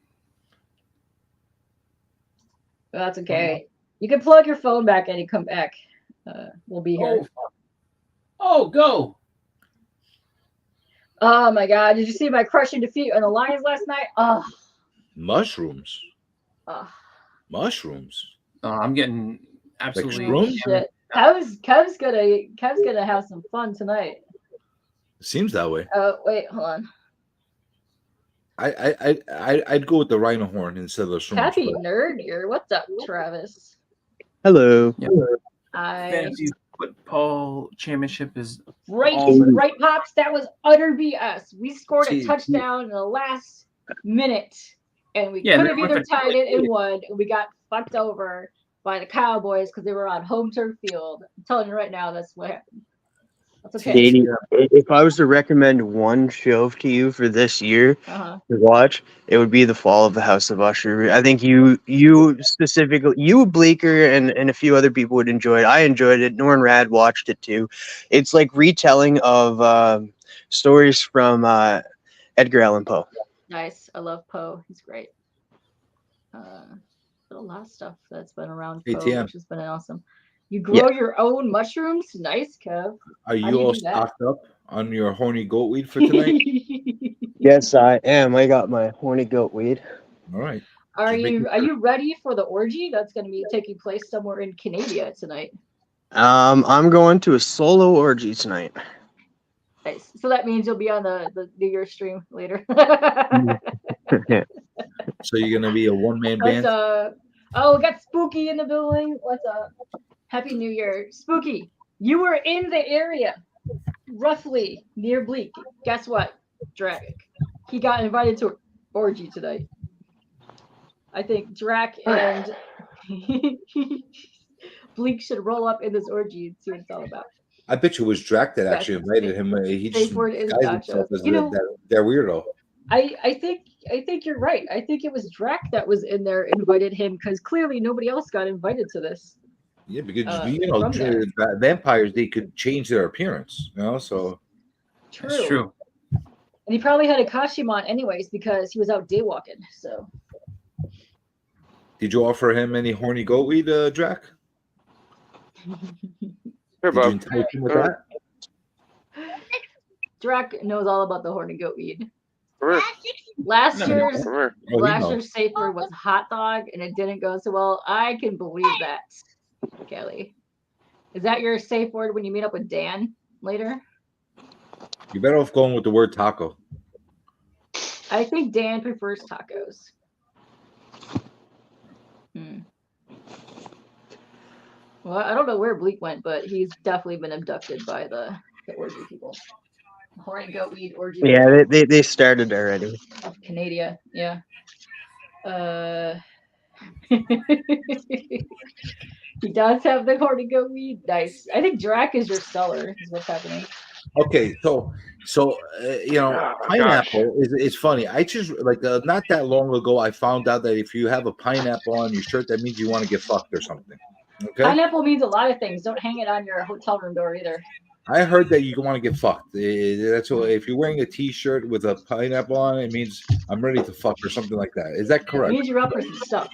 Speaker 19: That's okay. You can plug your phone back in and come back. We'll be here.
Speaker 15: Oh, go.
Speaker 19: Oh my god, did you see my crushing defeat on the Lions last night? Oh.
Speaker 14: Mushrooms.
Speaker 19: Oh.
Speaker 14: Mushrooms.
Speaker 17: I'm getting absolutely
Speaker 19: Shit. Kev's gonna have some fun tonight.
Speaker 14: Seems that way.
Speaker 19: Oh wait, hold on.
Speaker 14: I'd go with the rhino horn instead of the shrooms.
Speaker 19: Happy
Speaker 14: but-
Speaker 19: nerd here. What's up, Travis?
Speaker 21: Hello.
Speaker 17: Fantasy football championship is
Speaker 19: Right,
Speaker 17: all-
Speaker 19: right, Pops. That was utter BS. We scored a
Speaker 17: See,
Speaker 19: touchdown in the last minute, and we
Speaker 17: Yeah,
Speaker 19: could have
Speaker 17: they're
Speaker 19: either
Speaker 17: with the-
Speaker 19: tied it and won, and we got fucked over by the Cowboys because they were on home turf field. I'm telling you right now, that's what happened. That's okay.
Speaker 21: Katie, if I was to recommend one show to you for this year
Speaker 19: Uh-huh.
Speaker 21: to watch, it would be The Fall of the House of Usher. I think you specifically, you, Bleeker, and a few other people would enjoy it. I enjoyed it. Norn Rad watched it too. It's like retelling of stories from Edgar Allan Poe.
Speaker 19: Nice. I love Poe. He's great. A lot of stuff that's been around
Speaker 14: Hey,
Speaker 19: Poe,
Speaker 14: TM.
Speaker 19: which has been awesome. You grow your own mushrooms? Nice, Kev.
Speaker 14: Are
Speaker 19: How
Speaker 14: you
Speaker 19: do
Speaker 14: all
Speaker 19: do that?
Speaker 14: stocked up on your horny goat weed for tonight?
Speaker 21: Yes, I am. I got my horny goat weed.
Speaker 14: All right.
Speaker 19: Are
Speaker 14: Just making
Speaker 19: you ready for the orgy that's going to be taking place somewhere in Canada tonight?
Speaker 21: I'm going to a solo orgy tonight.
Speaker 19: Nice. So that means you'll be on the New Year's stream later.
Speaker 14: So you're gonna be a one-man
Speaker 19: What's
Speaker 14: band?
Speaker 19: up? Oh, we got Spooky in the building. What's up? Happy New Year. Spooky, you were in the area, roughly near Bleek. Guess what, Drac? He got invited to an orgy tonight. I think Drac and Bleek should roll up in this orgy and see what it's all about.
Speaker 14: I bet you it was Drac that
Speaker 19: Yes,
Speaker 14: actually invited him. He just
Speaker 19: safe word is
Speaker 14: disguised
Speaker 19: nachos.
Speaker 14: himself as
Speaker 19: You know-
Speaker 14: that weirdo.
Speaker 19: I think you're right. I think it was Drac that was in there, invited him, because clearly nobody else got invited to this.
Speaker 14: Yeah, because
Speaker 19: from there.
Speaker 14: vampires, they could change their appearance, so
Speaker 19: True.
Speaker 17: That's true.
Speaker 19: And he probably had a costume on anyways because he was out day walking. So
Speaker 14: did you offer him any horny goat weed, Drac? Did you entice him with that?
Speaker 19: Drac knows all about the horny goat weed.
Speaker 13: Come
Speaker 19: Last
Speaker 13: here.
Speaker 19: year's
Speaker 13: Come here.
Speaker 14: Oh, he
Speaker 19: last
Speaker 14: knows.
Speaker 19: year's safe word was hot dog, and it didn't go so well. I can believe that, Kelly. Is that your safe word when you meet up with Dan later?
Speaker 14: You better off going with the word taco.
Speaker 19: I think Dan prefers tacos. Well, I don't know where Bleek went, but he's definitely been abducted by the orgy people. Horny goat weed orgy.
Speaker 21: Yeah, they started already.
Speaker 19: Of Canada, yeah. He does have the horny goat weed. Nice. I think Drac is your seller. Is what's happening.
Speaker 14: Okay, so pineapple is funny. I just not that long ago, I found out that if you have a pineapple on your shirt, that means you want to get fucked or something. Okay,
Speaker 19: Pineapple means a lot of things. Don't hang it on your hotel room door either.
Speaker 14: I heard that you want to get fucked. That's what, if you're wearing a T-shirt with a pineapple on, it means I'm ready to fuck or something like that. Is that
Speaker 19: It
Speaker 14: correct?
Speaker 19: means you're up for some stuff.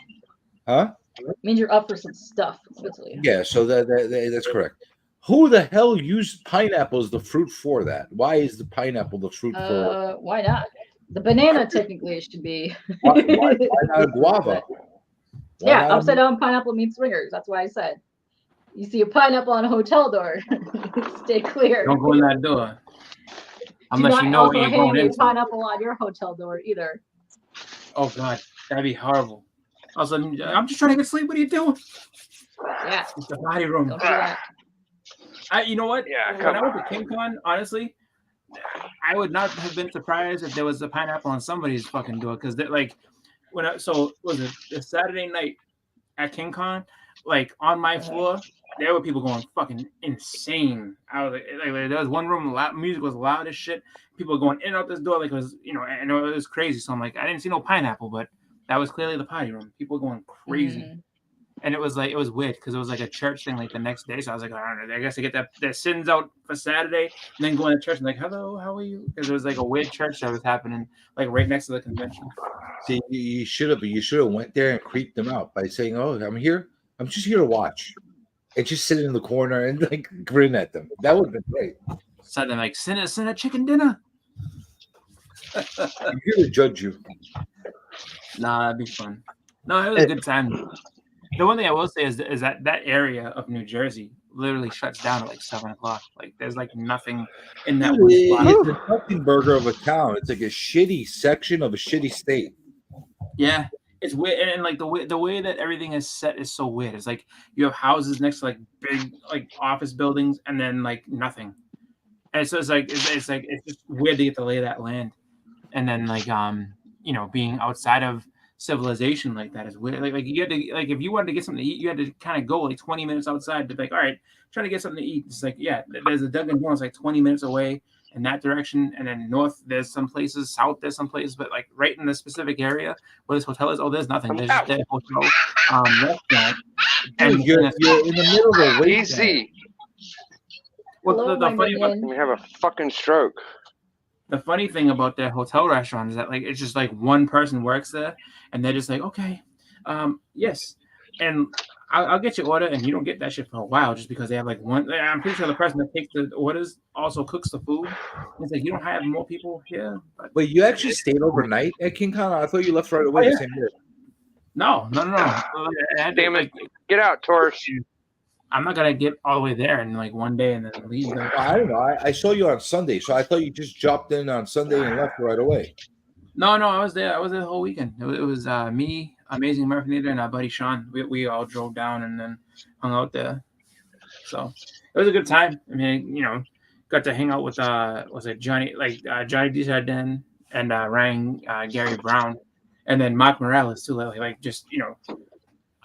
Speaker 14: Huh?
Speaker 19: It means you're up for some stuff. Literally.
Speaker 14: Yeah. So that's correct. Who the hell used pineapple as the fruit for that? Why is the pineapple the fruit for?
Speaker 19: Why not? The banana technically it should be.
Speaker 14: Why not a guava? Why
Speaker 19: Yeah,
Speaker 14: not
Speaker 19: upside down pineapple means swingers. That's why I said. You see a pineapple on a hotel door. Stay clear.
Speaker 17: Don't go in that door.
Speaker 19: Do
Speaker 17: Unless
Speaker 19: not
Speaker 17: you know what
Speaker 19: also
Speaker 17: you're
Speaker 19: hang
Speaker 17: going
Speaker 19: a
Speaker 17: into.
Speaker 19: pineapple on your hotel door either.
Speaker 17: Oh God, that'd be horrible. I was like, I'm just trying to get sleep. What are you doing?
Speaker 19: Yeah.
Speaker 17: It's the body room.
Speaker 19: Don't do that.
Speaker 17: You know what? Yeah. When I was at KingCon, honestly, I would not have been surprised if there was a pineapple on somebody's fucking door because like so was it a Saturday night at King Con, like on my floor, there were people going fucking insane. I was like there was one room, music was loud as shit. People going in and out this door like it was, and it was crazy. So I'm like, I didn't see no pineapple, but that was clearly the party room. People going crazy. And it was weird because it was like a church thing like the next day. So I was like, all right, I guess I get their sins out for Saturday and then going to church and like, hello, how are you? Because it was like a weird church that was happening like right next to the convention.
Speaker 14: See, you should have went there and creeped them out by saying, "Oh, I'm here. I'm just here to watch," and just sit in the corner and like grin at them. That would have been great.
Speaker 17: So then like, send a chicken dinner.
Speaker 14: I'm here to judge you.
Speaker 17: Nah, that'd be fun. No, it was a good time. The one thing I will say is that area of New Jersey literally shuts down at like 7:00. Like there's like nothing in that one spot.
Speaker 14: It's a nothing burger of a town. It's like a shitty section of a shitty state.
Speaker 17: Yeah, it's weird, and like the way that everything is set is so weird. It's like you have houses next to like big like office buildings, and then like nothing. And so it's just weird to get to lay that land, and then like being outside of civilization like that is weird. Like you had to like if you wanted to get something to eat, you had to kind of go like 20 minutes outside to be like, all right, trying to get something to eat. It's like there's a Dunkin' Donuts like 20 minutes away in that direction, and then north there's some places, south there's some places, but like right in the specific area where this hotel is, there's nothing. There's just that hotel restaurant. And
Speaker 14: you're in the middle of a wasteland.
Speaker 13: Easy.
Speaker 17: Well, the funny
Speaker 13: Let me have a fucking stroke.
Speaker 17: The funny thing about their hotel restaurant is that like it's just like one person works there, and they're just like, okay, yes, and I'll get your order, and you don't get that shit for a while just because they have like one. I'm pretty sure the person that takes the orders also cooks the food. It's like you don't have more people here.
Speaker 14: Wait, you actually stayed overnight at King Kong? I thought you left right away the same day.
Speaker 17: No.
Speaker 13: Damn it! Get out, Taurus.
Speaker 17: I'm not gonna get all the way there in like one day and then leave.
Speaker 14: I don't know. I saw you on Sunday, so I thought you just dropped in on Sunday and left right away.
Speaker 17: No, I was there. I was there the whole weekend. It was me, Amazing American Eater, and our buddy Sean. We all drove down and then hung out there. So it was a good time. I mean, got to hang out with was it Johnny Desjardins and Ryan Gary Brown, and then Mark Morales too. Like just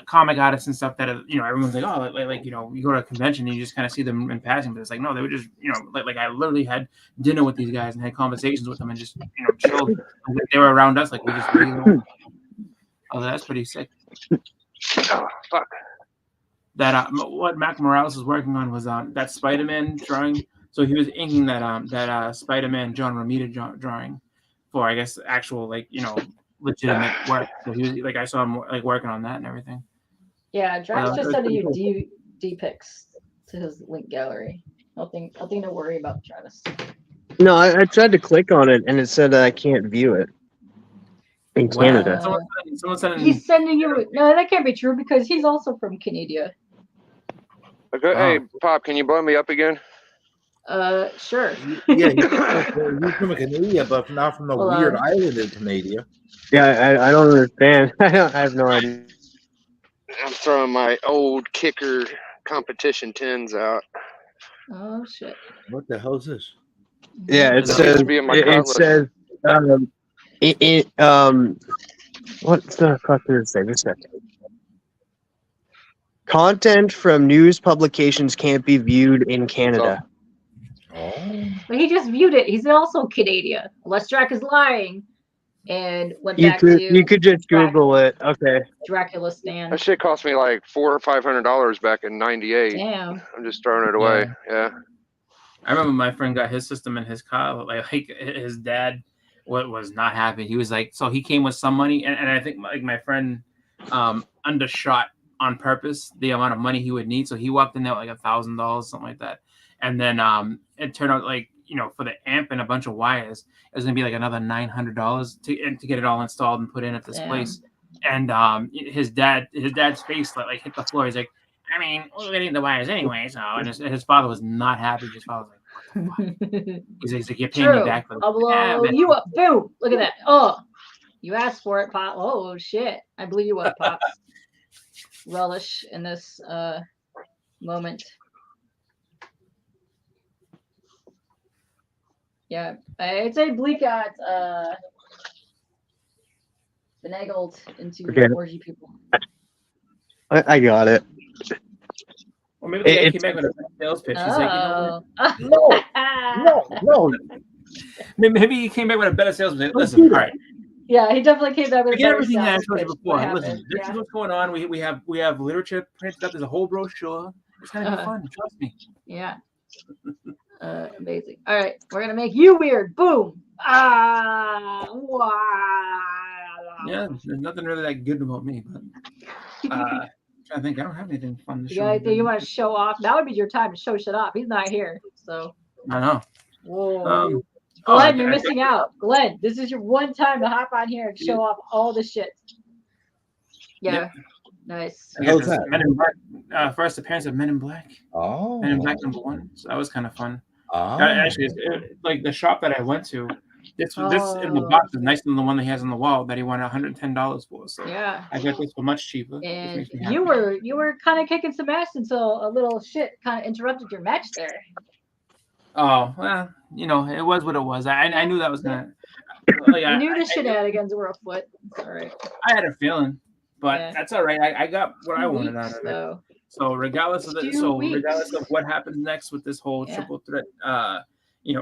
Speaker 17: comic artists and stuff that everyone's like, oh, like you go to a convention and you just kind of see them in passing, but it's like no, they were just like I literally had dinner with these guys and had conversations with them and just chilled. Like, they were around us, like we just oh, that's pretty sick.
Speaker 13: Oh, fuck.
Speaker 17: That what Mac Morales was working on was that Spider-Man drawing. So he was inking that Spider-Man John Romita drawing for I guess actual legitimate work. So he was like I saw him like working on that and everything.
Speaker 19: Yeah, Drax just sending you D pics to his link gallery. Nothing to worry about, Travis.
Speaker 21: No, I tried to click on it and it said that I can't view it in Canada.
Speaker 19: He's sending you. No, that can't be true because he's also from Canada.
Speaker 13: Okay, hey, Pop, can you blow me up again?
Speaker 19: Sure.
Speaker 14: Yeah, you're from Canada, but not from the weird island in Canada.
Speaker 21: Yeah, I don't understand. I have no idea.
Speaker 13: I'm throwing my old kicker competition tins out.
Speaker 19: Oh shit!
Speaker 14: What the hell is this?
Speaker 21: Yeah, it says what's the fuck did it say? This second. Content from news publications can't be viewed in Canada.
Speaker 19: But he just viewed it. He's also Canadian. Unless Drac is lying and went back
Speaker 21: You could just Google it. Okay.
Speaker 19: Dracula stand.
Speaker 13: That shit cost me like $400 or $500 back in '98.
Speaker 19: Damn.
Speaker 13: I'm just throwing it away. Yeah.
Speaker 17: I remember my friend got his system in his car. Like his dad was not happy. He was like, so he came with some money, and I think like my friend undershot on purpose the amount of money he would need. So he walked in there with like $1,000, something like that. And then it turned out like, for the amp and a bunch of wires, it was gonna be like another $900 to get it all installed and put in at this place. And his dad's face like hit the floor. He's like, I mean, we're getting the wires anyway. So and his father was not happy. His father was like, what the fuck? He's like, you're paying me back for
Speaker 19: I'll blow you up. Boom. Look at that. Oh, you asked for it, Pop. Oh shit. I blew you up, Pops. Relish in this moment. Yeah, I'd say Bleek got finagled into
Speaker 21: Okay.
Speaker 19: orgy people.
Speaker 21: I got it.
Speaker 17: Or maybe the guy
Speaker 21: It's
Speaker 17: came back with a sales pitch. He's like, you know
Speaker 19: Oh.
Speaker 17: what?
Speaker 11: No.
Speaker 17: Maybe he came back with a better sales pitch. Listen, all right.
Speaker 19: Yeah, he definitely came back with a
Speaker 17: Forget
Speaker 19: better
Speaker 17: everything that I
Speaker 19: sales
Speaker 17: told you
Speaker 19: pitch.
Speaker 17: before.
Speaker 19: What
Speaker 17: Listen,
Speaker 19: happened?
Speaker 17: this is what's going on. We have literature printed up. There's a whole brochure. It's gonna be fun. Trust me.
Speaker 19: Yeah. Amazing. All right, we're gonna make you weird. Boom. Wow.
Speaker 17: Yeah, there's nothing really that good about me, but I'm trying to think. I don't have anything fun to
Speaker 19: You
Speaker 17: show.
Speaker 19: got anything you want to show off? That would be your time to show shit off. He's not here, so.
Speaker 17: I know.
Speaker 19: Whoa. Glenn, you're missing out. Glenn, this is your one time to hop on here and show off all the shit. Yeah.
Speaker 17: Yep.
Speaker 19: Nice.
Speaker 14: How's that?
Speaker 17: Men in Black, first appearance of Men in Black.
Speaker 14: Oh.
Speaker 17: Men in Black #1. So that was kind of fun.
Speaker 14: Oh.
Speaker 17: Actually, like the shop that I went to, this in the box is nicer than the one that he has on the wall that he wanted $110 for. So
Speaker 19: yeah,
Speaker 17: I got this for much cheaper.
Speaker 19: And you were kind of kicking some ass until a little shit kind of interrupted your match there.
Speaker 17: Oh well, it was what it was. I knew that was gonna. Like,
Speaker 19: I knew the shenanigans were afoot. It's all right.
Speaker 17: I had a feeling, but that's all right. I got what I wanted out of
Speaker 19: it.
Speaker 17: So regardless of regardless of what happens next with this whole triple threat,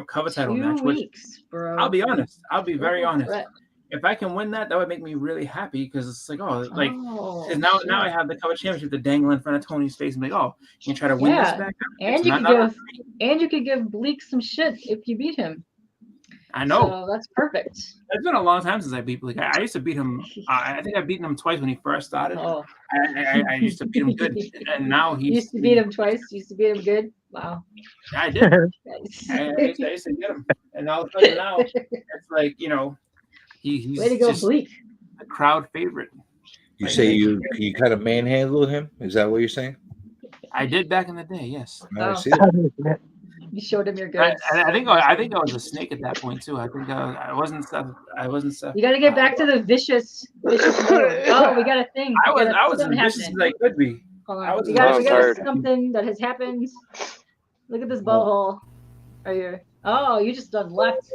Speaker 17: cover title match, which
Speaker 19: bro.
Speaker 17: I'll be honest, I'll be very honest. If I can win that would make me really happy because it's like, because now I have the cover championship to dangle in front of Tony's face and be like, oh, you can try to win this back.
Speaker 19: And you could give Bleek some shit if you beat him.
Speaker 17: I know.
Speaker 19: So that's perfect.
Speaker 17: It's been a long time since I beat Bleek. I used to beat him. I think I've beaten him twice when he first started.
Speaker 19: Oh.
Speaker 17: I used to beat him good, and now he's.
Speaker 19: You used to beat him twice. You used to beat him good. Wow.
Speaker 17: I did. I used to get him, and all of a sudden now it's like he's
Speaker 19: way to go, Bleek.
Speaker 17: A crowd favorite.
Speaker 14: You say you kind of manhandled him? Is that what you're saying?
Speaker 17: I did back in the day. Yes.
Speaker 14: I see that.
Speaker 19: You showed him your goods.
Speaker 17: I think I was a snake at that point too. I think I wasn't Seth.
Speaker 19: You got to get back to the vicious mode. Oh, we got a thing.
Speaker 17: I was as vicious as I could be.
Speaker 19: We got something that has happened. Look at this butthole right here. Oh, you just done left.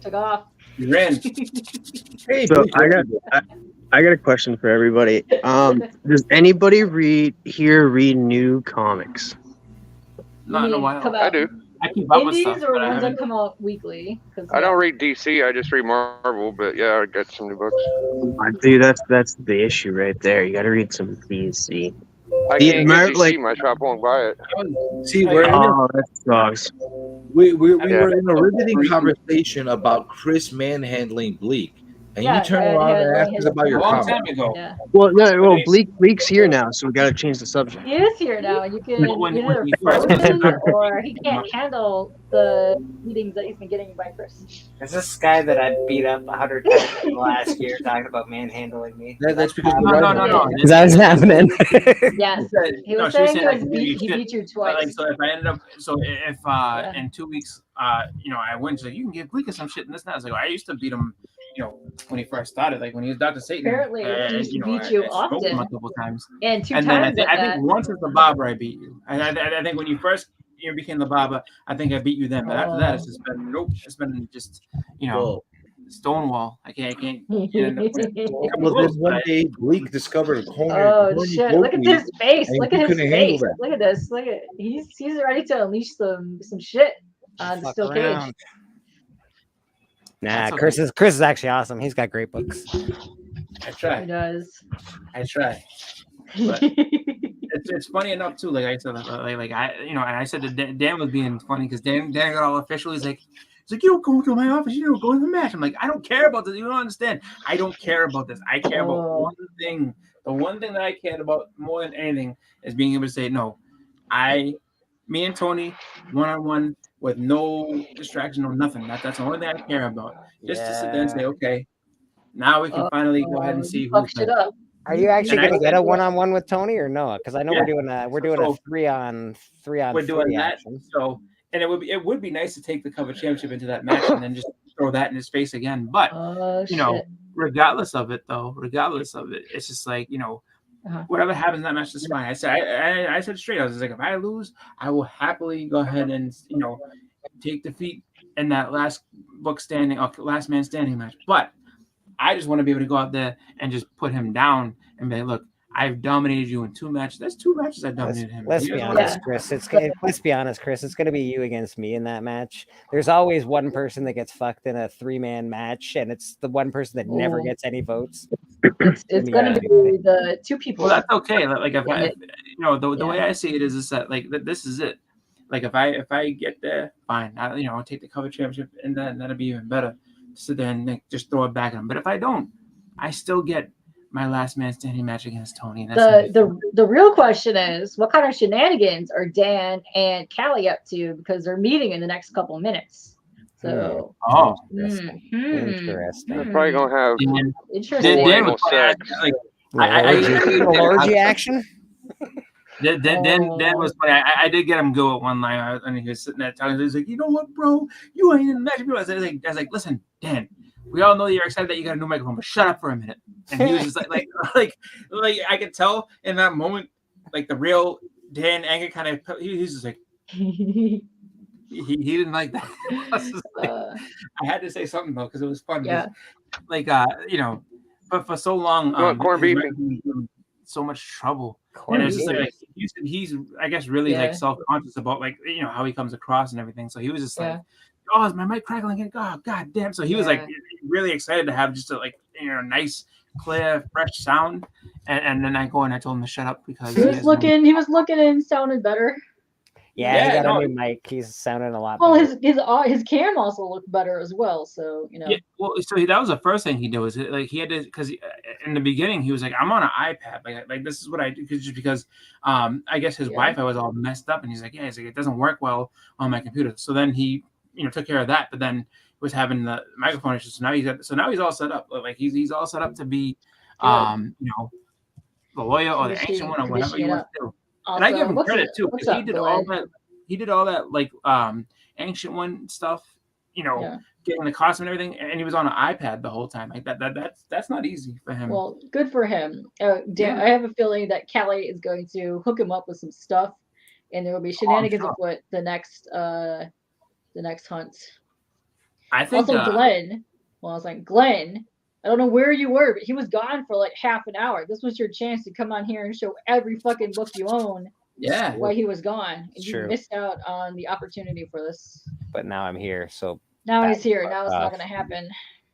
Speaker 19: Took off.
Speaker 17: You ran.
Speaker 14: Hey,
Speaker 21: so I got a question for everybody. Does anybody read new comics?
Speaker 17: Not in a while.
Speaker 7: I do.
Speaker 17: I keep up with
Speaker 19: Indies
Speaker 17: stuff.
Speaker 19: or ones that come out weekly?
Speaker 13: I don't read DC. I just read Marvel. But yeah, I got some new books.
Speaker 21: Dude, that's the issue right there. You got to read some DC.
Speaker 13: I can't get DC. My shop won't buy it.
Speaker 14: See,
Speaker 21: that sucks.
Speaker 14: We were in a riveting conversation about Chris manhandling Bleek. And you turn around and ask us about your comment.
Speaker 19: Yeah.
Speaker 21: Well, Bleek's here now, so we got to change the subject.
Speaker 19: He is here now. You can either frozen or he can't handle the beatings that he's been getting by Chris.
Speaker 5: Is this guy that I beat up 100 times last year talking about manhandling me?
Speaker 14: That's because
Speaker 17: no.
Speaker 5: That was happening.
Speaker 19: Yes. He was saying he beat you twice.
Speaker 17: Like, so if I ended up, if in 2 weeks, I win, so you can give Bleek some shit and this and that. I was like, I used to beat him. When he first started, like when he was Dr. Satan.
Speaker 19: Apparently, he used to beat you often.
Speaker 17: Him a couple times.
Speaker 19: And
Speaker 17: then
Speaker 19: times
Speaker 17: I think once as the barber, I beat you. And I think when you first became the barber, I think I beat you then. But after that, it's just been nope. It's been just Stonewall. I can't get into
Speaker 14: Well, then one day Bleek discovered a corner.
Speaker 19: Oh shit! Look at his face. Look at his face. Look at this. Look at he's ready to unleash some shit on the Steel Cage.
Speaker 5: Nah, Chris is actually awesome. He's got great books.
Speaker 17: I try.
Speaker 19: He does.
Speaker 17: I try. But it's funny enough too. Like I said, and I said that Dan was being funny because Dan got all official. He's like, you don't go to my office. You don't go to the match. I'm like, I don't care about this. You don't understand. I don't care about this. I care about one thing. The one thing that I cared about more than anything is being able to say no. Me and Tony, one-on-one. With no distraction or nothing. That's the only thing I care about. Just to sit there and say, okay, now we can finally go ahead and see who's better.
Speaker 5: Are you actually going to get a one-on-one with Tony or no? Because I know we're doing a 3-on-3
Speaker 17: We're doing that.
Speaker 5: action.
Speaker 17: So, and it would be nice to take the cover championship into that match and then just throw that in his face again. But regardless of it, it's just like whatever happens in that match is fine. I said straight. I was like, if I lose, I will happily go ahead and take defeat in that last last man standing match. But I just want to be able to go out there and just put him down and be like, look, I've dominated you in 2 matches. That's 2 matches I dominated him.
Speaker 5: Let's be honest, Chris. Let's be honest, Chris. It's going to be you against me in that match. There's always one person that gets fucked in a 3-man match, and it's the one person that never gets any votes.
Speaker 19: It's going to be the 2 people.
Speaker 17: Well, that's okay. Like if I, the way I see it is that like this is it. Like if I get there, fine. I'll take the cover championship, and then that'll be even better. Sit there and just throw it back at him. But if I don't, I still get my last man standing match against Tony.
Speaker 19: The real question is, what kind of shenanigans are Dan and Callie up to? Because they're meeting in the next couple of minutes. So,
Speaker 5: interesting.
Speaker 13: They're probably gonna have
Speaker 19: interesting.
Speaker 13: Dan was sex.
Speaker 5: Orgy action.
Speaker 17: Dan was funny. I did get him go at one line, and he was sitting there talking. He's like, you know what, bro? You ain't in the match. I was like, listen, Dan. We all know you're excited that you got a new microphone, but shut up for a minute. And he was just like I could tell in that moment, like the real Dan Anger kind of. He's just like he didn't like that. I had to say something though because it was fun.
Speaker 19: Yeah.
Speaker 17: Like but for so long,
Speaker 13: corned beef.
Speaker 17: So much trouble. And it's just like he's I guess really like self-conscious about like how he comes across and everything. So he was just like, oh, is my mic crackling again? Oh, god damn. So he was like really excited to have just a nice, clear, fresh sound. And then I go and I told him to shut up because
Speaker 19: he was looking and sounded better.
Speaker 5: Yeah, he got a new mic. He's sounding a lot
Speaker 19: better.
Speaker 5: Well,
Speaker 19: his cam also looked better as well. So
Speaker 17: Yeah, well, so that was the first thing he did was like he had to because in the beginning he was like, I'm on an iPad, like this is what I do just because I guess his Wi-Fi was all messed up and he's like it doesn't work well on my computer. So then he took care of that, but then was having the microphone issues. So now he's all set up. Like he's all set up to be the lawyer or the ancient one or whatever you want to do.
Speaker 19: Also,
Speaker 17: and I give him credit too because
Speaker 19: up,
Speaker 17: he did all that like ancient one stuff, getting the costume and everything, and he was on an iPad the whole time. Like that's not easy for him.
Speaker 19: Well, good for him. Dan, I have a feeling that Callie is going to hook him up with some stuff, and there will be shenanigans afoot the next hunt.
Speaker 17: I think
Speaker 19: also Glenn. Well, I was like, Glenn, I don't know where you were, but he was gone for like half an hour. This was your chance to come on here and show every fucking book you own.
Speaker 17: Yeah.
Speaker 19: While he was gone. And
Speaker 5: It's
Speaker 19: you
Speaker 5: true.
Speaker 19: missed out on the opportunity for this.
Speaker 5: But now I'm here, so
Speaker 19: Now he's here. Now it's not going to happen.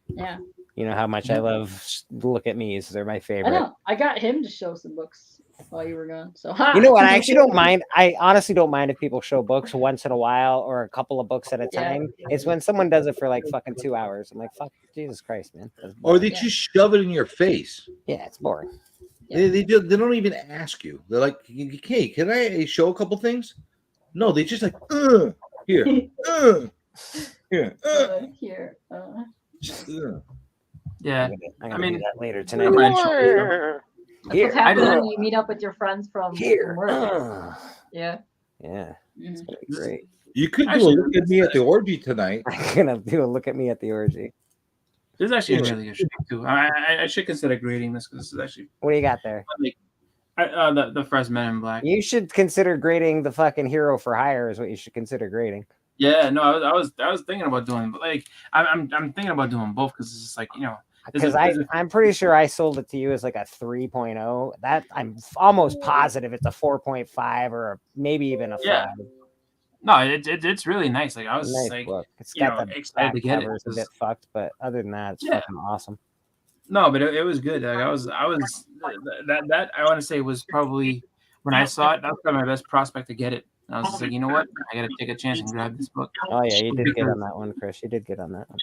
Speaker 19: Yeah.
Speaker 5: You know how much I love Look at Me's. They're my favorite.
Speaker 19: I know. I got him to show some books while you were gone. So
Speaker 5: you know what? I actually don't mind. I honestly don't mind if people show books once in a while or a couple of books at a time. It's when someone does it for like fucking 2 hours. I'm like, fuck, Jesus Christ, man.
Speaker 14: Or they just shove it in your face.
Speaker 5: Yeah, it's boring.
Speaker 14: They don't even ask you. They're like, hey, can I show a couple things? No, they just like, here, here,
Speaker 19: here.
Speaker 17: Yeah,
Speaker 5: I'm gonna do that later tonight.
Speaker 19: That's what's happening when you meet up with your friends from work. Yeah.
Speaker 5: Yeah.
Speaker 19: It's
Speaker 5: gonna be great.
Speaker 14: You could do a look at me at the orgy tonight.
Speaker 5: I'm gonna do a look at me at the orgy.
Speaker 17: This is actually a really good show too. I should consider grading this because this is actually.
Speaker 5: What do you got there?
Speaker 17: Like, the first Men in Black.
Speaker 5: You should consider grading the fucking Hero for Hire. Is what you should consider grading.
Speaker 17: Yeah, no, I was thinking about doing, but like I'm thinking about doing both because it's just like
Speaker 5: because I'm pretty sure I sold it to you as like a 3.0. That I'm almost positive it's a 4.5 or maybe even a 5.
Speaker 17: No, it's really nice. Like I was
Speaker 5: nice
Speaker 17: like,
Speaker 5: book. It's got the
Speaker 17: excited to get it.
Speaker 5: It's a bit fucked, but other than that, it's fucking awesome.
Speaker 17: No, but it was good. Like I was that I want to say was probably when I saw it, that was probably my best prospect to get it. And I was just like, you know what, I got to take a chance and grab this book.
Speaker 5: Oh yeah, you did get on that one, Chris. You did get on that one.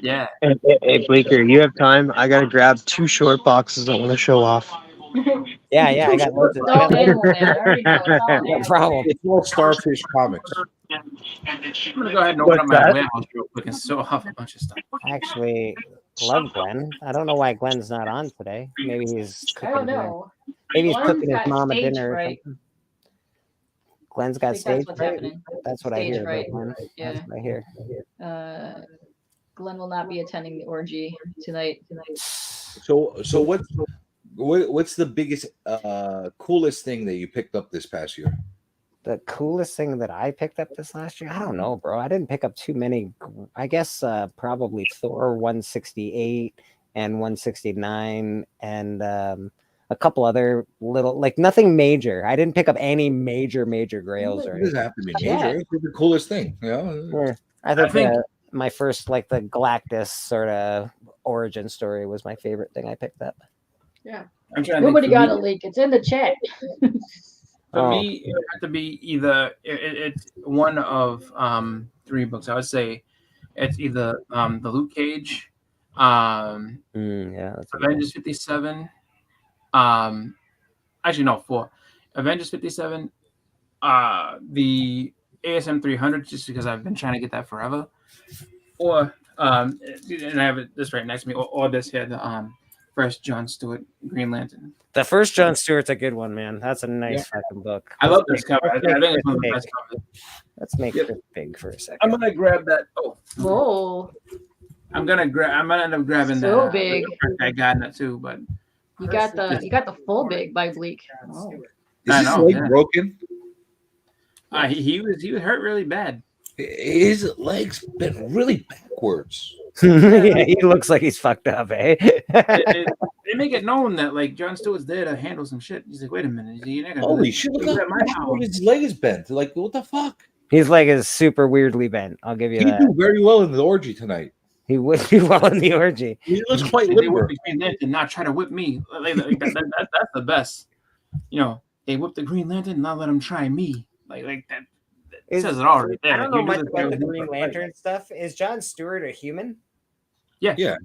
Speaker 17: Yeah.
Speaker 21: Hey, Bleeker, you have time? I gotta grab 2 short boxes I want to show off.
Speaker 5: Yeah, I got loads of
Speaker 14: No problem. It's all Starfish Comics.
Speaker 17: I'm gonna go ahead and open up my warehouse real quick and show off a bunch of stuff.
Speaker 5: Actually, love Glenn. I don't know why Glenn's not on today. Maybe he's cooking.
Speaker 19: I don't know.
Speaker 5: Maybe he's
Speaker 19: Glenn's
Speaker 5: cooking his
Speaker 19: got
Speaker 5: mama
Speaker 19: stage
Speaker 5: dinner. Or
Speaker 19: fright.
Speaker 5: something. Glenn's got
Speaker 19: I think
Speaker 5: stage
Speaker 19: that's what's
Speaker 5: fright.
Speaker 19: happening.
Speaker 5: That's what I
Speaker 19: Stage
Speaker 5: hear.
Speaker 19: fright.
Speaker 5: Glenn.
Speaker 19: Yeah.
Speaker 5: That's what I hear.
Speaker 19: Glenn will not be attending the orgy tonight.
Speaker 14: So what's the biggest, coolest thing that you picked up this past year?
Speaker 5: The coolest thing that I picked up this last year, I don't know, bro. I didn't pick up too many. I guess probably Thor 168 and 169 and a couple other little, like nothing major. I didn't pick up any major grails or
Speaker 14: It doesn't
Speaker 5: anything.
Speaker 14: have to be major. It's the coolest thing, you know.
Speaker 5: Yeah. I think my first, like the Galactus sort of origin story was my favorite thing I picked up.
Speaker 19: Yeah.
Speaker 17: I'm trying to
Speaker 19: Nobody
Speaker 17: think for
Speaker 19: got
Speaker 17: me-
Speaker 19: a leak. It's in the chat.
Speaker 17: For me, it would have to be either it's one of 3 books. I would say it's either the Luke Cage,
Speaker 5: that's
Speaker 17: Avengers 57. Actually, no, 4. Avengers 57. The ASM 300, just because I've been trying to get that forever. Or and I have this right next to me. Or this here, the first John Stewart Green Lantern.
Speaker 5: The first John Stewart's a good one, man. That's a nice fucking book.
Speaker 17: I love this cover. I think it's one of the
Speaker 5: big.
Speaker 17: best covers.
Speaker 5: Let's make it big for a second.
Speaker 17: I'm gonna grab that.
Speaker 19: Oh.
Speaker 17: I'm gonna end up grabbing
Speaker 19: So
Speaker 17: that.
Speaker 19: big.
Speaker 17: That Gardner too, but
Speaker 19: You got the full big by Bleek. Oh.
Speaker 17: I
Speaker 14: Is his
Speaker 17: know,
Speaker 14: leg
Speaker 17: yeah.
Speaker 14: broken?
Speaker 17: He was hurt really bad.
Speaker 14: His legs bent really backwards.
Speaker 5: Yeah, he looks like he's fucked up, eh?
Speaker 17: They make it known that like John Stewart's there to handle some shit. He's like, wait a minute, you're not gonna do
Speaker 14: Holy
Speaker 17: this.
Speaker 14: shit!
Speaker 17: Look
Speaker 14: Look
Speaker 17: at my
Speaker 14: how
Speaker 17: power.
Speaker 14: his leg is bent. Like, what the fuck?
Speaker 5: His leg is super weirdly bent. I'll give you
Speaker 14: He'd
Speaker 5: that.
Speaker 14: do very well in the orgy tonight.
Speaker 5: He would do well in the orgy.
Speaker 14: He looks quite
Speaker 17: They
Speaker 14: limber.
Speaker 17: whip the Green Lantern, not try to whip me. That's the best. You know, they whip the Green Lantern, not let him try me. Like that. It says it all right there.
Speaker 5: I don't
Speaker 17: Like,
Speaker 5: know
Speaker 17: you
Speaker 5: much
Speaker 17: do this
Speaker 5: about the
Speaker 17: everything
Speaker 5: Green
Speaker 17: right.
Speaker 5: Lantern stuff. Is John Stewart a human?
Speaker 17: Yeah.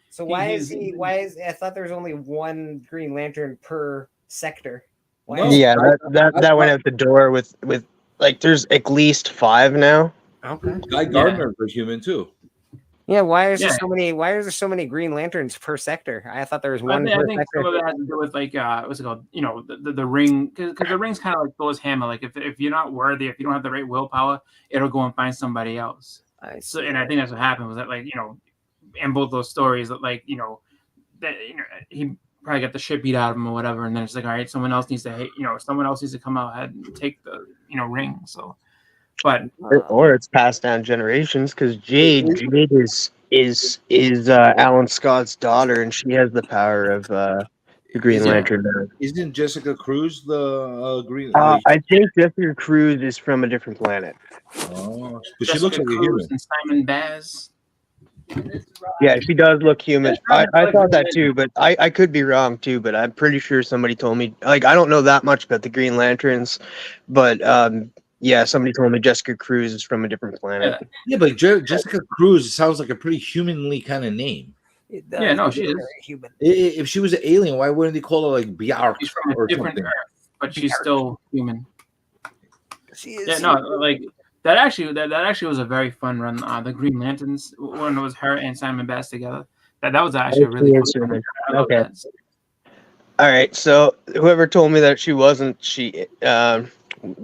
Speaker 5: So why is he? Why is? I thought there was only one Green Lantern per sector. Why is-
Speaker 21: Yeah, that went out the door with like there's at least 5 now.
Speaker 5: Okay.
Speaker 14: Guy Gardner was human too.
Speaker 5: Yeah. Why is there
Speaker 17: Yeah.
Speaker 5: so many? Why is there so many Green Lanterns per sector? I thought there was
Speaker 17: I
Speaker 5: one
Speaker 17: think,
Speaker 5: per
Speaker 17: I think
Speaker 5: sector.
Speaker 17: some of it has to do with like what's it called? You know, the ring, because the ring's kind of like Thor's hammer. Like if you're not worthy, if you don't have the right willpower, it'll go and find somebody else. So, and I think that's what happened was that, like, you know, in both those stories, that, like, you know, that, you know, he probably got the shit beat out of him or whatever, and then it's like, all right, someone else needs to come out ahead and take the, you know, ring. So, but
Speaker 21: Or it's passed down generations because Jade is Alan Scott's daughter, and she has the power of the Green Lantern now.
Speaker 14: Isn't Jessica Cruz the Green?
Speaker 21: I think Jessica Cruz is from a different planet.
Speaker 14: Oh, but she
Speaker 17: Jessica
Speaker 14: looks like a
Speaker 17: Cruz
Speaker 14: human.
Speaker 17: and Simon Baz.
Speaker 21: Yeah, she does look human. I thought that too, but I could be wrong too. But I'm pretty sure somebody told me. Like, I don't know that much about the Green Lanterns, but yeah, somebody told me Jessica Cruz is from a different planet.
Speaker 14: Yeah, but Jessica Cruz sounds like a pretty humanly kind of name.
Speaker 17: Yeah, no, she is.
Speaker 5: Human.
Speaker 14: If she was an alien, why wouldn't they call her like Bjark
Speaker 17: She's from a
Speaker 14: or
Speaker 17: different
Speaker 14: something?
Speaker 17: Earth, but she's still human.
Speaker 5: She is.
Speaker 17: Yeah, no, like that actually was a very fun run. The Green Lanterns, when it was her and Simon Bass together. That was actually a really fun run. I love
Speaker 21: Okay.
Speaker 17: that.
Speaker 21: All right, so whoever told me that she wasn't, she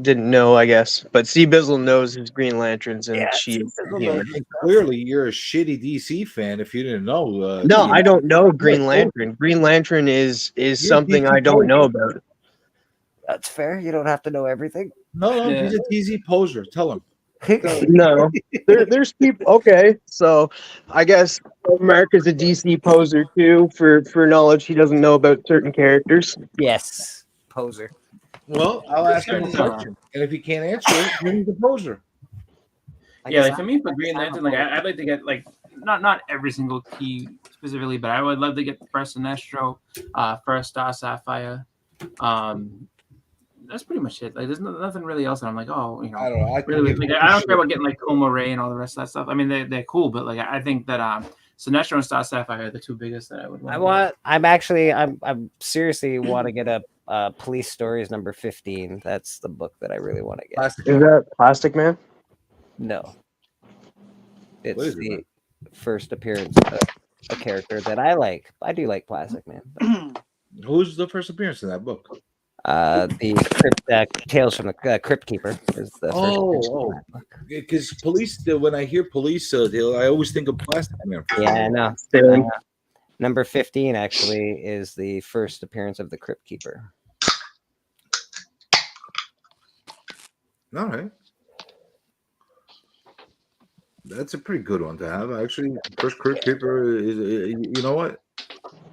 Speaker 21: didn't know, I guess. But C Bizzle knows his Green Lanterns, and she is human.
Speaker 14: Clearly, you're a shitty DC fan if you didn't know.
Speaker 21: No, I don't know Green Lantern. Green Lantern is something I don't know about.
Speaker 5: That's fair. You don't have to know everything.
Speaker 14: No, he's a DZ poser. Tell him.
Speaker 21: No, there's people. Okay, so I guess Mark is a DC poser too for knowledge he doesn't know about certain characters.
Speaker 5: Yes, poser.
Speaker 14: Well, I'll ask him a question, and if he can't answer it, then he's a poser.
Speaker 17: Yeah, like for me, for Green Lantern, like I'd like to get like not every single key specifically, but I would love to get the first Sinestro, first Star Sapphire. That's pretty much it. Like, there's nothing really else that I'm like, oh, you know,
Speaker 14: I don't know.
Speaker 17: I don't care about getting like Como Ray and all the rest of that stuff. I mean, they're cool, but like I think that Sinestro and Star Sapphire are the 2 biggest that I would want.
Speaker 5: I'm seriously want to get a Police Stories number 15. That's the book that I really want to get.
Speaker 21: Is that Plastic Man?
Speaker 5: No. It's
Speaker 14: is
Speaker 5: the first appearance of a character that I like. I do like Plastic Man. But
Speaker 14: Who's the first appearance in that book?
Speaker 5: the Tales from the Crypt Keeper is the first appearance in that book.
Speaker 14: Because police. When I hear police, I always think of Plastic Man.
Speaker 5: Yeah, I know. Number 15 actually is the first appearance of the Crypt Keeper.
Speaker 14: All right. That's a pretty good one to have. Actually, First Crypt Keeper is, you know what?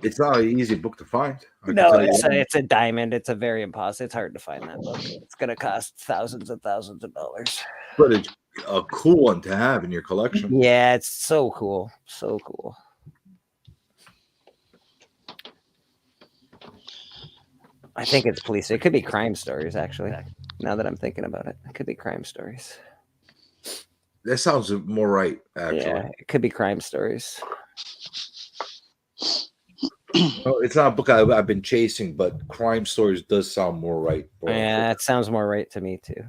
Speaker 14: It's not an easy book to find. I can
Speaker 5: No,
Speaker 14: tell you
Speaker 5: it's
Speaker 14: that.
Speaker 5: it's a diamond. It's a very impossible. It's hard to find that book. It's gonna cost thousands and thousands of dollars.
Speaker 14: But it's a cool one to have in your collection.
Speaker 5: Yeah, it's so cool. So cool. I think it's police. It could be crime stories, actually. Now that I'm thinking about it, it could be crime stories.
Speaker 14: That sounds more right, actually.
Speaker 5: Yeah, it could be crime stories.
Speaker 14: No, it's not a book I've been chasing, but crime stories does sound more right.
Speaker 5: Yeah, it sounds more right to me too.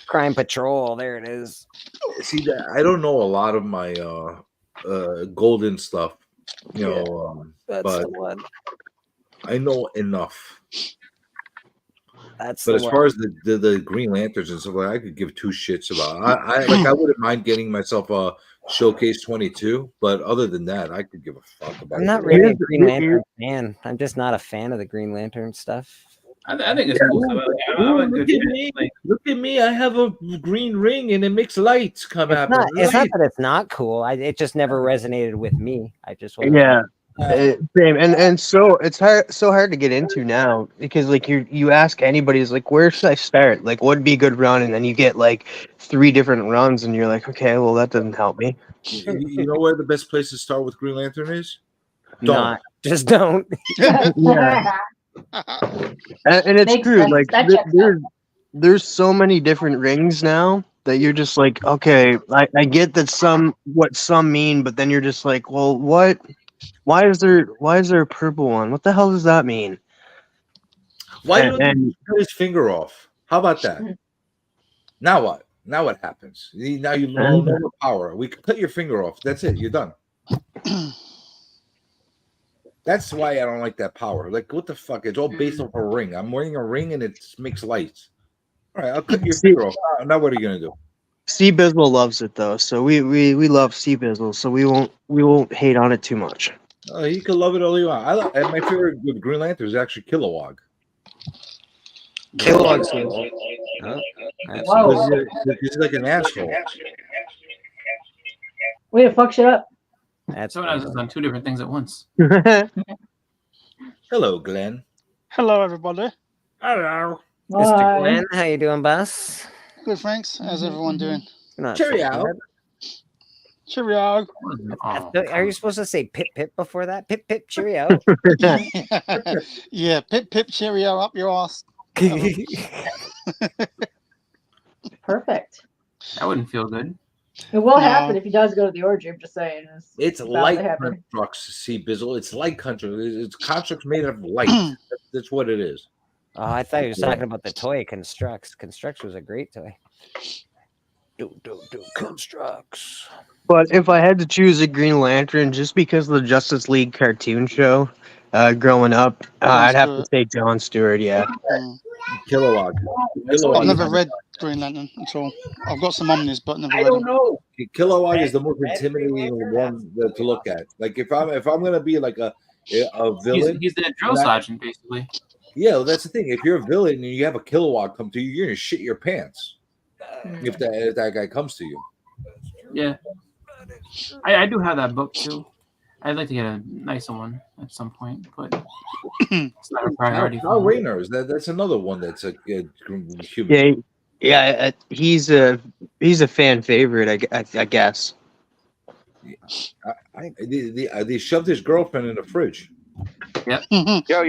Speaker 5: Crime Patrol, there it is.
Speaker 14: See, that I don't know a lot of my golden stuff, you know,
Speaker 5: That's
Speaker 14: but
Speaker 5: the one.
Speaker 14: I know enough.
Speaker 5: That's
Speaker 14: But
Speaker 5: the
Speaker 14: as
Speaker 5: one.
Speaker 14: far as the Green Lanterns and stuff, I could give two shits about. I wouldn't mind getting myself a Showcase 22, but other than that, I could give a fuck about.
Speaker 5: I'm not really a Green Lantern fan. I'm just not a fan of the Green Lantern stuff.
Speaker 17: I think it's cool. So I'm a good fan. Like,
Speaker 14: Look at me! I have a green ring and it makes lights come out.
Speaker 5: It's not that it's not cool. It just never resonated with me. I just wasn't.
Speaker 21: Yeah. Same. And so it's so hard to get into now because like you ask anybody, is like, where should I start? Like, what would be a good run? And then you get like 3 different runs, and you're like, okay, well that doesn't help me.
Speaker 14: You know where the best place to start with Green Lantern is?
Speaker 5: Not just don't.
Speaker 21: Yeah. And it's
Speaker 19: Makes
Speaker 21: true.
Speaker 19: sense.
Speaker 21: Like
Speaker 19: That checks out.
Speaker 21: there's so many different rings now that you're just like, okay, I get that what some mean, but then you're just like, well, what? Why is there a purple one? What the hell does that mean?
Speaker 14: Why don't you cut his finger off? How about that? Now what? Now what happens? Now you no more power. We can cut your finger off. That's it. You're done. That's why I don't like that power. Like, what the fuck? It's all based off a ring. I'm wearing a ring and it makes lights. All right, I'll cut your finger off. Now what are you gonna do?
Speaker 21: Sea Bizzle loves it though, so we love Sea Bizzle, so we won't hate on it too much.
Speaker 14: You can love it all you want. And my favorite with Green Lantern is actually Kilowog.
Speaker 5: Kilowog's
Speaker 14: He's like an asshole.
Speaker 19: Way to fuck shit up.
Speaker 5: That's
Speaker 17: someone else has done 2 different things at once.
Speaker 14: Hello, Glenn.
Speaker 3: Hello, everybody.
Speaker 5: Hello, Mr. Glenn. How you doing, boss?
Speaker 3: Good, thanks. How's everyone doing?
Speaker 5: Cheerio.
Speaker 3: Cheerio.
Speaker 5: Are you supposed to say pip pip before that? Pip pip cheerio.
Speaker 3: Yeah, pip pip cheerio up your ass.
Speaker 19: Perfect.
Speaker 17: That wouldn't feel good.
Speaker 19: It will happen if he does go to the orgy. I'm just saying.
Speaker 14: It's
Speaker 19: bound
Speaker 14: light
Speaker 19: to happen.
Speaker 14: constructs, Sea Bizzle. It's light constructs. It's constructs made of light. That's what it is.
Speaker 5: Oh, I thought you were talking about the toy Constructs. Constructs was a great toy. Do Constructs.
Speaker 21: But if I had to choose a Green Lantern, just because of the Justice League cartoon show, growing up, I'd have to say John Stewart. Yeah.
Speaker 14: Kilowog.
Speaker 3: I've never read Green Lantern at all. I've got some omnis, but never read them.
Speaker 14: know. Kilowog is the most intimidating one to look at. Like if I'm gonna be like a villain,
Speaker 17: He's the drill sergeant, basically.
Speaker 14: Yeah, well, that's the thing. If you're a villain and you have a Kilowog come to you, you're gonna shit your pants. If that guy comes to you.
Speaker 17: Yeah. I do have that book too. I'd like to get a nicer one at some point, but it's not a priority.
Speaker 14: Now Raynor, that's another one that's a good human.
Speaker 21: Yeah. He's a fan favorite, I guess.
Speaker 14: They shoved his girlfriend in the fridge.
Speaker 17: Yep.
Speaker 13: Yo,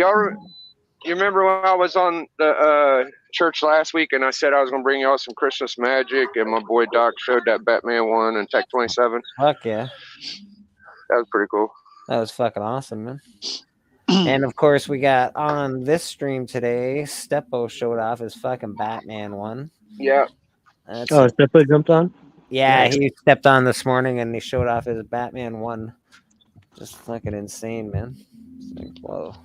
Speaker 13: you remember when I was on the church last week and I said I was gonna bring y'all some Christmas magic, and my boy Doc showed that Batman one and Tech 27.
Speaker 5: Fuck yeah.
Speaker 13: That was pretty cool.
Speaker 5: That was fucking awesome, man. And of course, we got on this stream today, Steppo showed off his fucking Batman one.
Speaker 13: Yeah.
Speaker 21: Steppo jumped on?
Speaker 5: Yeah, he stepped on this morning and he showed off his Batman one. Just fucking insane, man. It's like, whoa.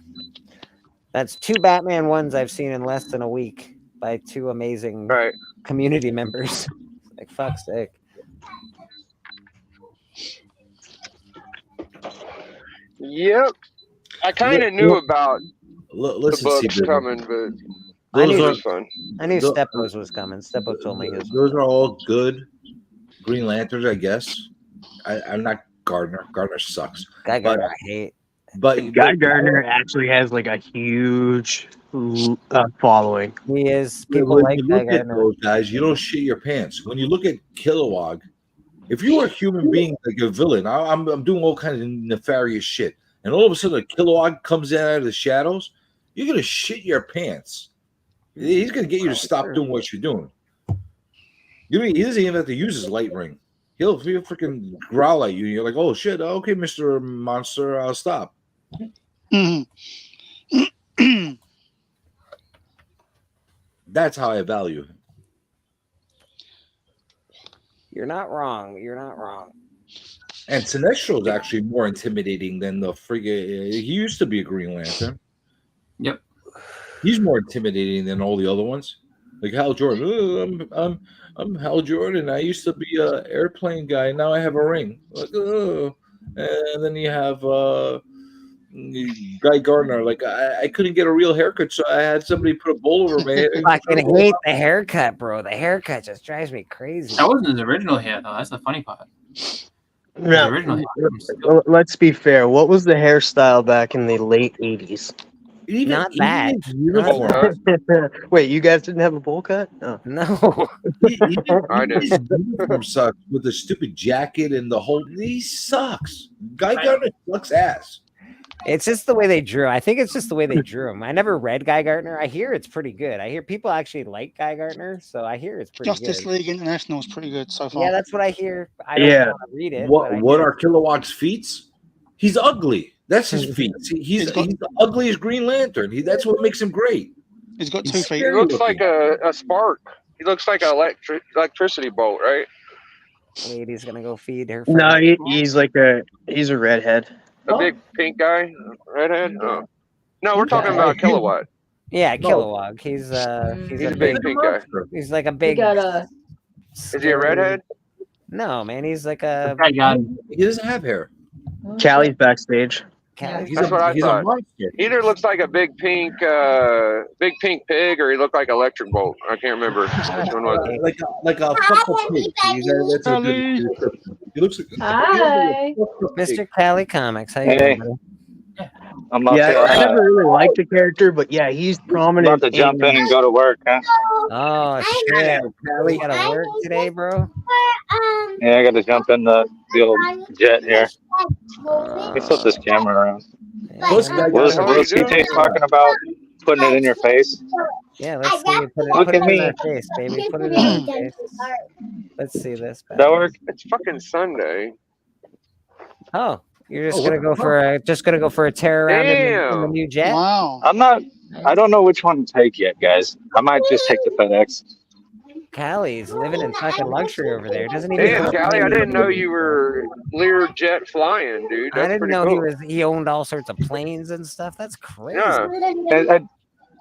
Speaker 5: That's 2 Batman ones I've seen in less than a week by 2 amazing community members. Like, fuck's sake.
Speaker 13: Yep. I kind of knew about the
Speaker 14: listen,
Speaker 13: books
Speaker 14: Bizzle.
Speaker 13: coming, but
Speaker 5: I
Speaker 14: Those
Speaker 5: knew,
Speaker 14: are
Speaker 13: fun.
Speaker 5: I knew
Speaker 14: tho-
Speaker 5: Steppos was coming. Steppo told me his.
Speaker 14: those are all good Green Lanterns, I guess. I'm not Gardner. Gardner sucks.
Speaker 5: Guy
Speaker 14: But
Speaker 5: Gardner, I hate.
Speaker 21: Guy Gardner actually has like a huge following.
Speaker 5: He is.
Speaker 14: when
Speaker 5: People like
Speaker 14: you
Speaker 5: Guy
Speaker 14: look at
Speaker 5: Gardner.
Speaker 14: those guys, you don't shit your pants. When you look at Kilowog, if you were a human being like a villain, I'm doing all kinds of nefarious shit, and all of a sudden a Kilowog comes out of the shadows, you're gonna shit your pants. He's gonna get you to stop doing what you're doing. He doesn't even have to use his light ring. He'll freaking growl at you. And you're like, oh shit, okay, Mr. Monster, I'll stop. That's how I value him.
Speaker 5: You're not wrong. You're not wrong.
Speaker 14: And Sinestro is actually more intimidating than the friggin'. He used to be a Green Lantern.
Speaker 17: Yep.
Speaker 14: He's more intimidating than all the other ones. Like Hal Jordan. Oh, I'm Hal Jordan. I used to be a airplane guy. Now I have a ring. Like, oh. And then you have Guy Gardner. Like I couldn't get a real haircut, so I had somebody put a bowl over my head.
Speaker 5: I fucking hate the haircut, bro. The haircut just drives me crazy.
Speaker 17: That wasn't his original hair, though. That's the funny part.
Speaker 21: No,
Speaker 17: original
Speaker 21: let's be fair. What was the hairstyle back in the late 80s?
Speaker 5: Not bad.
Speaker 21: Wait, you guys didn't have a bowl cut? Oh.
Speaker 5: No.
Speaker 14: I did. His uniform sucks with the stupid jacket and the whole. He sucks. Guy Gardner sucks ass.
Speaker 5: It's just the way they drew. I think it's just the way they drew him. I never read Guy Gardner. I hear it's pretty good. I hear people actually like Guy Gardner, so I hear it's pretty
Speaker 3: Justice
Speaker 5: good.
Speaker 3: League International is pretty good so far.
Speaker 5: Yeah, that's what I hear. I don't want to read it.
Speaker 14: What are Kilowog's feats? He's ugly. That's his feats. He's the ugliest Green Lantern. That's what makes him great.
Speaker 3: He's got 2 feet.
Speaker 13: He looks like a spark. He looks like an electricity bolt, right?
Speaker 5: Lady's gonna go feed her.
Speaker 21: No, he's a redhead.
Speaker 13: A big pink guy, redhead. Oh. No, we're talking about Kilowatt.
Speaker 5: Yeah, Kilowog. He's a
Speaker 13: big pink guy.
Speaker 5: He's like a big.
Speaker 13: Is he a redhead?
Speaker 5: No, man. He's like a.
Speaker 14: He doesn't have hair.
Speaker 21: Callie's backstage.
Speaker 13: That's what I thought. Either looks like a big pink pig, or he looked like Electric Bolt. I can't remember which one was it.
Speaker 14: Like a fuckable pig. That's a good description. He looks like
Speaker 19: Hi,
Speaker 5: Mr. Callie Comics. How you doing, buddy?
Speaker 9: I'm not
Speaker 21: I never really liked the character, but yeah, he's prominent.
Speaker 9: about to jump in and go to work, huh?
Speaker 5: Oh shit! Callie gotta work today, bro.
Speaker 9: Yeah, I got to jump in the old jet here. Let me flip this camera around. Was CJ talking about putting it in your face?
Speaker 5: Yeah, let's see.
Speaker 9: Look
Speaker 5: Put
Speaker 9: at
Speaker 5: it in
Speaker 9: me.
Speaker 5: our face, baby. Put it in our face. Let's see this.
Speaker 9: That work?
Speaker 13: It's fucking Sunday.
Speaker 5: Oh, you're just gonna go for a tear around in the new jet?
Speaker 3: Wow.
Speaker 9: I don't know which one to take yet, guys. I might just take the FedEx.
Speaker 5: Callie's living in fucking luxury over there. Doesn't even.
Speaker 13: Damn, Callie, I didn't know you were Learjet flying, dude. That's
Speaker 5: I didn't
Speaker 13: pretty
Speaker 5: know
Speaker 13: cool.
Speaker 5: he owned all sorts of planes and stuff. That's crazy.
Speaker 13: Yeah.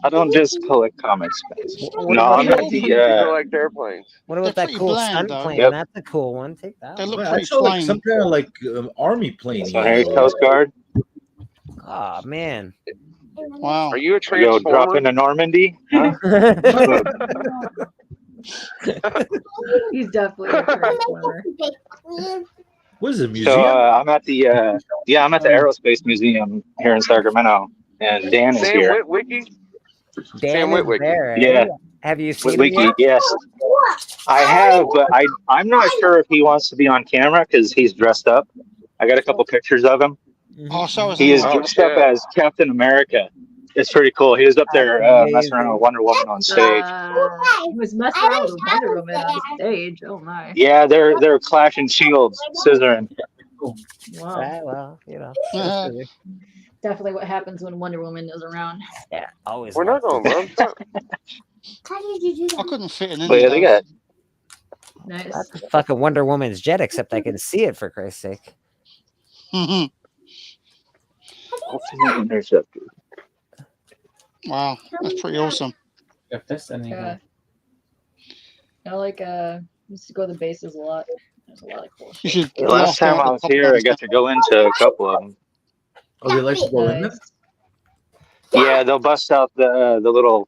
Speaker 9: I don't just collect comics, guys.
Speaker 5: What
Speaker 9: No,
Speaker 5: about
Speaker 9: I'm at the.
Speaker 13: collect airplanes.
Speaker 5: What about that cool stunt plane?
Speaker 9: Yep.
Speaker 5: That's a cool one. Take that.
Speaker 3: They look
Speaker 14: I
Speaker 3: pretty
Speaker 14: saw like
Speaker 3: plain.
Speaker 14: some kind of like army plane.
Speaker 9: So Harry Coast Guard.
Speaker 5: Oh man.
Speaker 3: Wow.
Speaker 13: Are you a
Speaker 9: Yo,
Speaker 13: transformer?
Speaker 9: drop into Normandy. Huh?
Speaker 19: He's definitely a transformer.
Speaker 14: What is it, museum?
Speaker 9: So I'm at the I'm at the Aerospace Museum here in Sacramento, and Dan is
Speaker 13: Sam
Speaker 9: here.
Speaker 13: Witwicky?
Speaker 5: Dan
Speaker 13: Sam
Speaker 5: is
Speaker 13: Witwicky.
Speaker 5: there. Eh?
Speaker 9: Yeah.
Speaker 5: Have you seen him
Speaker 9: Wiki,
Speaker 5: yet?
Speaker 9: yes. I have, but I'm not sure if he wants to be on camera because he's dressed up. I got a couple pictures of him.
Speaker 3: Oh, so
Speaker 9: He is dressed up as Captain America. It's pretty cool. He was up there messing around with Wonder Woman on stage.
Speaker 19: He was messing around with Wonder Woman on stage. Oh my.
Speaker 9: Yeah, they're clashing shields, scissoring.
Speaker 19: Wow.
Speaker 5: Right, well, you know.
Speaker 19: Definitely what happens when Wonder Woman is around.
Speaker 5: Yeah, always.
Speaker 13: We're not going, bro.
Speaker 3: How did you do that? I couldn't fit in.
Speaker 9: But yeah, they got.
Speaker 19: Nice.
Speaker 5: That's a fucking Wonder Woman's jet, except I can see it for Christ's sake.
Speaker 3: Wow, that's pretty awesome.
Speaker 19: Yeah. I like used to go to the bases a lot. There's a lot of cool
Speaker 3: You
Speaker 19: shit.
Speaker 3: should.
Speaker 9: Last time I was here, I got to go into a couple of them.
Speaker 14: Oh, they let you go in there?
Speaker 9: Yeah, they'll bust out the little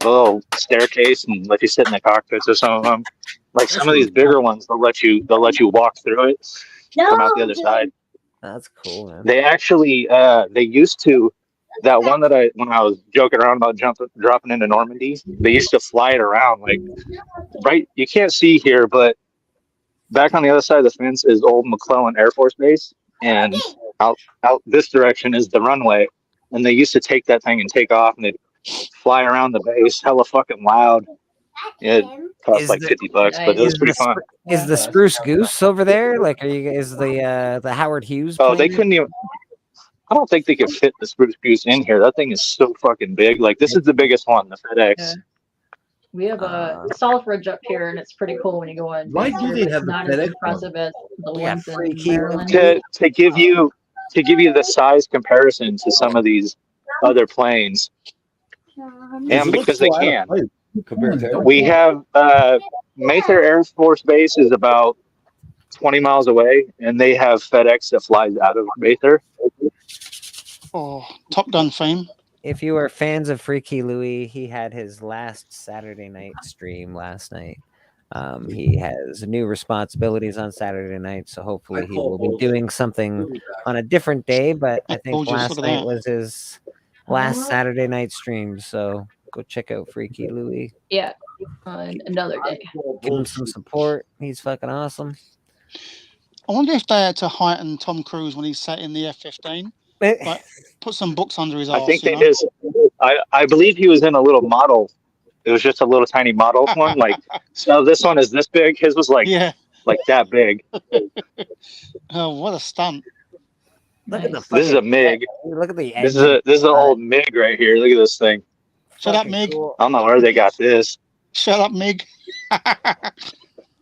Speaker 9: the little staircase and let you sit in the cockpits of some of them. Like some of these bigger ones, they'll let you walk through it, come out the other side.
Speaker 5: That's cool, man.
Speaker 9: They actually they used to that one that when I was joking around about dropping into Normandy, they used to fly it around like right. You can't see here, but back on the other side of the fence is old McClellan Air Force Base, and out this direction is the runway. And they used to take that thing and take off, and they'd fly around the base, hella fucking loud. It cost like $50, but it was pretty fun.
Speaker 5: Is the Spruce Goose over there? Like, is the Howard Hughes?
Speaker 9: Oh,
Speaker 5: plane?
Speaker 9: they couldn't even. I don't think they could fit the Spruce Goose in here. That thing is so fucking big. Like this is the biggest one, the FedEx.
Speaker 19: Yeah. We have a Southbridge up here, and it's pretty cool when you go on.
Speaker 14: Why do they
Speaker 19: It's
Speaker 14: have the
Speaker 19: not as
Speaker 14: FedEx
Speaker 19: impressive as the
Speaker 5: Yeah,
Speaker 19: ones in
Speaker 5: freaky.
Speaker 19: Maryland.
Speaker 9: To give you the size comparison to some of these other planes, and because they can.
Speaker 14: Compared to
Speaker 9: We have Mather Air Force Base is about 20 miles away, and they have FedEx that flies out of Mather.
Speaker 3: Oh, Top Gun fame.
Speaker 5: If you are fans of Freaky Louie, he had his last Saturday night stream last night. He has new responsibilities on Saturday night, so hopefully he will be doing something on a different day. But I think
Speaker 3: Gorgeous,
Speaker 5: last
Speaker 3: look at
Speaker 5: night
Speaker 3: that.
Speaker 5: was his last Saturday night stream, so go check out Freaky Louie.
Speaker 19: Yeah, on another day.
Speaker 5: Give him some support. He's fucking awesome.
Speaker 3: I wonder if they had to heighten Tom Cruise when he sat in the F-15. Like, put some books under his arse.
Speaker 9: I think they did. I believe he was in a little model. It was just a little tiny model one. Like, so this one is this big. His was like that big.
Speaker 3: Oh, what a stunt!
Speaker 5: Look at the.
Speaker 9: This is a MiG.
Speaker 5: Look at the.
Speaker 9: This is an old MiG right here. Look at this thing.
Speaker 3: Shut up, Mig.
Speaker 9: I don't know where they got this.
Speaker 3: Shut up, Mig.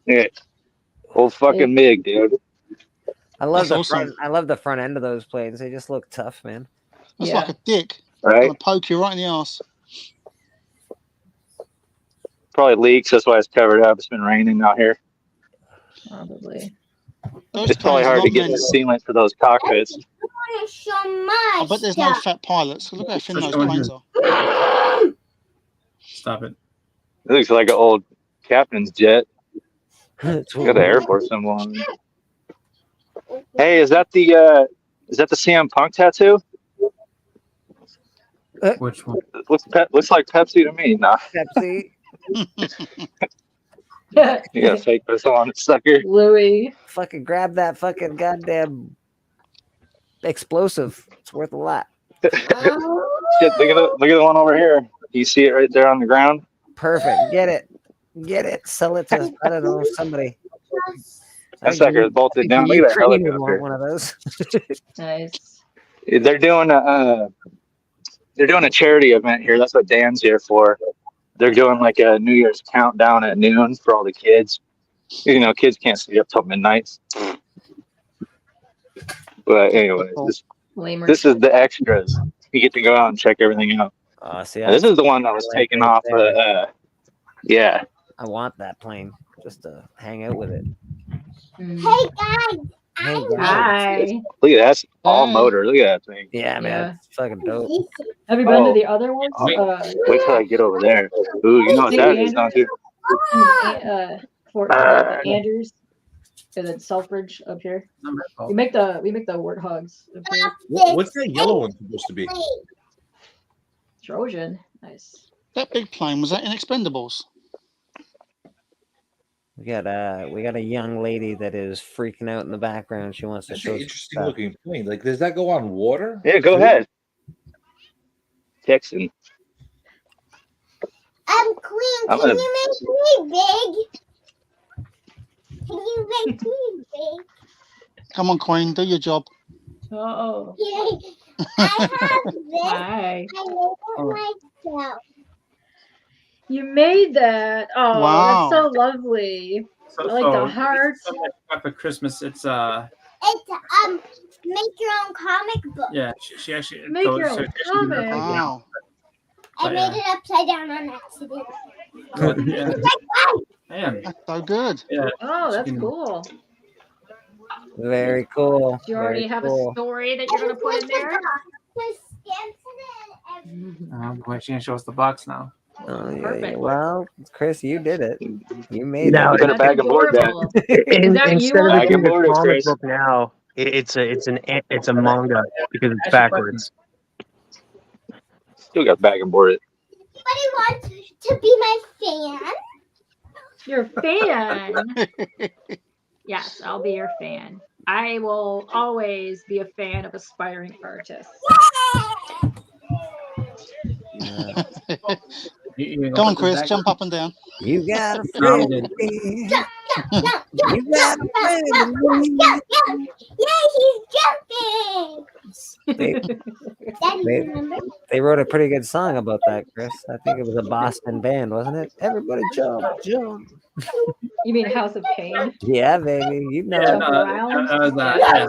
Speaker 9: Yeah. Old fucking MiG, dude.
Speaker 5: I love
Speaker 3: That's
Speaker 5: the
Speaker 3: awesome.
Speaker 5: front. I love the front end of those planes. They just look tough, man.
Speaker 3: It's like a dick.
Speaker 9: Right.
Speaker 3: Gonna poke you right in the arse.
Speaker 9: Probably leaks. That's why it's covered up. It's been raining out here.
Speaker 19: Probably.
Speaker 9: It's probably hard to get the sealant for those cockpits.
Speaker 3: I bet there's no fat pilots. Look how thin those planes are.
Speaker 17: Stop it.
Speaker 9: It looks like an old captain's jet. Got the Air Force symbol on it. Hey, is that the CM Punk tattoo?
Speaker 17: Which one?
Speaker 9: Looks like Pepsi to me. Nah.
Speaker 5: Pepsi.
Speaker 9: You got a fake pistol on it, sucker.
Speaker 19: Louis.
Speaker 5: Fucking grab that fucking goddamn explosive. It's worth a lot.
Speaker 9: Shit, look at the one over here. You see it right there on the ground?
Speaker 5: Perfect. Get it. Sell it to, I don't know, somebody.
Speaker 9: That sucker is bolted down. Look at that
Speaker 5: Ukraine would
Speaker 9: helicopter.
Speaker 5: want one of those.
Speaker 19: Nice.
Speaker 9: They're doing a charity event here. That's what Dan's here for. They're doing like a New Year's countdown at noon for all the kids. You know, kids can't stay up till midnight. But anyway, this is the extras. You get to go out and check everything out. This is the one that was taken off. Yeah.
Speaker 5: I want that plane just to hang out with it.
Speaker 16: Hey guys.
Speaker 5: Hey,
Speaker 19: Hi.
Speaker 9: Look at that. That's all motor. Look at that thing.
Speaker 5: Yeah, man. It's fucking dope.
Speaker 19: Have you been to the other ones?
Speaker 9: Wait till I get over there. Ooh, you know what that is, don't you?
Speaker 19: Fort Andrews and then Selfridge up here. We make the warthogs up here.
Speaker 14: What's that yellow one supposed to be?
Speaker 19: Trojan. Nice.
Speaker 3: That big plane, was that in Expendables?
Speaker 5: We got a young lady that is freaking out in the background. She wants to
Speaker 14: That's
Speaker 5: show
Speaker 14: an interesting looking plane. Like, does that go on water?
Speaker 9: Yeah, go ahead. Texan.
Speaker 16: Queen,
Speaker 9: I'm
Speaker 16: can
Speaker 9: gonna-
Speaker 16: you make me big? Can you make me big?
Speaker 3: Come on, Queen, do your job.
Speaker 19: Oh.
Speaker 16: Yay. I have this.
Speaker 19: Hi.
Speaker 16: I made it myself.
Speaker 19: You made that. Oh,
Speaker 3: Wow.
Speaker 19: that's so lovely. I like the hearts.
Speaker 17: For Christmas, it's
Speaker 16: It's make your own comic book.
Speaker 17: yeah. She actually
Speaker 19: Make your own comic.
Speaker 3: Wow.
Speaker 16: I made it upside down on accident.
Speaker 17: Yeah. Man.
Speaker 3: That's so good.
Speaker 17: Yeah.
Speaker 19: Oh, that's cool.
Speaker 5: Very cool.
Speaker 19: Do you already
Speaker 5: Very
Speaker 19: have
Speaker 5: cool.
Speaker 19: a story that you're gonna put in there?
Speaker 17: Oh boy, she's gonna show us the box now.
Speaker 5: Oh yeah,
Speaker 19: Perfect.
Speaker 5: well, Chris, you did it. You made
Speaker 21: Now,
Speaker 5: it.
Speaker 9: You better bag aboard that.
Speaker 19: Adorable. Is that you,
Speaker 21: instead of it
Speaker 9: Bag
Speaker 21: being
Speaker 9: aboard
Speaker 21: a
Speaker 9: it,
Speaker 21: comic
Speaker 9: Chris.
Speaker 21: book now, it's a manga because it's backwards.
Speaker 9: Still got bag aboard it.
Speaker 16: Anybody wants to be my fan?
Speaker 19: Your fan? Yes, I'll be your fan. I will always be a fan of aspiring artists.
Speaker 3: Go on, Chris. Jump up and down.
Speaker 5: You got a
Speaker 21: No,
Speaker 5: friend.
Speaker 21: I'm good.
Speaker 5: You got a friend.
Speaker 16: Yay, he's jumping! Daddy,
Speaker 5: They,
Speaker 16: remember?
Speaker 5: they wrote a pretty good song about that, Chris. I think it was a Boston band, wasn't it? Everybody jump, jump.
Speaker 19: You mean House of Pain?
Speaker 5: Yeah, baby. You know
Speaker 19: Jump
Speaker 5: it.
Speaker 19: around?
Speaker 21: Yeah.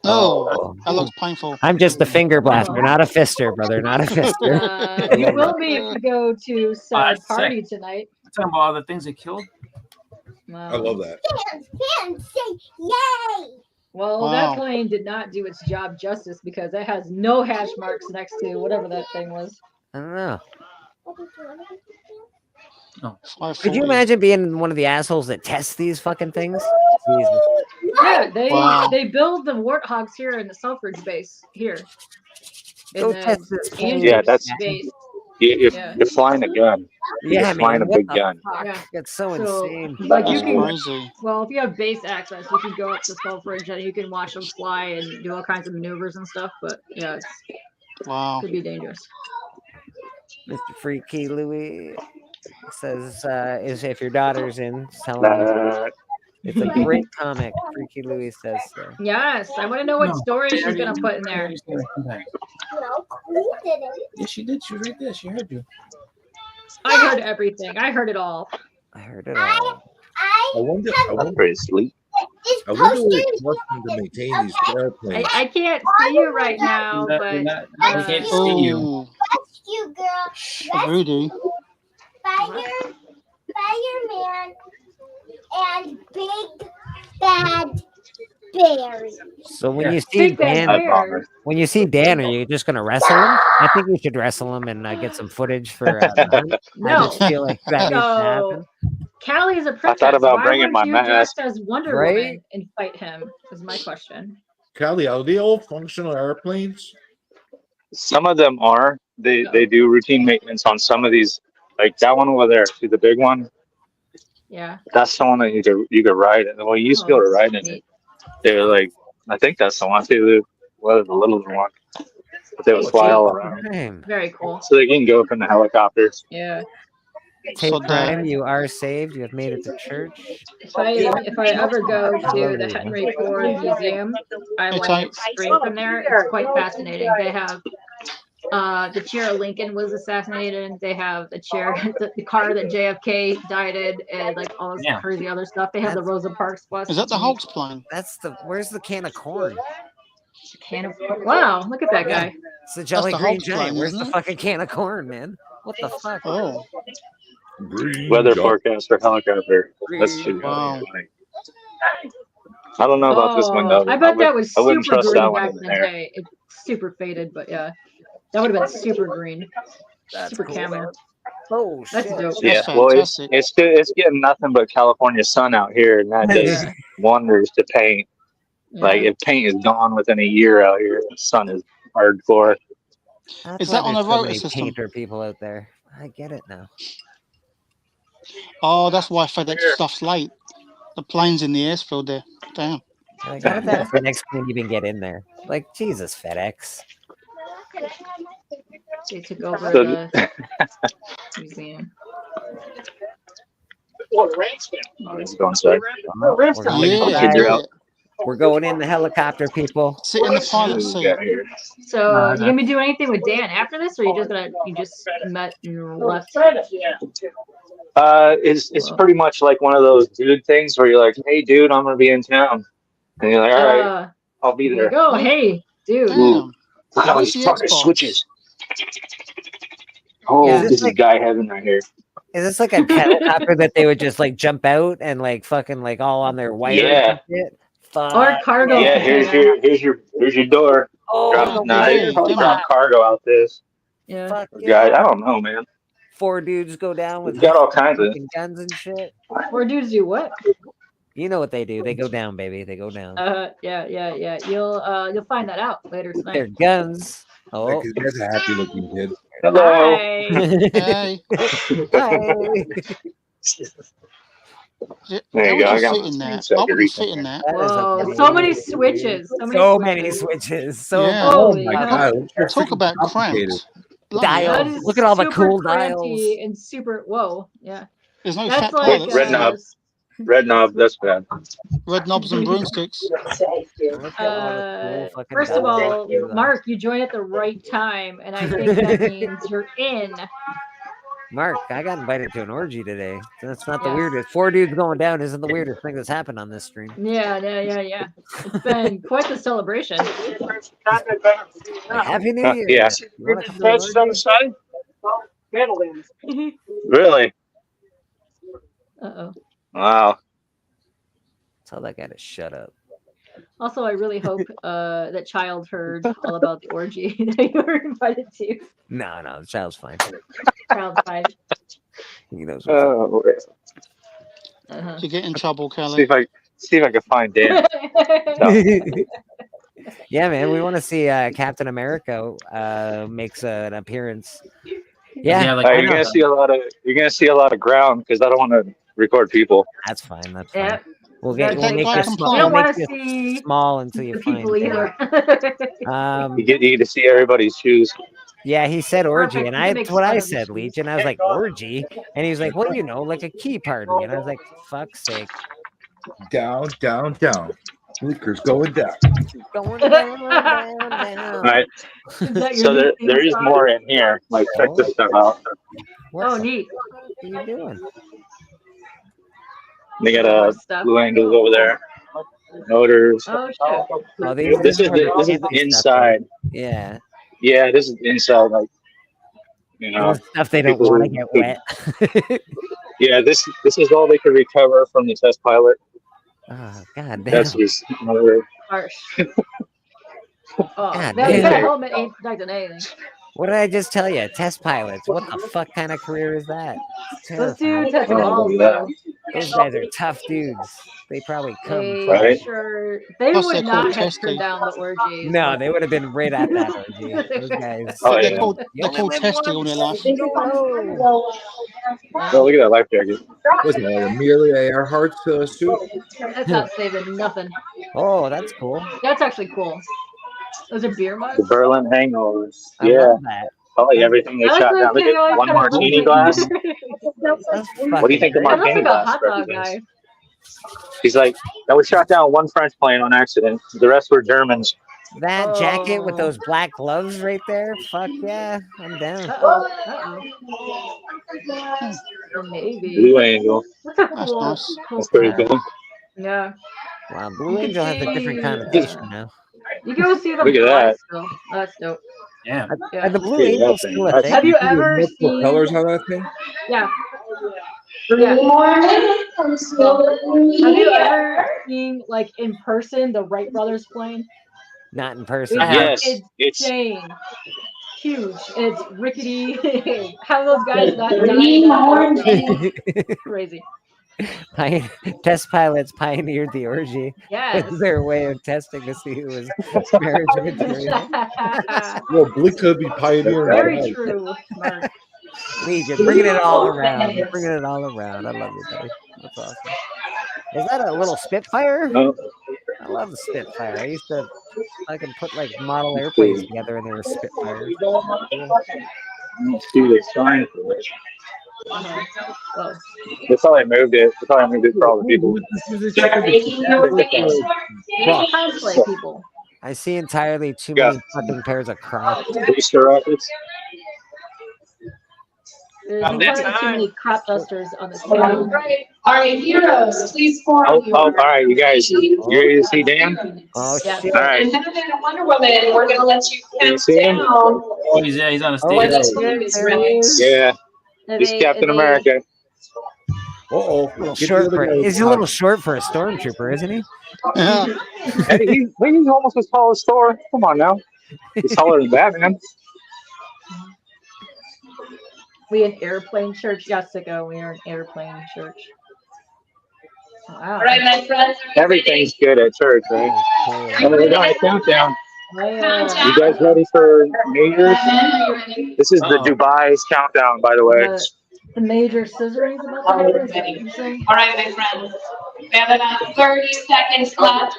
Speaker 3: Oh, that looks painful.
Speaker 5: I'm just a finger blaster, not a fister, brother. Not a fister.
Speaker 19: You will be if you go to said
Speaker 17: that's
Speaker 19: party tonight.
Speaker 17: Talking about all the things they killed.
Speaker 14: I love that.
Speaker 16: Fans say yay!
Speaker 19: Well,
Speaker 3: Wow.
Speaker 19: that plane did not do its job justice because it has no hash marks next to whatever that thing was.
Speaker 5: I don't know.
Speaker 17: No.
Speaker 5: Could you imagine being one of the assholes that tests these fucking things? Jesus.
Speaker 19: Yeah, they
Speaker 3: Wow.
Speaker 19: they build the warthogs here in the Selfridge base here.
Speaker 5: Go
Speaker 19: In
Speaker 5: test
Speaker 19: the
Speaker 5: this plane.
Speaker 19: Andrews
Speaker 9: Yeah, that's-
Speaker 19: base.
Speaker 9: You're
Speaker 19: Yeah.
Speaker 9: flying a gun.
Speaker 5: Yeah,
Speaker 9: You're flying
Speaker 5: man.
Speaker 9: a
Speaker 5: What
Speaker 9: big
Speaker 5: the
Speaker 9: gun.
Speaker 5: fuck?
Speaker 19: Yeah.
Speaker 5: That's so insane.
Speaker 19: Like you
Speaker 3: That's
Speaker 19: can,
Speaker 3: crazy.
Speaker 19: well, if you have base access, you can go up to Selfridge and you can watch them fly and do all kinds of maneuvers and stuff. But yeah, it's
Speaker 3: Wow.
Speaker 19: could be dangerous.
Speaker 5: Mr. Freaky Louie says, if your daughter's in, tell him it's a great comic. Freaky Louie says so.
Speaker 19: Yes, I want to know what story she's gonna put in there.
Speaker 16: No, we didn't.
Speaker 17: Yeah, she did. She was right there. She heard you.
Speaker 19: I heard everything. I heard it all.
Speaker 5: I heard it all.
Speaker 14: I wonder. I
Speaker 9: I'm
Speaker 14: wonder.
Speaker 9: pretty asleep.
Speaker 16: This
Speaker 14: I wonder
Speaker 16: poster
Speaker 14: what it
Speaker 16: is
Speaker 14: costs them to maintain these airplanes.
Speaker 19: I can't see you right now,
Speaker 17: You're
Speaker 19: but
Speaker 17: not- I can't see you.
Speaker 3: Oh,
Speaker 16: rescue girl,
Speaker 3: Rudy.
Speaker 16: fireman, and big bad Barry.
Speaker 5: So when
Speaker 17: Yeah.
Speaker 5: you see
Speaker 19: Big Bad
Speaker 5: Dan,
Speaker 19: Bear.
Speaker 5: when you see Dan, are you just gonna wrestle him? I think we should wrestle him and get some footage for. The hunt. I
Speaker 19: No.
Speaker 5: just feel like that needs to happen.
Speaker 19: So Callie is a
Speaker 9: I
Speaker 19: princess.
Speaker 9: thought about
Speaker 19: Why
Speaker 9: bringing
Speaker 19: wouldn't
Speaker 9: my
Speaker 19: you dress
Speaker 9: mask.
Speaker 19: as Wonder
Speaker 5: Right?
Speaker 19: Woman and fight him? Is my question.
Speaker 14: Callie, are they all functional airplanes?
Speaker 9: Some of them are. They do routine maintenance on some of these. Like that one over there, see the big one?
Speaker 19: Yeah.
Speaker 9: That's the one that you could ride it. Well, you used to be able to ride in it.
Speaker 19: Neat.
Speaker 9: They're like, I think that's the one too. Well, the little one. But they would fly all around.
Speaker 5: Time.
Speaker 19: Very cool.
Speaker 9: So they can go from the helicopters.
Speaker 19: Yeah.
Speaker 5: Take
Speaker 3: So
Speaker 5: time. You are saved. You have made it to church.
Speaker 19: If I ever go to the Henry Ford Museum, I
Speaker 3: It's
Speaker 19: went straight from there. It's quite fascinating. They have the chair of Lincoln was assassinated. They have the chair, the car that JFK died in, and like all this
Speaker 17: Yeah.
Speaker 19: crazy other stuff. They have the Rosa Parks bus.
Speaker 3: Is that the Hulk's plane?
Speaker 5: That's the. Where's the can of corn?
Speaker 19: Can of, wow, look at that guy.
Speaker 5: It's the Jolly
Speaker 3: the
Speaker 5: Green
Speaker 3: Hulk's
Speaker 5: Giant.
Speaker 3: plane,
Speaker 5: Where's the
Speaker 3: isn't it?
Speaker 5: fucking can of corn, man? What the fuck?
Speaker 3: Oh,
Speaker 9: Weather forecast or helicopter. That's too
Speaker 3: wow.
Speaker 9: funny. I don't know about this one though.
Speaker 19: I bet that was
Speaker 9: I wouldn't
Speaker 19: super
Speaker 9: trust that
Speaker 19: green
Speaker 9: one
Speaker 19: back
Speaker 9: in
Speaker 19: in
Speaker 9: the
Speaker 19: the
Speaker 9: air.
Speaker 19: day. It's super faded, but yeah, that would have been super green,
Speaker 5: That's
Speaker 19: super
Speaker 5: cool.
Speaker 19: camo.
Speaker 5: Oh
Speaker 19: That's
Speaker 5: shit!
Speaker 19: dope.
Speaker 9: Yeah,
Speaker 3: That's
Speaker 9: well,
Speaker 3: fantastic.
Speaker 9: it's getting nothing but California sun out here, and that does
Speaker 19: Yeah.
Speaker 9: wonders to paint. Like
Speaker 19: Yeah.
Speaker 9: if paint is gone within a year out here, the sun is hardcore.
Speaker 5: That's
Speaker 3: Is
Speaker 5: why
Speaker 3: that on
Speaker 5: there's
Speaker 3: the
Speaker 5: so
Speaker 3: rotor
Speaker 5: many
Speaker 3: system?
Speaker 5: painter people out there. I get it now.
Speaker 3: Oh, that's why FedEx stuff's late. The plane's in the airfield there. Damn.
Speaker 5: Like, how did that FedEx plane even get in there? Like, Jesus, FedEx.
Speaker 19: They took over
Speaker 9: So-
Speaker 19: the museum.
Speaker 9: Oh, it's going sick.
Speaker 5: We're going,
Speaker 3: Yeah,
Speaker 9: figure
Speaker 3: do
Speaker 9: out.
Speaker 3: it.
Speaker 5: we're going in the helicopter, people.
Speaker 3: Sit in the pilot
Speaker 9: What do we
Speaker 3: seat.
Speaker 9: got here?
Speaker 19: So you gonna be doing anything with Dan after this, or you just met and left?
Speaker 9: It's pretty much like one of those dude things where you're like, hey, dude, I'm gonna be in town, and you're like, all right, I'll be there.
Speaker 19: Go, hey, dude.
Speaker 3: Damn.
Speaker 9: Look at all
Speaker 3: Where's
Speaker 9: these
Speaker 3: the
Speaker 9: fucking
Speaker 3: Xbox?
Speaker 9: switches. Oh,
Speaker 5: Yeah,
Speaker 9: this is guy heaven right here.
Speaker 5: Is this like a helicopter that they would just like jump out and like fucking like all on their wires
Speaker 9: Yeah.
Speaker 5: and shit? Fuck.
Speaker 19: Or cargo.
Speaker 9: Yeah, here's your door.
Speaker 5: Oh,
Speaker 9: Drop,
Speaker 5: no
Speaker 9: nah,
Speaker 3: way.
Speaker 9: they probably
Speaker 3: Damn
Speaker 9: drop
Speaker 3: it.
Speaker 9: cargo out this.
Speaker 19: Yeah.
Speaker 4: Fuck
Speaker 9: Guy, I don't know, man.
Speaker 4: 4 dudes go down with
Speaker 9: He's got all kinds of.
Speaker 4: fucking guns and shit.
Speaker 19: 4 dudes do what?
Speaker 4: You know what they do? They go down, baby. They go down.
Speaker 19: Yeah. You'll find that out later tonight.
Speaker 4: Their guns. Oh,
Speaker 14: Because that's a happy looking kid.
Speaker 9: Hello.
Speaker 19: Hi.
Speaker 3: Hey.
Speaker 9: There you go. I got my
Speaker 3: I wouldn't sit in that.
Speaker 19: Whoa, so many switches.
Speaker 4: So many switches. So
Speaker 3: Yeah.
Speaker 19: Holy
Speaker 14: Oh my
Speaker 19: hell.
Speaker 14: god.
Speaker 3: Talk about cramped. Bloody hell.
Speaker 19: That
Speaker 4: Dials.
Speaker 19: is
Speaker 4: Look at all the
Speaker 19: super
Speaker 4: cool
Speaker 19: crampy
Speaker 4: dials.
Speaker 19: And super. Whoa, yeah.
Speaker 3: There's no
Speaker 19: That's
Speaker 3: fat
Speaker 19: like
Speaker 3: pilots.
Speaker 9: Red knob. Red knob. That's bad.
Speaker 3: Red knobs and broomsticks.
Speaker 4: Look at all the cool fucking
Speaker 19: First of
Speaker 4: dials.
Speaker 19: all, Mark, you joined at the right time, and I think that means you're in.
Speaker 4: Mark, I got invited to an orgy today. That's not the
Speaker 19: Yes.
Speaker 4: weirdest. 4 dudes going down isn't the weirdest thing that's happened on this stream.
Speaker 19: Yeah. It's been quite the celebration.
Speaker 4: Happy New Year.
Speaker 9: Yeah.
Speaker 4: You wanna come to an orgy?
Speaker 7: on the side.
Speaker 9: Really?
Speaker 19: Uh-oh.
Speaker 9: Wow.
Speaker 4: Tell that guy to shut up.
Speaker 19: Also, I really hope that child heard all about the orgy that you were invited to.
Speaker 4: No, the child's fine.
Speaker 19: Child's fine.
Speaker 4: He knows.
Speaker 9: Oh,
Speaker 3: You get in trouble, Kelly.
Speaker 9: see if I can find Dan.
Speaker 4: Yeah, man, we want to see Captain America makes an appearance. Yeah,
Speaker 9: You're gonna see a lot of ground because I don't want to record people.
Speaker 4: That's fine. That's
Speaker 19: Yeah.
Speaker 4: fine. We'll make you small.
Speaker 19: We don't
Speaker 4: We'll
Speaker 19: want
Speaker 4: make
Speaker 19: to
Speaker 4: you
Speaker 19: see
Speaker 4: small until you
Speaker 19: the
Speaker 4: find
Speaker 19: people either.
Speaker 9: You get to see everybody's shoes.
Speaker 4: Yeah, he said orgy,
Speaker 19: Perfect.
Speaker 4: and
Speaker 19: He
Speaker 4: I
Speaker 19: makes
Speaker 4: what
Speaker 19: fun
Speaker 4: I
Speaker 19: of the
Speaker 4: said,
Speaker 19: shoes.
Speaker 4: Leech, and I was like orgy, and he was like, well, like a key party, and I was like, fuck's sake.
Speaker 14: Down. Bleeker's going down.
Speaker 4: Going down.
Speaker 9: All right. So there is more in here. Like check this stuff out.
Speaker 19: Oh, neat.
Speaker 4: What are you doing?
Speaker 9: They got a blue angels over there. Motors.
Speaker 19: Oh, shit.
Speaker 4: Oh,
Speaker 9: This is the inside.
Speaker 4: Yeah.
Speaker 9: Yeah, this is inside. Like
Speaker 4: Stuff they don't
Speaker 9: people
Speaker 4: want to
Speaker 9: who-
Speaker 4: get wet.
Speaker 9: Yeah, this is all they could recover from the test pilot.
Speaker 4: Oh, god damn.
Speaker 9: That's just another.
Speaker 19: Harsh. Oh,
Speaker 4: God
Speaker 19: that
Speaker 4: damn.
Speaker 19: helmet ain't protecting anything.
Speaker 4: What did I just tell you? Test pilots. What the fuck kind of career is that? It's
Speaker 19: Those
Speaker 4: terrifying.
Speaker 19: dudes have balls, though.
Speaker 4: Those guys are tough dudes. They probably come
Speaker 19: They
Speaker 4: from.
Speaker 19: sure. They
Speaker 3: Plus
Speaker 19: would
Speaker 3: they're
Speaker 19: not
Speaker 3: called
Speaker 19: have
Speaker 3: testing.
Speaker 19: turned down the orgies.
Speaker 4: No, they would have been right at that orgy. Those guys.
Speaker 9: Oh,
Speaker 3: They're
Speaker 9: yeah.
Speaker 3: called,
Speaker 4: You
Speaker 3: they're
Speaker 4: only
Speaker 3: called
Speaker 4: live
Speaker 3: testing all
Speaker 4: once.
Speaker 3: their life.
Speaker 4: You don't know.
Speaker 9: Oh, look at that life jacket.
Speaker 14: What's that? Amelia Earhart's suit?
Speaker 19: That's not saving nothing.
Speaker 4: Oh, that's cool.
Speaker 19: That's actually cool. Those are beer
Speaker 9: The
Speaker 19: mugs.
Speaker 9: Berlin hangovers.
Speaker 4: I
Speaker 9: Yeah.
Speaker 4: love that.
Speaker 9: Probably everything they
Speaker 19: I
Speaker 9: shot
Speaker 19: like
Speaker 9: down. Look
Speaker 19: that
Speaker 9: at one
Speaker 19: kinda
Speaker 9: martini
Speaker 19: looks
Speaker 9: glass.
Speaker 4: That's
Speaker 9: What do you think the
Speaker 19: That looks
Speaker 9: martini
Speaker 19: like a
Speaker 9: glass
Speaker 19: hot dog
Speaker 9: represents?
Speaker 19: guy.
Speaker 9: He's like, that was shot down one French plane on accident. The rest were Germans.
Speaker 4: That jacket with
Speaker 19: Oh.
Speaker 4: those black gloves right there. Fuck yeah, I'm down.
Speaker 19: Maybe.
Speaker 9: Blue Angel.
Speaker 19: That's a
Speaker 3: That's
Speaker 19: cool.
Speaker 3: nice.
Speaker 9: That's pretty cool.
Speaker 19: Yeah.
Speaker 4: Wow, Blue Angel has a different connotation now.
Speaker 19: You go see them
Speaker 9: Look at
Speaker 19: live
Speaker 9: that.
Speaker 19: still. That's dope.
Speaker 17: Yeah.
Speaker 19: Yeah.
Speaker 4: Are the Blue
Speaker 9: Yeah,
Speaker 4: Angels
Speaker 9: that
Speaker 4: still a
Speaker 9: thing.
Speaker 4: thing?
Speaker 19: Have you ever
Speaker 14: Multiple
Speaker 19: seen?
Speaker 14: colors on that thing?
Speaker 19: Yeah. Yeah. Have you ever seen like in person the Wright brothers playing?
Speaker 4: Not in person.
Speaker 9: Yes.
Speaker 19: It's
Speaker 9: It's
Speaker 19: insane. Huge. It's rickety. How those guys not die? Crazy.
Speaker 4: Test pilots pioneered the orgy.
Speaker 19: Yes.
Speaker 4: As their way of testing to see who was marriage material.
Speaker 14: Well, Bleek could be pioneering.
Speaker 19: Very
Speaker 14: tonight.
Speaker 19: true, Mark.
Speaker 4: Legion, bringing it all around. Bringing it all around. I love you, buddy. That's awesome. Is that a little Spitfire?
Speaker 9: no.
Speaker 4: I love the Spitfire. I used to, I could put like model airplanes together and they were Spitfires.
Speaker 9: Let's do this sign for it.
Speaker 19: Whoa.
Speaker 9: That's how I moved it. That's how I moved it for all the people.
Speaker 19: They cosplay people.
Speaker 4: I see entirely too
Speaker 9: Yeah.
Speaker 4: many fucking pairs of Crocs.
Speaker 9: Booster rockets.
Speaker 19: There's entirely too many crop dusters on this channel.
Speaker 22: All right, heroes, please form the
Speaker 9: All
Speaker 22: order.
Speaker 9: right, you guys. You ready to see Dan?
Speaker 4: Oh
Speaker 19: Yeah.
Speaker 4: shit!
Speaker 9: All right.
Speaker 22: And Batman and Wonder Woman, we're gonna let you
Speaker 9: You
Speaker 22: count
Speaker 9: see him?
Speaker 22: down
Speaker 17: Oh, he's on the
Speaker 22: when
Speaker 17: stage.
Speaker 22: the time is right.
Speaker 9: Yeah.
Speaker 19: Are
Speaker 9: He's
Speaker 19: they-
Speaker 9: Captain
Speaker 19: are they-
Speaker 9: America.
Speaker 14: Uh-oh.
Speaker 4: A little short for, he's a little short for a stormtrooper, isn't he?
Speaker 3: Yeah.
Speaker 9: Hey, he's almost as tall as Thor. Come on now. He's taller than Batman.
Speaker 19: We an airplane church? Jessica, we are an airplane church. Wow.
Speaker 22: All right, my friends.
Speaker 9: Everything's good at church, right?
Speaker 22: Are
Speaker 9: And
Speaker 22: you
Speaker 9: we're
Speaker 22: ready?
Speaker 9: doing a countdown.
Speaker 19: Yeah.
Speaker 9: You guys ready for New Year's? This is the Dubai's countdown, by the way.
Speaker 19: The major scissoring's about to happen. Is that what you're saying?
Speaker 22: All right, my friends. We have about 30 seconds left.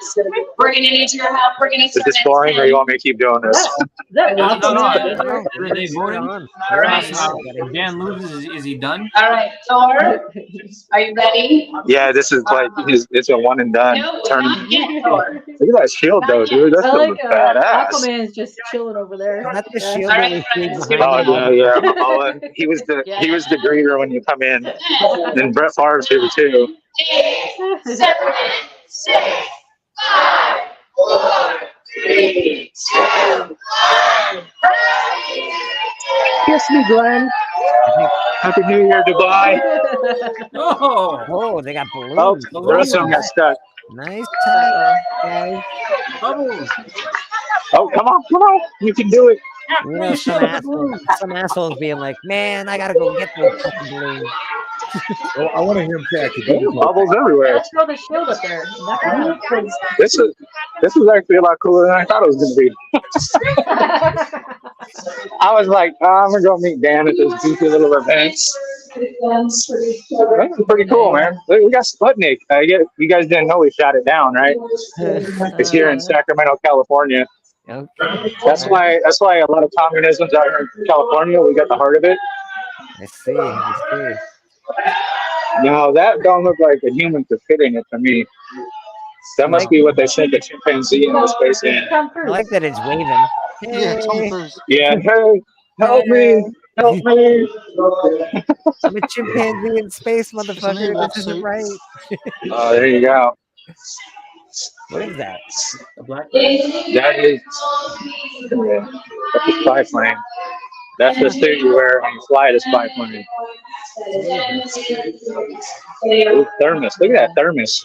Speaker 22: We're going to need your help. We're going to
Speaker 9: Is
Speaker 22: start
Speaker 9: this
Speaker 22: at
Speaker 9: boring, or
Speaker 22: 10.
Speaker 9: you want me to keep doing this?
Speaker 19: Is that
Speaker 17: No,
Speaker 19: Aquaman?
Speaker 17: no, are they voting?
Speaker 22: All right.
Speaker 17: If Dan loses, is he done?
Speaker 22: All right, Thor, are you ready?
Speaker 9: Yeah, this is like it's a one and done
Speaker 22: No,
Speaker 9: tournament.
Speaker 22: not yet, Thor.
Speaker 9: Look at that shield, though, dude. That
Speaker 19: I
Speaker 9: shield
Speaker 19: like
Speaker 9: is badass.
Speaker 19: Aquaman's just chilling over there.
Speaker 5: Not the
Speaker 19: Yeah.
Speaker 5: shield
Speaker 22: All
Speaker 5: that
Speaker 22: right,
Speaker 5: we see
Speaker 22: friends.
Speaker 5: behind
Speaker 9: Oh
Speaker 5: you.
Speaker 9: yeah, yeah. Oh, he was the greeter when you come in. And Brett Favre's here too.
Speaker 22: 8, 7, 6, 5, 4, 3, 2, 1.
Speaker 9: Kiss me, Glenn. Happy New Year, Dubai.
Speaker 5: Oh, they got
Speaker 9: Oh,
Speaker 5: balloons.
Speaker 9: the rest of them got stuck.
Speaker 5: Nice time, guys.
Speaker 9: Oh, come on. You can do it.
Speaker 5: You know, some assholes being like, man, I gotta go get those fucking balloons.
Speaker 14: Well, I want to hear him say I could do
Speaker 9: Ooh, bubbles everywhere.
Speaker 19: Let's throw the shield up there. Knock it out.
Speaker 9: This is actually a lot cooler than I thought it was going to be. I was like, I'm going to go meet Dan at this goofy little event. That's pretty cool, man. Look, we got Sputnik. You guys didn't know we shot it down, right? It's here in Sacramento, California.
Speaker 5: Okay.
Speaker 9: That's why a lot of communism's out here in California. We got the heart of it.
Speaker 5: I see.
Speaker 9: No, that don't look like a human could fit in it to me. That must be what they sent the chimpanzee into space in.
Speaker 5: I like that it's waving.
Speaker 3: Yeah, Tom
Speaker 5: Hey.
Speaker 3: Cruise.
Speaker 9: Yeah, hey, help me.
Speaker 5: I'm a chimpanzee in space, motherfucker. This isn't right.
Speaker 9: Oh, there you go.
Speaker 5: What is that?
Speaker 17: A black
Speaker 9: That is that's a spy plane. That's the suit you wear when you fly the spy plane. Ooh, thermos. Look at that thermos.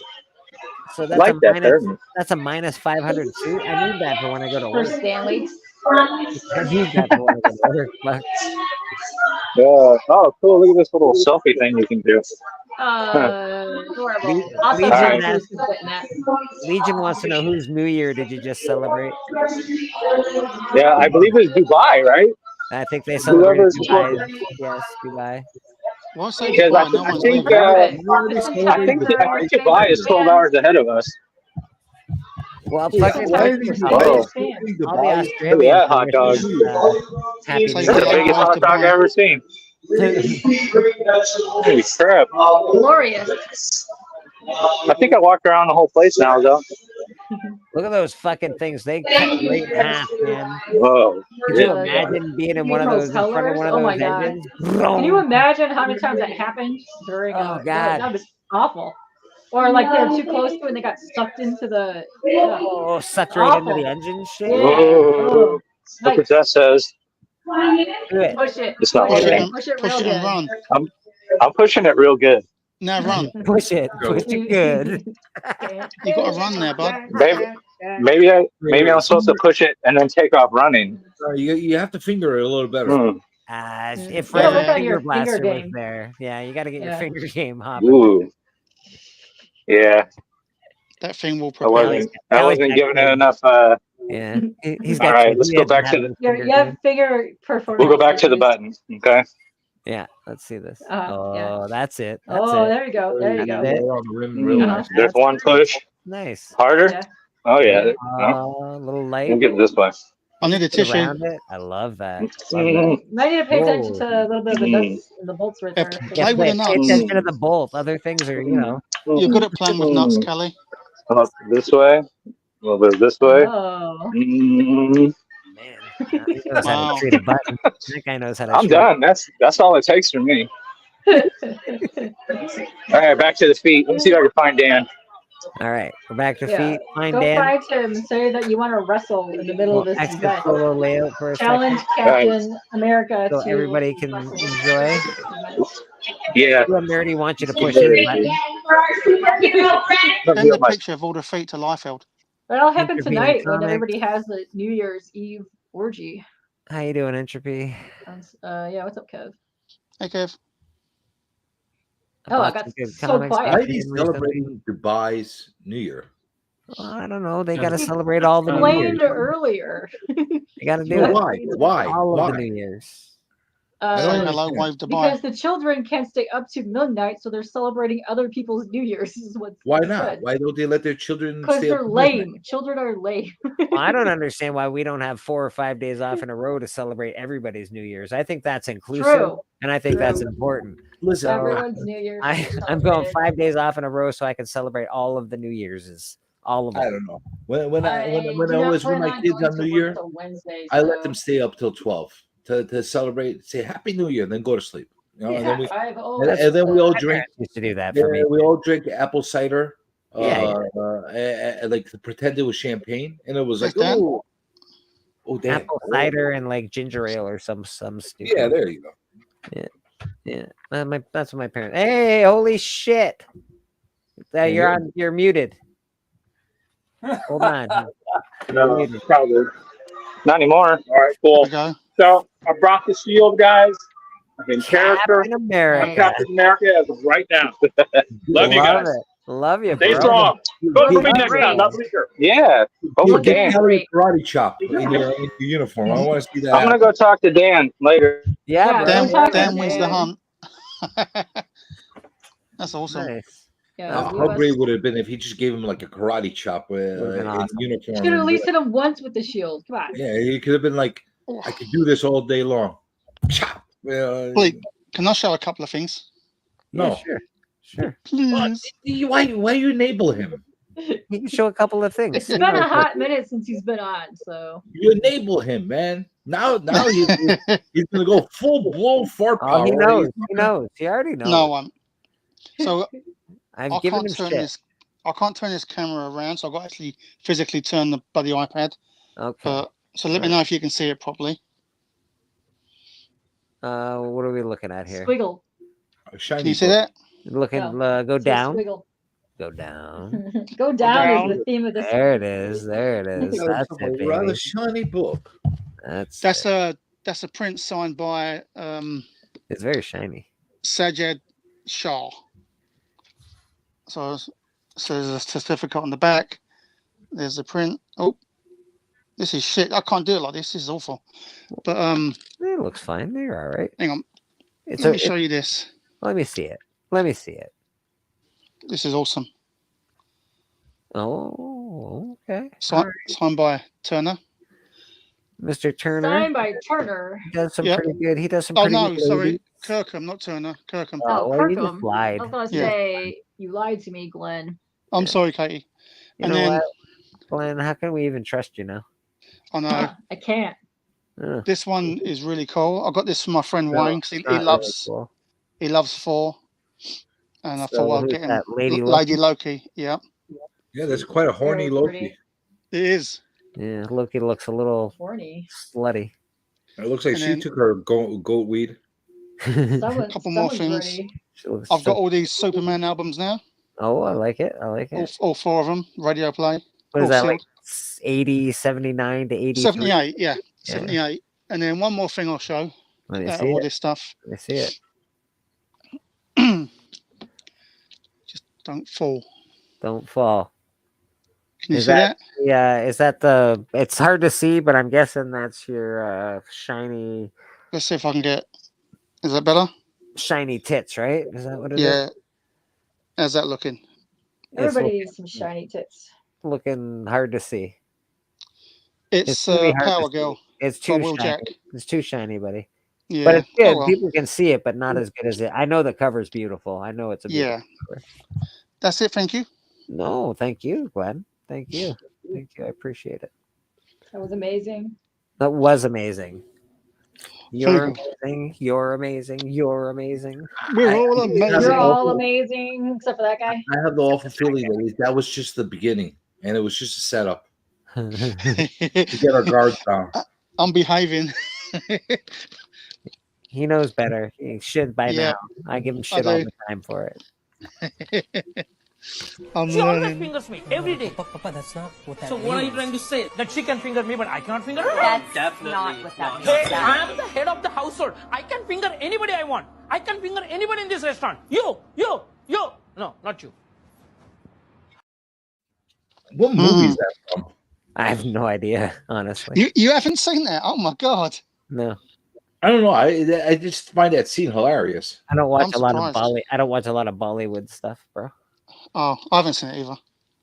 Speaker 5: So
Speaker 9: I like that thermos.
Speaker 5: that's a minus 500 suit. I need that for when I go to
Speaker 19: For
Speaker 5: work.
Speaker 19: Stanley.
Speaker 5: I need that for when I go to work. Fuck.
Speaker 9: Oh, cool. Look at this little selfie thing you can do.
Speaker 19: Adorable.
Speaker 5: Legion wants to know whose New Year did you just celebrate?
Speaker 9: Yeah, I believe it's Dubai, right?
Speaker 5: I think they celebrated
Speaker 9: Whoever's
Speaker 5: Dubai. Yes, Dubai.
Speaker 3: Why say
Speaker 9: Because
Speaker 3: Dubai? No
Speaker 9: I
Speaker 3: one's
Speaker 9: think
Speaker 3: leaving.
Speaker 9: Dubai is 12 hours ahead of us.
Speaker 5: Well, fucking
Speaker 9: Why
Speaker 5: all
Speaker 9: do you think
Speaker 5: the Australians.
Speaker 9: Yeah, hot dog.
Speaker 5: Happy
Speaker 9: It's
Speaker 5: New
Speaker 9: the
Speaker 5: Year.
Speaker 9: biggest hot dog I've ever seen. Holy crap.
Speaker 19: Glorious.
Speaker 9: I think I walked around the whole place now, though.
Speaker 5: Look at those fucking things. They cut right in half, man.
Speaker 9: Whoa.
Speaker 5: Could you imagine being in one of those, in front of one of
Speaker 19: Oh
Speaker 5: those
Speaker 19: my God.
Speaker 5: engines?
Speaker 19: Can you imagine how many times that happened during
Speaker 5: Oh, God.
Speaker 19: that was awful. Or like they're too close to it and they got sucked into the
Speaker 5: Oh, sucked right into the engine shit?
Speaker 19: Yeah.
Speaker 9: Whoa. Look what that says.
Speaker 5: Do it.
Speaker 19: Push it.
Speaker 9: It's not
Speaker 19: Push
Speaker 9: working.
Speaker 19: it. Push it
Speaker 3: Push
Speaker 19: real
Speaker 3: it and
Speaker 19: good.
Speaker 3: run.
Speaker 9: I'm pushing it real good.
Speaker 3: Now run.
Speaker 5: Push it. Push it good.
Speaker 3: You got to run there, bud.
Speaker 9: Maybe I'm supposed to push it and then take off running.
Speaker 14: You have to finger it a little better.
Speaker 5: If
Speaker 19: Yeah,
Speaker 5: the
Speaker 19: look at
Speaker 5: finger
Speaker 19: your
Speaker 5: blaster
Speaker 19: finger
Speaker 5: was
Speaker 19: game.
Speaker 5: there. Yeah, you got to get your
Speaker 19: Yeah.
Speaker 5: finger game hopping.
Speaker 9: Ooh. Yeah.
Speaker 3: That thing will
Speaker 9: I
Speaker 3: propel.
Speaker 9: wasn't giving it enough.
Speaker 5: Yeah. He's
Speaker 9: All
Speaker 5: got
Speaker 9: right, let's go back to the.
Speaker 19: You have figure performance.
Speaker 9: We'll go back to the
Speaker 19: issues.
Speaker 9: button. Okay.
Speaker 5: Yeah, let's see this.
Speaker 19: Yeah.
Speaker 5: Oh, that's it. That's
Speaker 19: Oh,
Speaker 5: it.
Speaker 19: there you go. There you go.
Speaker 5: That's it.
Speaker 14: Really nice.
Speaker 9: There's one push.
Speaker 5: Nice.
Speaker 9: Harder?
Speaker 19: Yeah.
Speaker 9: Oh, yeah.
Speaker 5: A little light.
Speaker 9: We'll get this one.
Speaker 3: I need a tissue.
Speaker 5: Around it. I love that.
Speaker 9: Mm.
Speaker 19: Might need to pay attention
Speaker 5: Whoa.
Speaker 19: to a little bit of the nuts and the bolts right there.
Speaker 3: Play with the nuts.
Speaker 5: Pay attention to the bolt. Other things are,
Speaker 3: You're good at playing with nuts, Kelly.
Speaker 9: Come up this way. A little bit this way.
Speaker 19: Oh.
Speaker 9: Mm.
Speaker 5: Man, he knows how
Speaker 3: Wow.
Speaker 5: to treat a button. That guy knows how to
Speaker 9: I'm
Speaker 5: treat.
Speaker 9: done. That's all it takes for me. All right, back to the feet. Let's see if I can find Dan.
Speaker 5: All right, we're back to
Speaker 19: Yeah.
Speaker 5: feet. Find
Speaker 19: Go
Speaker 5: Dan.
Speaker 19: find him and say that you want to wrestle in the middle of this
Speaker 5: Exit
Speaker 19: event.
Speaker 5: solo layout for a
Speaker 19: Challenge
Speaker 5: second.
Speaker 19: Captain America
Speaker 5: So
Speaker 19: to
Speaker 5: everybody can enjoy.
Speaker 9: Yeah.
Speaker 5: You and Nerdy want you to push in the button.
Speaker 3: Send a picture of all the feet to Liefeld.
Speaker 19: That'll happen
Speaker 5: Intervene
Speaker 19: tonight when
Speaker 5: comics.
Speaker 19: everybody has the New Year's Eve orgy.
Speaker 5: How you doing, Entropy?
Speaker 19: Yeah, what's up, Kev?
Speaker 3: Hey, Kev.
Speaker 19: Oh, I got so quiet.
Speaker 14: Why are they celebrating Dubai's New Year?
Speaker 4: I don't know. They got to
Speaker 19: He
Speaker 4: celebrate all the New
Speaker 19: explained
Speaker 4: Years.
Speaker 19: earlier.
Speaker 4: They got to do
Speaker 14: No,
Speaker 4: it.
Speaker 14: why?
Speaker 4: All
Speaker 14: Why?
Speaker 4: of the New Years.
Speaker 3: Say hello, wave Dubai.
Speaker 19: Because the children can't stay up to midnight, so they're celebrating other people's New Year's. Is what
Speaker 14: Why
Speaker 19: they
Speaker 14: not?
Speaker 19: said.
Speaker 14: Why don't they let their children
Speaker 19: Because
Speaker 14: stay up
Speaker 19: they're
Speaker 14: to midnight?
Speaker 19: lame. Children are lame.
Speaker 4: Well, I don't understand why we don't have 4 or 5 days off in a row to celebrate everybody's New Year's. I think that's inclusive,
Speaker 19: True.
Speaker 4: and I think that's
Speaker 19: True.
Speaker 4: important.
Speaker 14: Listen,
Speaker 19: Everyone's New Year's.
Speaker 4: I'm going 5 days off in a row so I can celebrate all of the New Year's. All of them.
Speaker 14: I don't know. When I
Speaker 19: do
Speaker 14: was
Speaker 19: not
Speaker 14: with
Speaker 19: plan
Speaker 14: my
Speaker 19: on
Speaker 14: kids
Speaker 19: going
Speaker 14: on
Speaker 19: to
Speaker 14: New
Speaker 19: work
Speaker 14: Year,
Speaker 19: till Wednesday,
Speaker 14: I let
Speaker 19: so-
Speaker 14: them stay up till 12 to celebrate, say Happy New Year, and then go to sleep. You know, and then
Speaker 19: I've always
Speaker 14: and then we all
Speaker 4: My
Speaker 14: drink.
Speaker 4: parents used to do that for me.
Speaker 14: We all drink apple cider.
Speaker 4: Yeah,
Speaker 14: Like to pretend it was champagne, and it was like,
Speaker 3: Dan?
Speaker 14: oh, damn,
Speaker 4: Apple cider and like ginger ale or some stupid.
Speaker 14: Yeah, there you go.
Speaker 4: Yeah. That's what my parents. Hey, holy shit! You're muted. Hold on.
Speaker 1: No, probably. Not anymore. All right, cool. So I brought the shield, guys. I'm in character.
Speaker 4: Captain America.
Speaker 1: I'm Captain America as of right now. Love you guys.
Speaker 4: Love you,
Speaker 1: Stay
Speaker 4: bro.
Speaker 1: strong. Vote for me
Speaker 4: Keep
Speaker 1: next
Speaker 4: great.
Speaker 1: time, not Bleeker.
Speaker 9: Yeah. Over
Speaker 14: Give
Speaker 9: Dan.
Speaker 14: Kelly a karate chop in your uniform. I want to see that.
Speaker 9: I'm gonna go talk to Dan later.
Speaker 4: Yeah,
Speaker 19: bro.
Speaker 3: Dan wins the hunt. That's awesome.
Speaker 4: Nice.
Speaker 19: Yeah,
Speaker 14: How great would it have been if he just gave him like a karate chop in uniform?
Speaker 19: Should have at least hit him once with the shield. Come on.
Speaker 14: Yeah, he could have been like, I could do this all day long. Chop.
Speaker 3: Bleek, can I show a couple of things?
Speaker 14: No.
Speaker 4: Sure.
Speaker 3: Please.
Speaker 14: Why you enable him?
Speaker 4: He can show a couple of things.
Speaker 19: It's been a hot minute since he's been on, so.
Speaker 14: You enable him, man. Now he's gonna go full blown fart power.
Speaker 4: Oh, he knows. He knows. He already knows.
Speaker 3: No one. So
Speaker 4: I've
Speaker 3: I
Speaker 4: given
Speaker 3: can't
Speaker 4: him
Speaker 3: turn
Speaker 4: shit.
Speaker 3: this. I can't turn this camera around, so I've got to actually physically turn the bloody iPad.
Speaker 4: Okay.
Speaker 3: So let me know if you can see it properly.
Speaker 4: What are we looking at here?
Speaker 19: Squiggle.
Speaker 3: Can you see that?
Speaker 4: Looking.
Speaker 19: No.
Speaker 4: Go
Speaker 19: It's a
Speaker 4: down.
Speaker 19: squiggle.
Speaker 4: Go down.
Speaker 19: Go down is the theme of this.
Speaker 4: There it is. There it is. That's it,
Speaker 14: a rather
Speaker 4: baby.
Speaker 14: shiny book.
Speaker 4: That's
Speaker 3: a print signed by
Speaker 4: It's very shiny.
Speaker 3: Sajid Shah. So there's a certificate on the back. There's the print. Oh, this is shit. I can't do it like this. This is awful. But
Speaker 4: it looks fine. You're all right.
Speaker 3: Hang on.
Speaker 4: Let
Speaker 3: me show you this.
Speaker 4: Let me see it. Let me see it.
Speaker 3: This is awesome.
Speaker 4: Oh, okay.
Speaker 3: Signed by Turner.
Speaker 4: Mr. Turner.
Speaker 19: Signed by Turner.
Speaker 4: He does some
Speaker 3: Yep.
Speaker 4: pretty good. He does some
Speaker 3: Oh
Speaker 4: pretty
Speaker 3: no,
Speaker 4: good.
Speaker 3: sorry,
Speaker 4: ladies.
Speaker 3: Kirkham, not Turner. Kirkham.
Speaker 19: Oh,
Speaker 4: well, you just
Speaker 19: Kirkham.
Speaker 4: lied.
Speaker 19: I was going to
Speaker 3: Yeah.
Speaker 19: say, you lied to me, Glenn.
Speaker 3: I'm sorry, Katie.
Speaker 4: You
Speaker 3: And
Speaker 4: know
Speaker 3: then
Speaker 4: what, Glenn? How can we even trust you now?
Speaker 3: I know
Speaker 19: I can't.
Speaker 3: this one is really cool. I got this from my friend
Speaker 4: No,
Speaker 3: Wayne because he
Speaker 4: it's not
Speaker 3: loves
Speaker 4: really cool.
Speaker 3: he loves Thor, and I
Speaker 4: So
Speaker 3: thought I'd
Speaker 4: who's
Speaker 3: get him
Speaker 4: that, Lady
Speaker 3: Lady Loki. Yeah,
Speaker 14: Yeah, that's quite a horny
Speaker 19: Very
Speaker 14: Loki.
Speaker 19: pretty.
Speaker 3: it is.
Speaker 4: Yeah, Loki looks a little
Speaker 19: Horny.
Speaker 4: slutty.
Speaker 14: It looks like
Speaker 3: And
Speaker 14: she
Speaker 3: then-
Speaker 14: took her goat weed.
Speaker 19: Someone,
Speaker 3: Couple more
Speaker 19: someone's
Speaker 3: things.
Speaker 19: ready.
Speaker 4: She looks
Speaker 3: I've got
Speaker 4: so-
Speaker 3: all these Superman albums now.
Speaker 4: Oh, I like it. I like it.
Speaker 3: All four of them. Radio play.
Speaker 4: What is
Speaker 3: all
Speaker 4: that, like
Speaker 3: sealed.
Speaker 4: 80, 79 to 83?
Speaker 3: 78, yeah,
Speaker 4: Yeah.
Speaker 3: 78. And then one more thing I'll show
Speaker 4: Let me
Speaker 3: out
Speaker 4: see
Speaker 3: of all
Speaker 4: it.
Speaker 3: this stuff.
Speaker 4: Let me see it.
Speaker 3: Just don't fall.
Speaker 4: Don't fall.
Speaker 3: Can you
Speaker 4: Is
Speaker 3: see that?
Speaker 4: Yeah, is that the? It's hard to see, but I'm guessing that's your shiny,
Speaker 3: Let's see if I can get. Is that better?
Speaker 4: shiny tits, right? Is that what it is?
Speaker 3: Yeah. How's that looking?
Speaker 19: Everybody needs some shiny tits.
Speaker 4: Looking hard to see.
Speaker 3: It's
Speaker 4: really hard to
Speaker 3: Power
Speaker 4: see.
Speaker 3: Girl.
Speaker 4: It's
Speaker 3: by
Speaker 4: too
Speaker 3: Will
Speaker 4: shiny.
Speaker 3: Jack.
Speaker 4: It's too shiny, buddy.
Speaker 3: Yeah.
Speaker 4: But it's good.
Speaker 3: Oh, well.
Speaker 4: People can see it, but not as good as it. I know the cover's beautiful. I know it's a beautiful
Speaker 3: Yeah.
Speaker 4: cover.
Speaker 3: That's it. Thank you.
Speaker 4: No, thank you, Glenn. Thank you. Thank you. I appreciate it.
Speaker 19: That was amazing.
Speaker 4: That was amazing. You're
Speaker 3: Thank
Speaker 4: amazing. You're amazing. You're amazing.
Speaker 3: We're all amazing.
Speaker 19: You're all amazing, except for that guy.
Speaker 14: I have the awful feeling that was just the beginning, and it was just a setup to get our guards down.
Speaker 3: I'm behaving.
Speaker 4: He knows better. He should by
Speaker 3: Yeah,
Speaker 4: now. I give him
Speaker 3: I
Speaker 4: shit all
Speaker 3: do.
Speaker 4: the time for it.
Speaker 3: I'm
Speaker 2: She always
Speaker 3: learning.
Speaker 2: fingers me every day.
Speaker 4: Papa, that's not what that
Speaker 2: So what are you trying to say? That she can finger me, but I cannot finger her?
Speaker 20: That's
Speaker 2: Definitely
Speaker 20: not what that means.
Speaker 2: Hey, I am the head of the household. I can finger anybody I want. I can finger anybody in this restaurant. You. No, not you.
Speaker 14: What movie is that from?
Speaker 4: I have no idea, honestly.
Speaker 3: You haven't seen that? Oh my god!
Speaker 4: No,
Speaker 14: I don't know. I just find that scene hilarious.
Speaker 4: I don't watch
Speaker 3: I'm
Speaker 4: a lot of
Speaker 3: surprised.
Speaker 4: I don't watch a lot of Bollywood stuff, bro.
Speaker 3: Oh, I haven't seen it either.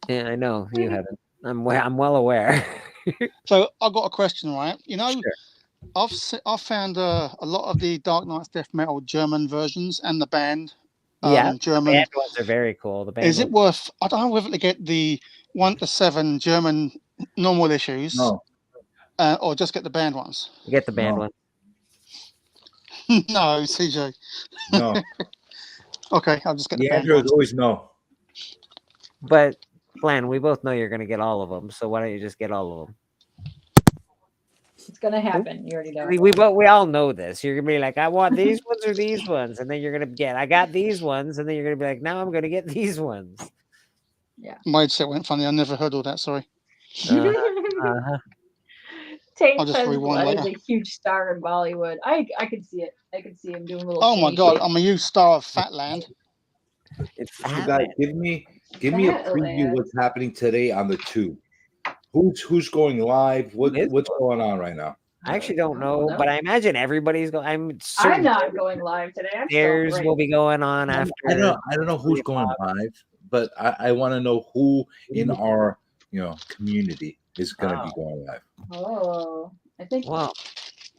Speaker 4: Yeah, I know you haven't. I'm well aware.
Speaker 3: So I've got a question, right? You know,
Speaker 4: Sure.
Speaker 3: I've found a lot of the Dark Knight's Death Metal German versions and the band
Speaker 4: Yeah, the
Speaker 3: German.
Speaker 4: band ones are very cool. The band
Speaker 3: Is it
Speaker 4: ones-
Speaker 3: worth? I don't know whether to get the 1 to 7 German normal issues,
Speaker 14: No.
Speaker 3: Or just get the band ones.
Speaker 4: Get the band one.
Speaker 3: No, CJ.
Speaker 14: No.
Speaker 3: Okay, I'll just get the
Speaker 14: The
Speaker 3: band
Speaker 14: answer is
Speaker 3: ones.
Speaker 14: always no.
Speaker 4: But Glenn, we both know you're going to get all of them, so why don't you just get all of them?
Speaker 19: It's gonna happen. You already know.
Speaker 4: We all know this. You're gonna be like, I want these ones or these ones, and then you're gonna get, I got these ones, and then you're gonna be like, now I'm gonna get these ones.
Speaker 19: Yeah.
Speaker 3: My headset went funny. I never heard all that. Sorry.
Speaker 19: Tate
Speaker 3: I'll just
Speaker 19: says
Speaker 3: rewind
Speaker 19: Glenn is
Speaker 3: later.
Speaker 19: a huge star in Bollywood. I could see it. I could see him doing little.
Speaker 3: Oh my
Speaker 19: singing
Speaker 3: god!
Speaker 19: shit.
Speaker 3: I'm a huge star of Fatland.
Speaker 14: So guys, give me a preview of what's happening today on the tube. Who's going live? What's going on right now?
Speaker 4: I actually don't know, but I imagine everybody's going. I'm
Speaker 19: I'm not going live today. I'm
Speaker 4: Theirs
Speaker 19: so
Speaker 4: will be going on after.
Speaker 14: I don't know who's going live, but I want to know who in our community is going to be going live.
Speaker 19: Oh, I think.
Speaker 4: Wow.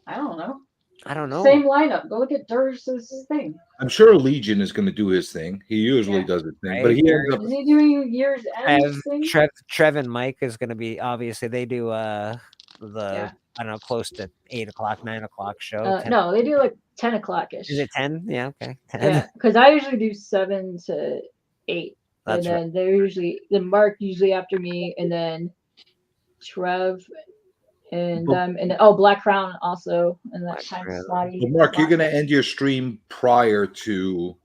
Speaker 19: I don't know.
Speaker 4: I don't know.
Speaker 19: Same lineup. Go look at Durst's thing.
Speaker 14: I'm sure Legion is going to do his thing. He usually does his thing, but he ends up.
Speaker 19: Is he doing year's end thing?
Speaker 4: Trev and Mike is going to be, obviously they do I don't know, close to 8 o'clock, 9 o'clock show.
Speaker 19: No, they do like 10 o'clock ish.
Speaker 4: Is it 10? Yeah, okay. 10.
Speaker 19: Yeah, because I usually do 7 to 8,
Speaker 4: That's
Speaker 19: and then they're usually Mark usually after me, and then Trev and Black Crown also in that time slot.
Speaker 14: But Mark, you're going to end your stream prior to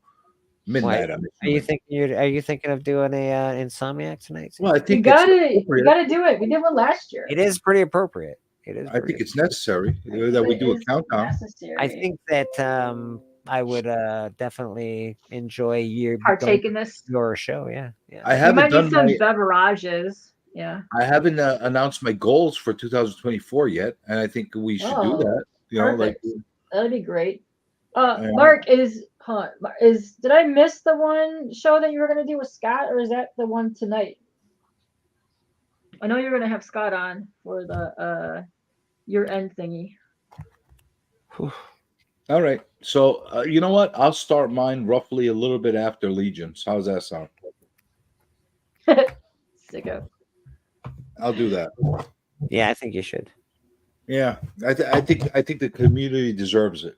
Speaker 14: midnight.
Speaker 4: Are you thinking of doing a Insomniac tonight?
Speaker 14: Well, I think
Speaker 19: you gotta do it. We did one last year.
Speaker 4: It is pretty appropriate.
Speaker 14: I think it's necessary that we do a countdown.
Speaker 4: I think that I would definitely enjoy
Speaker 19: partake in this
Speaker 4: your show. Yeah.
Speaker 14: I haven't done
Speaker 19: some beverages. Yeah.
Speaker 14: I haven't announced my goals for 2024 yet, and I think we should do that.
Speaker 19: Perfect. That'd be great. Mark, did I miss the one show that you were gonna do with Scott, or is that the one tonight? I know you're gonna have Scott on for the your end thingy.
Speaker 14: All right. So you know what? I'll start mine roughly a little bit after Legions. How's that sound?
Speaker 19: Sicko.
Speaker 14: I'll do that.
Speaker 4: Yeah, I think you should.
Speaker 14: Yeah, I think the community deserves it.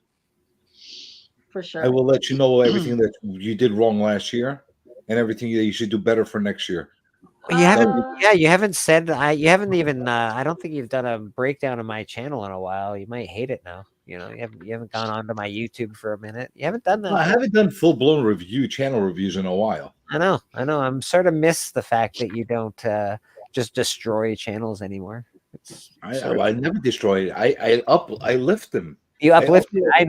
Speaker 19: For sure.
Speaker 14: I will let you know everything that you did wrong last year, and everything that you should do better for next year.
Speaker 4: You haven't said. You haven't even. I don't think you've done a breakdown of my channel in a while. You might hate it now. You haven't gone onto my YouTube for a minute. You haven't done that.
Speaker 14: No, I haven't done full blown channel reviews in a while.
Speaker 4: I know. I'm sort of miss the fact that you don't just destroy channels anymore.
Speaker 14: I never destroyed it. I lift them.
Speaker 4: You uplifted. I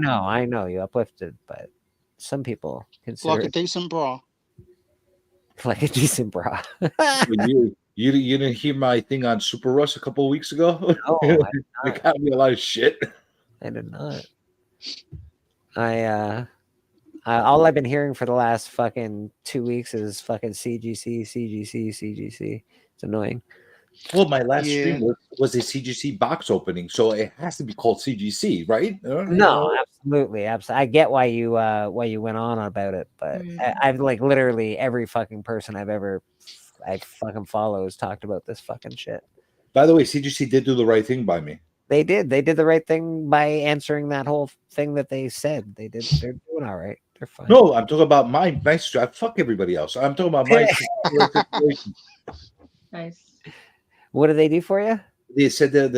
Speaker 4: know you uplifted, but some people consider
Speaker 3: like a decent bra.
Speaker 4: Like a decent bra.
Speaker 14: you didn't hear my thing on Super Russ a couple of weeks ago?
Speaker 4: Oh,
Speaker 14: it got me a lot of shit.
Speaker 4: I did not. All I've been hearing for the last fucking 2 weeks is fucking CGC. It's annoying.
Speaker 14: Well, my last stream was a CGC box opening, so it has to be called CGC, right?
Speaker 4: No, absolutely. I get why you went on about it, but I've like literally every fucking person I fucking follow has talked about this fucking shit.
Speaker 14: By the way, CGC did do the right thing by me.
Speaker 4: They did the right thing by answering that whole thing that they said. They're doing all right. They're fine.
Speaker 14: No, I'm talking about my stream. Fuck everybody else. I'm talking about my situation.
Speaker 19: Nice.
Speaker 4: What do they do for you?
Speaker 14: They said that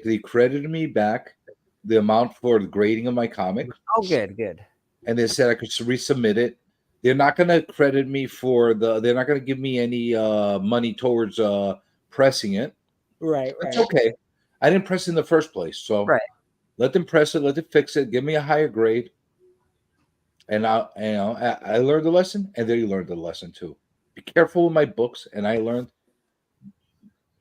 Speaker 14: they credited me back the amount for the grading of my comic.
Speaker 4: Oh, good.
Speaker 14: And they said I could resubmit it. they're not going to credit me for they're not going to give me any money towards pressing it.
Speaker 4: Right.
Speaker 14: It's okay. I didn't press it in the first place, so
Speaker 4: Right.
Speaker 14: let them press it, let them fix it, give me a higher grade, and I learned the lesson, and they learned the lesson too. Be careful with my books, and I learned,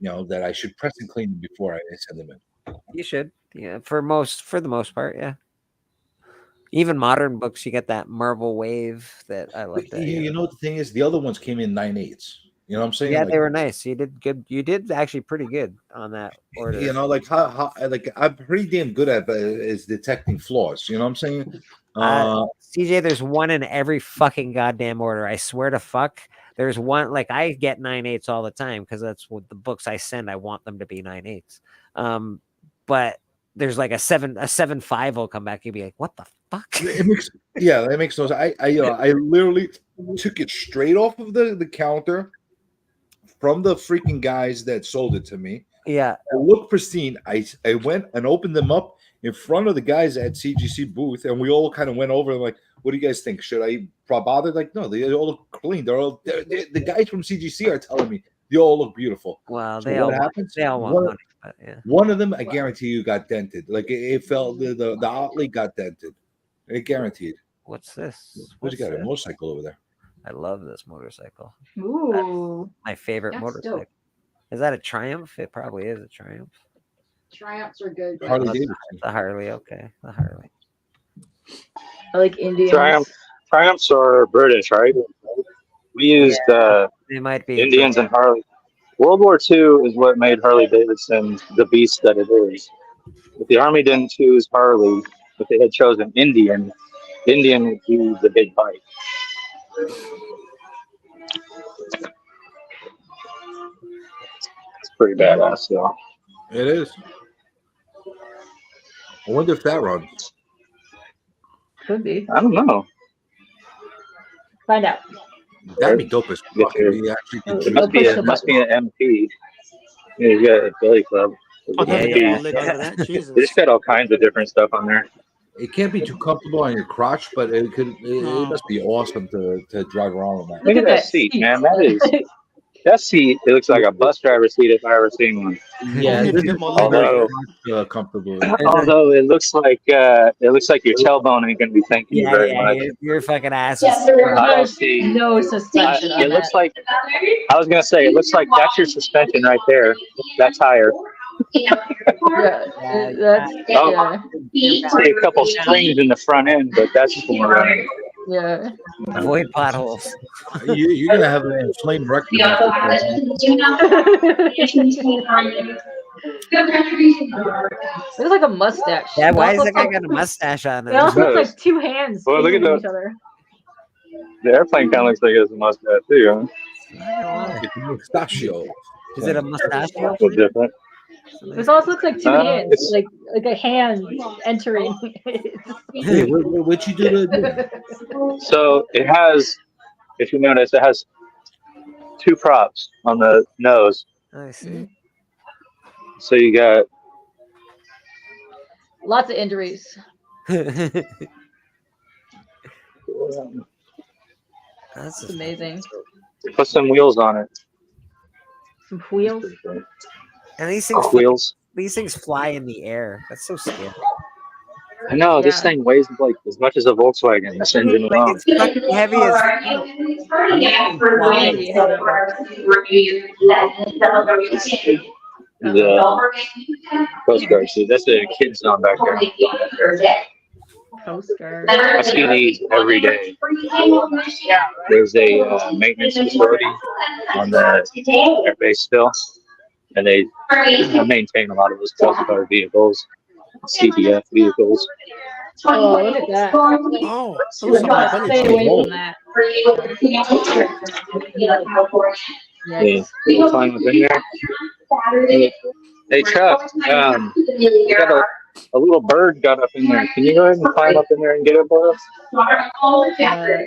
Speaker 14: that I should press and clean them before I send them in.
Speaker 4: You should, yeah. For the most part, yeah. Even modern books, you get that marble wave that I love. That
Speaker 14: You know what the thing is? The other ones came in 9/8. You know what I'm saying?
Speaker 4: Yeah,
Speaker 14: Like,
Speaker 4: they were nice. You did good. You did actually pretty good on that order.
Speaker 14: like how like I'm pretty damn good at is detecting flaws. You know what I'm saying?
Speaker 4: CJ, there's one in every fucking goddamn order. I swear to fuck. There's one, like I get 9/8 all the time because that's what the books I send. I want them to be 9/8. But there's like a 7.5 will come back. You'll be like, what the fuck?
Speaker 14: It makes that makes no sense. I literally took it straight off of the counter from the freaking guys that sold it to me.
Speaker 4: Yeah,
Speaker 14: it looked pristine. I went and opened them up in front of the guys at CGC booth, and we all kind of went over and like, what do you guys think? Should I bother? Like, no, they all look clean. The guys from CGC are telling me they all look beautiful.
Speaker 4: Well,
Speaker 14: So
Speaker 4: they all want money, but yeah.
Speaker 14: One of them, I guarantee you, got dented. Like it felt the outlet got dented. I guaranteed.
Speaker 4: What's this?
Speaker 14: What you got? A motorcycle over there.
Speaker 4: I love this motorcycle.
Speaker 19: Ooh,
Speaker 4: my favorite
Speaker 19: that's
Speaker 4: motorcycle.
Speaker 19: dope.
Speaker 4: Is that a Triumph? It probably is a Triumph.
Speaker 19: Triumphs are good.
Speaker 14: Harley
Speaker 4: That's
Speaker 14: Davidson.
Speaker 4: the Harley, okay. The Harley.
Speaker 19: I like Indians.
Speaker 9: Triumphs are British, right? We used
Speaker 4: they might be
Speaker 9: Indians and Harley. World War II is what made Harley Davidson the beast that it is. If the Army didn't choose Harley, if they had chosen Indian would be the big bike. It's pretty badass, though.
Speaker 14: It is. I wonder if that runs.
Speaker 19: Could be.
Speaker 9: I don't know.
Speaker 19: Find out.
Speaker 14: That'd be dope as fuck.
Speaker 9: It must be an MP. Yeah, you got a Billy Club. They just got all kinds of different stuff on there.
Speaker 14: It can't be too comfortable on your crotch, but it must be awesome to drive around with that.
Speaker 9: Look at that seat, man. That seat, it looks like a bus driver seat if I ever seen one.
Speaker 14: Yeah,
Speaker 9: although
Speaker 14: comfortable.
Speaker 9: Although it looks like your tailbone ain't gonna be thanking you very much.
Speaker 4: Your fucking ass is.
Speaker 19: Yes, there's no suspension on
Speaker 9: It looks
Speaker 19: that.
Speaker 9: like I was gonna say it looks like that's your suspension right there. That tire.
Speaker 19: That's
Speaker 9: See a couple springs in the front end, but that's for
Speaker 19: yeah.
Speaker 4: Avoid potholes.
Speaker 14: You're gonna have an inflamed rectum.
Speaker 19: Looks like a mustache.
Speaker 4: Yeah, why is that guy got a mustache on
Speaker 19: It also
Speaker 4: him?
Speaker 19: looks like two hands
Speaker 9: Well, look at
Speaker 19: facing
Speaker 9: those.
Speaker 19: each other.
Speaker 9: The airplane kind of looks like it has a mustache too. Huh?
Speaker 14: It's a mustachio.
Speaker 4: Is it a mustachio?
Speaker 9: A little different.
Speaker 19: This also looks like two hands,
Speaker 9: it's-
Speaker 19: like a hand entering.
Speaker 14: Hey, what'd you do to
Speaker 9: So it has, if you notice, it has two props on the nose.
Speaker 4: I see.
Speaker 9: So you got
Speaker 19: Lots of injuries.
Speaker 4: That's
Speaker 19: amazing.
Speaker 9: put some wheels on it.
Speaker 19: Some wheels.
Speaker 4: And these things,
Speaker 9: Wheels.
Speaker 4: These things fly in the air. That's so scary.
Speaker 9: I know this
Speaker 19: Yeah.
Speaker 9: thing weighs like as much as a Volkswagen. This engine alone.
Speaker 4: It's fucking heavy as
Speaker 9: The Coast Guard suit. That's a kid's zone back there.
Speaker 19: Coast Guard.
Speaker 9: I see these every day. There's a maintenance facility on the airbase still, and they maintain a lot of those Coast Guard vehicles, CDF vehicles.
Speaker 19: Oh, look at that.
Speaker 2: Oh,
Speaker 19: You gotta stay away from that.
Speaker 9: Yeah, you climb up in there. Hey Chuck, we got a little bird got up in there. Can you go ahead and climb up in there and get it for us?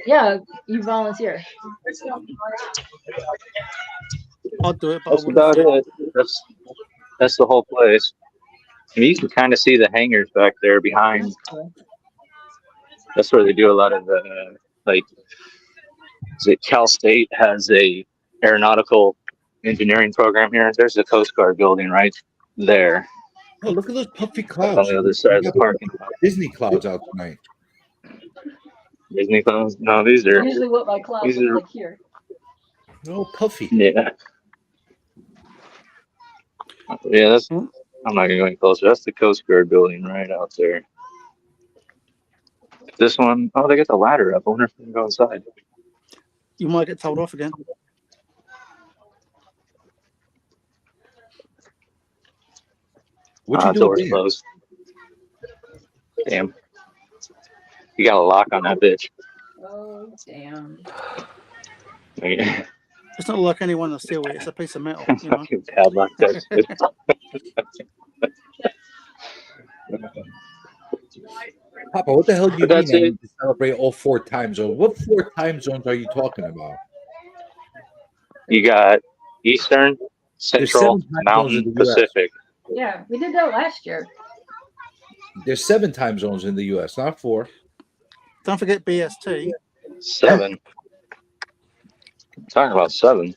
Speaker 19: Yeah, you volunteer.
Speaker 2: I'll do it. But
Speaker 9: That's about it. That's the whole place. And you can kind of see the hangars back there behind. That's where they do a lot of the like Cal State has a aeronautical engineering program here. There's the Coast Guard building right there.
Speaker 14: Oh, look at those puffy
Speaker 9: On
Speaker 14: clouds.
Speaker 9: the other side of the parking lot.
Speaker 14: Disney clouds out tonight.
Speaker 9: Disney clouds? No, these are
Speaker 19: Usually what my clouds
Speaker 9: these
Speaker 19: look
Speaker 9: are
Speaker 19: like here.
Speaker 14: Oh, puffy.
Speaker 9: yeah. Yeah, that's. I'm not gonna go any closer. That's the Coast Guard building right out there. This one, oh, they got the ladder up. I wonder if we can go inside.
Speaker 3: You might get told off again.
Speaker 14: What you doing
Speaker 9: door's
Speaker 14: there?
Speaker 9: closed. Damn. You got a lock on that bitch.
Speaker 19: Oh, damn.
Speaker 9: Yeah.
Speaker 3: It's not like anyone will steal it. It's a piece of metal. You know?
Speaker 9: Fucking padlock that shit.
Speaker 14: Papa, what the hell do you
Speaker 9: But that's
Speaker 14: mean I
Speaker 9: it.
Speaker 14: need to celebrate all 4 time zones? What 4 time zones are you talking about?
Speaker 9: You got Eastern, Central,
Speaker 14: 7 time zones in
Speaker 9: Mountain,
Speaker 14: the US.
Speaker 9: Pacific.
Speaker 19: Yeah, we did that last year.
Speaker 14: There's 7 time zones in the US, not 4.
Speaker 3: Don't forget BST.
Speaker 9: 7. Talking about 7.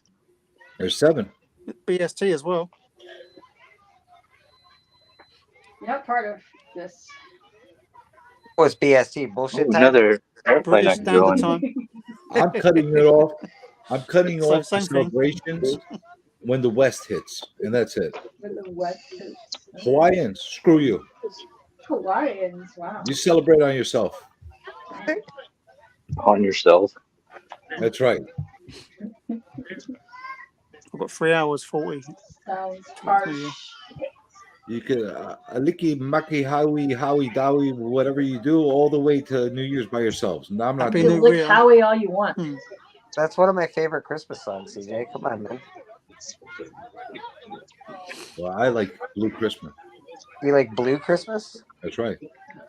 Speaker 14: There's 7.
Speaker 3: BST as well.
Speaker 19: You're not part of this.
Speaker 4: What's BST? Bullshit time?
Speaker 9: Another airplane I
Speaker 3: British
Speaker 9: can go
Speaker 3: Standard
Speaker 9: in.
Speaker 3: Time.
Speaker 14: I'm cutting it off. I'm cutting
Speaker 3: So,
Speaker 14: off the
Speaker 3: same thing.
Speaker 14: celebrations when the West hits, and that's it.
Speaker 19: With the West Coast.
Speaker 14: Hawaiians, screw you.
Speaker 19: Hawaiians, wow.
Speaker 14: You celebrate on yourself.
Speaker 9: On yourself.
Speaker 14: That's right.
Speaker 3: I've got 3 hours 40.
Speaker 19: Sounds harsh.
Speaker 14: You could aliki maki howie dawi whatever you do all the way to New Year's by yourselves. No, I'm not
Speaker 19: You
Speaker 14: doing
Speaker 19: can lick Howie all you want.
Speaker 4: That's one of my favorite Christmas songs, CJ. Come on, man.
Speaker 14: Well, I like Blue Christmas.
Speaker 4: You like Blue Christmas?
Speaker 14: That's right.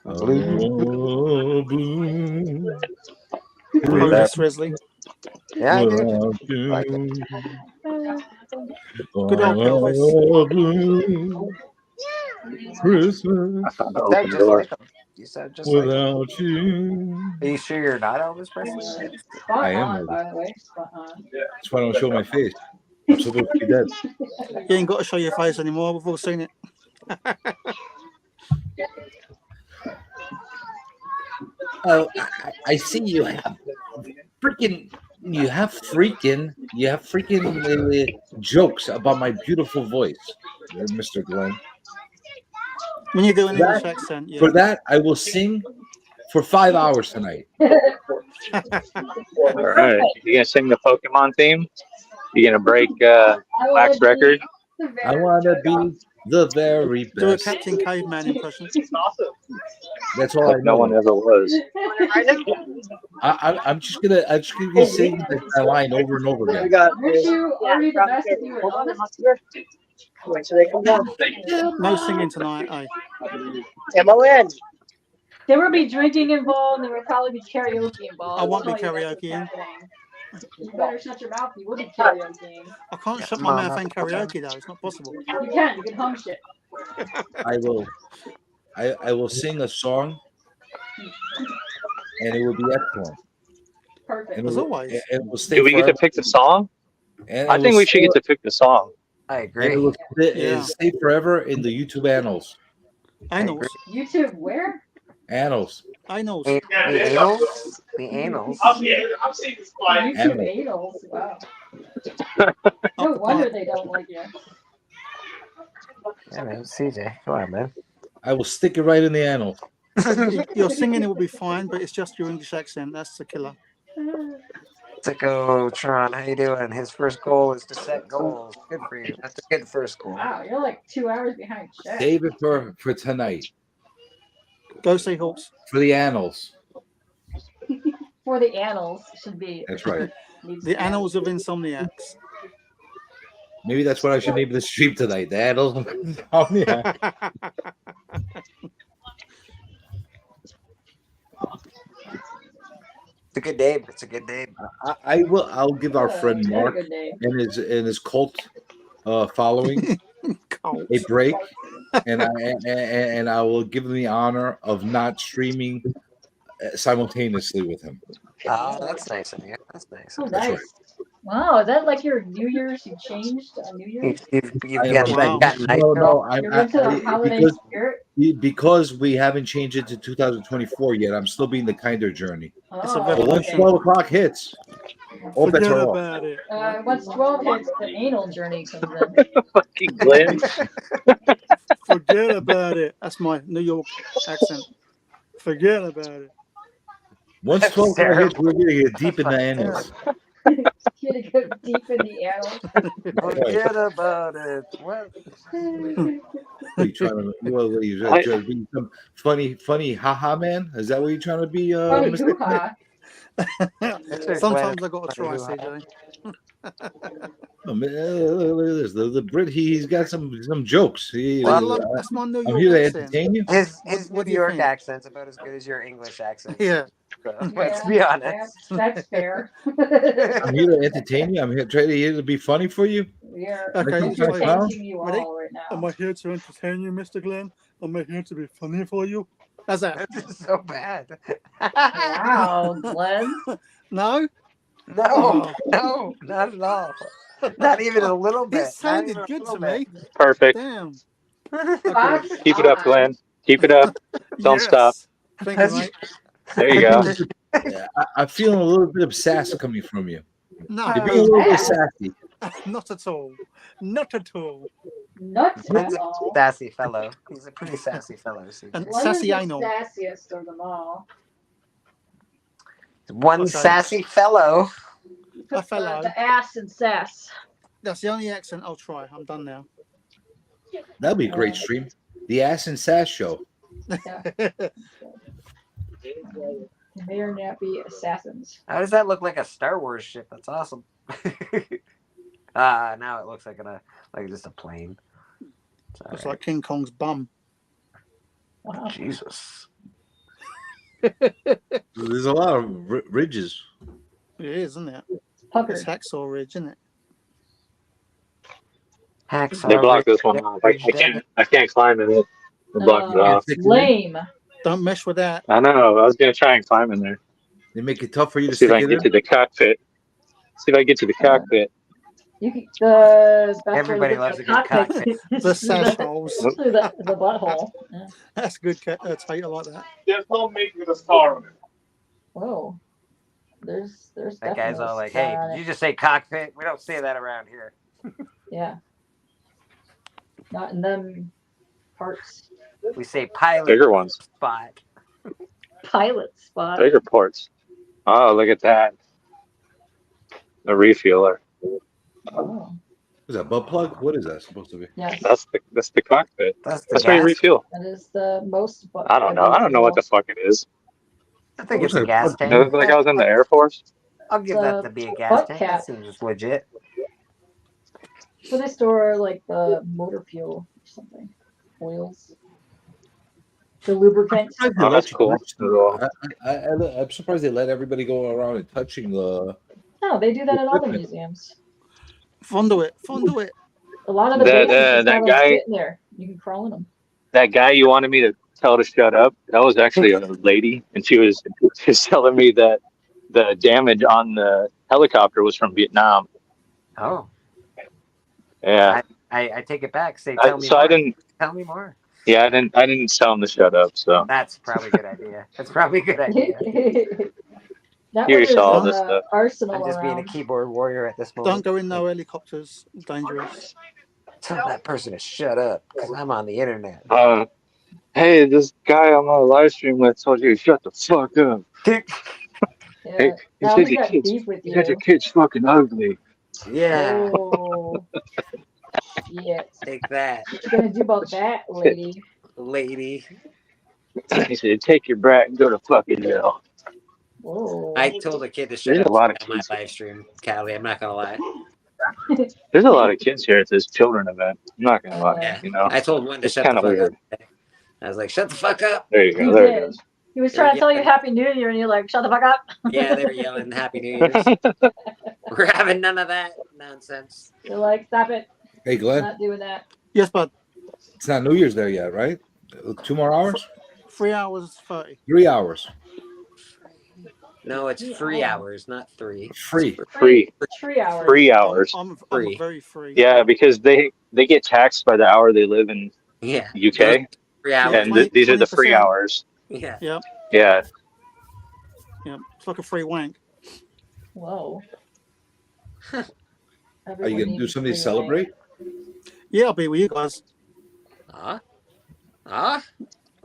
Speaker 4: Blue.
Speaker 14: Blue.
Speaker 3: Moses Risley.
Speaker 4: Yeah, I do. Like it.
Speaker 3: Good old Elvis.
Speaker 14: Christmas
Speaker 4: You sound just like him. You sound just like him.
Speaker 14: without you.
Speaker 4: Are you sure you're not Elvis Presley?
Speaker 19: Spot
Speaker 14: I am
Speaker 19: on,
Speaker 14: Elvis.
Speaker 19: by the way. Spot on.
Speaker 14: That's why I don't show my face. I'm supposed to be dead.
Speaker 3: You ain't got to show your face anymore. We've all seen it.
Speaker 14: Oh, I see you have freaking jokes about my beautiful voice, Mr. Glenn.
Speaker 3: When you do an English accent, yeah.
Speaker 14: For that, I will sing for 5 hours tonight.
Speaker 9: All right. You gonna sing the Pokemon theme? You gonna break Black's record?
Speaker 14: I want to be the very
Speaker 3: Do a
Speaker 14: best.
Speaker 3: Captain Caveman impression.
Speaker 14: That's all I know.
Speaker 9: No one ever was.
Speaker 14: I'm just gonna sing that line over and over again.
Speaker 19: Aren't you already the best at you at Elvis?
Speaker 3: No singing tonight, eh?
Speaker 8: MON.
Speaker 19: There will be drinking involved. There will probably be karaoke involved.
Speaker 3: I won't be
Speaker 19: I'll tell you that's
Speaker 3: karaokeing.
Speaker 19: what's happening. You better shut your mouth. You will be karaokeing.
Speaker 3: I can't shut my mouth and karaoke though. It's not possible.
Speaker 19: You can. You can hum shit.
Speaker 14: I will sing a song, and it will be excellent.
Speaker 19: Perfect.
Speaker 14: And
Speaker 3: As always.
Speaker 14: It will stay
Speaker 9: Do we get to
Speaker 14: forever.
Speaker 9: pick the song?
Speaker 14: And
Speaker 9: I think we should get to pick the song.
Speaker 4: I
Speaker 14: And
Speaker 4: agree.
Speaker 14: it will
Speaker 3: Yeah.
Speaker 14: stay forever in the YouTube annals.
Speaker 3: Anals.
Speaker 19: YouTube where?
Speaker 14: Annals.
Speaker 3: Anals.
Speaker 4: The anals? The anals?
Speaker 19: YouTube anals. Wow. No wonder they don't like you.
Speaker 4: Yeah, man. CJ, come on, man.
Speaker 14: I will stick it right in the annals.
Speaker 3: Your singing it will be fine, but it's just your English accent. That's the killer.
Speaker 4: Sicko Tron, how you doing? His first goal is to set goals. Good for you. That's a good first goal.
Speaker 19: Wow, you're like 2 hours behind Chet.
Speaker 14: Save it for tonight.
Speaker 3: Go Seahawks.
Speaker 14: For the annals.
Speaker 19: For the annals should be.
Speaker 14: That's right.
Speaker 19: needs to
Speaker 3: The
Speaker 19: be
Speaker 3: Annals of Insomniacs.
Speaker 14: Maybe that's what I should name the stream tonight. The annals of insomnia.
Speaker 4: It's a good name. It's a good name.
Speaker 14: I'll give our friend
Speaker 19: very
Speaker 14: Mark
Speaker 19: good name.
Speaker 14: and his cult following
Speaker 3: Cult.
Speaker 14: a break, and I will give him the honor of not streaming simultaneously with him.
Speaker 4: Oh, that's nice of you. That's nice.
Speaker 19: Oh,
Speaker 14: That's
Speaker 19: nice. Wow, is that like your New Year's? You changed on New Year's?
Speaker 4: You've
Speaker 14: I am
Speaker 4: got nice.
Speaker 14: no,
Speaker 19: You're into the holiday spirit?
Speaker 14: because we haven't changed it to 2024 yet. I'm still being the kinder journey.
Speaker 3: It's a
Speaker 19: Oh.
Speaker 14: But once
Speaker 3: revolution.
Speaker 14: 12 o'clock hits, all bets
Speaker 3: Forget
Speaker 14: are off.
Speaker 3: about it.
Speaker 19: Once 12 hits, the anal journey comes in.
Speaker 9: Fucking Glenn.
Speaker 3: Forget about it. That's my New York accent. Forget about it.
Speaker 14: Once 12 o'clock hits, we're going to get deep in the annals.
Speaker 19: Gonna go deep in the anal.
Speaker 4: Forget about it. What?
Speaker 14: What are you trying to? What are you trying to be some funny haha man? Is that what you're trying to be?
Speaker 19: Funny
Speaker 14: Mr.
Speaker 19: hoo-ha.
Speaker 3: Sometimes I got to try, CJ.
Speaker 14: Oh, man, look at this. The Brit, he's got some jokes.
Speaker 3: That's my New
Speaker 14: I'm
Speaker 3: York
Speaker 14: here to
Speaker 3: accent.
Speaker 14: entertain you.
Speaker 4: His
Speaker 3: What do
Speaker 4: New
Speaker 3: you
Speaker 4: York
Speaker 3: think?
Speaker 4: accent's about as good as your English accent.
Speaker 3: Yeah.
Speaker 4: So, let's be honest.
Speaker 19: That's fair.
Speaker 14: I'm here to entertain you. I'm here to be funny for you.
Speaker 19: We are
Speaker 3: Okay,
Speaker 19: entertaining you
Speaker 3: ready?
Speaker 19: all right now.
Speaker 3: Am I here to entertain you, Mr. Glenn? Am I here to be funny for you? How's that?
Speaker 4: That's so bad.
Speaker 19: Wow, Glenn.
Speaker 3: No?
Speaker 4: No,
Speaker 3: Oh.
Speaker 4: no, not at all. Not even a little bit.
Speaker 3: It sounded good to me.
Speaker 9: Perfect.
Speaker 3: Damn.
Speaker 19: Fox
Speaker 9: Keep it up, Glenn. Keep it up. Don't
Speaker 3: Yes.
Speaker 9: stop.
Speaker 3: Thank you, mate.
Speaker 9: There you go.
Speaker 14: Yeah, I'm feeling a little bit of sass coming from you.
Speaker 3: No,
Speaker 14: You're being a little bit sassy.
Speaker 3: not at all. Not at all.
Speaker 19: Not
Speaker 4: Glenn's
Speaker 19: at
Speaker 4: a
Speaker 19: all.
Speaker 4: sassy fellow. He's a pretty sassy fellow.
Speaker 3: And
Speaker 19: Glenn is
Speaker 3: sassy
Speaker 19: the
Speaker 3: anal.
Speaker 19: sassiest of them all.
Speaker 4: One
Speaker 3: Okay.
Speaker 4: sassy fellow.
Speaker 3: A fellow.
Speaker 19: The ass and sass.
Speaker 3: That's the only accent I'll try. I'm done now.
Speaker 14: That'll be a great stream. The Ass and Sass Show.
Speaker 19: May or not be assassins.
Speaker 4: How does that look like a Star Wars ship? That's awesome. Now it looks like just a plane.
Speaker 3: It's like King Kong's bum.
Speaker 19: Wow.
Speaker 4: Jesus.
Speaker 14: There's a lot of ridges.
Speaker 3: It is, isn't it?
Speaker 19: Puckered.
Speaker 3: It's Hacksaw Ridge, isn't it?
Speaker 4: Hacksaw
Speaker 9: They blocked
Speaker 4: Ridge.
Speaker 9: this one off. I can't climb in it. They blocked it off.
Speaker 19: Lame.
Speaker 3: Don't mess with that.
Speaker 9: I know. I was gonna try and climb in there.
Speaker 14: They make it tough for you to
Speaker 9: See if
Speaker 14: stick
Speaker 9: I can
Speaker 14: it
Speaker 9: get to
Speaker 14: in.
Speaker 9: the cockpit. See if I can get to the cockpit.
Speaker 19: You can, the best
Speaker 4: Everybody
Speaker 19: way to
Speaker 4: loves
Speaker 19: get
Speaker 4: a good
Speaker 19: cockpit
Speaker 3: The sash holes.
Speaker 19: through the butthole. Yeah.
Speaker 3: That's good, Tate. I like that.
Speaker 1: There's no making a star on it.
Speaker 19: Whoa. There's
Speaker 4: That guy's
Speaker 19: definitely
Speaker 4: all like,
Speaker 19: star
Speaker 4: "Hey,
Speaker 19: on
Speaker 4: did
Speaker 19: it.
Speaker 4: you just say cockpit? We don't say that around here."
Speaker 19: Yeah. Not in them parts.
Speaker 4: We say pilot
Speaker 9: Bigger ones.
Speaker 4: spot.
Speaker 19: Pilot spot.
Speaker 9: Bigger ports. Oh, look at that. A refueler.
Speaker 19: Oh.
Speaker 14: Is that butt plug? What is that supposed to be?
Speaker 19: Yes.
Speaker 9: That's the cockpit.
Speaker 4: That's
Speaker 9: where you
Speaker 4: gas.
Speaker 9: refuel.
Speaker 19: That is the most.
Speaker 9: I don't know what the fuck it is.
Speaker 4: I think it's a gas tank.
Speaker 9: It looked like I was in the Air Force.
Speaker 4: I'll give that to be a gas
Speaker 19: butt
Speaker 4: tank.
Speaker 19: cap.
Speaker 4: That seems legit.
Speaker 19: So they store like the motor fuel or something, oils, the lubricant.
Speaker 9: Oh, that's cool.
Speaker 14: I'm surprised they let everybody go around and touching the.
Speaker 19: No, they do that at all the museums.
Speaker 3: Fondle it.
Speaker 19: A lot of the
Speaker 9: That,
Speaker 19: bases just
Speaker 9: that
Speaker 19: have
Speaker 9: guy-
Speaker 19: them sitting there. You can crawl in them.
Speaker 9: That guy you wanted me to tell to shut up, that was actually a lady, and she was telling me that the damage on the helicopter was from Vietnam.
Speaker 4: Oh.
Speaker 9: Yeah.
Speaker 4: I take it back. Say, tell me
Speaker 9: So
Speaker 4: more.
Speaker 9: I didn't.
Speaker 4: Tell me more.
Speaker 9: Yeah, I didn't tell him to shut up. So
Speaker 4: That's probably a good idea. That's probably a good idea.
Speaker 19: That
Speaker 9: Here
Speaker 19: one
Speaker 9: you
Speaker 19: is
Speaker 9: saw
Speaker 19: in
Speaker 9: this
Speaker 19: the
Speaker 9: stuff.
Speaker 19: arsenal
Speaker 4: I'm just being a
Speaker 19: around.
Speaker 4: keyboard warrior at this
Speaker 3: Don't
Speaker 4: moment.
Speaker 3: go in no helicopters. Dangerous.
Speaker 4: Tell that person to shut up because I'm on the internet.
Speaker 9: Hey, this guy I'm on a live stream with told you to shut the fuck up.
Speaker 19: Yeah.
Speaker 9: Hey, he
Speaker 19: Now
Speaker 9: said
Speaker 19: we
Speaker 9: your
Speaker 19: got
Speaker 9: kids,
Speaker 19: beef with
Speaker 9: you got
Speaker 19: you.
Speaker 9: your kids fucking ugly.
Speaker 4: Yeah.
Speaker 19: Oh. Yeah.
Speaker 4: Take that,
Speaker 19: What you gonna do about that, lady?
Speaker 4: lady.
Speaker 9: He said, take your brat and go to fucking jail.
Speaker 19: Whoa.
Speaker 4: I told a kid to shut
Speaker 9: There's
Speaker 4: up
Speaker 9: a lot of
Speaker 4: on my
Speaker 9: kids.
Speaker 4: live stream, Callie. I'm not gonna lie.
Speaker 9: There's a lot of kids here at this children event. I'm not gonna lie.
Speaker 4: Yeah.
Speaker 9: You know,
Speaker 4: I told one to
Speaker 9: it's
Speaker 4: shut the
Speaker 9: kind of
Speaker 4: fuck
Speaker 9: weird.
Speaker 4: up. I was like, shut the fuck up.
Speaker 9: There you go.
Speaker 19: You
Speaker 9: There it
Speaker 19: did.
Speaker 9: is.
Speaker 19: He was trying to tell you Happy New Year, and you're like, shut the fuck up.
Speaker 4: Yeah, they were yelling Happy New Year's. We're having none of that nonsense.
Speaker 19: You're like, stop it.
Speaker 14: Hey, Glenn.
Speaker 19: Not doing that.
Speaker 3: Yes, bud.
Speaker 14: It's not New Year's there yet, right? 2 more hours?
Speaker 3: 3 hours 30.
Speaker 14: 3 hours.
Speaker 4: No, it's free hours, not 3.
Speaker 14: Free.
Speaker 21: Free.
Speaker 19: Free hours.
Speaker 21: Free hours.
Speaker 6: I'm
Speaker 4: Free.
Speaker 6: very free.
Speaker 21: Yeah, because they get taxed by the hour they live in
Speaker 4: Yeah.
Speaker 21: UK,
Speaker 4: Free hours.
Speaker 21: and these are the free
Speaker 6: 20%.
Speaker 21: hours.
Speaker 4: Yeah.
Speaker 6: Yep.
Speaker 21: Yeah.
Speaker 6: Yep. It's like a free wank.
Speaker 19: Whoa.
Speaker 14: Are you gonna do something to celebrate?
Speaker 6: Yeah, I'll be with you guys.
Speaker 14: Well,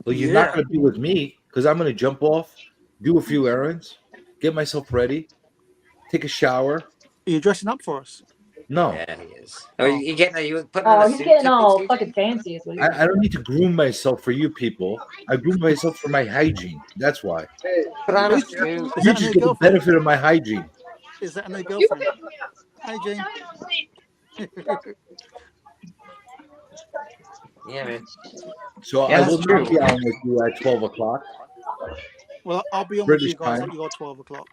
Speaker 14: you're
Speaker 6: Yeah.
Speaker 14: not gonna be with me because I'm gonna jump off, do a few errands, get myself ready, take a shower.
Speaker 6: Are you dressing up for us?
Speaker 14: No,
Speaker 4: Yeah, he is. Are you putting on
Speaker 19: Oh,
Speaker 4: a
Speaker 19: he's
Speaker 4: suit?
Speaker 19: getting
Speaker 4: tonight,
Speaker 19: all
Speaker 4: CJ?
Speaker 19: fucking fancy. Is what he
Speaker 14: I don't need to groom myself for you people. I groom myself for my hygiene. That's why.
Speaker 4: Put on a
Speaker 6: Is
Speaker 4: suit.
Speaker 14: You
Speaker 6: that a
Speaker 14: just
Speaker 6: new
Speaker 14: get the
Speaker 6: girlfriend?
Speaker 14: benefit of my hygiene.
Speaker 6: Is that a new girlfriend? Hi, Jane.
Speaker 4: Yeah, man.
Speaker 14: So
Speaker 4: Yeah,
Speaker 14: I
Speaker 4: that's
Speaker 14: will
Speaker 4: true.
Speaker 14: not be on with you at 12 o'clock.
Speaker 6: Well, I'll be on
Speaker 14: British
Speaker 6: with you guys
Speaker 14: time.
Speaker 6: at your 12 o'clock.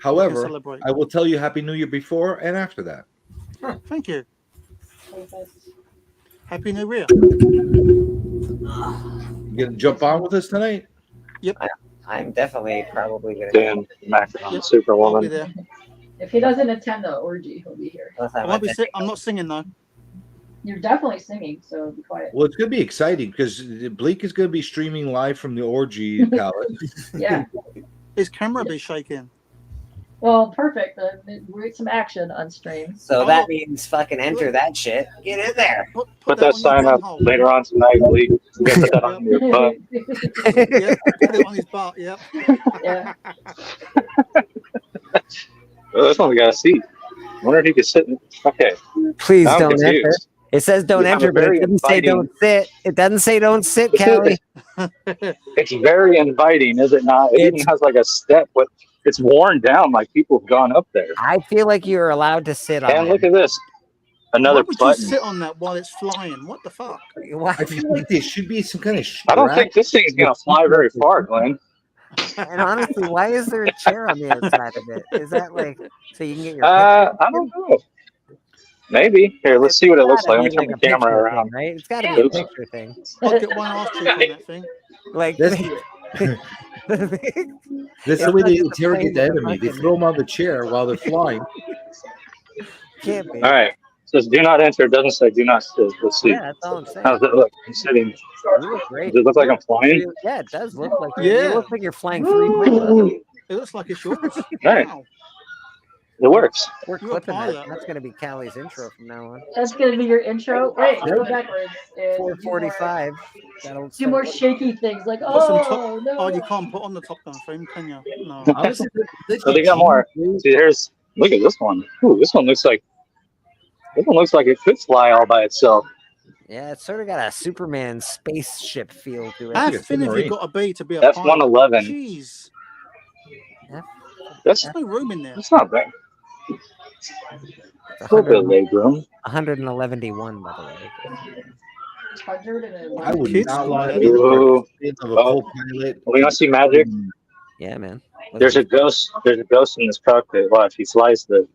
Speaker 14: However,
Speaker 6: celebrate.
Speaker 14: I will tell you Happy New Year before and after that.
Speaker 6: Thank you. Happy New Year.
Speaker 14: You gonna jump on with us tonight?
Speaker 6: Yep.
Speaker 5: I'm definitely probably gonna.
Speaker 21: Damn, Macron,
Speaker 6: I'll be
Speaker 21: Superwoman.
Speaker 6: there.
Speaker 19: If he doesn't attend the orgy, he'll be here.
Speaker 6: I'm not singing though.
Speaker 19: You're definitely singing, so be quiet.
Speaker 14: Well, it's gonna be exciting because Bleek is gonna be streaming live from the orgy palace.
Speaker 19: Yeah.
Speaker 6: His camera be shaking.
Speaker 19: Well, perfect. Read some action on stream.
Speaker 5: So that means fucking enter that shit. Get in there.
Speaker 21: Put that sign up later on tonight, Bleek. You gotta put that on your butt.
Speaker 6: Yeah, put it on his butt. Yep.
Speaker 19: Yeah.
Speaker 21: Oh, this one we got a seat. I wonder if he could sit. Okay.
Speaker 4: Please
Speaker 21: Now I'm
Speaker 4: don't enter.
Speaker 21: confused.
Speaker 4: It says don't
Speaker 21: You have
Speaker 4: enter,
Speaker 21: a
Speaker 4: but it
Speaker 21: very
Speaker 4: doesn't say
Speaker 21: inviting-
Speaker 4: don't sit. It doesn't say don't sit, Callie.
Speaker 21: It's very inviting, is it not? It even has like a step, but it's worn down. Like people have gone up there.
Speaker 4: I feel like you're allowed to sit on
Speaker 21: And
Speaker 4: it.
Speaker 21: look at this. Another
Speaker 6: Why would
Speaker 21: button.
Speaker 6: you sit on that while it's flying? What the fuck?
Speaker 14: I feel like there should be some kind of.
Speaker 21: I don't think this thing's gonna fly very far, Glenn.
Speaker 4: And honestly, why is there a chair on the outside of it? Is that like so you can get your
Speaker 21: I don't know. Maybe. Here, let's see what it looks like. Let me turn
Speaker 4: like
Speaker 21: the
Speaker 4: a
Speaker 21: camera
Speaker 4: picture
Speaker 21: around.
Speaker 4: thing, right? It's got to be a
Speaker 21: Oops.
Speaker 4: picture thing.
Speaker 6: I'll get one ass cheek on that thing.
Speaker 4: Like
Speaker 14: That's
Speaker 4: It's
Speaker 14: the way
Speaker 4: not
Speaker 14: they
Speaker 4: just a
Speaker 14: interrogate the
Speaker 4: plane with a
Speaker 14: enemy. They
Speaker 4: fucking-
Speaker 14: throw them on the chair while they're flying.
Speaker 4: Can't be.
Speaker 21: All right. It says do not enter. It doesn't say do not sit. Let's see.
Speaker 4: Yeah, that's all I'm saying.
Speaker 21: How's it look? I'm sitting.
Speaker 4: You look great.
Speaker 21: Does it look like I'm flying?
Speaker 4: Yeah, it does look like
Speaker 6: Yeah.
Speaker 4: you look like you're flying 3 planes.
Speaker 6: It looks like it's yours.
Speaker 21: Right.
Speaker 6: Wow.
Speaker 21: It works.
Speaker 4: We're
Speaker 6: You're a
Speaker 4: clipping that.
Speaker 6: pilot.
Speaker 4: That's gonna be Callie's intro from now on.
Speaker 19: That's gonna be your intro. Wait, go backwards. And
Speaker 4: 4:45. That'll
Speaker 19: do more shaky things like
Speaker 6: Put some
Speaker 19: oh no.
Speaker 6: Oh, you can't put on the Top Gun frame, can you? No.
Speaker 14: Honestly,
Speaker 21: So they got more. See, here's. Look at this one. Ooh, this one looks like. This one looks like it could fly all by itself.
Speaker 4: Yeah, it's sort of got a Superman spaceship feel to it.
Speaker 6: How thin have you got to be a pilot?
Speaker 21: F-111.
Speaker 6: Jeez.
Speaker 21: That's
Speaker 6: There's no room in there.
Speaker 21: that's not bad. A little bit of leg room.
Speaker 4: 111, by the way.
Speaker 14: I would
Speaker 6: Kids
Speaker 14: not
Speaker 6: do
Speaker 14: want
Speaker 6: that.
Speaker 14: to be the
Speaker 21: Ooh.
Speaker 14: person of a
Speaker 21: Oh.
Speaker 14: co-pilot.
Speaker 21: We want to see magic.
Speaker 4: Yeah, man.
Speaker 21: There's a ghost. There's a ghost in this cockpit. Watch, he flies the.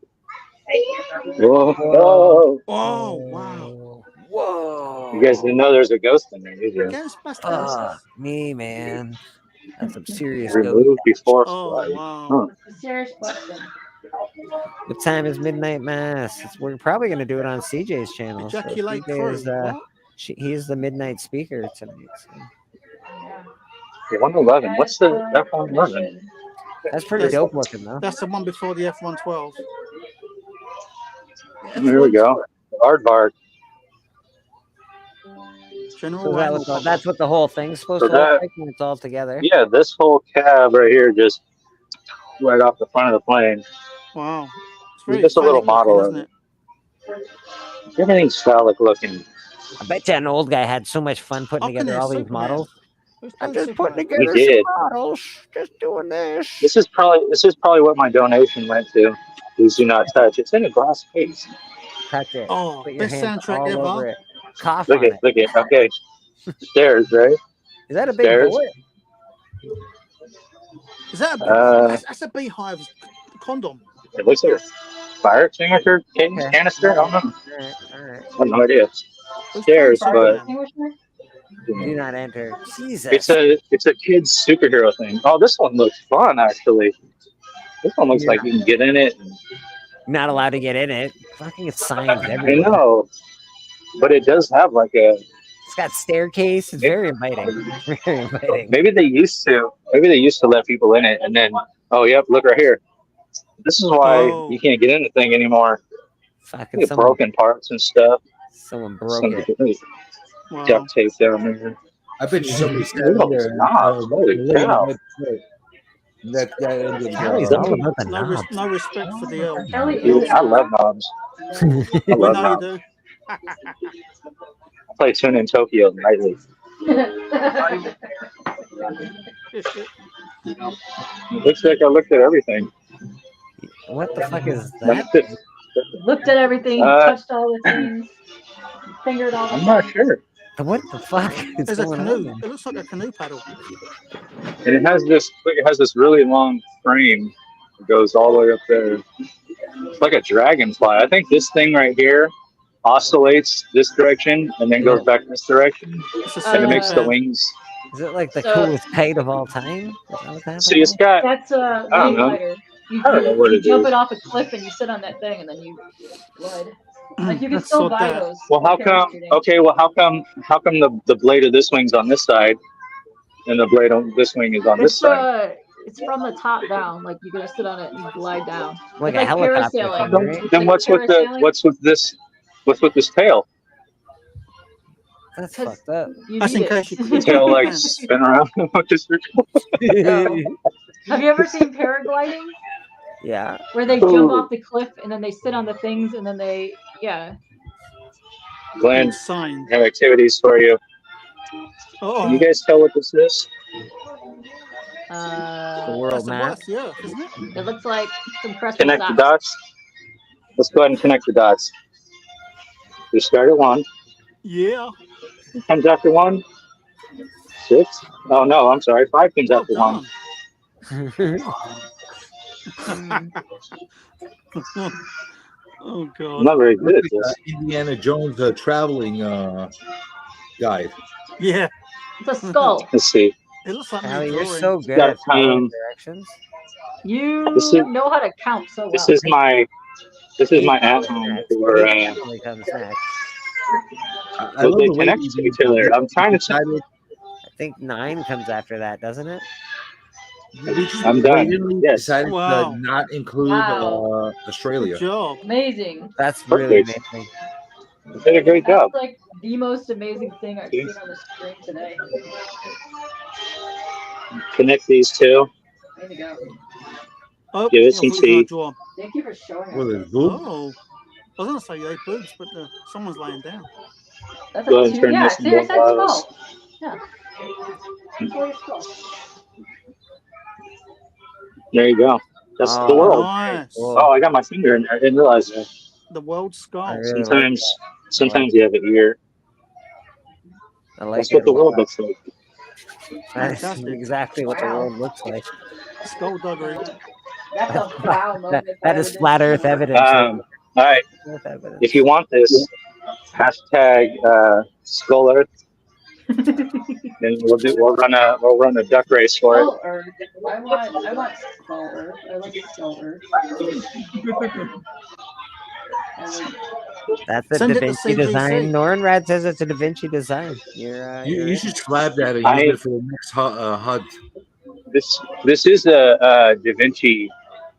Speaker 21: Whoa! Whoa!
Speaker 6: Oh, wow.
Speaker 4: Whoa.
Speaker 21: You guys didn't know there's a ghost in there, did you?
Speaker 6: Ghostbusters.
Speaker 4: Me, man. That's some serious ghost.
Speaker 21: Remove before
Speaker 6: Oh,
Speaker 21: flight.
Speaker 6: wow.
Speaker 21: Huh.
Speaker 19: Serious question.
Speaker 4: What time is midnight mass? We're probably going to do it on CJ's channel. So
Speaker 6: Ejaculate
Speaker 4: CJ is,
Speaker 6: crew. What?
Speaker 4: he's the midnight speaker tonight. So.
Speaker 21: Okay, 111. What's the F-111?
Speaker 4: That's pretty dope looking, though.
Speaker 6: That's the one before the F-112.
Speaker 21: There we go. Aardvark.
Speaker 6: General
Speaker 4: So that was, that's what the whole thing's supposed
Speaker 21: So
Speaker 4: to look
Speaker 21: that-
Speaker 4: like when it's all together.
Speaker 21: Yeah, this whole cab right here, just right off the front of the plane.
Speaker 6: Wow. It's
Speaker 21: It's just a little
Speaker 6: phallic
Speaker 21: model
Speaker 6: looking,
Speaker 21: of
Speaker 6: isn't
Speaker 21: it. Everything's phallic looking.
Speaker 4: I bet you an old guy had so much fun putting
Speaker 6: How can
Speaker 4: together all
Speaker 6: it
Speaker 4: these
Speaker 6: Superman?
Speaker 4: models.
Speaker 6: Who's
Speaker 4: I'm
Speaker 6: playing
Speaker 4: just putting
Speaker 6: Superman?
Speaker 4: together
Speaker 21: He did.
Speaker 4: some models. Just doing this.
Speaker 21: This is probably what my donation went to. Please do not touch. It's in a glass case.
Speaker 4: Touch it.
Speaker 6: Oh,
Speaker 4: Put your
Speaker 6: best
Speaker 4: hands
Speaker 6: soundtrack
Speaker 4: all
Speaker 6: ever.
Speaker 4: over it. Cough
Speaker 21: Look
Speaker 4: on
Speaker 21: at
Speaker 4: it.
Speaker 21: look at okay. Stairs, right?
Speaker 4: Is that a big
Speaker 21: Stairs.
Speaker 4: bullet?
Speaker 6: Is that a,
Speaker 21: Uh,
Speaker 6: that's a beehive condom?
Speaker 21: It looks like a fire extinguisher canister. I don't know.
Speaker 4: All right, all right.
Speaker 21: I have no idea.
Speaker 6: Who's
Speaker 21: Stairs,
Speaker 6: playing
Speaker 21: but
Speaker 6: Superman?
Speaker 4: Do not enter. Jesus.
Speaker 9: It's a kid's superhero thing. Oh, this one looks fun actually. This one looks like you can get in it.
Speaker 4: Not allowed to get in it. Fucking signs
Speaker 9: I
Speaker 4: everywhere.
Speaker 9: know, but it does have like a.
Speaker 4: It's got staircase. It's very inviting. Very inviting.
Speaker 9: Maybe they used to let people in it, and then yep, look right here. This is why you can't get in the thing anymore.
Speaker 4: Fucking
Speaker 9: You get broken parts and stuff.
Speaker 4: Someone broke it.
Speaker 9: Duct tape down there.
Speaker 14: I bet you somebody sat
Speaker 9: Look
Speaker 14: in
Speaker 9: at
Speaker 14: there
Speaker 9: those knobs. Holy cow.
Speaker 14: That ended
Speaker 4: Kelly's all about the
Speaker 12: No,
Speaker 4: knobs.
Speaker 12: no respect for the elf.
Speaker 19: Kelly
Speaker 9: Dude,
Speaker 19: is
Speaker 9: I love knobs. I
Speaker 12: I
Speaker 9: love
Speaker 12: know
Speaker 9: knobs.
Speaker 12: you do.
Speaker 9: I play Tune in Tokyo nightly. Looks like I looked at everything.
Speaker 4: What the fuck is that?
Speaker 19: Looked at everything, touched all the things, fingered all the
Speaker 9: I'm not
Speaker 19: things.
Speaker 9: sure.
Speaker 4: What the fuck is
Speaker 12: There's a
Speaker 4: going
Speaker 12: canoe.
Speaker 4: on?
Speaker 12: It looks like a canoe paddle.
Speaker 9: And it has this really long frame. It goes all the way up there. It's like a dragonfly. I think this thing right here oscillates this direction and then goes back this direction, and it makes the wings.
Speaker 4: Is it like the coolest kite of all time? Is that what's happening?
Speaker 9: See, it's got.
Speaker 19: That's a
Speaker 9: I don't
Speaker 19: wing
Speaker 9: know.
Speaker 19: glider. You
Speaker 9: what it
Speaker 19: jump
Speaker 9: is.
Speaker 19: it off a cliff and you sit on that thing and then you glide. Like you can
Speaker 12: That's
Speaker 19: still
Speaker 12: so
Speaker 19: buy
Speaker 12: bad.
Speaker 19: those.
Speaker 9: Well, how come? Okay, well, how come the blade of this wing's on this side, and the blade on this wing is on this side?
Speaker 19: It's from the top down. Like you're gonna sit on it and you glide down.
Speaker 4: Like
Speaker 19: It's
Speaker 4: a helicopter
Speaker 19: parasailing.
Speaker 4: thing, right?
Speaker 9: Then what's with this tail?
Speaker 4: That's fucked up.
Speaker 19: You
Speaker 12: That's
Speaker 19: need
Speaker 12: in
Speaker 19: it.
Speaker 12: case you
Speaker 9: The tail like spin around.
Speaker 19: Have you ever seen paragliding?
Speaker 4: Yeah.
Speaker 19: Where they jump off the cliff and then they sit on the things and then they
Speaker 9: Glenn,
Speaker 12: Sign.
Speaker 9: I have activities for you.
Speaker 12: Oh,
Speaker 9: Can you guys tell what this is?
Speaker 4: The world map.
Speaker 12: Yeah, isn't it?
Speaker 19: It looks like some crusty
Speaker 9: Connect the
Speaker 19: socks.
Speaker 9: dots. Let's go ahead and connect the dots. We start at 1.
Speaker 12: Yeah.
Speaker 9: Who comes after 1? 6. Oh no, I'm sorry. 5 comes after 1.
Speaker 12: Oh god.
Speaker 9: I'm not very good at this.
Speaker 14: Indiana Jones traveling guide.
Speaker 12: Yeah.
Speaker 19: It's a skull.
Speaker 9: Let's see.
Speaker 12: It looks like
Speaker 4: Allie,
Speaker 12: me
Speaker 4: you're
Speaker 12: drawing.
Speaker 4: so good
Speaker 9: Got
Speaker 4: at following
Speaker 9: time.
Speaker 4: directions.
Speaker 19: You
Speaker 9: This is-
Speaker 19: know how to count so well.
Speaker 9: This is my at home for
Speaker 4: Definitely comes next.
Speaker 9: well, they connect to each other. I'm trying to.
Speaker 4: I think 9 comes after that, doesn't it?
Speaker 9: I'm done.
Speaker 14: Blatantly
Speaker 9: Yes.
Speaker 14: decided
Speaker 12: Wow.
Speaker 14: to not include
Speaker 19: Wow.
Speaker 14: Australia.
Speaker 12: Good job.
Speaker 19: Amazing.
Speaker 4: That's really
Speaker 9: Perfect.
Speaker 4: amazing.
Speaker 9: You did a great job.
Speaker 19: That's like the most amazing thing I've seen on the screen today.
Speaker 9: Connect these two.
Speaker 19: Way to go.
Speaker 12: Oh,
Speaker 9: Give it
Speaker 12: I
Speaker 9: some
Speaker 12: thought you were gonna
Speaker 9: tea.
Speaker 12: draw 'em.
Speaker 19: Thank you for showing us.
Speaker 14: Well, there's boob.
Speaker 12: Oh. I was going to say yeah, boobs, but someone's laying down.
Speaker 19: That's
Speaker 9: Go
Speaker 19: a
Speaker 9: ahead and
Speaker 19: two.
Speaker 9: turn
Speaker 19: Yeah,
Speaker 9: this
Speaker 19: see, I
Speaker 9: into
Speaker 19: said
Speaker 9: blouse.
Speaker 19: skull. Yeah. Enjoy your skull.
Speaker 9: There you go. That's the
Speaker 4: Oh,
Speaker 9: world.
Speaker 12: Nice.
Speaker 4: Cool.
Speaker 9: Oh, I got my finger in there. I didn't realize that.
Speaker 12: The world skull.
Speaker 4: I really like
Speaker 9: Sometimes you have an ear.
Speaker 4: I like
Speaker 9: That's what
Speaker 4: it.
Speaker 9: the world looks like.
Speaker 4: That's
Speaker 12: Fantastic.
Speaker 4: exactly what the world looks like.
Speaker 12: Skullduggery.
Speaker 19: That's a wow moment.
Speaker 4: That is flat Earth evidence.
Speaker 9: All right.
Speaker 4: Earth evidence.
Speaker 9: If you want this, hashtag Skull Earth. Then we'll run a duck race for it.
Speaker 19: Skull Earth. I want Skull Earth. I like Skull Earth.
Speaker 4: That's a
Speaker 12: Send
Speaker 4: Da
Speaker 12: it to
Speaker 4: Vinci
Speaker 12: CGC.
Speaker 4: design. Nornrad says it's a Da Vinci design.
Speaker 14: You should slap that and
Speaker 9: I-
Speaker 14: use it for the next HUD.
Speaker 9: This is a Da Vinci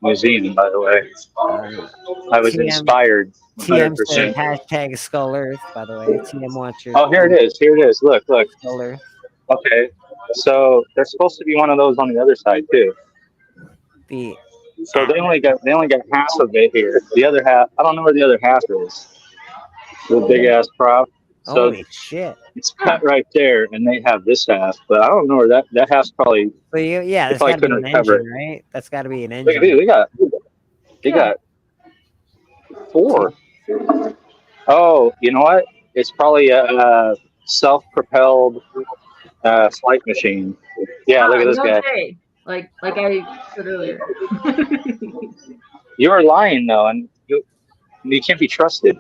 Speaker 9: museum, by the way. I was
Speaker 4: TM
Speaker 9: inspired.
Speaker 4: TM said
Speaker 9: 100%.
Speaker 4: hashtag Skull Earth, by the way. TM wants your
Speaker 9: Oh, here it is. Here it is. Look.
Speaker 4: Skull Earth.
Speaker 9: Okay. So there's supposed to be one of those on the other side too.
Speaker 4: The
Speaker 9: So they only got half of it here. The other half, I don't know where the other half is. The big ass prop. So
Speaker 4: holy shit.
Speaker 9: it's cut right there, and they have this half, but I don't know where that half's probably.
Speaker 4: So yeah,
Speaker 9: They
Speaker 4: that's
Speaker 9: probably
Speaker 4: got to be
Speaker 9: couldn't
Speaker 4: an
Speaker 9: recover
Speaker 4: engine, right? That's got to be an
Speaker 9: Look
Speaker 4: engine.
Speaker 9: at these. They got 4. Oh, you know what? It's probably a self-propelled flight machine. Yeah, look at this guy.
Speaker 19: Okay. Like I said earlier.
Speaker 9: You were lying though, and you can't be trusted.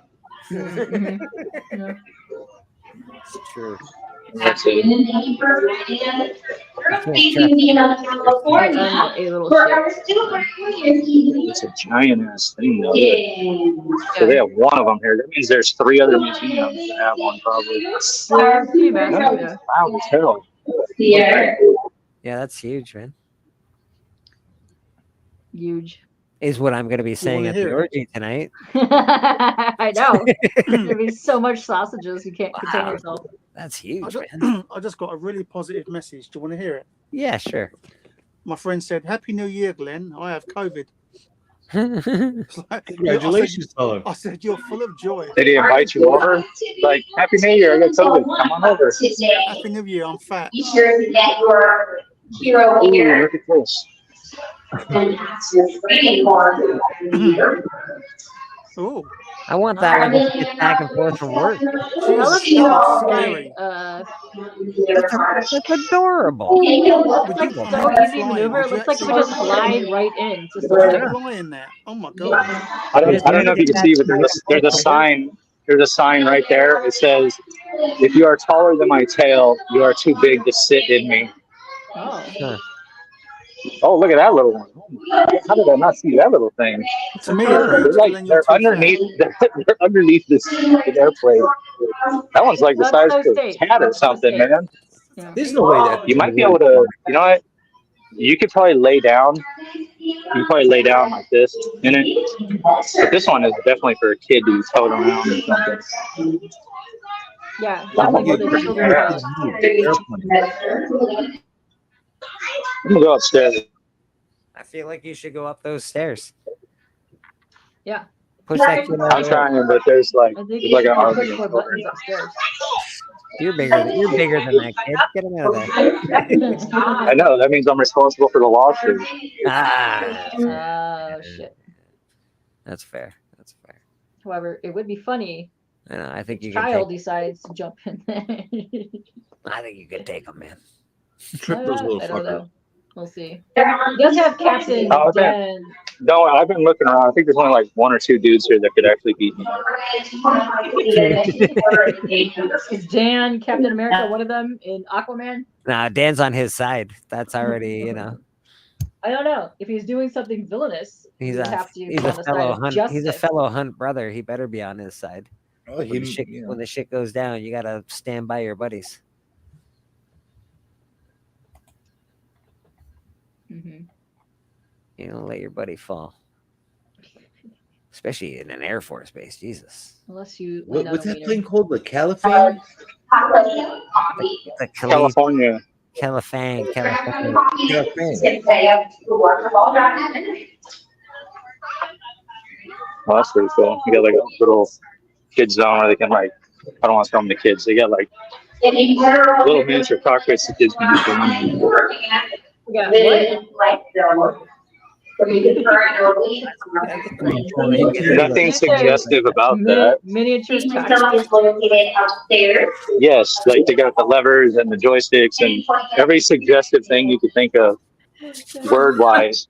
Speaker 19: Mhm. Yeah.
Speaker 4: It's true.
Speaker 21: That's it. It's a giant ass thing, though. So they have one of them here. That means there's 3 other museums that have one, probably.
Speaker 19: Pretty massive, yeah.
Speaker 21: Wow, it's hell.
Speaker 4: Yeah, that's huge, man.
Speaker 19: Huge.
Speaker 4: Is what I'm going to be saying
Speaker 12: wanna
Speaker 4: at the
Speaker 12: hear it?
Speaker 4: orgy tonight.
Speaker 19: I know. There'll be so much sausages you can't contain yourself.
Speaker 4: That's huge,
Speaker 12: I just got a really positive message. Do you want to hear it?
Speaker 4: Yeah, sure.
Speaker 12: My friend said, "Happy New Year, Glenn. I have COVID."
Speaker 11: Congratulations, fella.
Speaker 12: I said, "You're full of joy."
Speaker 21: Did he invite you over? Like, Happy New Year, I got COVID. Come on over.
Speaker 12: Happy New Year, I'm fat.
Speaker 22: Be sure to get your hero
Speaker 21: Ooh,
Speaker 22: here
Speaker 21: look at this.
Speaker 22: and ask your training for
Speaker 12: Oh,
Speaker 4: I want that one to get back and forth from work.
Speaker 19: That looks
Speaker 12: scary.
Speaker 4: It's adorable.
Speaker 19: It's like so easy to maneuver. It looks like it would just glide right in. Just
Speaker 12: Would you
Speaker 19: like,
Speaker 12: fly in there? Oh my god!
Speaker 21: I don't know if you can see, but there's a sign. There's a sign right there. It says, "If you are taller than my tail, you are too big to sit in me."
Speaker 19: oh.
Speaker 21: Oh, look at that little one. Oh my God. How did I not see that little thing?
Speaker 12: To me,
Speaker 21: They're underneath. They're underneath this airplane. That one's like the size of a cat or something, man.
Speaker 14: There's no way that
Speaker 21: You might be able to. You know what? You could probably lay down. You could probably lay down like this in it. But this one is definitely for a kid to be towed around or something.
Speaker 19: Yeah,
Speaker 21: That one
Speaker 19: definitely
Speaker 21: looks
Speaker 19: for the
Speaker 21: pretty
Speaker 19: children.
Speaker 21: bad. I'm gonna go upstairs.
Speaker 4: I feel like you should go up those stairs.
Speaker 19: Yeah.
Speaker 4: Push that kid out
Speaker 21: I'm
Speaker 4: of the way.
Speaker 21: trying, but there's like
Speaker 19: I think
Speaker 21: there's like
Speaker 19: you
Speaker 21: an
Speaker 19: should push
Speaker 21: argument.
Speaker 19: more buttons upstairs.
Speaker 4: You're bigger than that kid. Get him out of there.
Speaker 21: I know that means I'm responsible for the lawsuit.
Speaker 4: Ah,
Speaker 19: Oh shit.
Speaker 4: that's fair. That's fair.
Speaker 19: However, it would be funny.
Speaker 4: I know. I think you
Speaker 19: if
Speaker 4: can
Speaker 19: child
Speaker 4: take.
Speaker 19: decides to jump in there.
Speaker 4: I think you could take him, man.
Speaker 11: Trip those little
Speaker 19: I don't
Speaker 11: fuckers.
Speaker 19: know. We'll see. He does have Captain
Speaker 21: Oh, okay.
Speaker 19: Dan.
Speaker 21: No, I've been looking around. I think there's only like 1 or 2 dudes here that could actually beat me.
Speaker 19: Is Dan Captain America one of them in Aquaman?
Speaker 4: Nah, Dan's on his side. That's already, you know.
Speaker 19: I don't know. If he's doing something villainous,
Speaker 4: He's
Speaker 19: he would
Speaker 4: a
Speaker 19: have to
Speaker 4: he's
Speaker 19: be
Speaker 4: a
Speaker 19: on the side
Speaker 4: fellow
Speaker 19: of
Speaker 4: hunt.
Speaker 19: justice.
Speaker 4: He's a fellow hunt brother. He better be on his side.
Speaker 14: Oh,
Speaker 4: When the shit goes down, you gotta stand by your buddies.
Speaker 19: Mm-hmm.
Speaker 4: You don't let your buddy fall, especially in an Air Force base. Jesus.
Speaker 19: Unless you.
Speaker 14: What's that plane called? The Caliphate?
Speaker 4: It's a
Speaker 21: California.
Speaker 4: Califang.
Speaker 21: Well, that's pretty cool. You got like a little kid zone where they can like. I don't want to throw them to kids. They got like little miniature cockpits the kids can use for running. Nothing suggestive about that.
Speaker 19: Miniature
Speaker 21: Yes, like they got the levers and the joysticks and every suggestive thing you could think of, word-wise.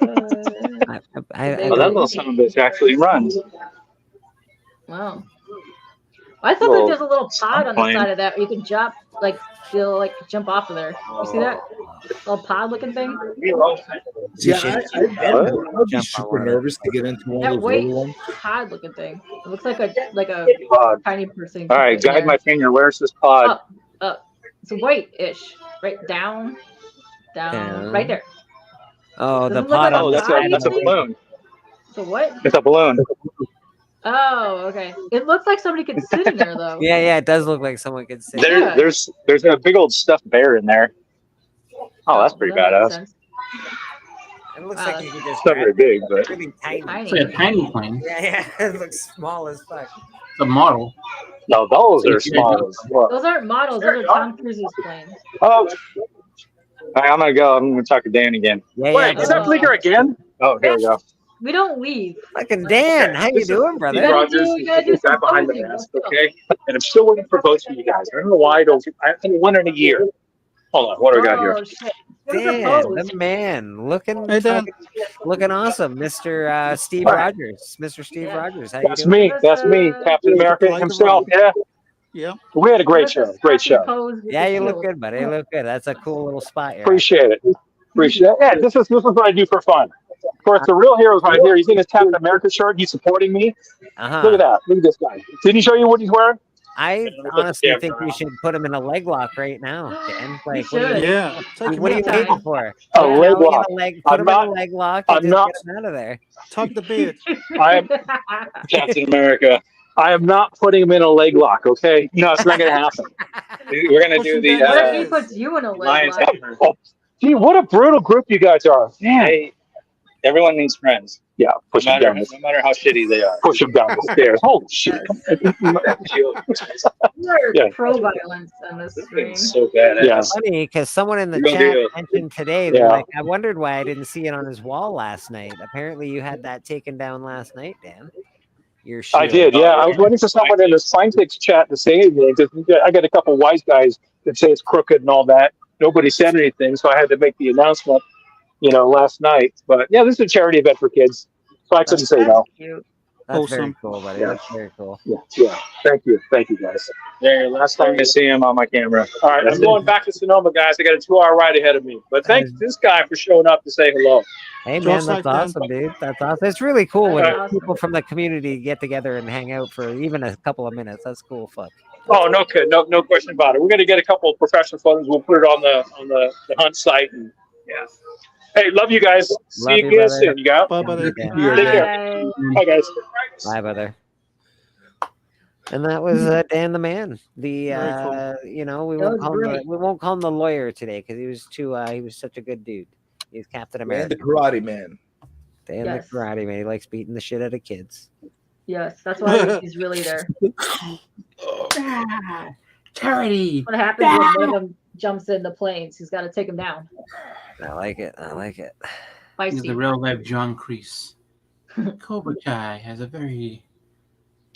Speaker 4: I
Speaker 21: Oh, that little son of a bitch actually runs.
Speaker 19: Wow. I thought that there's a little pod on the side of that where you can jump, like feel like jump off of there. You see that little pod looking thing?
Speaker 14: Yeah, I'd be super nervous to get into one
Speaker 19: That
Speaker 14: of those
Speaker 19: white
Speaker 14: little ones.
Speaker 19: pod looking thing. It looks like a
Speaker 21: Pod.
Speaker 19: tiny person.
Speaker 21: All right, guide my finger. Where's this pod?
Speaker 19: Up. It's white-ish. Right down, right there.
Speaker 4: Oh,
Speaker 19: Doesn't
Speaker 4: the
Speaker 19: it look
Speaker 4: pod.
Speaker 19: like
Speaker 21: Oh, that's a balloon.
Speaker 19: So what?
Speaker 21: It's a balloon.
Speaker 19: Oh, okay. It looks like somebody could sit in there though.
Speaker 4: Yeah, it does look like someone could sit.
Speaker 21: There's a big old stuffed bear in there. Oh, that's pretty badass.
Speaker 4: It looks like you could just.
Speaker 21: It's not very big, but
Speaker 4: really tiny.
Speaker 17: It's like a tiny plane.
Speaker 4: Yeah, it looks small as fuck.
Speaker 17: It's a model.
Speaker 21: No, those are small as fuck.
Speaker 19: Those aren't models. Those are Tom Cruise's planes.
Speaker 21: Oh, all right, I'm gonna go. I'm gonna talk to Dan again.
Speaker 19: Wait,
Speaker 21: is that Bleeker again? Oh, here we go.
Speaker 19: We don't leave.
Speaker 4: Fucking Dan, how you doing, brother?
Speaker 19: You gotta do- you gotta do
Speaker 21: He's back
Speaker 19: some
Speaker 21: behind the
Speaker 19: posing.
Speaker 21: mask, okay? And I'm still waiting for votes from you guys. I don't know why I don't. I haven't won in a year. Hold on, what do we got here?
Speaker 19: Oh, shit.
Speaker 4: Dan, the man, looking awesome, Mr. Steve Rogers. Mr. Steve Rogers, how you
Speaker 21: That's
Speaker 4: doing?
Speaker 21: me. That's me, Captain America himself. Yeah.
Speaker 12: Yeah.
Speaker 1: We had a great show. Great show.
Speaker 4: Yeah, you look good, buddy. You look good. That's a cool little spot. You're at.
Speaker 1: Appreciate it. Appreciate it. Yeah, this is what I do for fun. Of course, the real hero's right here. He's in his Captain America shirt. He's supporting me. Look at that. Look at this guy. Didn't he show you what he's wearing?
Speaker 4: I honestly think we should put him in a leg lock right now, Dan. Like, what are you,
Speaker 12: Yeah.
Speaker 4: what are you waiting for?
Speaker 1: A leg
Speaker 4: Now we
Speaker 1: lock.
Speaker 4: get a leg,
Speaker 1: I'm
Speaker 4: put him
Speaker 1: not-
Speaker 4: in a leg lock
Speaker 1: I'm
Speaker 4: and just
Speaker 1: not-
Speaker 4: get him out of there.
Speaker 12: Tug the beard.
Speaker 1: I am Captain America. I am not putting him in a leg lock. Okay, no, it's not going to happen.
Speaker 9: We're gonna do the
Speaker 19: What if he puts you in a leg
Speaker 9: Lions.
Speaker 19: lock?
Speaker 1: Oh, gee, what a brutal group you guys are. Man.
Speaker 9: Hey, everyone needs friends.
Speaker 1: Yeah, push
Speaker 9: No
Speaker 1: him down.
Speaker 9: matter, no matter how shitty they are.
Speaker 1: Push him down the stairs. Holy shit.
Speaker 19: You're
Speaker 1: Yeah.
Speaker 19: pro-violence on this stream.
Speaker 9: So bad.
Speaker 1: Yeah.
Speaker 4: It's funny because someone in the
Speaker 9: Real
Speaker 4: chat
Speaker 9: deal.
Speaker 4: mentioned today, they're
Speaker 1: Yeah.
Speaker 4: like, I wondered why I didn't see it on his wall last night. Apparently, you had that taken down last night, Dan. Your shield.
Speaker 1: I did, yeah. I was waiting for someone in the Spinetics chat to say anything. I got a couple wise guys that say it's crooked and all that. Nobody said anything, so I had to make the announcement, last night. But yeah, this is a charity event for kids, so I couldn't say no.
Speaker 4: That's very cool, buddy.
Speaker 1: Yeah.
Speaker 4: That's very cool.
Speaker 1: Yeah. Thank you, guys.
Speaker 9: There, last time you see him on my camera.
Speaker 1: All right, I'm going back to Sonoma, guys. I got a 2-hour ride ahead of me. But thanks to this guy for showing up to say hello.
Speaker 4: Hey, man,
Speaker 12: Just
Speaker 4: that's
Speaker 12: like that.
Speaker 4: awesome, dude. That's awesome. It's really cool when
Speaker 1: That's
Speaker 4: people from the community get together and hang out for even a couple of minutes. That's cool. Fuck.
Speaker 1: Oh, no question about it. We're going to get a couple of professional photos. We'll put it on the hunt site. And yeah. Hey, love you guys. See you again
Speaker 4: brother.
Speaker 1: soon. You got?
Speaker 12: Bye, buddy.
Speaker 1: Take care. Bye, guys.
Speaker 4: Bye, brother. And that was Dan the Man. The we won't call him the lawyer today because he was he was such a good dude. He's Captain
Speaker 14: Man,
Speaker 4: America.
Speaker 14: the Karate Man.
Speaker 4: Dan
Speaker 19: Yes.
Speaker 4: the Karate Man. He likes beating the shit out of kids.
Speaker 19: Yes, that's why he's really there.
Speaker 17: Charity.
Speaker 19: What happens when one of them jumps in the planes? He's got to take him down.
Speaker 4: I like it. I like it.
Speaker 17: He's
Speaker 19: Feisty.
Speaker 17: the real life John Kreese. Cobra Kai has a very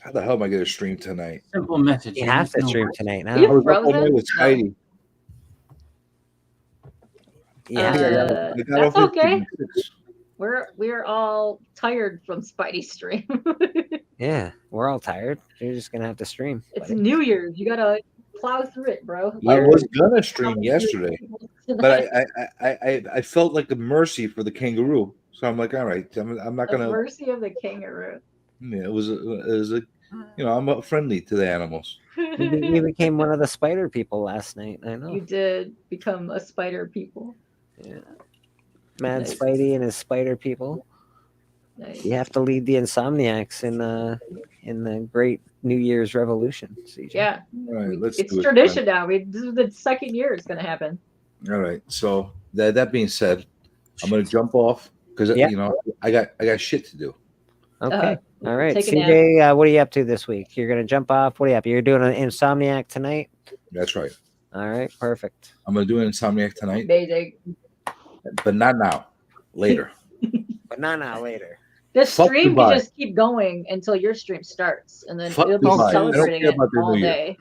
Speaker 14: How the hell am I going to stream tonight?
Speaker 17: simple message.
Speaker 4: You have to stream tonight now.
Speaker 19: Are you
Speaker 14: I was up all
Speaker 19: frozen?
Speaker 14: night with Spidey.
Speaker 4: Yeah.
Speaker 14: I got
Speaker 19: That's
Speaker 14: off at
Speaker 19: okay.
Speaker 14: 6.
Speaker 19: We're all tired from Spidey stream.
Speaker 4: Yeah. We're all tired. You're just gonna have to stream.
Speaker 19: It's
Speaker 4: buddy.
Speaker 19: New Year's. You gotta plow through it, bro.
Speaker 14: I was gonna stream yesterday, but I felt like a mercy for the kangaroo. So I'm like, all right, I'm not
Speaker 19: The
Speaker 14: gonna.
Speaker 19: mercy of the kangaroo.
Speaker 14: Yeah, it was a I'm friendly to the animals.
Speaker 4: You became one of the spider people last night. I know.
Speaker 19: You did become a spider people.
Speaker 4: Yeah. Mad
Speaker 19: Nice.
Speaker 4: Spidey and his spider people.
Speaker 19: Nice.
Speaker 4: You have to lead the Insomniacs in the great New Year's revolution. CJ.
Speaker 19: Yeah.
Speaker 14: All right, let's
Speaker 19: It's
Speaker 14: do it.
Speaker 19: tradition now. This is the second year it's gonna happen.
Speaker 14: All right. So that being said, I'm gonna jump off because
Speaker 4: Yeah.
Speaker 14: I got shit to do.
Speaker 4: Okay. All right.
Speaker 19: take a
Speaker 4: CJ, what are you up to this week? You're gonna jump off. What are you up? You're doing an Insomniac tonight.
Speaker 14: That's right.
Speaker 4: All right. Perfect.
Speaker 14: I'm gonna do an Insomniac tonight,
Speaker 19: Amazing.
Speaker 14: but not now. Later.
Speaker 4: But not now. Later.
Speaker 19: The
Speaker 14: Fuck
Speaker 19: stream
Speaker 14: Dubai.
Speaker 19: can just keep going until your stream starts, and then
Speaker 14: Fuck
Speaker 19: it'll be
Speaker 14: Dubai. I don't
Speaker 19: celebrating
Speaker 14: care
Speaker 19: it
Speaker 14: about the
Speaker 19: all
Speaker 14: New Year.
Speaker 19: day.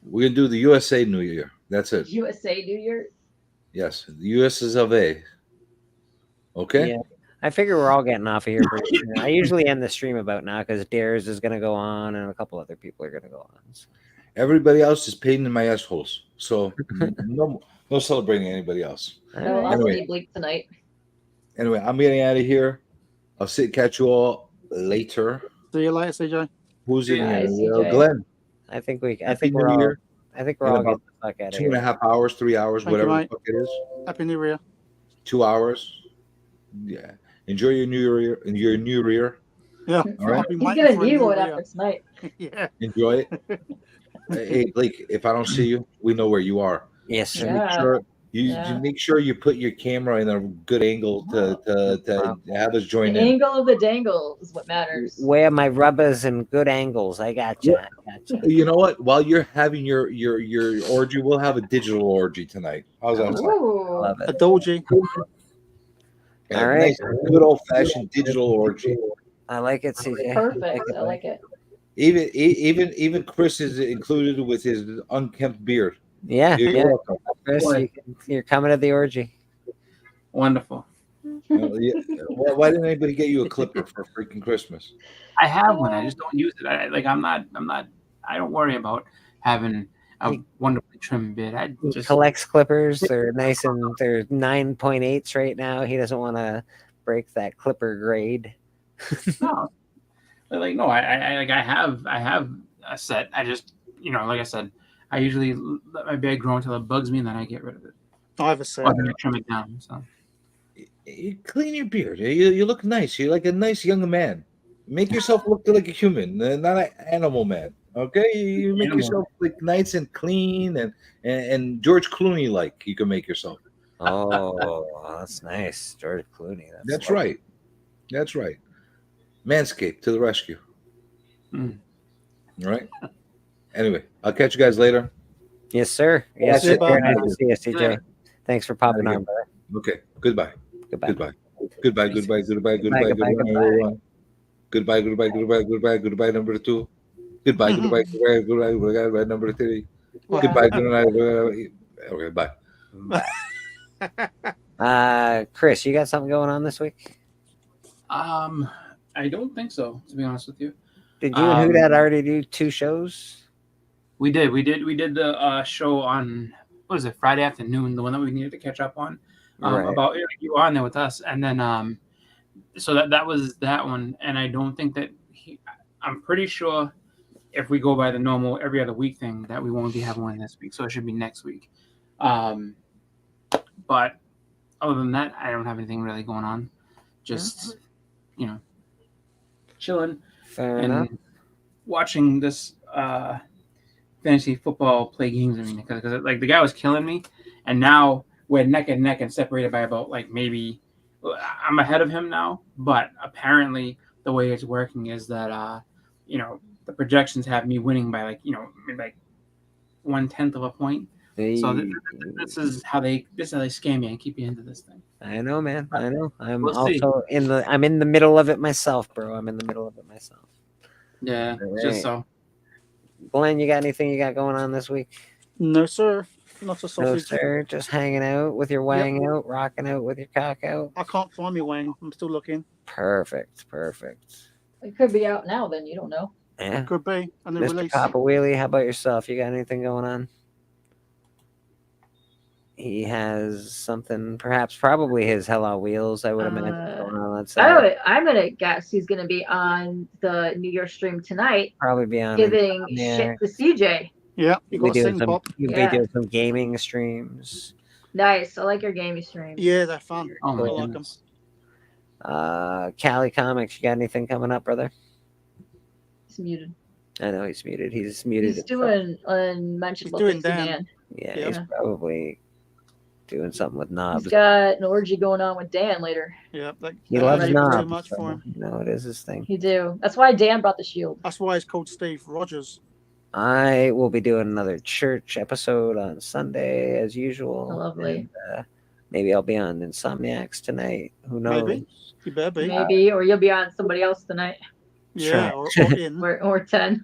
Speaker 14: We're gonna do the USA New Year. That's it.
Speaker 19: USA New Year.
Speaker 14: Yes, the US is of A. Okay.
Speaker 4: Yeah. I figure we're all getting off of here. Pretty soon. I usually end the stream about now because Dares is gonna go on and a couple other people are gonna go on. So.
Speaker 14: Everybody else is pain in my assholes. So no celebrating anybody else.
Speaker 19: No, I'll
Speaker 14: Anyway.
Speaker 19: see Bleek tonight.
Speaker 14: Anyway, I'm getting out of here. I'll catch you all later.
Speaker 12: See you later, CJ.
Speaker 14: Who's in
Speaker 19: Bye,
Speaker 14: here?
Speaker 19: CJ.
Speaker 14: Glenn.
Speaker 4: I think I
Speaker 14: Happy
Speaker 4: think we're
Speaker 14: New
Speaker 4: all.
Speaker 14: Year.
Speaker 4: I think we're
Speaker 14: In
Speaker 4: all
Speaker 14: about
Speaker 4: getting the fuck out of
Speaker 14: 2.5
Speaker 4: here.
Speaker 14: hours, 3 hours,
Speaker 12: Thank you,
Speaker 14: whatever the
Speaker 12: mate.
Speaker 14: fuck it is.
Speaker 12: Happy New Year.
Speaker 14: 2 hours. Yeah. Enjoy your new year. Your new year.
Speaker 12: Yeah.
Speaker 14: All right.
Speaker 12: I've been
Speaker 19: He's
Speaker 12: waiting
Speaker 19: gonna
Speaker 12: for a
Speaker 19: need
Speaker 12: new
Speaker 19: one
Speaker 12: year.
Speaker 19: after tonight.
Speaker 12: Yeah.
Speaker 14: Enjoy it. Hey, Bleek, if I don't see you, we know where you are.
Speaker 4: Yes, sir.
Speaker 19: Yeah.
Speaker 14: Make sure you
Speaker 19: Yeah.
Speaker 14: make sure you put your camera in a good angle to have us join
Speaker 19: The
Speaker 14: in.
Speaker 19: angle of the dangle is what matters.
Speaker 4: Where my rubbers and good angles. I got you.
Speaker 14: You know what? While you're having your orgy, we'll have a digital orgy tonight. How's that? sound?
Speaker 19: Ooh.
Speaker 4: Love
Speaker 12: A
Speaker 4: it.
Speaker 12: doji.
Speaker 14: Yeah,
Speaker 4: All right.
Speaker 14: nice, good old fashioned digital orgy.
Speaker 4: I like it, CJ.
Speaker 19: Perfect. I like it.
Speaker 14: Even Chris is included with his unkempt beard.
Speaker 4: Yeah,
Speaker 14: You're
Speaker 4: yeah.
Speaker 14: welcome.
Speaker 4: Chris, you're coming to the orgy.
Speaker 17: Wonderful.
Speaker 14: Why didn't anybody get you a clipper for freaking Christmas?
Speaker 17: I have one. I just don't use it. I'm not I don't worry about having a wonderfully trimmed beard. I
Speaker 4: He
Speaker 17: just
Speaker 4: collects clippers. They're nice and they're 9.8s right now. He doesn't want to break that clipper grade.
Speaker 17: no, like no, I have a set. I just like I said, I usually let my beard grow until it bugs me, and then I get rid of it.
Speaker 12: I have a set.
Speaker 17: Or then I trim it down. So
Speaker 14: You clean your beard. You look nice. You're like a nice young man. Make yourself look like a human, not an animal man. Okay, you make
Speaker 17: Animal.
Speaker 14: yourself like nice and clean and George Clooney like. You can make yourself.
Speaker 4: Oh, that's nice, George Clooney.
Speaker 14: That's right. That's right. Manscaped to the rescue.
Speaker 17: Mm.
Speaker 14: All right. Anyway, I'll catch you guys later.
Speaker 4: Yes, sir. Yes,
Speaker 14: That's
Speaker 4: sir.
Speaker 14: it.
Speaker 4: Very nice to see you, CJ. Thanks for popping on, brother.
Speaker 14: Okay. Goodbye.
Speaker 4: Goodbye.
Speaker 14: Goodbye. Goodbye. Goodbye. Goodbye. Goodbye.
Speaker 4: Goodbye,
Speaker 14: Goodbye.
Speaker 4: goodbye.
Speaker 14: Everyone. Goodbye. Goodbye. Goodbye. Goodbye. Goodbye. Number 2. Goodbye. Goodbye. Goodbye. Goodbye. Goodbye. Number 3.
Speaker 12: Wow.
Speaker 14: Goodbye. Goodbye. Okay. Bye.
Speaker 4: Chris, you got something going on this week?
Speaker 17: I don't think so, to be honest with you.
Speaker 4: Did you and Hudat already do 2 shows?
Speaker 17: We did the show on what was it, Friday afternoon, the one that we needed to catch up on.
Speaker 4: Right.
Speaker 17: About you were on there with us, and then so that was that one, and I don't think that I'm pretty sure if we go by the normal every other week thing that we won't be having one this week, so it should be next week. But other than that, I don't have anything really going on. Just chilling
Speaker 4: Fair
Speaker 17: and
Speaker 4: enough.
Speaker 17: watching this fantasy football play games. I mean, because like the guy was killing me, and now we're neck and neck and separated by about like maybe I'm ahead of him now. But apparently, the way it's working is that the projections have me winning by like 1/10 of a point. So this is how they scam you and keep you into this thing.
Speaker 4: I know, man. I know. I'm
Speaker 17: We'll see.
Speaker 4: also I'm in the middle of it myself, bro. I'm in the middle of it myself.
Speaker 17: Yeah,
Speaker 4: All
Speaker 17: just
Speaker 4: right.
Speaker 17: so.
Speaker 4: Glenn, you got anything you got going on this week?
Speaker 12: No, sir. Not a
Speaker 4: No,
Speaker 12: sausage.
Speaker 4: sir. Just hanging out with your wang out, rocking out with your cock out.
Speaker 12: I can't find me wang. I'm still looking.
Speaker 4: Perfect.
Speaker 19: It could be out now. Then you don't know.
Speaker 4: Yeah.
Speaker 12: Could be. And the
Speaker 4: Mr.
Speaker 12: release.
Speaker 4: Papa Wheelie, how about yourself? You got anything going on? He has something, probably his Hell on Wheels, I would imagine, going on. Let's say.
Speaker 19: I'm gonna guess he's gonna be on the New Year stream tonight,
Speaker 4: Probably be on
Speaker 19: giving
Speaker 4: there.
Speaker 19: shit to CJ.
Speaker 12: Yeah, you
Speaker 4: We'll
Speaker 12: got
Speaker 4: be
Speaker 12: to
Speaker 4: doing
Speaker 12: sing
Speaker 4: some,
Speaker 12: pop.
Speaker 4: you'll
Speaker 19: Yeah.
Speaker 4: be doing some gaming streams.
Speaker 19: Nice. I like your gaming streams.
Speaker 12: Yeah, they're fun.
Speaker 17: Oh my
Speaker 12: I like them.
Speaker 17: goodness.
Speaker 4: Cali Comics, you got anything coming up, brother?
Speaker 19: He's muted.
Speaker 4: I know he's muted. He's muted.
Speaker 19: He's doing unmentionable
Speaker 12: He's doing
Speaker 19: things to
Speaker 12: Dan.
Speaker 19: Dan.
Speaker 4: Yeah,
Speaker 12: Yeah.
Speaker 4: he's probably doing something with knobs.
Speaker 19: He's got an orgy going on with Dan later.
Speaker 12: Yeah,
Speaker 4: He loves
Speaker 12: that's
Speaker 4: knobs.
Speaker 12: too much for him.
Speaker 4: No, it is his thing.
Speaker 19: He do. That's why Dan brought the shield.
Speaker 12: That's why it's called Steve Rogers.
Speaker 4: I will be doing another church episode on Sunday as usual.
Speaker 19: Lovely.
Speaker 4: And, maybe I'll be on Insomniacs tonight. Who knows?
Speaker 12: Maybe. You better be.
Speaker 19: Maybe, or you'll be on somebody else tonight.
Speaker 12: Yeah,
Speaker 4: Try-
Speaker 12: or in.
Speaker 19: Or 10.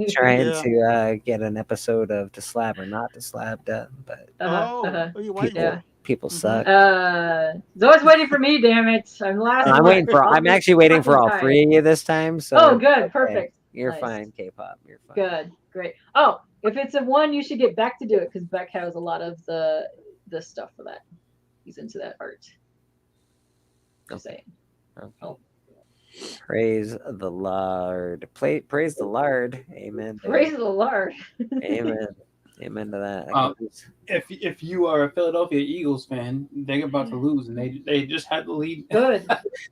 Speaker 4: Trying
Speaker 12: Yeah.
Speaker 4: to get an episode of To Slab or Not To Slab done, but
Speaker 12: Oh, are you waiting
Speaker 19: Yeah.
Speaker 4: people suck.
Speaker 19: He's always waiting for me, damn it. I'm last.
Speaker 4: I'm
Speaker 19: one.
Speaker 4: waiting for. I'm actually waiting for all
Speaker 19: Fucking
Speaker 4: 3 of you this time. So
Speaker 19: Oh, good.
Speaker 4: okay.
Speaker 19: Perfect.
Speaker 4: You're
Speaker 19: Nice.
Speaker 4: fine, K-pop. You're fine.
Speaker 19: Good. Great. Oh, if it's a one, you should get Beck to do it because Beck has a lot of the stuff for that. He's into that art. Just saying.
Speaker 4: Okay.
Speaker 19: Oh.
Speaker 4: Praise the Lord. Praise the Lord. Amen.
Speaker 19: Praise the Lord.
Speaker 4: Amen. Amen to that.
Speaker 17: If you are a Philadelphia Eagles fan, they're about to lose, and they just had the lead.
Speaker 19: Good.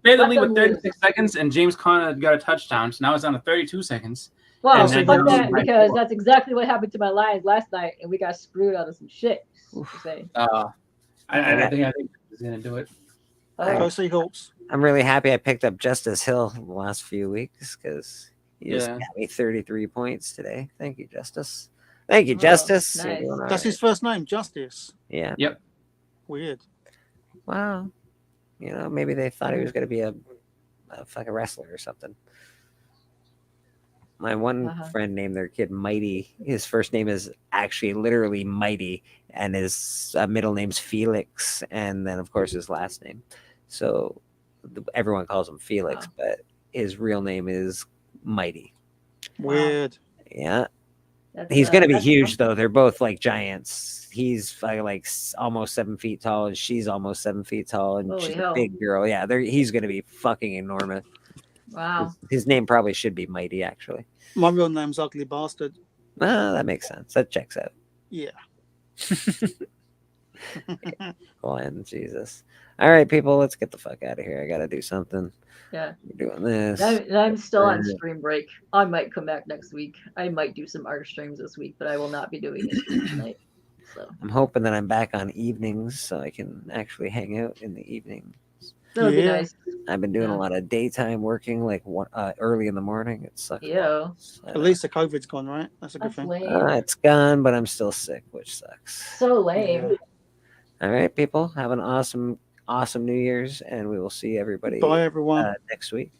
Speaker 17: They had the
Speaker 19: Let
Speaker 17: lead with
Speaker 19: them
Speaker 17: 36 seconds, and James Conner got a touchdown, so now it's down to 32 seconds.
Speaker 19: Well,
Speaker 17: And then
Speaker 19: fuck
Speaker 17: they're
Speaker 19: that
Speaker 17: losing by
Speaker 19: because
Speaker 17: 4.
Speaker 19: that's exactly what happened to my Lions last night, and we got screwed out of some shit. Just saying.
Speaker 17: I think he's gonna do it.
Speaker 12: Go Seahawks.
Speaker 4: I'm really happy I picked up Justice Hill in the last few weeks because he just
Speaker 17: Yeah.
Speaker 4: got me 33 points today. Thank you, Justice. Thank you, Justice. You're
Speaker 19: nice.
Speaker 4: doing all
Speaker 12: That's
Speaker 4: right.
Speaker 12: his first name, Justice.
Speaker 4: Yeah.
Speaker 17: Yep.
Speaker 12: Weird.
Speaker 4: Wow. Maybe they thought he was going to be a fucking wrestler or something. My one friend named their kid Mighty. His first name is actually literally Mighty, and his middle name's Felix, and then of course his last name. So everyone calls him Felix, but his real name is Mighty.
Speaker 12: Weird.
Speaker 4: Yeah. He's going to be
Speaker 19: that's
Speaker 4: huge, though. They're both like giants. He's like almost 7 feet tall, and she's almost 7 feet tall, and
Speaker 19: Holy
Speaker 4: she's
Speaker 19: hell.
Speaker 4: a big girl. Yeah, he's going to be fucking enormous.
Speaker 19: Wow.
Speaker 4: His name probably should be Mighty, actually.
Speaker 12: My real name's Ugly Bastard.
Speaker 4: Ah, that makes sense. That checks out.
Speaker 12: Yeah.
Speaker 4: Glenn, Jesus. All right, people, let's get the fuck out of here. I got to do something.
Speaker 19: Yeah.
Speaker 4: You're doing this.
Speaker 19: I'm still on stream break. I might come back next week. I might do some art streams this week, but I will not be doing a stream tonight. So
Speaker 4: I'm hoping that I'm back on evenings so I can actually hang out in the evening.
Speaker 19: that would be nice.
Speaker 4: I've been doing a lot of daytime working, like early in the morning. It sucks.
Speaker 19: Yeah.
Speaker 12: At least the COVID's gone, right? That's a good thing.
Speaker 19: Lame.
Speaker 4: It's gone, but I'm still sick, which sucks.
Speaker 19: So lame.
Speaker 4: All right, people, have an awesome New Year's, and we will see everybody.
Speaker 12: Bye, everyone.
Speaker 4: Next week.